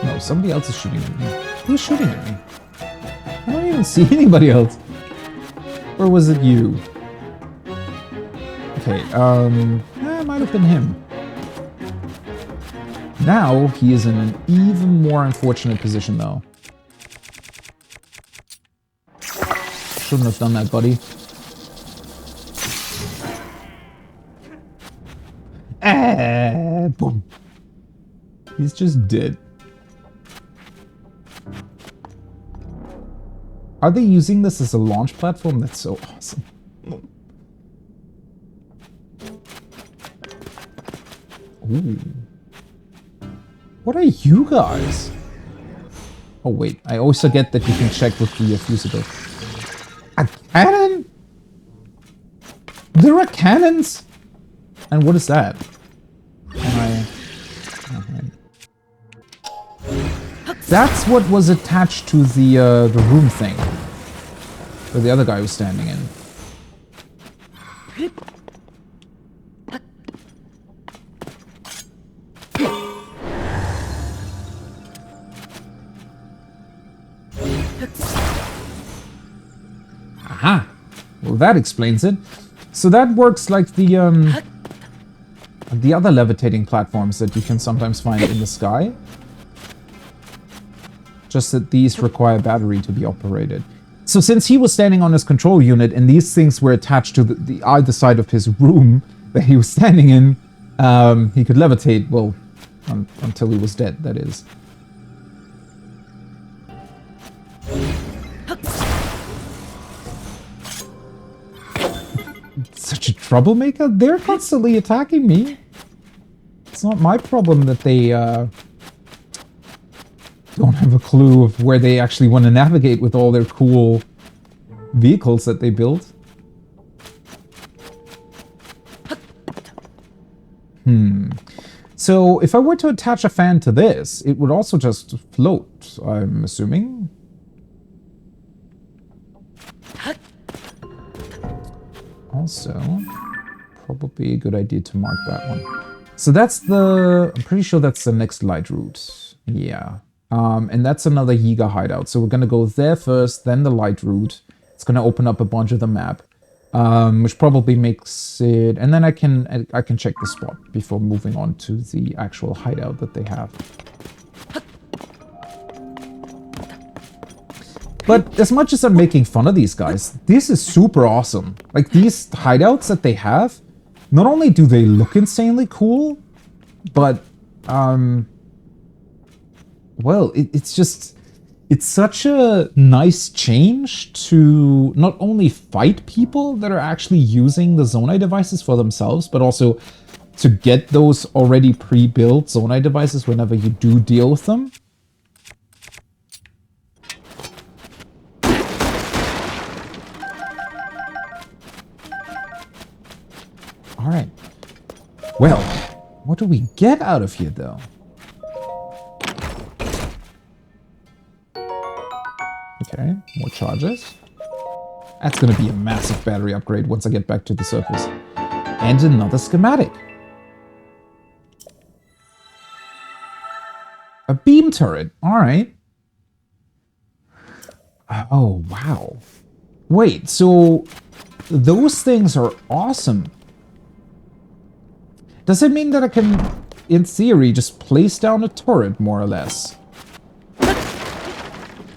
No, somebody else is shooting at me. Who's shooting at me? I don't even see anybody else. Or was it you? Okay, it might have been him. Now, he is in an even more unfortunate position, though. Shouldn't have done that, buddy. Boom. He's just dead. Are they using this as a launch platform? That's so awesome. Ooh. What are you guys? Oh wait, I always forget that you can check with the fusible. A cannon? There are cannons? And what is that? That's what was attached to the room thing. Where the other guy was standing in. Aha! Well, that explains it. So that works like the other levitating platforms that you can sometimes find in the sky. Just that these require battery to be operated. So since he was standing on his control unit and these things were attached to the either side of his room that he was standing in, he could levitate, well, until he was dead, that is. Such a troublemaker? They're constantly attacking me. It's not my problem that they don't have a clue of where they actually want to navigate with all their cool vehicles that they built. So if I were to attach a fan to this, it would also just float, I'm assuming. Also, probably a good idea to mark that one. So that's the... I'm pretty sure that's the next light route. Yeah. And that's another Yiga hideout. So we're going to go there first, then the light route. It's going to open up a bunch of the map. Which probably makes it... And then I can check the spot before moving on to the actual hideout that they have. But as much as I'm making fun of these guys, this is super awesome. Like, these hideouts that they have, not only do they look insanely cool, but, well, it's just... It's such a nice change to not only fight people that are actually using the Zonai devices for themselves, but also to get those already pre-built Zonai devices whenever you do deal with them. Alright. Well, what do we get out of here, though? Okay, more charges. That's going to be a massive battery upgrade once I get back to the surface. And another schematic. A beam turret. Alright. Oh, wow. Wait, so those things are awesome. Does it mean that I can, in theory, just place down a turret, more or less?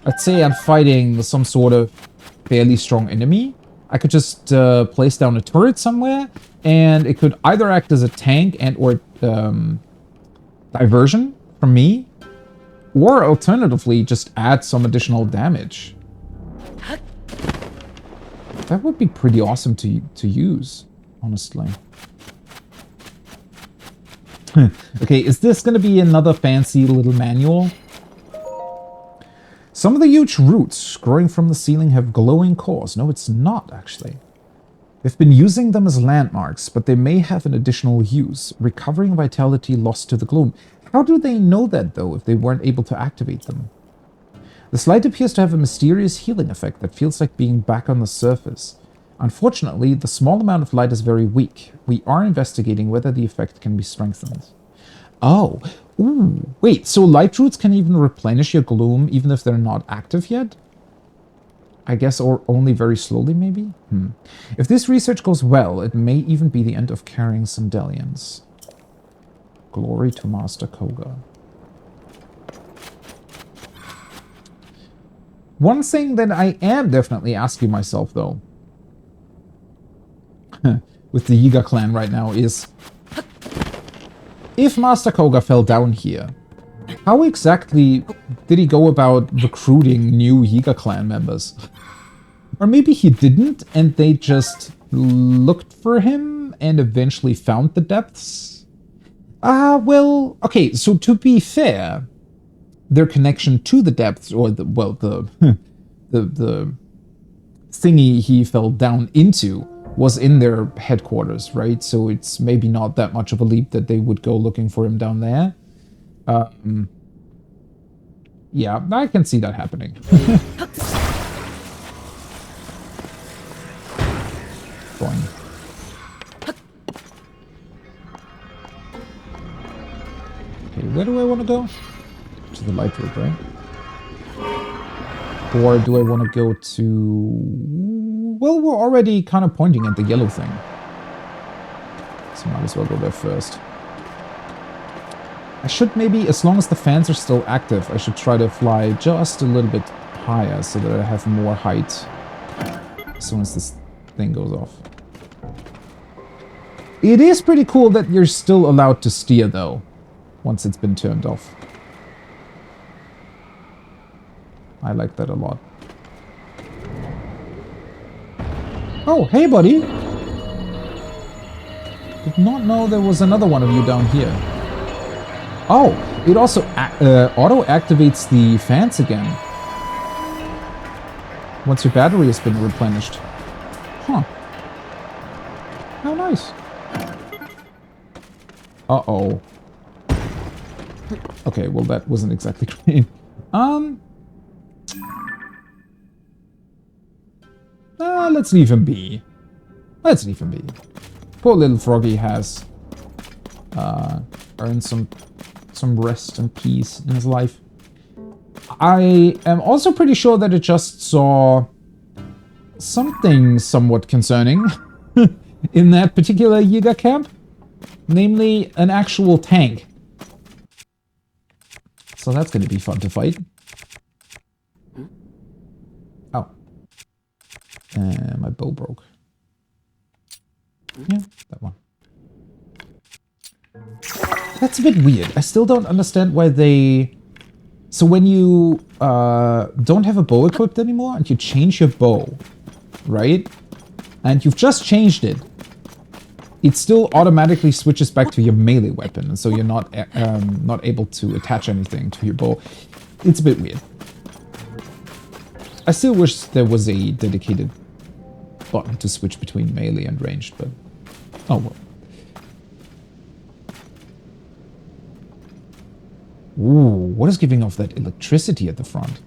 Let's say I'm fighting some sort of fairly strong enemy. I could just place down a turret somewhere, and it could either act as a tank and or diversion from me, or alternatively just add some additional damage. That would be pretty awesome to use, honestly. Okay, is this going to be another fancy little manual? Some of the huge roots growing from the ceiling have glowing cores. No, it's not, actually. They've been using them as landmarks, but they may have an additional use. Recovering vitality lost to the gloom. How do they know that, though, if they weren't able to activate them? This light appears to have a mysterious healing effect that feels like being back on the surface. Unfortunately, the small amount of light is very weak. We are investigating whether the effect can be strengthened. Oh, ooh, wait, so light roots can even replenish your gloom even if they're not active yet? I guess, or only very slowly, maybe? If this research goes well, it may even be the end of carrying Sandalians. Glory to Master Koga. One thing that I am definitely asking myself, though, with the Yiga clan right now is, if Master Koga fell down here, how exactly did he go about recruiting new Yiga clan members? Or maybe he didn't, and they just looked for him and eventually found the depths? Well, okay, so to be fair, their connection to the depths, or the, well, the thingy he fell down into was in their headquarters, right? So it's maybe not that much of a leap that they would go looking for him down there. Yeah, I can see that happening. Boing. Okay, where do I want to go? To the light road, right? Or do I want to go to... Well, we're already kind of pointing at the yellow thing. So might as well go there first. I should maybe, as long as the fans are still active, I should try to fly just a little bit higher so that I have more height as soon as this thing goes off. It is pretty cool that you're still allowed to steer, though, once it's been turned off. I like that a lot. Oh, hey, buddy! Did not know there was another one of you down here. Oh, it also auto-activates the fans again once your battery has been replenished. Huh. How nice. Uh-oh. Okay, well that wasn't exactly great. Let's leave him be. Let's leave him be. Poor little froggy has earned some rest and peace in his life. I am also pretty sure that it just saw something somewhat concerning in that particular Yiga camp. Namely, an actual tank. So that's going to be fun to fight. Oh. My bow broke. Yeah, that one. That's a bit weird. I still don't understand why they... So when you don't have a bow equipped anymore and you change your bow, right? And you've just changed it, it still automatically switches back to your melee weapon, and so you're not able to attach anything to your bow. It's a bit weird. I still wish there was a dedicated button to switch between melee and ranged, but oh well. Ooh, what is giving off that electricity at the front?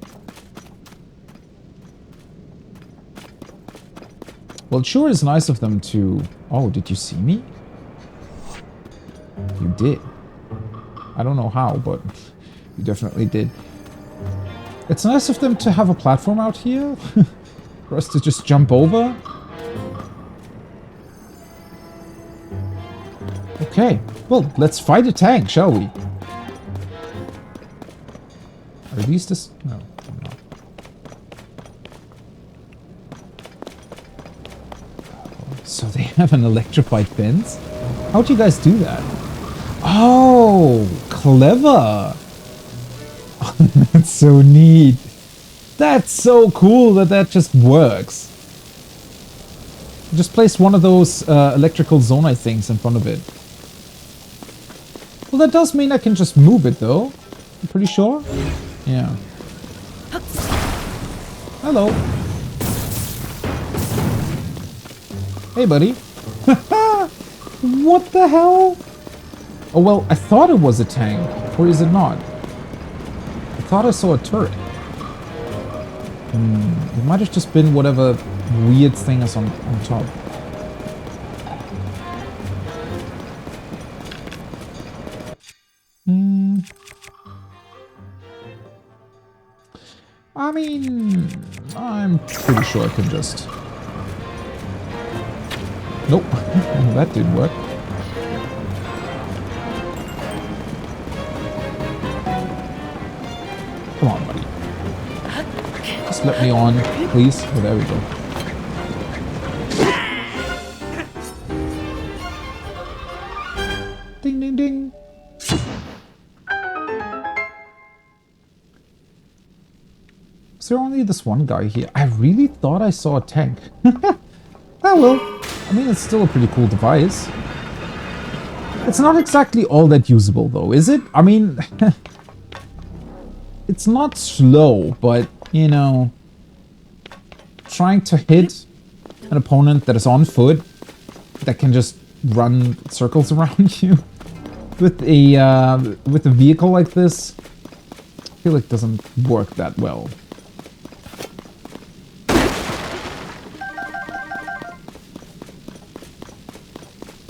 Well, it sure is nice of them to... Oh, did you see me? You did. I don't know how, but you definitely did. It's nice of them to have a platform out here for us to just jump over. Okay, well, let's fight a tank, shall we? Are these this? No, I'm not. So they have an electrified fence? How'd you guys do that? Oh, clever! That's so neat. That's so cool that that just works. Just place one of those electrical zonai things in front of it. Well, that does mean I can just move it, though. I'm pretty sure. Yeah. Hello. Hey, buddy. What the hell? Oh, well, I thought it was a tank. Or is it not? I thought I saw a turret. It might have just been whatever weird thing is on top. I mean, I'm pretty sure I can just... Nope, that didn't work. Come on, buddy. Just let me on, please. Oh, there we go. Ding, ding, ding. Is there only this one guy here? I really thought I saw a tank. Oh well. I mean, it's still a pretty cool device. It's not exactly all that usable, though, is it? I mean... It's not slow, but, you know... Trying to hit an opponent that is on foot, that can just run circles around you, with a vehicle like this, I feel like it doesn't work that well.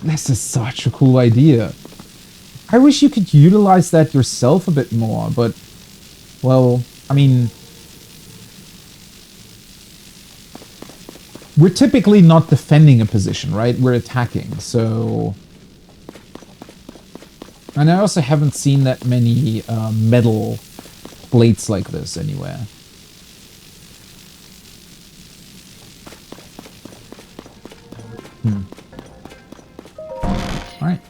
This is such a cool idea. I wish you could utilize that yourself a bit more, but, well, I mean... We're typically not defending a position, right? We're attacking, so... And I also haven't seen that many metal plates like this anywhere. Alright.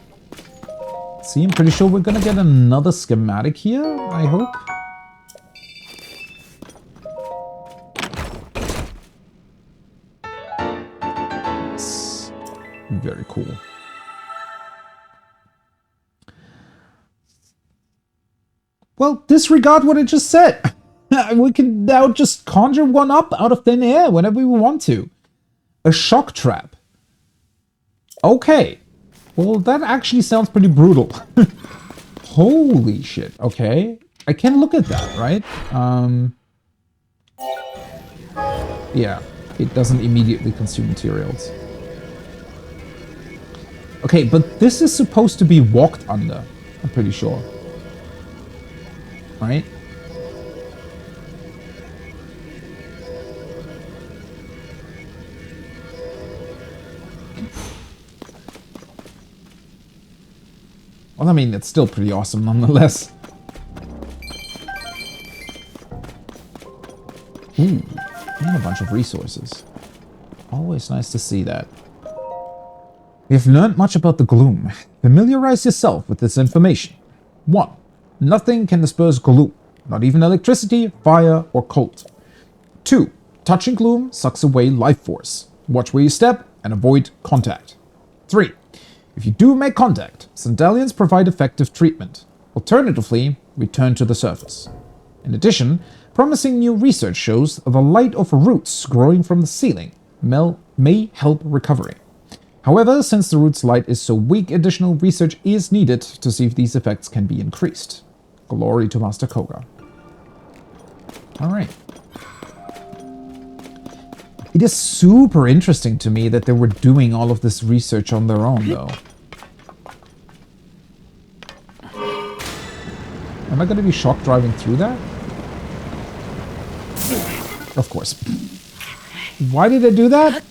See, I'm pretty sure we're gonna get another schematic here, I hope. It's very cool. Well, disregard what I just said. We can now just conjure one up out of thin air whenever we want to. A shock trap. Okay. Well, that actually sounds pretty brutal. Holy shit. Okay. I can look at that, right? Yeah. It doesn't immediately consume materials. Okay, but this is supposed to be walked under. I'm pretty sure. Right? Well, I mean, it's still pretty awesome nonetheless. Ooh, and a bunch of resources. Always nice to see that. We have learned much about the gloom. Familiarize yourself with this information. 1. Nothing can disperse gloom, not even electricity, fire, or cold. 2. Touching gloom sucks away life force. Watch where you step and avoid contact. 3. If you do make contact, Sandalians provide effective treatment. Alternatively, return to the surface. In addition, promising new research shows the light of roots growing from the ceiling may help recovery. However, since the root's light is so weak, additional research is needed to see if these effects can be increased. Glory to Master Koga. Alright. It is super interesting to me that they were doing all of this research on their own, though. Am I going to be shock driving through that? Of course. Why did I do that?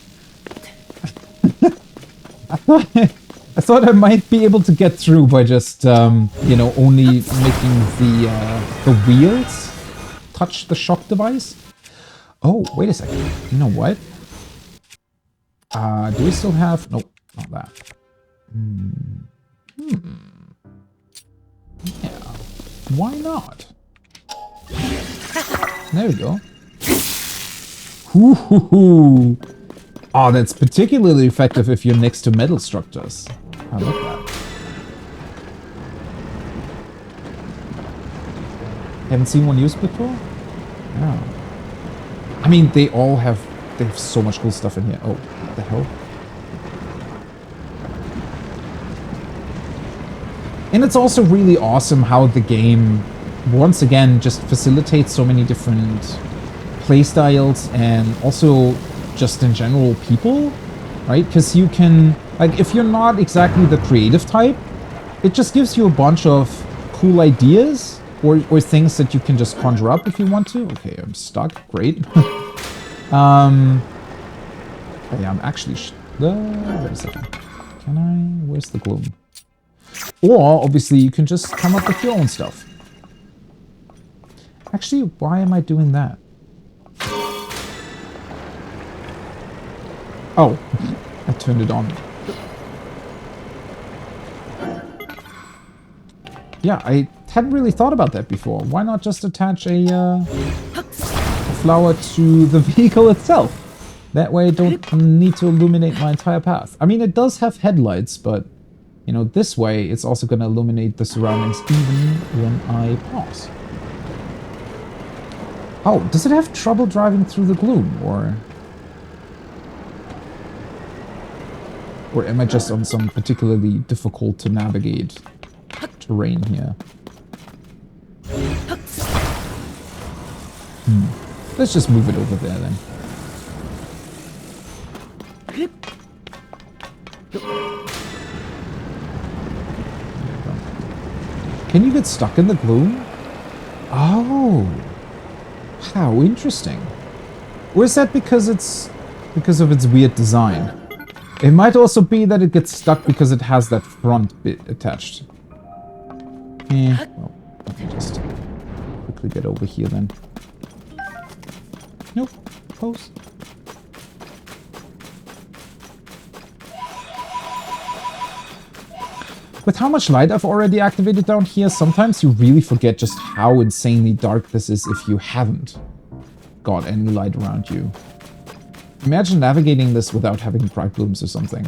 I thought I might be able to get through by just, you know, only making the wheels touch the shock device. Oh, wait a second. You know what? Do we still have... Nope, not that. Yeah. Why not? There we go. Ooh. Oh, that's particularly effective if you're next to metal structures. I like that. Haven't seen one used before? Oh. I mean, they have so much cool stuff in here. Oh, what the hell? And it's also really awesome how the game, once again, just facilitates so many different playstyles and also just in general people, right? Because you can, like, if you're not exactly the creative type, it just gives you a bunch of cool ideas or things that you can just conjure up if you want to. Okay, I'm stuck. Great. Oh yeah, I'm actually... wait a second. Can I... Where's the gloom? Or, obviously, you can just come up with your own stuff. Actually, why am I doing that? Oh, I turned it on. Yeah, I hadn't really thought about that before. Why not just attach a flower to the vehicle itself? That way I don't need to illuminate my entire path. I mean, it does have headlights, but, you know, this way it's also going to illuminate the surroundings even when I pause. Oh, does it have trouble driving through the gloom, or am I just on some particularly difficult to navigate terrain here? Let's just move it over there then. Can you get stuck in the gloom? Oh, how interesting. Or is that because of its weird design? It might also be that it gets stuck because it has that front bit attached. Well, let me just quickly get over here then. Nope. Close. With how much light I've already activated down here, sometimes you really forget just how insanely dark this is if you haven't got any light around you. Imagine navigating this without having bright blooms or something.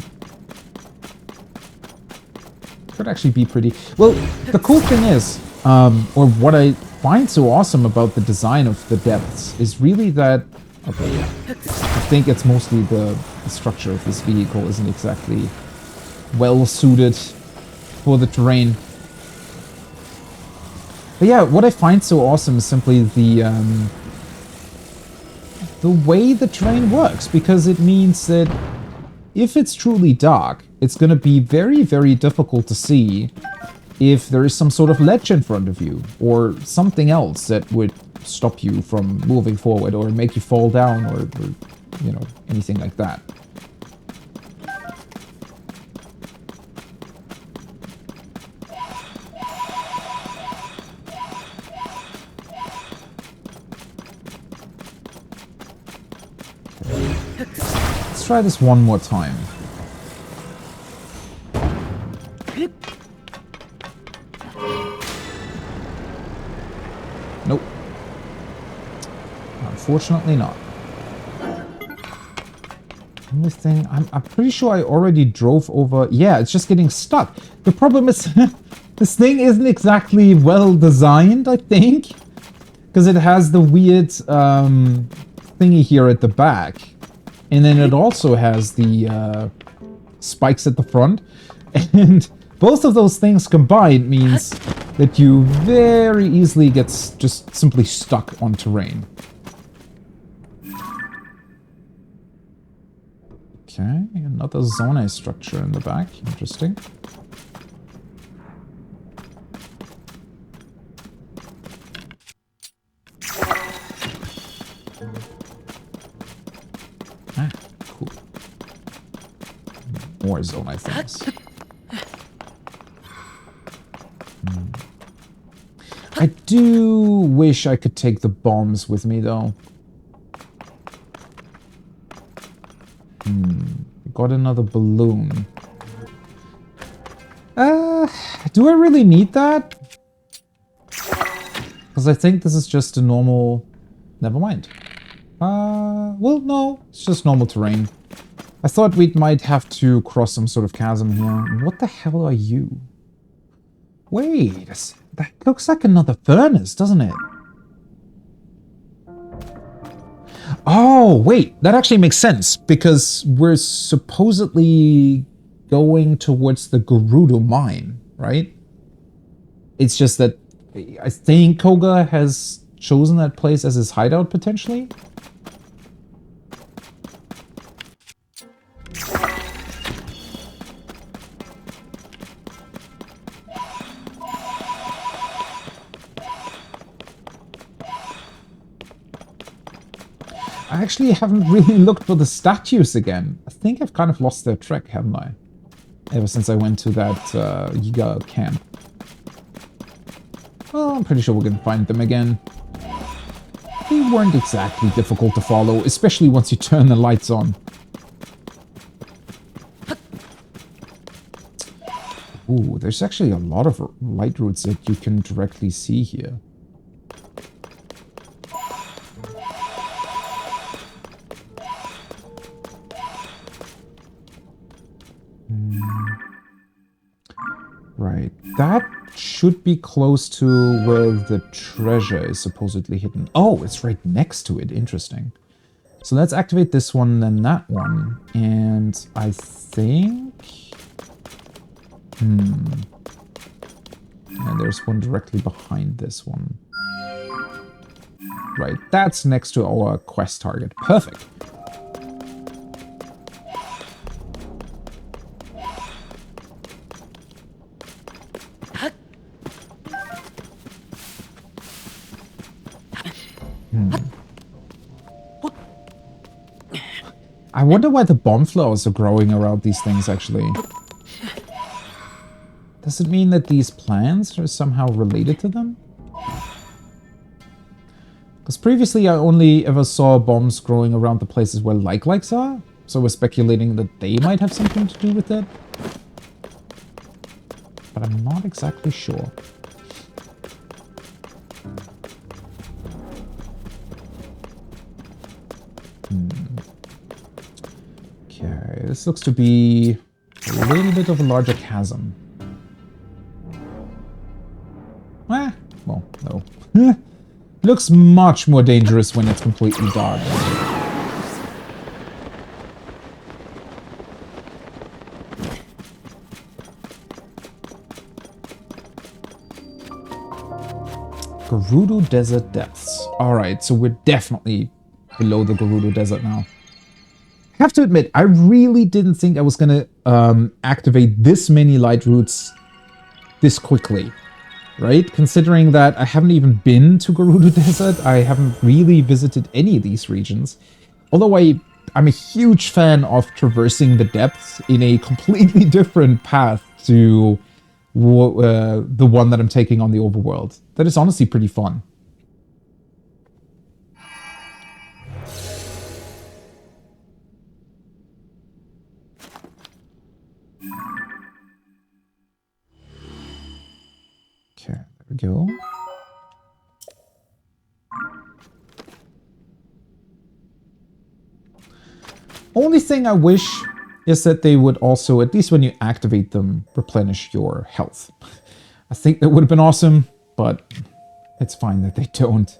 Could actually be pretty... Well, the cool thing is, or what I find so awesome about the design of the depths is really that... Okay, yeah. I think it's mostly the structure of this vehicle isn't exactly well suited for the terrain. But yeah, what I find so awesome is simply the way the terrain works, because it means that if it's truly dark, it's going to be very, very difficult to see if there is some sort of ledge in front of you or something else that would stop you from moving forward or make you fall down or you know, anything like that. Let's try this one more time. Nope. Unfortunately not. Only thing, I'm pretty sure I already drove over... Yeah, it's just getting stuck. The problem is, this thing isn't exactly well designed, I think. Because it has the weird thingy here at the back. And then it also has the spikes at the front. And both of those things combined means that you very easily get just simply stuck on terrain. Okay, another zone structure in the back. Interesting. Ah, cool. More zone things. I do wish I could take the bombs with me, though. Got another balloon. Do I really need that? Because I think this is just a normal... Never mind. Well, no. It's just normal terrain. I thought we might have to cross some sort of chasm here. What the hell are you? Wait, that looks like another furnace, doesn't it? Oh, wait, that actually makes sense because we're supposedly going towards the Gerudo mine, right? It's just that I think Koga has chosen that place as his hideout potentially. I actually haven't really looked for the statues again. I think I've kind of lost their track, haven't I? Ever since I went to that Yiga camp. Well, I'm pretty sure we're gonna find them again. They weren't exactly difficult to follow, especially once you turn the lights on. Ooh, there's actually a lot of light routes that you can directly see here. Right, that should be close to where the treasure is supposedly hidden. Oh, it's right next to it. Interesting. So let's activate this one, then that one. And I think... And there's one directly behind this one. Right, that's next to our quest target. Perfect. I wonder why the bomb flowers are growing around these things, actually. Does it mean that these plants are somehow related to them? Because previously I only ever saw bombs growing around the places where like-likes are, so we're speculating that they might have something to do with it. But I'm not exactly sure. Okay, this looks to be a little bit of a larger chasm. Well, no. Looks much more dangerous when it's completely dark. Gerudo Desert Depths. Alright, so we're definitely below the Gerudo Desert now. I have to admit, I really didn't think I was gonna activate this many light routes this quickly, right? Considering that I haven't even been to Gerudo Desert, I haven't really visited any of these regions. Although I'm a huge fan of traversing the depths in a completely different path to the one that I'm taking on the overworld. That is honestly pretty fun. Okay, there we go. Only thing I wish is that they would also, at least when you activate them, replenish your health. I think that would have been awesome, but it's fine that they don't.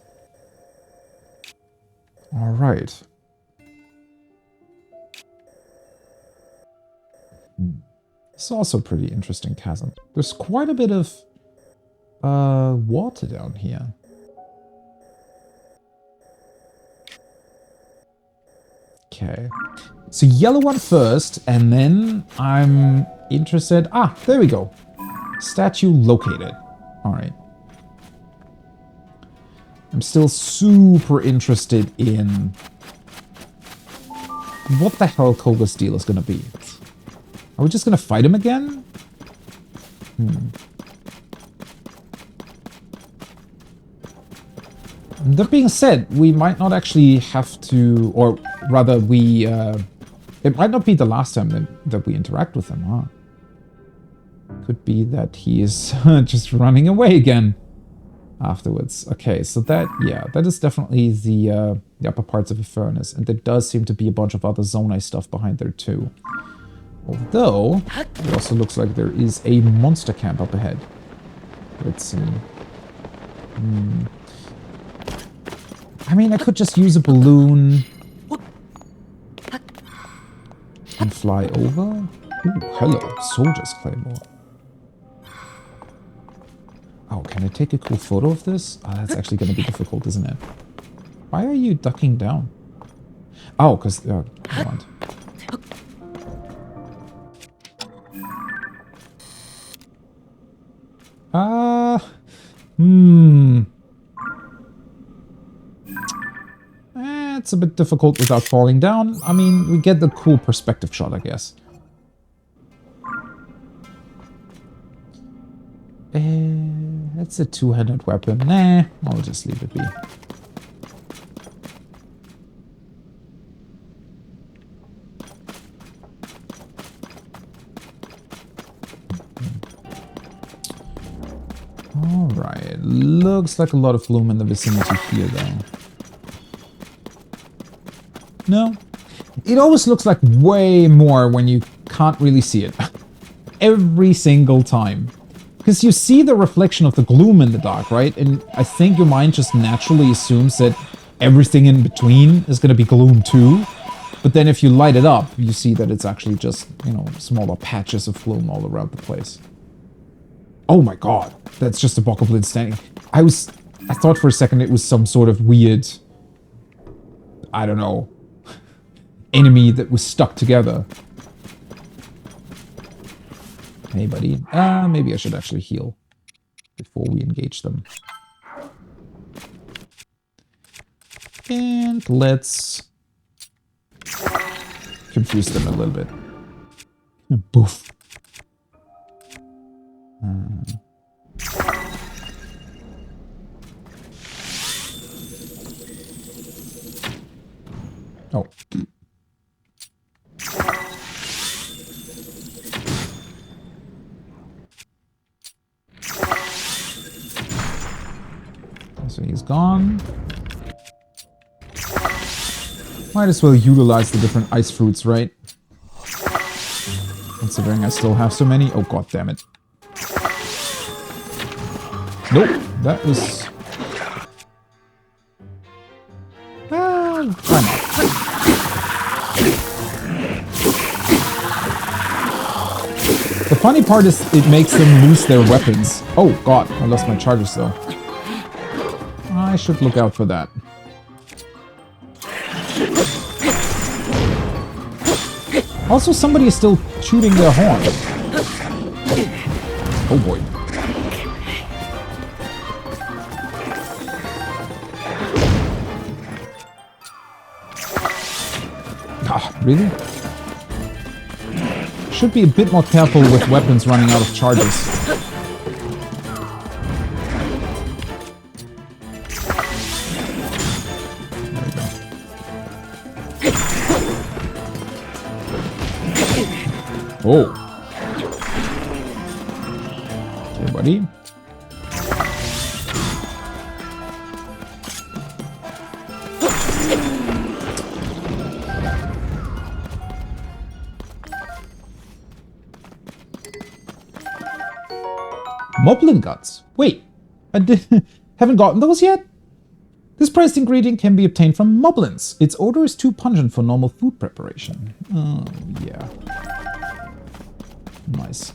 All right. It's also a pretty interesting chasm. There's quite a bit of water down here. Okay. So yellow one first, and then I'm interested... Ah, there we go. Statue located. Alright. I'm still super interested in what the hell Koga's deal is going to be. Are we just going to fight him again? That being said, we might not actually have to, or rather we, it might not be the last time that we interact with him, huh? Could be that he is just running away again afterwards. Okay, so that, yeah, that is definitely the upper parts of a furnace, and there does seem to be a bunch of other Zonai stuff behind there too. Although, it also looks like there is a monster camp up ahead. Let's see. I mean, I could just use a balloon Can fly over. Ooh, hello, soldier's claymore. Oh, can I take a cool photo of this? Oh, that's actually going to be difficult, isn't it? Why are you ducking down? Oh, because... Oh, never mind. It's a bit difficult without falling down. I mean, we get the cool perspective shot, I guess. That's a two-handed weapon. Nah, I'll just leave it be. Alright, looks like a lot of gloom in the vicinity here, though. No? It always looks like way more when you can't really see it. Every single time. Because you see the reflection of the gloom in the dark, right? And I think your mind just naturally assumes that everything in between is going to be gloom too. But then if you light it up, you see that it's actually just, you know, smaller patches of gloom all around the place. Oh my god, that's just a bokoblin standing. I thought for a second it was some sort of weird, I don't know, enemy that was stuck together. Hey buddy, maybe I should actually heal before we engage them. And let's confuse them a little bit. Boof. Oh. So he's gone. Might as well utilize the different ice fruits, right? Considering I still have so many. Oh god damn it. Nope, that was... Well, why not? The funny part is it makes them lose their weapons. Oh god, I lost my charges though. I should look out for that. Also, somebody is still shooting their horn. Oh boy. Ah, really? Should be a bit more careful with weapons running out of charges. Oh. Okay, buddy. Moblin guts. Wait, I haven't gotten those yet? This priced ingredient can be obtained from moblins. Its odor is too pungent for normal food preparation. Oh, yeah. Nice.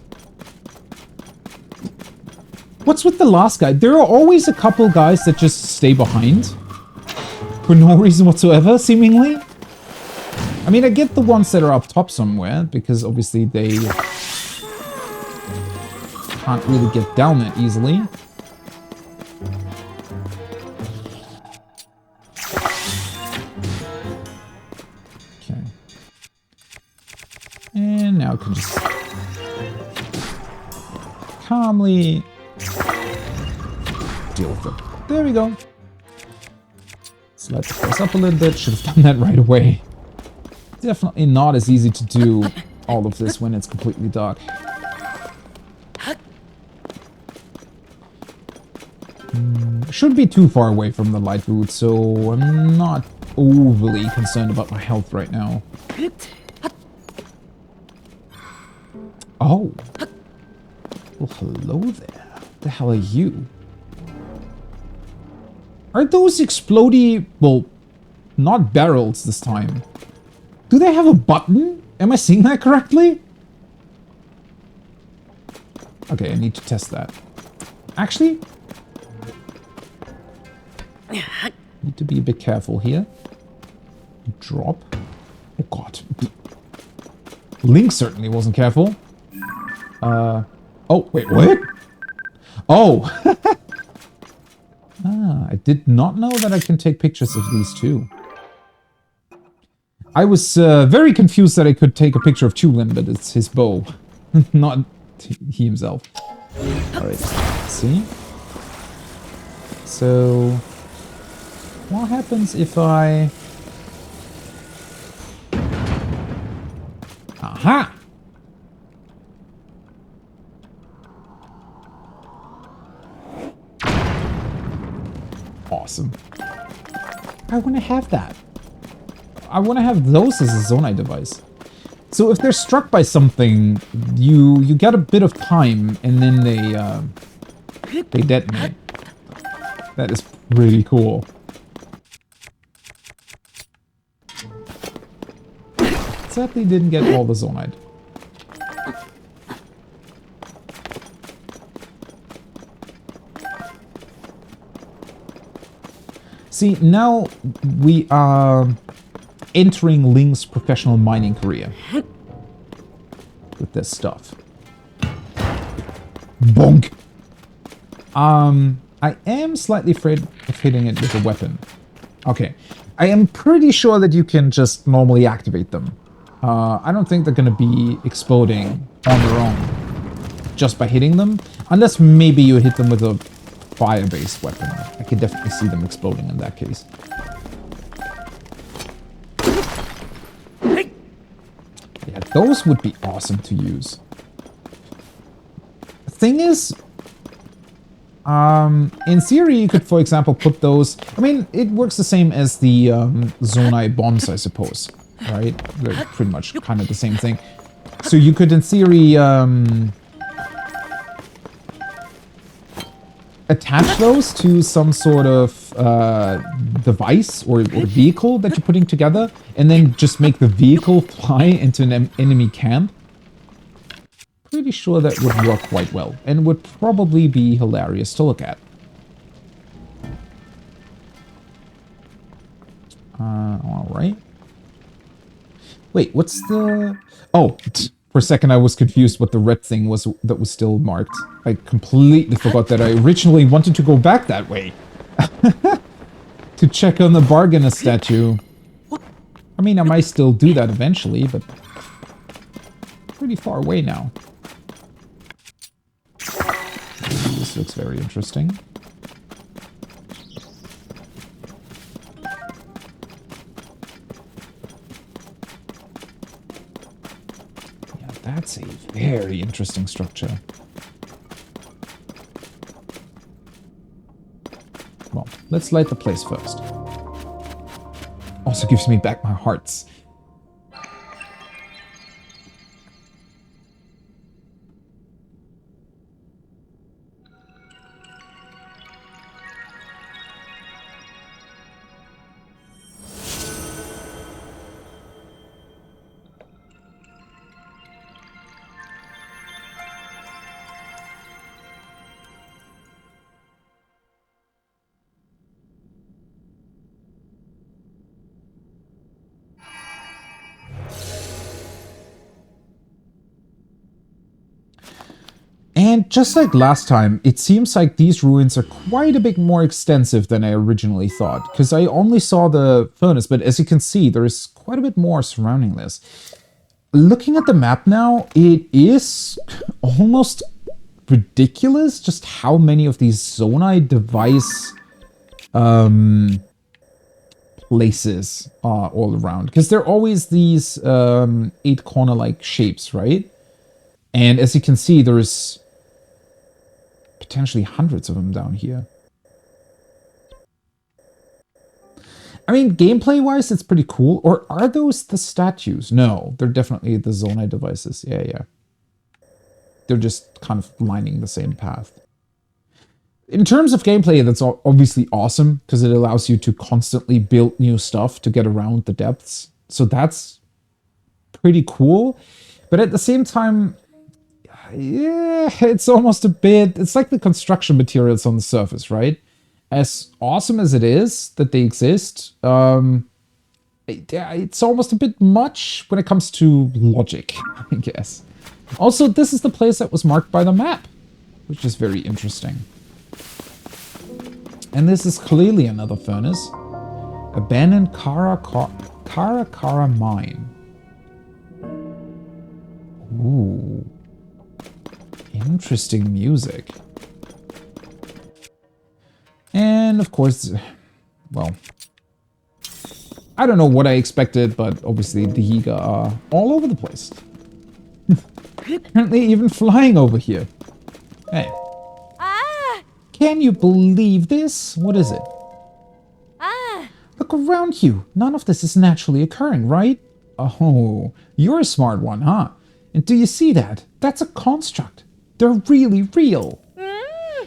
What's with the last guy? There are always a couple guys that just stay behind. For no reason whatsoever, seemingly. I mean, I get the ones that are up top somewhere, because obviously they can't really get down that easily. Okay. And now I can just calmly deal with it. There we go. Let's let the press up a little bit. Should have done that right away. Definitely not as easy to do all of this when it's completely dark. Shouldn't be too far away from the light route, so I'm not overly concerned about my health right now. Oh. Well, hello there. What the hell are you? Are those explodey... Well, not barrels this time. Do they have a button? Am I seeing that correctly? Okay, I need to test that. Actually, need to be a bit careful here. Drop. Oh god. Link certainly wasn't careful. Oh, wait, what? Oh! Ah, I did not know that I can take pictures of these two. I was very confused that I could take a picture of Chulin, but it's his bow, not he himself. Alright, see? So, what happens if I... Aha! Awesome. I want to have that. I want to have those as a Zonai device. So if they're struck by something, you get a bit of time, and then they detonate. That is pretty cool. Sadly, didn't get all the Zonite. See, now we are entering Link's professional mining career with this stuff. Bonk! I am slightly afraid of hitting it with a weapon. Okay. I am pretty sure that you can just normally activate them. I don't think they're going to be exploding on their own just by hitting them. Unless maybe you hit them with a fire-based weapon. I can definitely see them exploding in that case. Yeah, those would be awesome to use. The thing is, in theory, you could, for example, put those... I mean, it works the same as the Zonai bombs, I suppose. Right? They're pretty much kind of the same thing. So you could, in theory, attach those to some sort of device or vehicle that you're putting together, and then just make the vehicle fly into an enemy camp. Pretty sure that would work quite well, and would probably be hilarious to look at. Alright. Wait, what's the... Oh, for a second I was confused what the red thing was that was still marked. I completely forgot that I originally wanted to go back that way. To check on the bargainer statue. I mean, I might still do that eventually, but... pretty far away now. This looks very interesting. That's a very interesting structure. Well, let's light the place first. Also gives me back my hearts. And just like last time, it seems like these ruins are quite a bit more extensive than I originally thought, because I only saw the furnace, but as you can see, there is quite a bit more surrounding this. Looking at the map now, it is almost ridiculous just how many of these Zonai device places are all around, because they're always these 8-corner-like shapes, right? And as you can see, there's potentially hundreds of them down here. I mean, gameplay-wise, it's pretty cool. Or are those the statues? No, they're definitely the Zonai devices. Yeah, yeah. They're just kind of lining the same path. In terms of gameplay, that's obviously awesome, because it allows you to constantly build new stuff to get around the depths. So that's pretty cool. But at the same time, yeah, it's almost a bit... It's like the construction materials on the surface, right? As awesome as it is that they exist, it's almost a bit much when it comes to logic, I guess. Also, this is the place that was marked by the map, which is very interesting. And this is clearly another furnace. Abandoned Kara mine. Ooh. Interesting music. And of course, well, I don't know what I expected, but obviously the Higa are all over the place. Apparently even flying over here. Hey. Can you believe this? What is it? Look around you. None of this is naturally occurring, right? Oh, you're a smart one, huh? And do you see that? That's a construct. They're really real.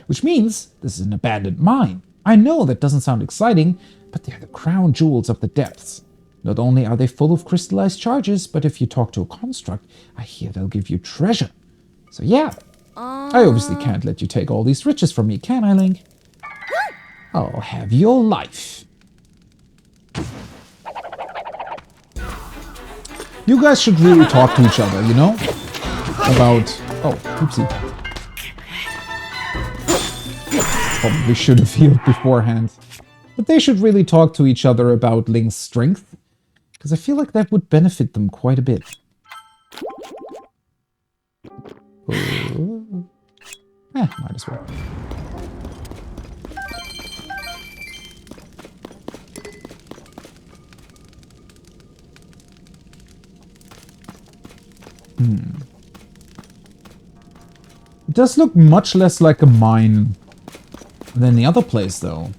Which means this is an abandoned mine. I know that doesn't sound exciting, but they're the crown jewels of the depths. Not only are they full of crystallized charges, but if you talk to a construct, I hear they'll give you treasure. So yeah, I obviously can't let you take all these riches from me, can I, Link? I'll have your life. You guys should really talk to each other, you know? About... Oh, oopsie. Probably should have healed beforehand. But they should really talk to each other about Link's strength, because I feel like that would benefit them quite a bit. Might as well. It does look much less like a mine than the other place, though.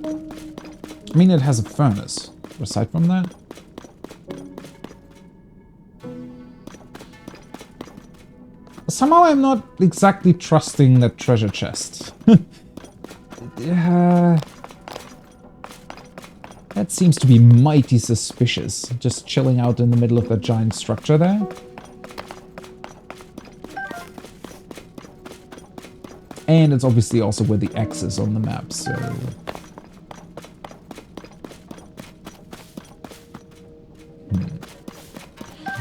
I mean, it has a furnace. Aside from that... Somehow I'm not exactly trusting that treasure chest. That seems to be mighty suspicious. Just chilling out in the middle of that giant structure there. And it's obviously also where the X is on the map, so...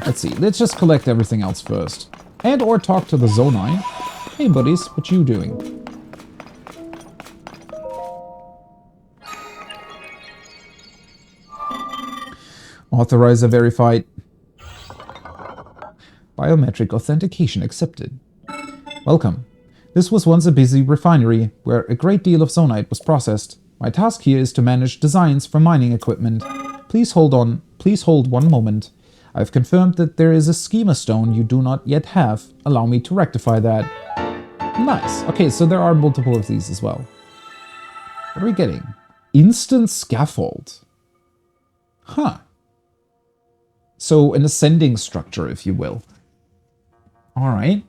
Let's see, let's just collect everything else first. And or talk to the Zonai. Hey buddies, what you doing? Authorizer verified. Biometric authentication accepted. Welcome. This was once a busy refinery where a great deal of zonite was processed. My task here is to manage designs for mining equipment. Please hold one moment. I've confirmed that there is a schema stone you do not yet have. Allow me to rectify that. Nice. Okay, so there are multiple of these as well. What are we getting? Instant scaffold. Huh. So an ascending structure, if you will. Alright.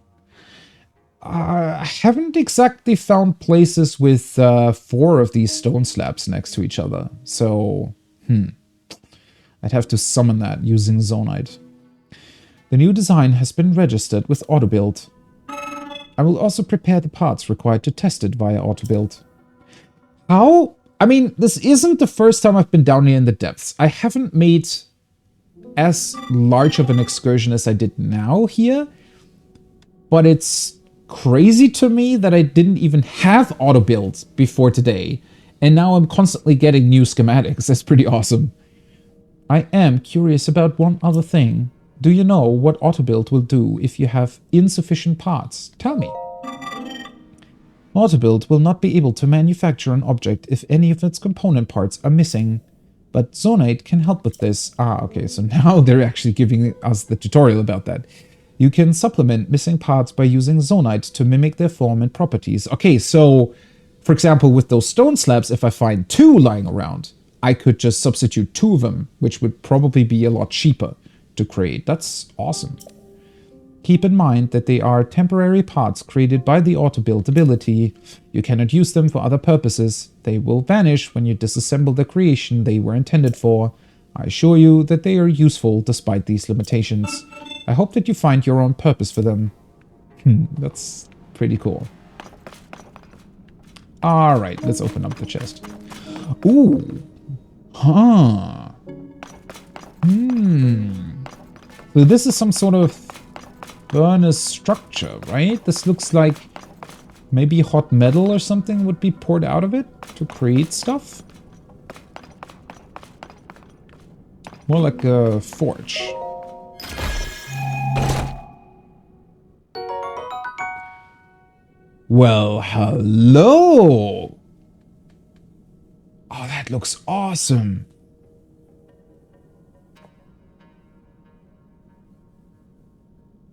I haven't exactly found places with 4 of these stone slabs next to each other. So, I'd have to summon that using Zonite. The new design has been registered with AutoBuild. I will also prepare the parts required to test it via AutoBuild. How? I mean, this isn't the first time I've been down here in the depths. I haven't made as large of an excursion as I did now here, but it's crazy to me that I didn't even have AutoBuild before today, and now I'm constantly getting new schematics. That's pretty awesome. I am curious about one other thing. Do you know what AutoBuild will do if you have insufficient parts? Tell me. AutoBuild will not be able to manufacture an object if any of its component parts are missing. But Zonite can help with this. Ah, okay, so now they're actually giving us the tutorial about that. You can supplement missing parts by using Zonite to mimic their form and properties. Okay, so, for example, with those stone slabs, if I find 2 lying around, I could just substitute 2 of them, which would probably be a lot cheaper to create. That's awesome. Keep in mind that they are temporary parts created by the AutoBuild ability. You cannot use them for other purposes. They will vanish when you disassemble the creation they were intended for. I assure you that they are useful despite these limitations. I hope that you find your own purpose for them. That's pretty cool. Alright, let's open up the chest. Ooh. Huh. So this is some sort of furnace structure, right? This looks like maybe hot metal or something would be poured out of it to create stuff. More like a forge. Well, hello! Oh, that looks awesome.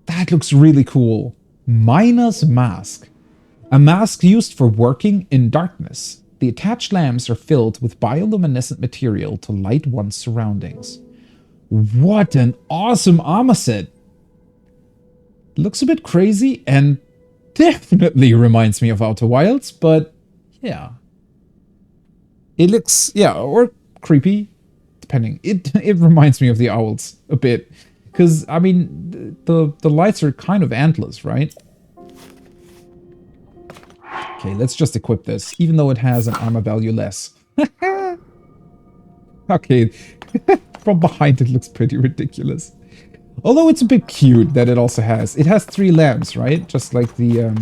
That looks really cool. Miner's Mask. A mask used for working in darkness. The attached lamps are filled with bioluminescent material to light one's surroundings. What an awesome armor set! Looks a bit crazy and definitely reminds me of Outer Wilds, but yeah. It looks, yeah, or creepy, depending. It reminds me of the owls a bit. Because, I mean, the lights are kind of antlers, right? Okay, let's just equip this, even though it has an armor value less. Okay, from behind it looks pretty ridiculous. Although it's a bit cute that it also has... It has 3 lamps, right? Just like the...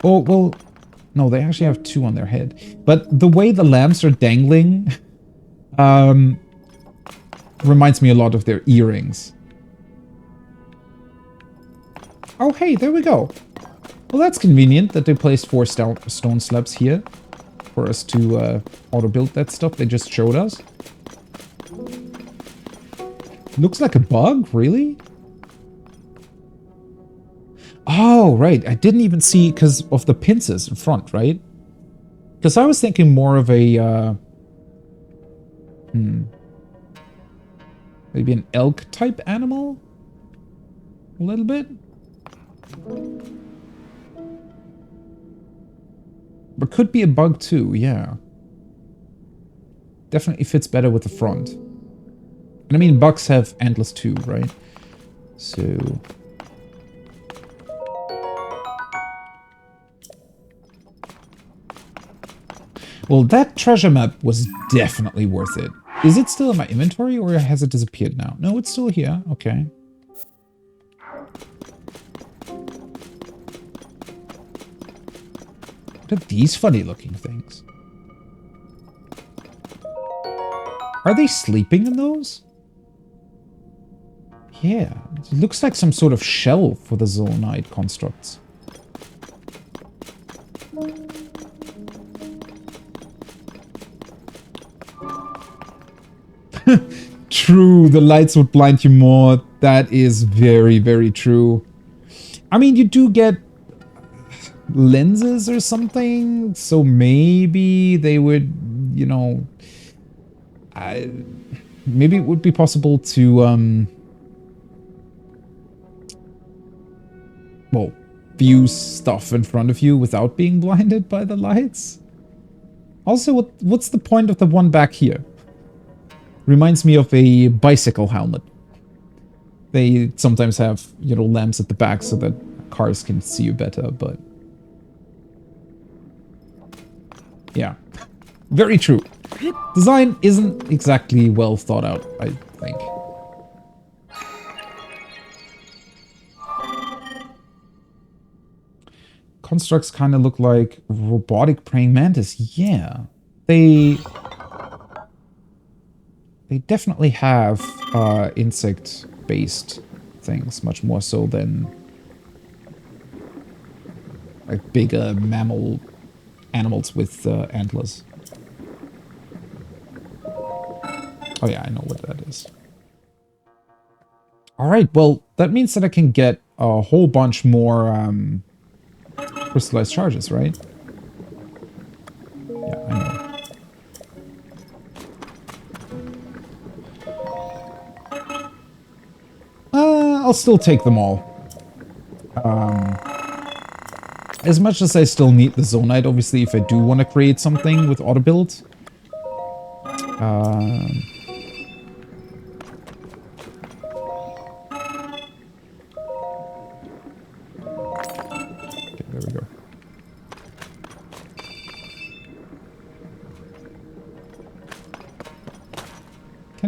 Oh, well... No, they actually have 2 on their head. But the way the lamps are dangling... reminds me a lot of their earrings. Oh, hey, there we go. Well, that's convenient that they placed 4 stone slabs here for us to auto-build that stuff they just showed us. Looks like a bug, really? Oh, right. I didn't even see because of the pincers in front, right? Because I was thinking more of a... maybe an elk-type animal? A little bit? But could be a bug too, yeah. Definitely fits better with the front. And I mean, bugs have antlers too, right? So... Well, that treasure map was definitely worth it. Is it still in my inventory or has it disappeared now? No, it's still here. Okay. What are these funny looking things? Are they sleeping in those? Yeah, it looks like some sort of shell for the zoonite constructs. True, the lights would blind you more. That is very, very true. I mean, you do get lenses or something, so maybe they would, you know... maybe it would be possible to, well, view stuff in front of you without being blinded by the lights. Also, what's the point of the one back here? Reminds me of a bicycle helmet. They sometimes have, you know, lamps at the back so that cars can see you better, but... yeah. Very true. Design isn't exactly well thought out, I think. Constructs kind of look like robotic praying mantis. Yeah. They definitely have insect-based things, much more so than like bigger mammal animals with antlers. Oh yeah, I know what that is. Alright, well, that means that I can get a whole bunch more crystallized charges, right? Yeah, I know. I'll still take them all. As much as I still need the zoonite, obviously, if I do want to create something with auto build.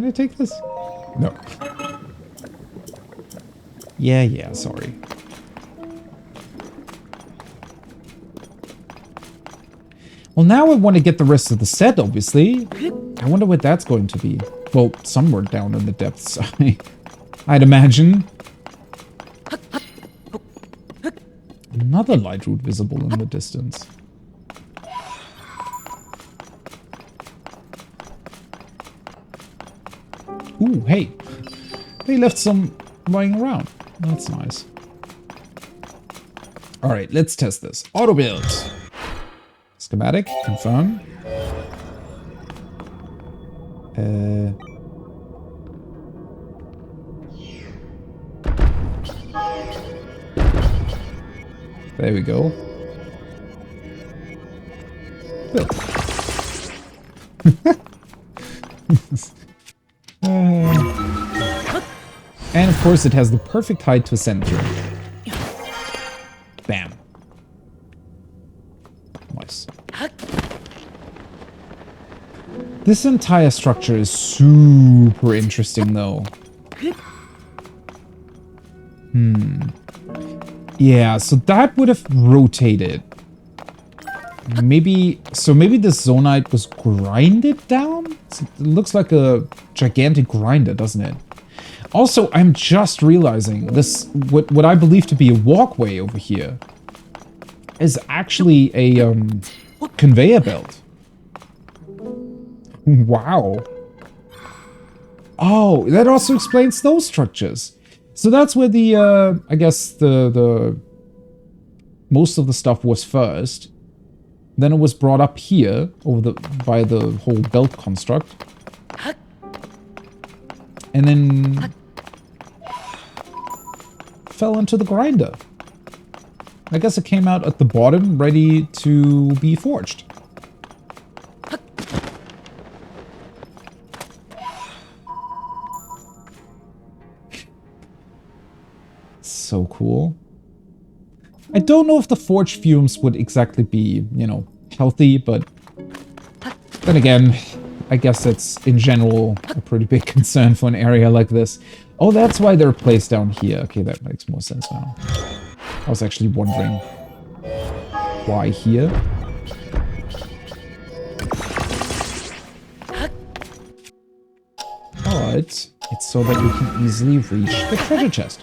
I take this? No. Yeah, sorry. Well, now I want to get the rest of the set, obviously. I wonder what that's going to be. Well, somewhere down in the depths, I'd imagine. Another light route visible in the distance. Ooh, hey. They left some lying around. That's nice. Alright, let's test this. Auto build. Schematic, confirm. There we go. Build. And of course it has the perfect height to ascend through. Bam. Nice. This entire structure is super interesting though. Yeah, so that would have rotated. Maybe this zonite was grinded down? So it looks like a gigantic grinder, doesn't it? Also, I'm just realizing this, what I believe to be a walkway over here is actually a conveyor belt. Wow. Oh, that also explains those structures. So that's where the, I guess the most of the stuff was first. Then it was brought up here over by the whole belt construct. And then fell into the grinder. I guess it came out at the bottom, ready to be forged. So cool. I don't know if the forge fumes would exactly be, you know, healthy, but then again, I guess it's, in general, a pretty big concern for an area like this. Oh, that's why they're placed down here. Okay, that makes more sense now. I was actually wondering why here. But it's so that we can easily reach the treasure chest.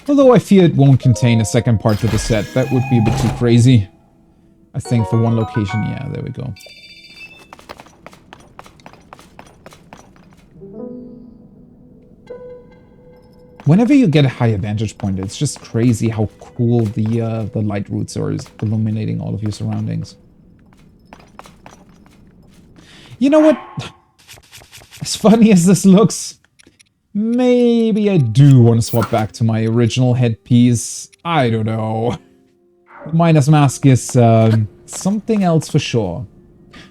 Although I fear it won't contain a second part to the set. That would be a bit too crazy. I think for one location, yeah, there we go. Whenever you get a higher vantage point, it's just crazy how cool the light routes are, is illuminating all of your surroundings. You know what? As funny as this looks, maybe I do want to swap back to my original headpiece. I don't know. Midas Mask is something else for sure.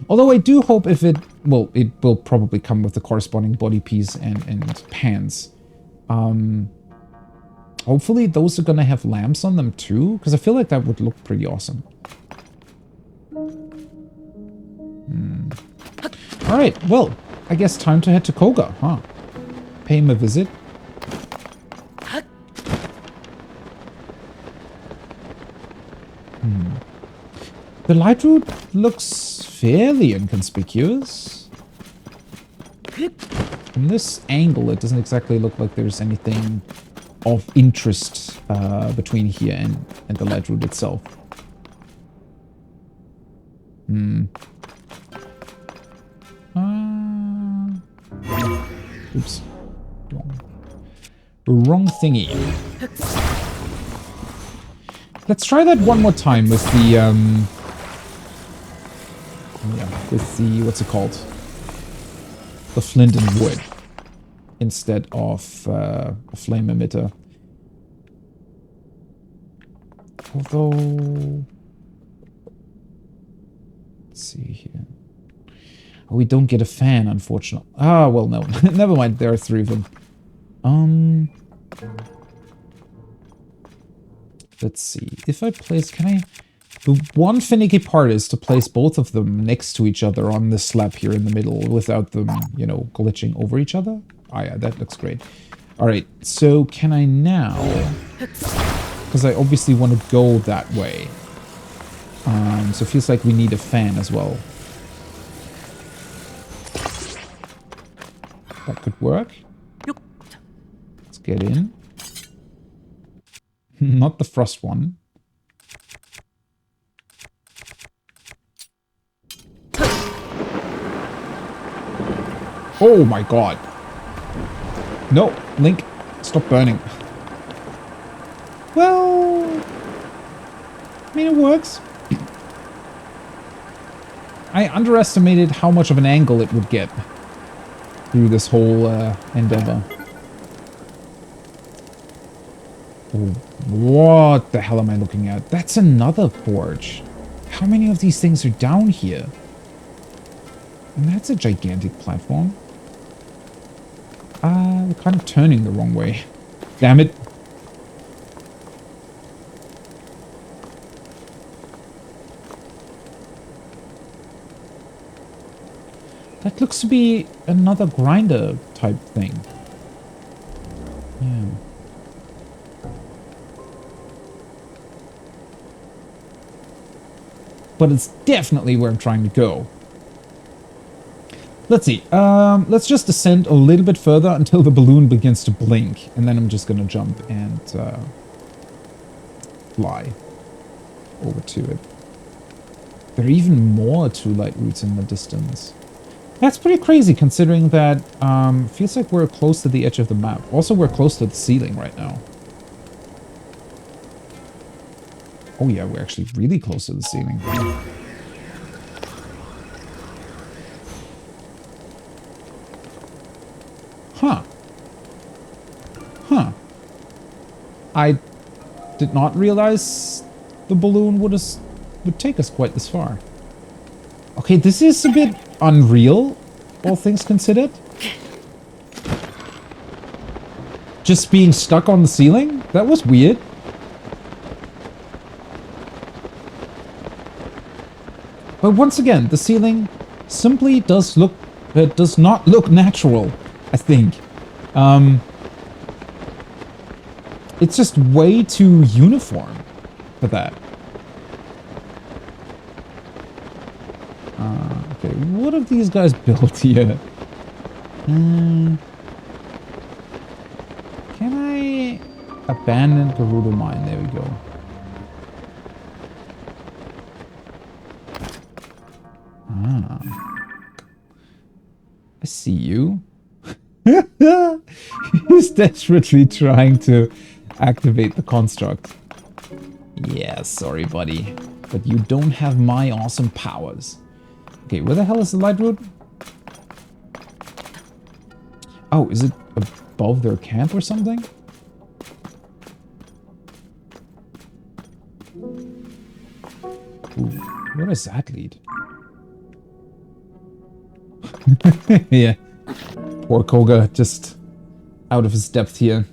Although I do hope if it... Well, it will probably come with the corresponding body piece and pants. Hopefully those are going to have lamps on them too, because I feel like that would look pretty awesome. Alright, well, I guess time to head to Koga, huh? Pay him a visit. The light route looks fairly inconspicuous. From this angle, it doesn't exactly look like there's anything of interest between here and the light route itself. Oops. Wrong thingy. Let's try that one more time with the, yeah, with the, what's it called? The flint and wood. Instead of a flame emitter. Although... Let's see here. Oh, we don't get a fan, unfortunately. Ah, well, no. Never mind, there are 3 of them. Let's see. If I place... Can I... The one finicky part is to place both of them next to each other on this slab here in the middle without them, you know, glitching over each other. Ah, yeah, that looks great. Alright, so can I now... Because I obviously want to go that way. So it feels like we need a fan as well. That could work. Let's get in. Not the frost one. Oh my god. No, Link, stop burning. Well, I mean, it works. I underestimated how much of an angle it would get through this whole endeavor. What the hell am I looking at? That's another forge. How many of these things are down here? And that's a gigantic platform. We're kind of turning the wrong way. Damn it. That looks to be another grinder type thing. Yeah. But it's definitely where I'm trying to go. Let's see. Let's just descend a little bit further until the balloon begins to blink. And then I'm just going to jump and fly over to it. There are even more two light routes in the distance. That's pretty crazy considering that feels like we're close to the edge of the map. Also, we're close to the ceiling right now. Oh yeah, we're actually really close to the ceiling. Huh. Huh. I did not realize the balloon would take us quite this far. Okay, this is a bit unreal, all things considered. Just being stuck on the ceiling? That was weird. But once again, the ceiling simply does not look natural, I think. It's just way too uniform for that. Okay, what have these guys built here? Can I abandon Gerudo Mine? There we go. I see you. He's desperately trying to activate the construct. Yeah, sorry, buddy. But you don't have my awesome powers. Okay, where the hell is the light route? Oh, is it above their camp or something? Ooh, where does that lead? Yeah. Poor Koga, just out of his depth here.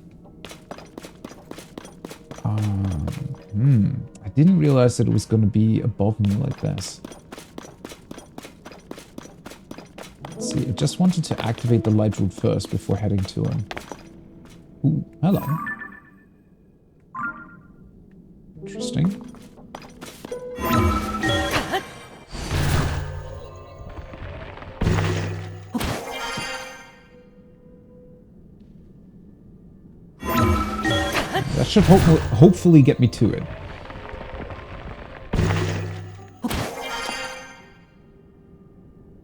I didn't realize that it was going to be above me like this. Let's see, I just wanted to activate the light route first before heading to him. Ooh, hello. Interesting. That should hopefully get me to it.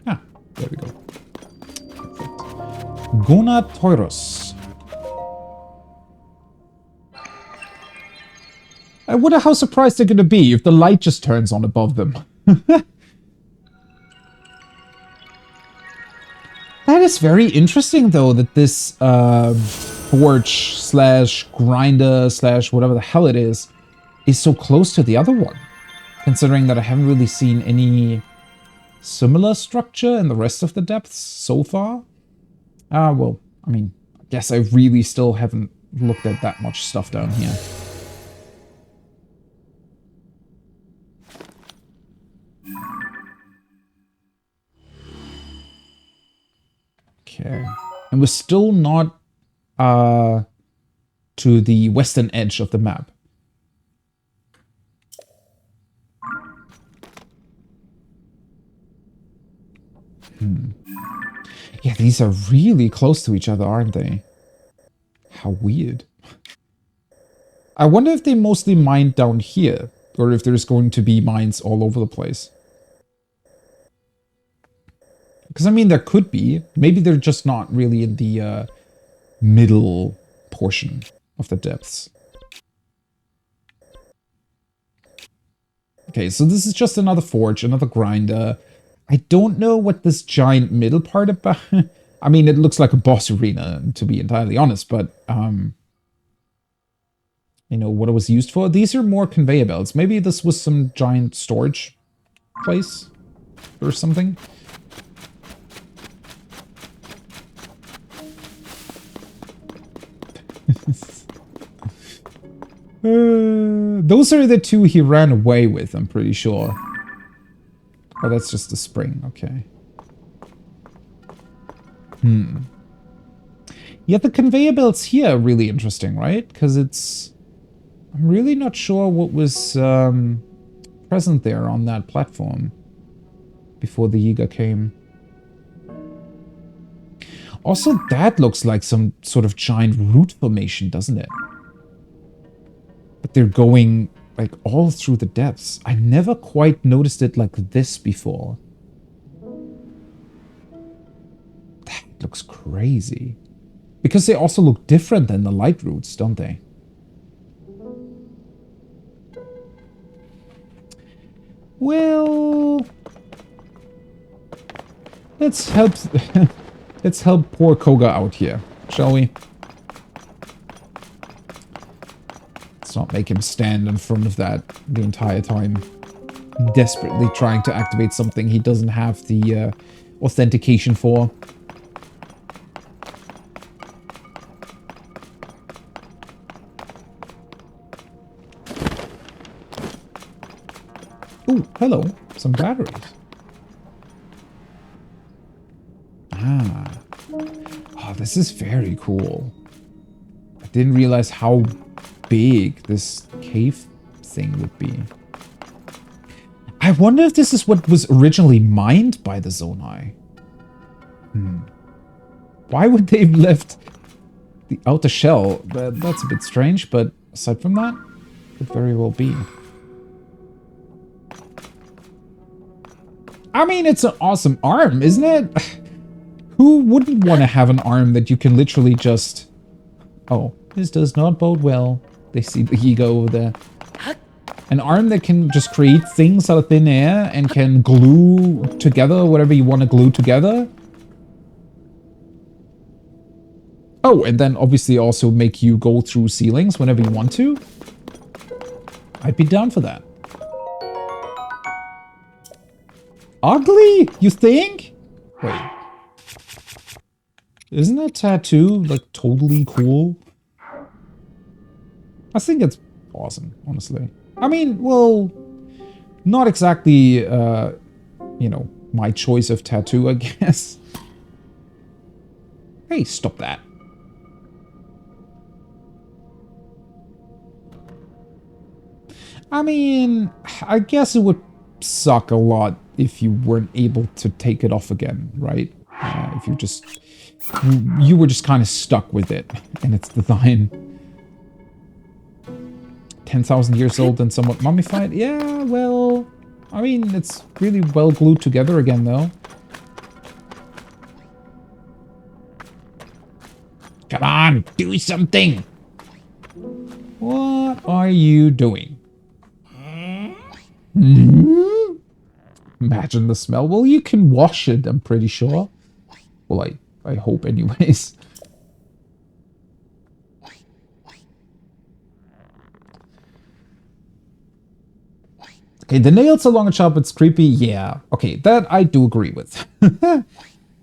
Ah, there we go. Perfect. Gona Tauros. I wonder how surprised they're going to be if the light just turns on above them. That is very interesting, though, that this forge slash grinder slash whatever the hell it is so close to the other one. Considering that I haven't really seen any similar structure in the rest of the depths so far. Well, I mean, I guess I really still haven't looked at that much stuff down here. Okay. And we're still not to the western edge of the map. Yeah, these are really close to each other, aren't they? How weird. I wonder if they mostly mine down here, or if there's going to be mines all over the place. Because, I mean, there could be. Maybe they're just not really in the middle portion of the depths. Okay, so this is just another forge, another grinder. I don't know what this giant middle part about... I mean, it looks like a boss arena, to be entirely honest, but... you know, what it was used for? These are more conveyor belts. Maybe this was some giant storage place or something. Those are the two he ran away with, I'm pretty sure. Oh, that's just a spring. Okay. Yeah, the conveyor belts here are really interesting, right? Because it's... I'm really not sure what was present there on that platform before the Yiga came. Also, that looks like some sort of giant root formation, doesn't it? But they're going, like, all through the depths. I never quite noticed it like this before. That looks crazy. Because they also look different than the light roots, don't they? Well... let's help... let's help poor Koga out here, shall we? Let's not make him stand in front of that the entire time. Desperately trying to activate something he doesn't have the authentication for. Ooh, hello. Some batteries. Ah. Oh, this is very cool. I didn't realize how big this cave thing would be. I wonder if this is what was originally mined by the Zonai. Why would they have left the outer shell? That's a bit strange, but aside from that, could very well be. I mean, it's an awesome arm, isn't it? Who wouldn't want to have an arm that you can literally just... Oh, this does not bode well. They see the Yiga over there. An arm that can just create things out of thin air and can glue together whatever you want to glue together. Oh, and then obviously also make you go through ceilings whenever you want to. I'd be down for that. Ugly, you think? Wait. Isn't that tattoo, like, totally cool? I think it's awesome, honestly. I mean, well, not exactly, you know, my choice of tattoo, I guess. Hey, stop that. I mean, I guess it would suck a lot if you weren't able to take it off again, right? If you were just kind of stuck with it and its design. 10,000 years old and somewhat mummified? Yeah, well, I mean, it's really well glued together again, though. Come on, do something! What are you doing? Imagine the smell. Well, you can wash it, I'm pretty sure. Well, I hope anyways. Okay, the nails are long and sharp, it's creepy. Yeah, okay, that I do agree with.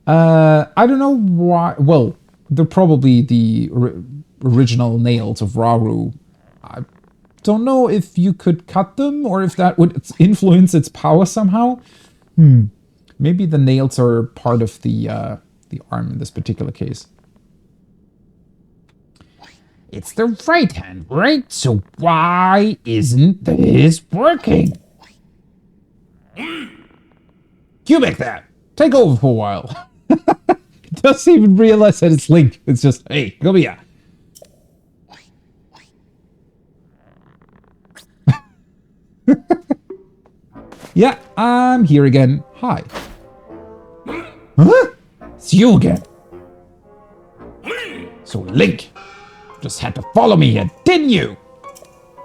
I don't know why. Well, they're probably the original nails of Raru. I don't know if you could cut them or if that would influence its power somehow. Maybe the nails are part of the the arm in this particular case. It's the right hand, right? So why isn't this working? You make that! Take over for a while. It doesn't even realize that it's Link. It's just, hey, come here. Yeah, I'm here again. Hi. Huh? It's you again. So Link just had to follow me here, didn't you?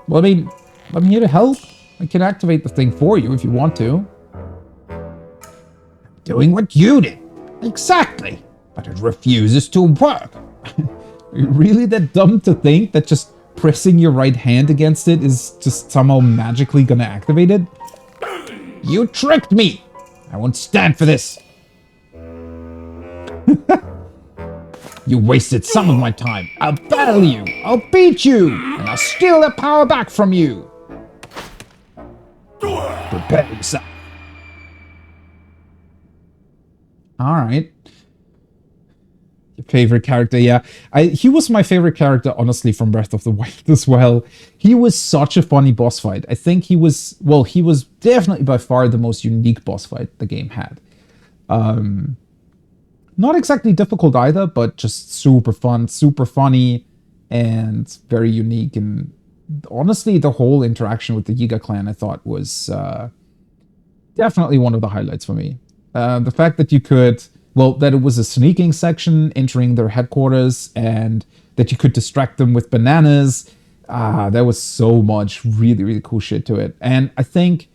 Well, I mean, I'm here to help. I can activate the thing for you if you want to. Doing what you did. Exactly. But it refuses to work. Are you really that dumb to think that just pressing your right hand against it is just somehow magically gonna activate it? You tricked me. I won't stand for this. You wasted some of my time. I'll battle you. I'll beat you. And I'll steal the power back from you. Prepare yourself. Alright. Your favorite character, yeah. He was my favorite character, honestly, from Breath of the Wild as well. He was such a funny boss fight. I think he was definitely by far the most unique boss fight the game had. Not exactly difficult either, but just super fun, super funny, and very unique. And honestly, the whole interaction with the Yiga clan I thought was definitely one of the highlights for me. The fact that you could, that it was a sneaking section entering their headquarters, and that you could distract them with bananas. There was so much really, really cool shit to it. And I think,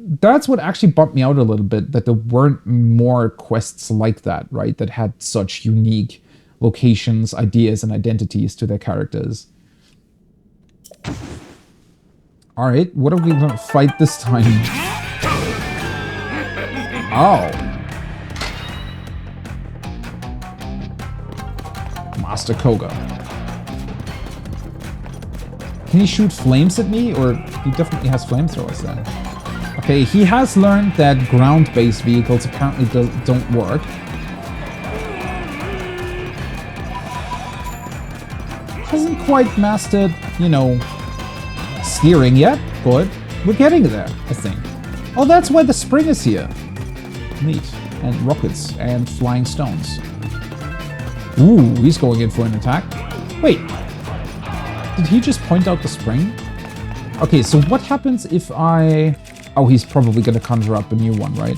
that's what actually bumped me out a little bit, that there weren't more quests like that, right? That had such unique locations, ideas, and identities to their characters. Alright, what are we gonna fight this time? Oh. Master Koga. Can he shoot flames at me? Or he definitely has flamethrowers then. Okay, he has learned that ground-based vehicles apparently don't work. Hasn't quite mastered, steering yet, but we're getting there, I think. Oh, that's why the spring is here. Neat. And rockets and flying stones. Ooh, he's going in for an attack. Wait. Did he just point out the spring? Okay, so what happens if I... Oh, he's probably going to conjure up a new one, right?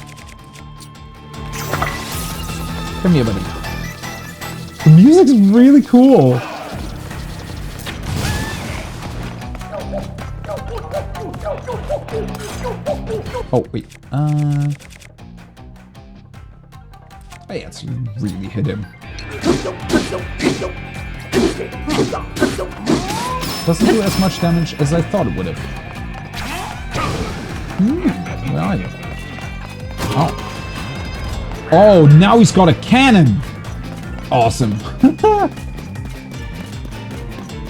Come here, buddy. The music's really cool. Oh, wait. Hey, that's really hit him. Doesn't do as much damage as I thought it would have. Where are you? Oh. Oh, now he's got a cannon! Awesome.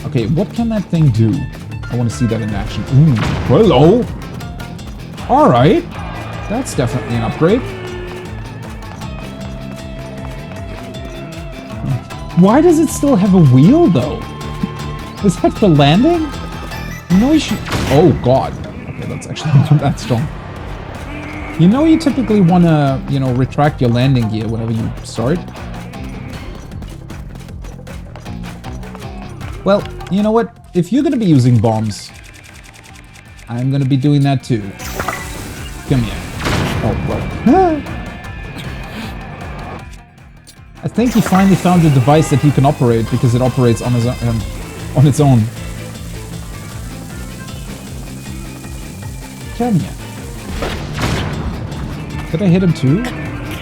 Okay, what can that thing do? I want to see that in action. Ooh, hello! Alright. That's definitely an upgrade. Why does it still have a wheel, though? Is that for landing? You should... Oh, God. Okay, that's actually not that strong. You typically want to, retract your landing gear whenever you start. Well, you know what? If you're going to be using bombs, I'm going to be doing that too. Come here. Oh, well. I think he finally found a device that he can operate because it operates on its own. Come here. Did I hit him too?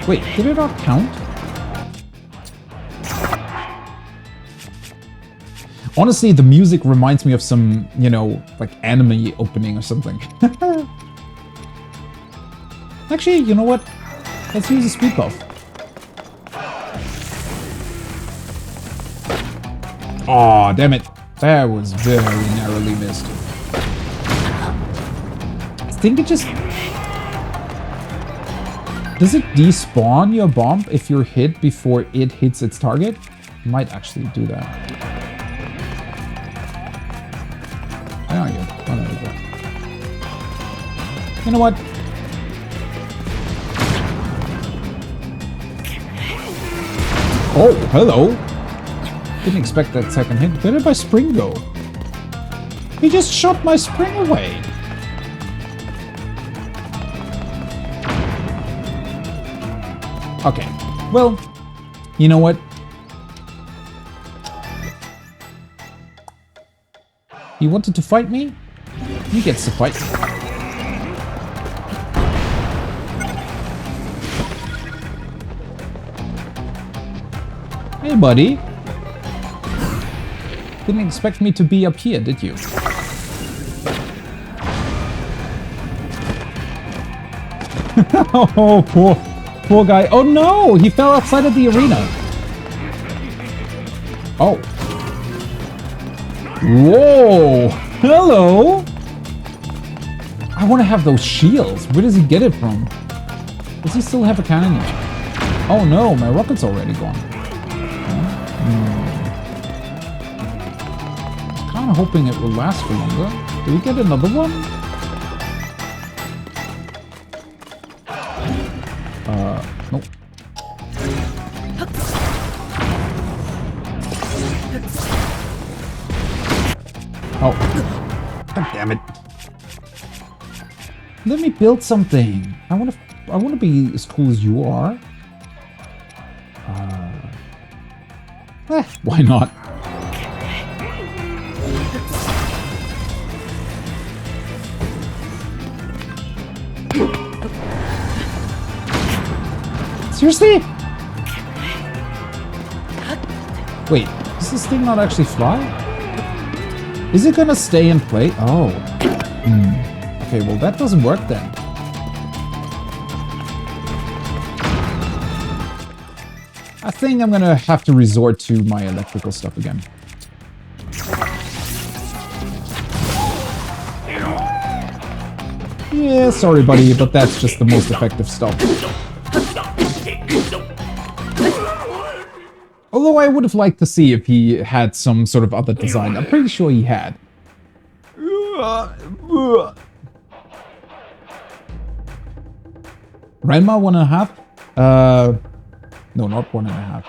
Wait, did it not count? Honestly, the music reminds me of some, like anime opening or something. Actually, you know what? Let's use a speed buff. Aw, oh, damn it. That was very narrowly missed. I think it just... Does it despawn your bomb if you're hit before it hits its target? It might actually do that. Where are you? Oh, there you go. You know what? Oh, hello. Didn't expect that second hit. Where did my spring go? He just shot my spring away. Okay. Well, you know what? He wanted to fight me? He gets to fight me. Hey, buddy. Didn't expect me to be up here, did you? Oh, poor guy. Oh no! He fell outside of the arena. Oh. Whoa! Hello! I want to have those shields. Where does he get it from? Does he still have a cannon yet? Oh no, my rocket's already gone. I'm hoping it will last for longer. Do we get another one? Nope. Oh. God damn it. Let me build something. I want to be as cool as you are. Why not? Seriously? Wait, does this thing not actually fly? Is it gonna stay in place? Oh. Okay, well that doesn't work then. I think I'm gonna have to resort to my electrical stuff again. Yeah, sorry buddy, but that's just the most effective stuff. Although I would have liked to see if he had some sort of other design. I'm pretty sure he had. Ranma 1.5? No, not 1.5.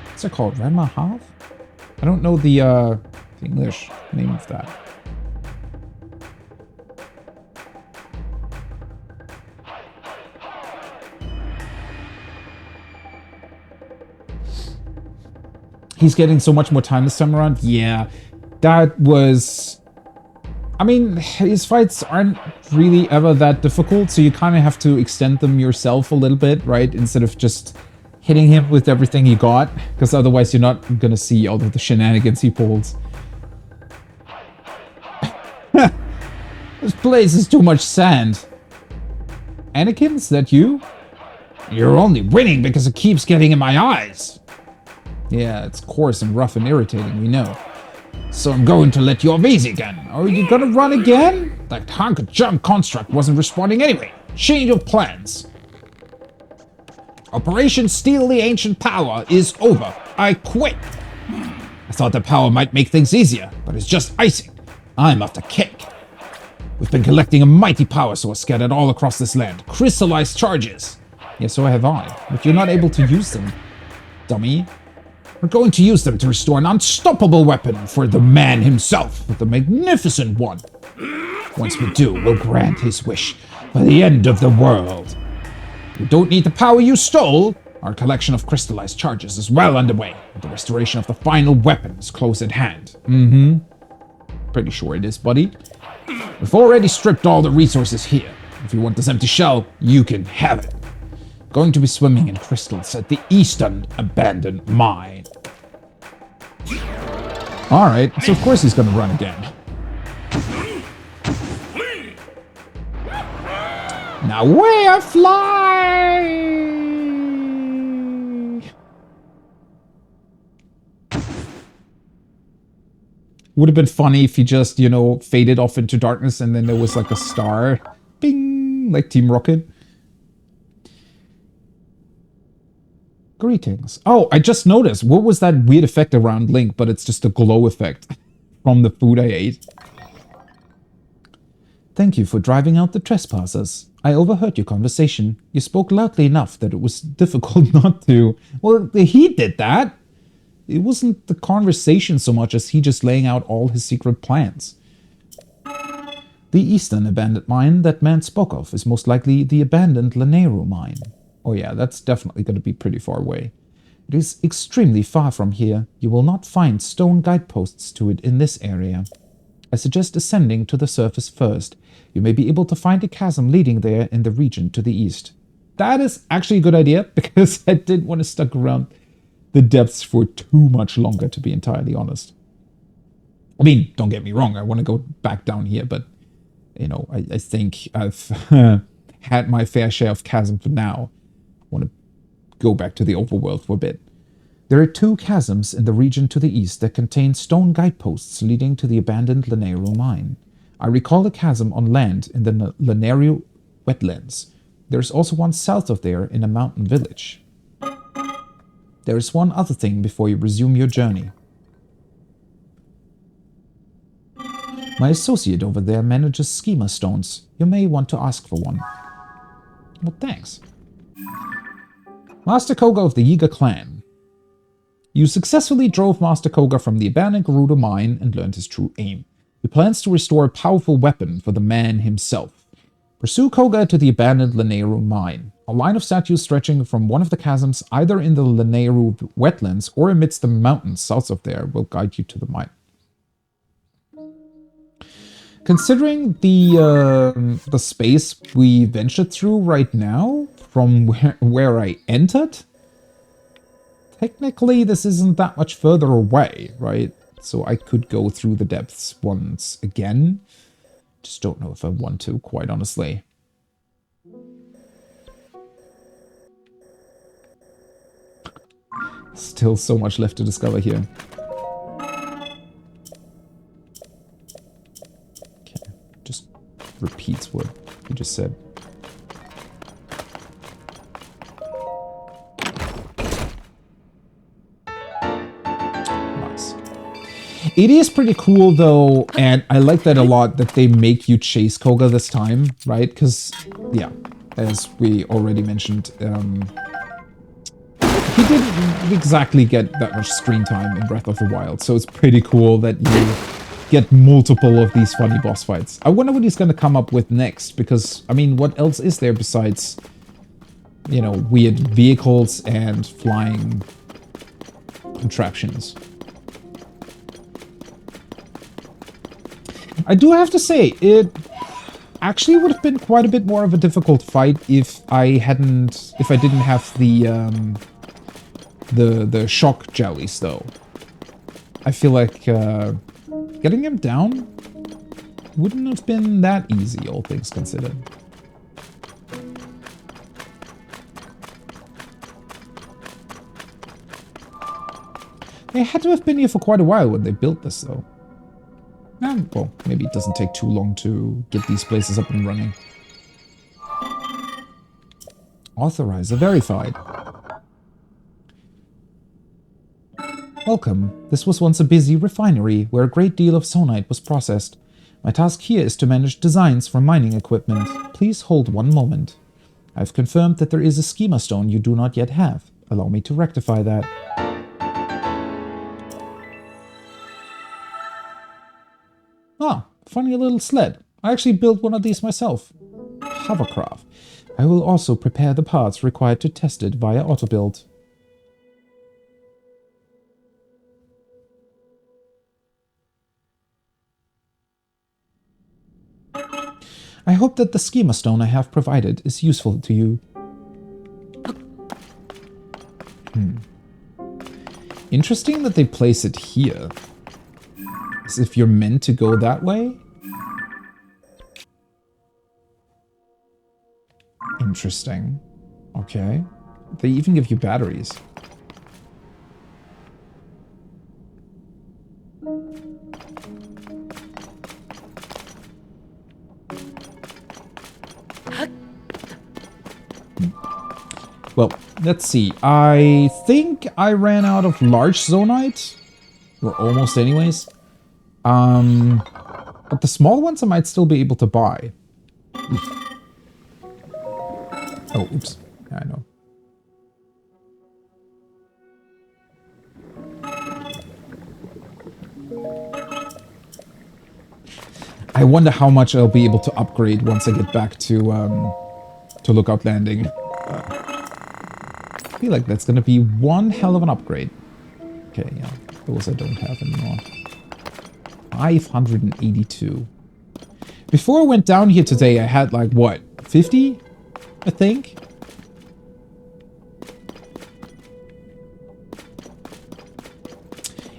What's it called? Ranma half? I don't know the English name of that. He's getting so much more time this time around. Yeah, that was... I mean, his fights aren't really ever that difficult, so you kind of have to extend them yourself a little bit, right? Instead of just hitting him with everything you got, because otherwise you're not gonna see all of the shenanigans he pulls. This place is too much sand. Anakin, is that you? You're only winning because it keeps getting in my eyes. Yeah, it's coarse and rough and irritating, we know. So I'm going to let you off easy again. Are you gonna run again? That hunk of junk construct wasn't responding anyway. Change of plans. Operation Steal the Ancient Power is over. I quit. I thought the power might make things easier, but it's just icing. I'm off the cake. We've been collecting a mighty power source scattered all across this land. Crystallized charges. Yeah, so have I. But you're not able to use them, dummy. We're going to use them to restore an unstoppable weapon for the man himself, the magnificent one. Once we do, we'll grant his wish for the end of the world. We don't need the power you stole. Our collection of crystallized charges is well underway. The restoration of the final weapon is close at hand. Pretty sure it is, buddy. We've already stripped all the resources here. If you want this empty shell, you can have it. Going to be swimming in crystals at the eastern abandoned mine. Alright, so of course he's gonna run again. Now away I fly! Would have been funny if he just, you know, faded off into darkness and then there was like a star. Bing! Like Team Rocket. Greetings. Oh, I just noticed. What was that weird effect around Link? But it's just a glow effect from the food I ate. Thank you for driving out the trespassers. I overheard your conversation. You spoke loudly enough that it was difficult not to. Well, he did that. It wasn't the conversation so much as he just laying out all his secret plans. The eastern abandoned mine that man spoke of is most likely the abandoned Lanero mine. Oh yeah, that's definitely going to be pretty far away. It is extremely far from here. You will not find stone guideposts to it in this area. I suggest ascending to the surface first. You may be able to find a chasm leading there in the region to the east. That is actually a good idea, because I didn't want to stuck around the depths for too much longer, to be entirely honest. I mean, don't get me wrong, I want to go back down here, but, you know, I think I've had my fair share of chasm for now. I want to go back to the overworld for a bit. There are 2 chasms in the region to the east that contain stone guideposts leading to the abandoned Lanero mine. I recall a chasm on land in the Lanero wetlands. There is also one south of there in a mountain village. There is one other thing before you resume your journey. My associate over there manages schema stones. You may want to ask for one. Well, thanks. Master Koga of the Yiga clan. You successfully drove Master Koga from the abandoned Gerudo mine and learned his true aim. He plans to restore a powerful weapon for the man himself. Pursue Koga to the abandoned Lanero mine. A line of statues stretching from one of the chasms either in the Lanero wetlands or amidst the mountains south of there will guide you to the mine. Considering the space we ventured through right now, from where I entered, technically this isn't that much further away, right? So I could go through the depths once again. Just don't know if I want to, quite honestly. Still so much left to discover here. Okay, just repeats what you just said. Nice. It is pretty cool though, and I like that a lot, that they make you chase Koga this time, right? Because, yeah, as we already mentioned, he didn't exactly get that much screen time in Breath of the Wild, so it's pretty cool that you get multiple of these funny boss fights. I wonder what he's going to come up with next, because, I mean, what else is there besides, you know, weird vehicles and flying contraptions? I do have to say, it actually would have been quite a bit more of a difficult fight if I didn't have the shock jellies, though. I feel like getting him down wouldn't have been that easy, all things considered. They had to have been here for quite a while when they built this, though. Well, maybe it doesn't take too long to get these places up and running. Authorizer verified. Welcome. This was once a busy refinery where a great deal of sonite was processed. My task here is to manage designs for mining equipment. Please hold one moment. I've confirmed that there is a schema stone you do not yet have. Allow me to rectify that. Ah, funny little sled. I actually built one of these myself. Hovercraft. I will also prepare the parts required to test it via autobuild. I hope that the schema stone I have provided is useful to you. Interesting that they place it here. As if you're meant to go that way? Interesting. Okay. They even give you batteries. Well, let's see. I think I ran out of large zonite. Or almost anyways. But the small ones I might still be able to buy. Oh, oops. Yeah, I know. I wonder how much I'll be able to upgrade once I get back to Lookout Landing. I feel like that's gonna be one hell of an upgrade. Okay, yeah. Those I don't have anymore. 582. Before I went down here today, I had like, what, 50? I think?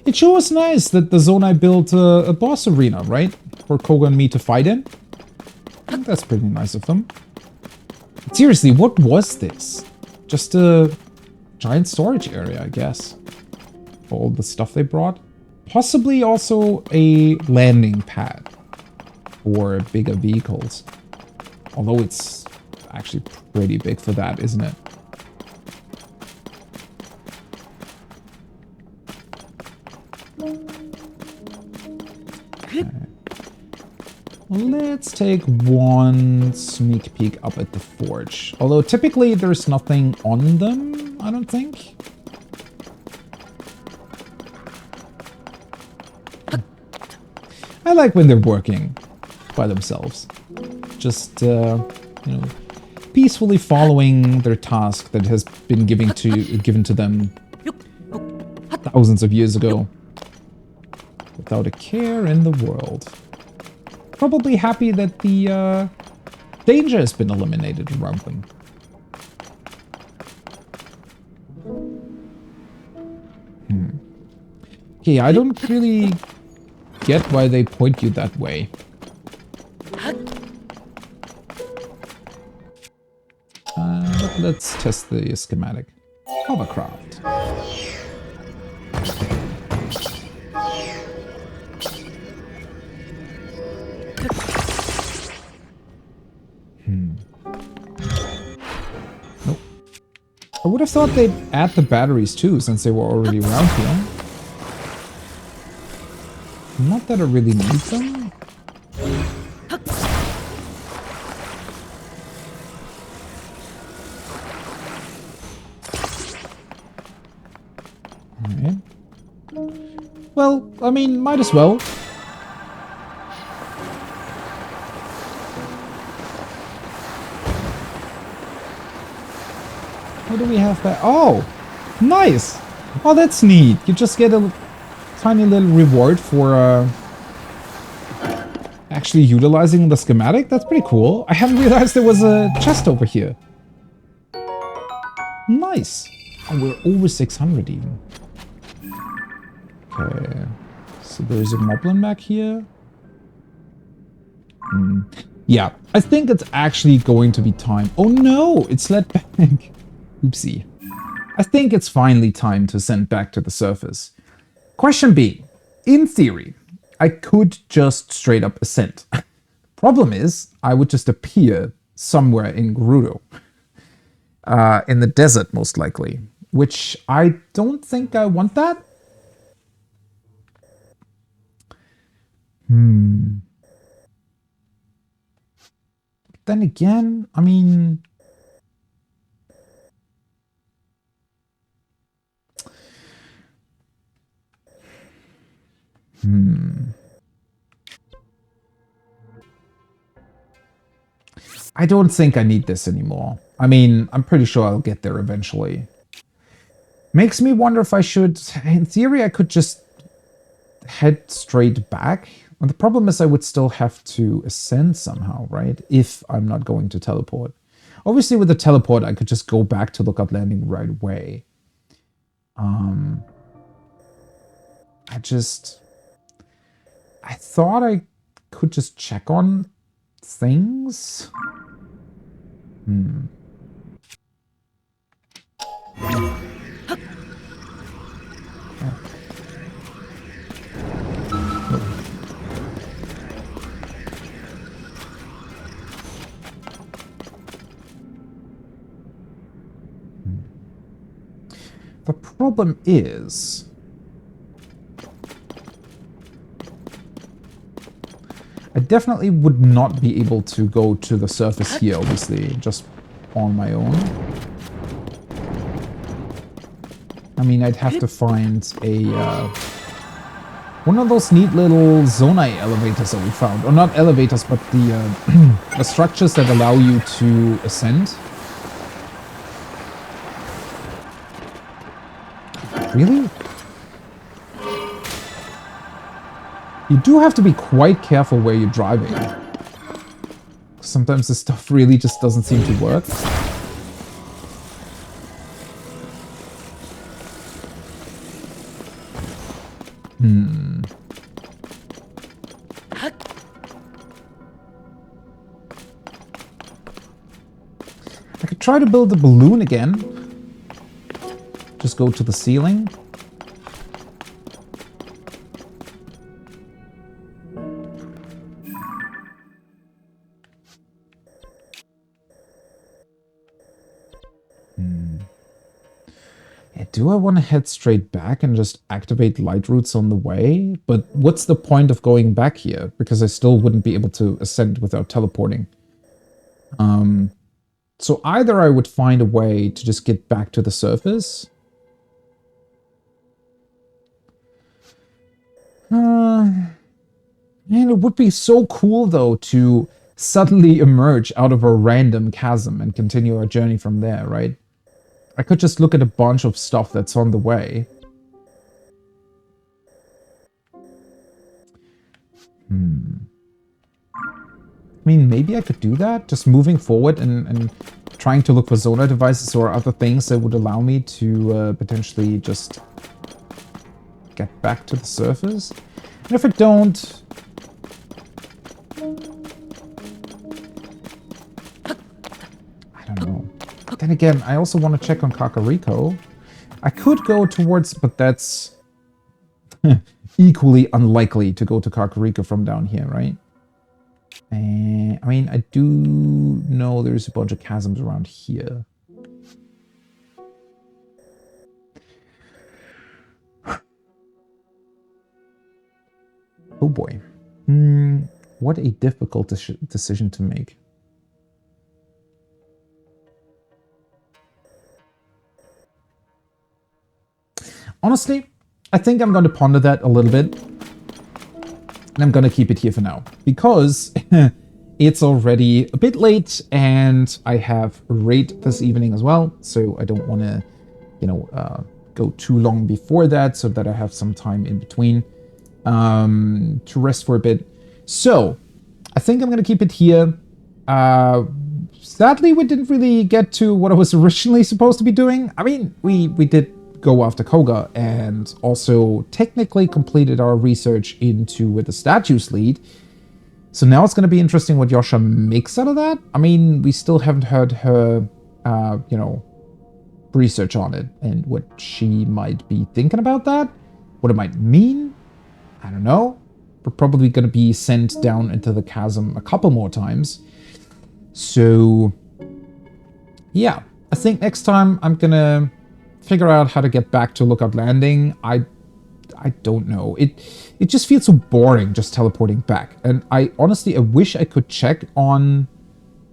It sure was nice that the zone I built a boss arena, right? For Koga and me to fight in. I think that's pretty nice of them. Seriously, what was this? Just a giant storage area, I guess. For all the stuff they brought. Possibly also a landing pad for bigger vehicles. Although it's actually pretty big for that, isn't it? Okay. Let's take one sneak peek up at the forge. Although typically there's nothing on them, I don't think. I like when they're working by themselves. Just, you know, peacefully following their task that has been given to them thousands of years ago. Without a care in the world. Probably happy that the danger has been eliminated around them. Okay, I don't really get why they point you that way. But let's test the schematic. Hovercraft. Nope. I would have thought they'd add the batteries too, since they were already around here. Not that I really need them. Alright. Well, I mean, might as well. What do we have back? Oh! Nice! Oh, that's neat. You just get a tiny little reward for actually utilizing the schematic. That's pretty cool. I haven't realized there was a chest over here. Nice. And we're over 600 even. Okay. So there's a moblin back here. Yeah, I think it's actually going to be time. Oh no, it's led back. Oopsie. I think it's finally time to send back to the surface. Question being, in theory, I could just straight up ascend. Problem is, I would just appear somewhere in Gerudo. In the desert, most likely. Which I don't think I want that. Then again, I mean... I don't think I need this anymore. I mean, I'm pretty sure I'll get there eventually. Makes me wonder if I should... In theory, I could just head straight back. And the problem is I would still have to ascend somehow, right? If I'm not going to teleport. Obviously, with the teleport, I could just go back to Lookout Landing right away. I thought I could just check on things. The problem is... I definitely would not be able to go to the surface here, obviously, just on my own. I mean, I'd have to find a, one of those neat little Zonai elevators that we found. Or not elevators, but the, the structures that allow you to ascend. Really? You do have to be quite careful where you're driving. Sometimes this stuff really just doesn't seem to work. I could try to build a balloon again. Just go to the ceiling. Do I want to head straight back and just activate light routes on the way? But what's the point of going back here? Because I still wouldn't be able to ascend without teleporting. So either I would find a way to just get back to the surface. Man, it would be so cool though to suddenly emerge out of a random chasm and continue our journey from there, right? I could just look at a bunch of stuff that's on the way. I mean, maybe I could do that, just moving forward and trying to look for Zonai devices or other things that would allow me to potentially just get back to the surface. And if I don't... I don't know. Then again, I also want to check on Kakariko. I could go towards... But that's equally unlikely to go to Kakariko from down here, right? I mean, I do know there's a bunch of chasms around here. Oh boy. What a difficult decision to make. Honestly, I think I'm going to ponder that a little bit. And I'm going to keep it here for now. Because it's already a bit late and I have a raid this evening as well. So I don't want to, you know, go too long before that so that I have some time in between to rest for a bit. So I think I'm going to keep it here. Sadly, we didn't really get to what I was originally supposed to be doing. I mean, we did go after Koga and also technically completed our research into where the statues lead. So now it's going to be interesting what Yasha makes out of that. I mean, we still haven't heard her, you know, research on it and what she might be thinking about that. What it might mean. I don't know. We're probably going to be sent down into the chasm a couple more times. So, yeah. I think next time I'm going to figure out how to get back to Lookout Landing. I don't know. It just feels so boring just teleporting back. And I honestly wish I could check on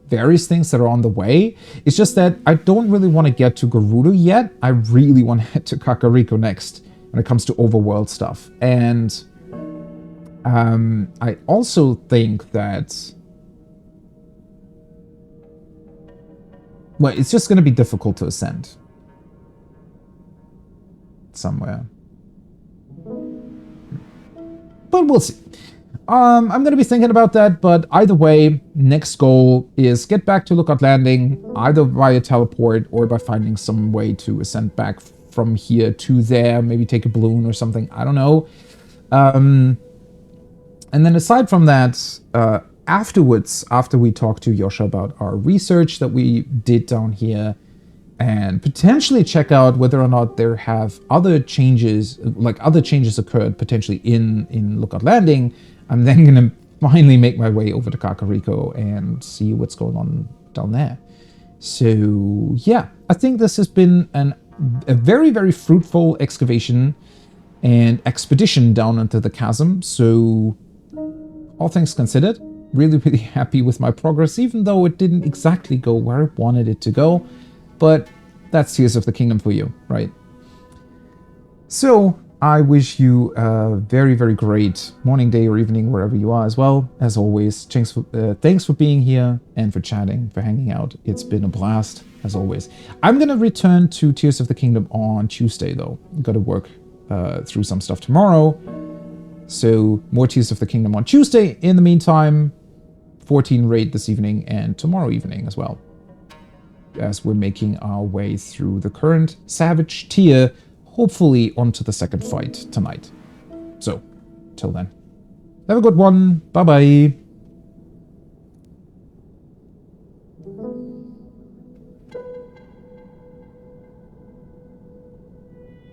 various things that are on the way. It's just that I don't really want to get to Gerudo yet. I really want to head to Kakariko next when it comes to overworld stuff. And I also think that, well, it's just going to be difficult to ascend somewhere. But we'll see. I'm going to be thinking about that, but either way, next goal is get back to Lookout Landing, either via teleport or by finding some way to ascend back from here to there, maybe take a balloon or something, I don't know. And then aside from that, afterwards, after we talk to Yasha about our research that we did down here, and potentially check out whether or not there have other changes, like other changes occurred potentially in Lookout Landing, I'm then going to finally make my way over to Kakariko and see what's going on down there. So, yeah, I think this has been an a very, very fruitful excavation and expedition down into the chasm. So, all things considered, really, really happy with my progress, even though it didn't exactly go where I wanted it to go. But that's Tears of the Kingdom for you, right? So, I wish you a very, very great morning, day, or evening, wherever you are as well. As always, thanks for being here and for chatting, for hanging out. It's been a blast, as always. I'm going to return to Tears of the Kingdom on Tuesday, though. I've got to work through some stuff tomorrow. So, more Tears of the Kingdom on Tuesday. In the meantime, 14 raid this evening and tomorrow evening as well, as we're making our way through the current Savage tier, hopefully onto the second fight tonight. So, till then, have a good one. Bye-bye.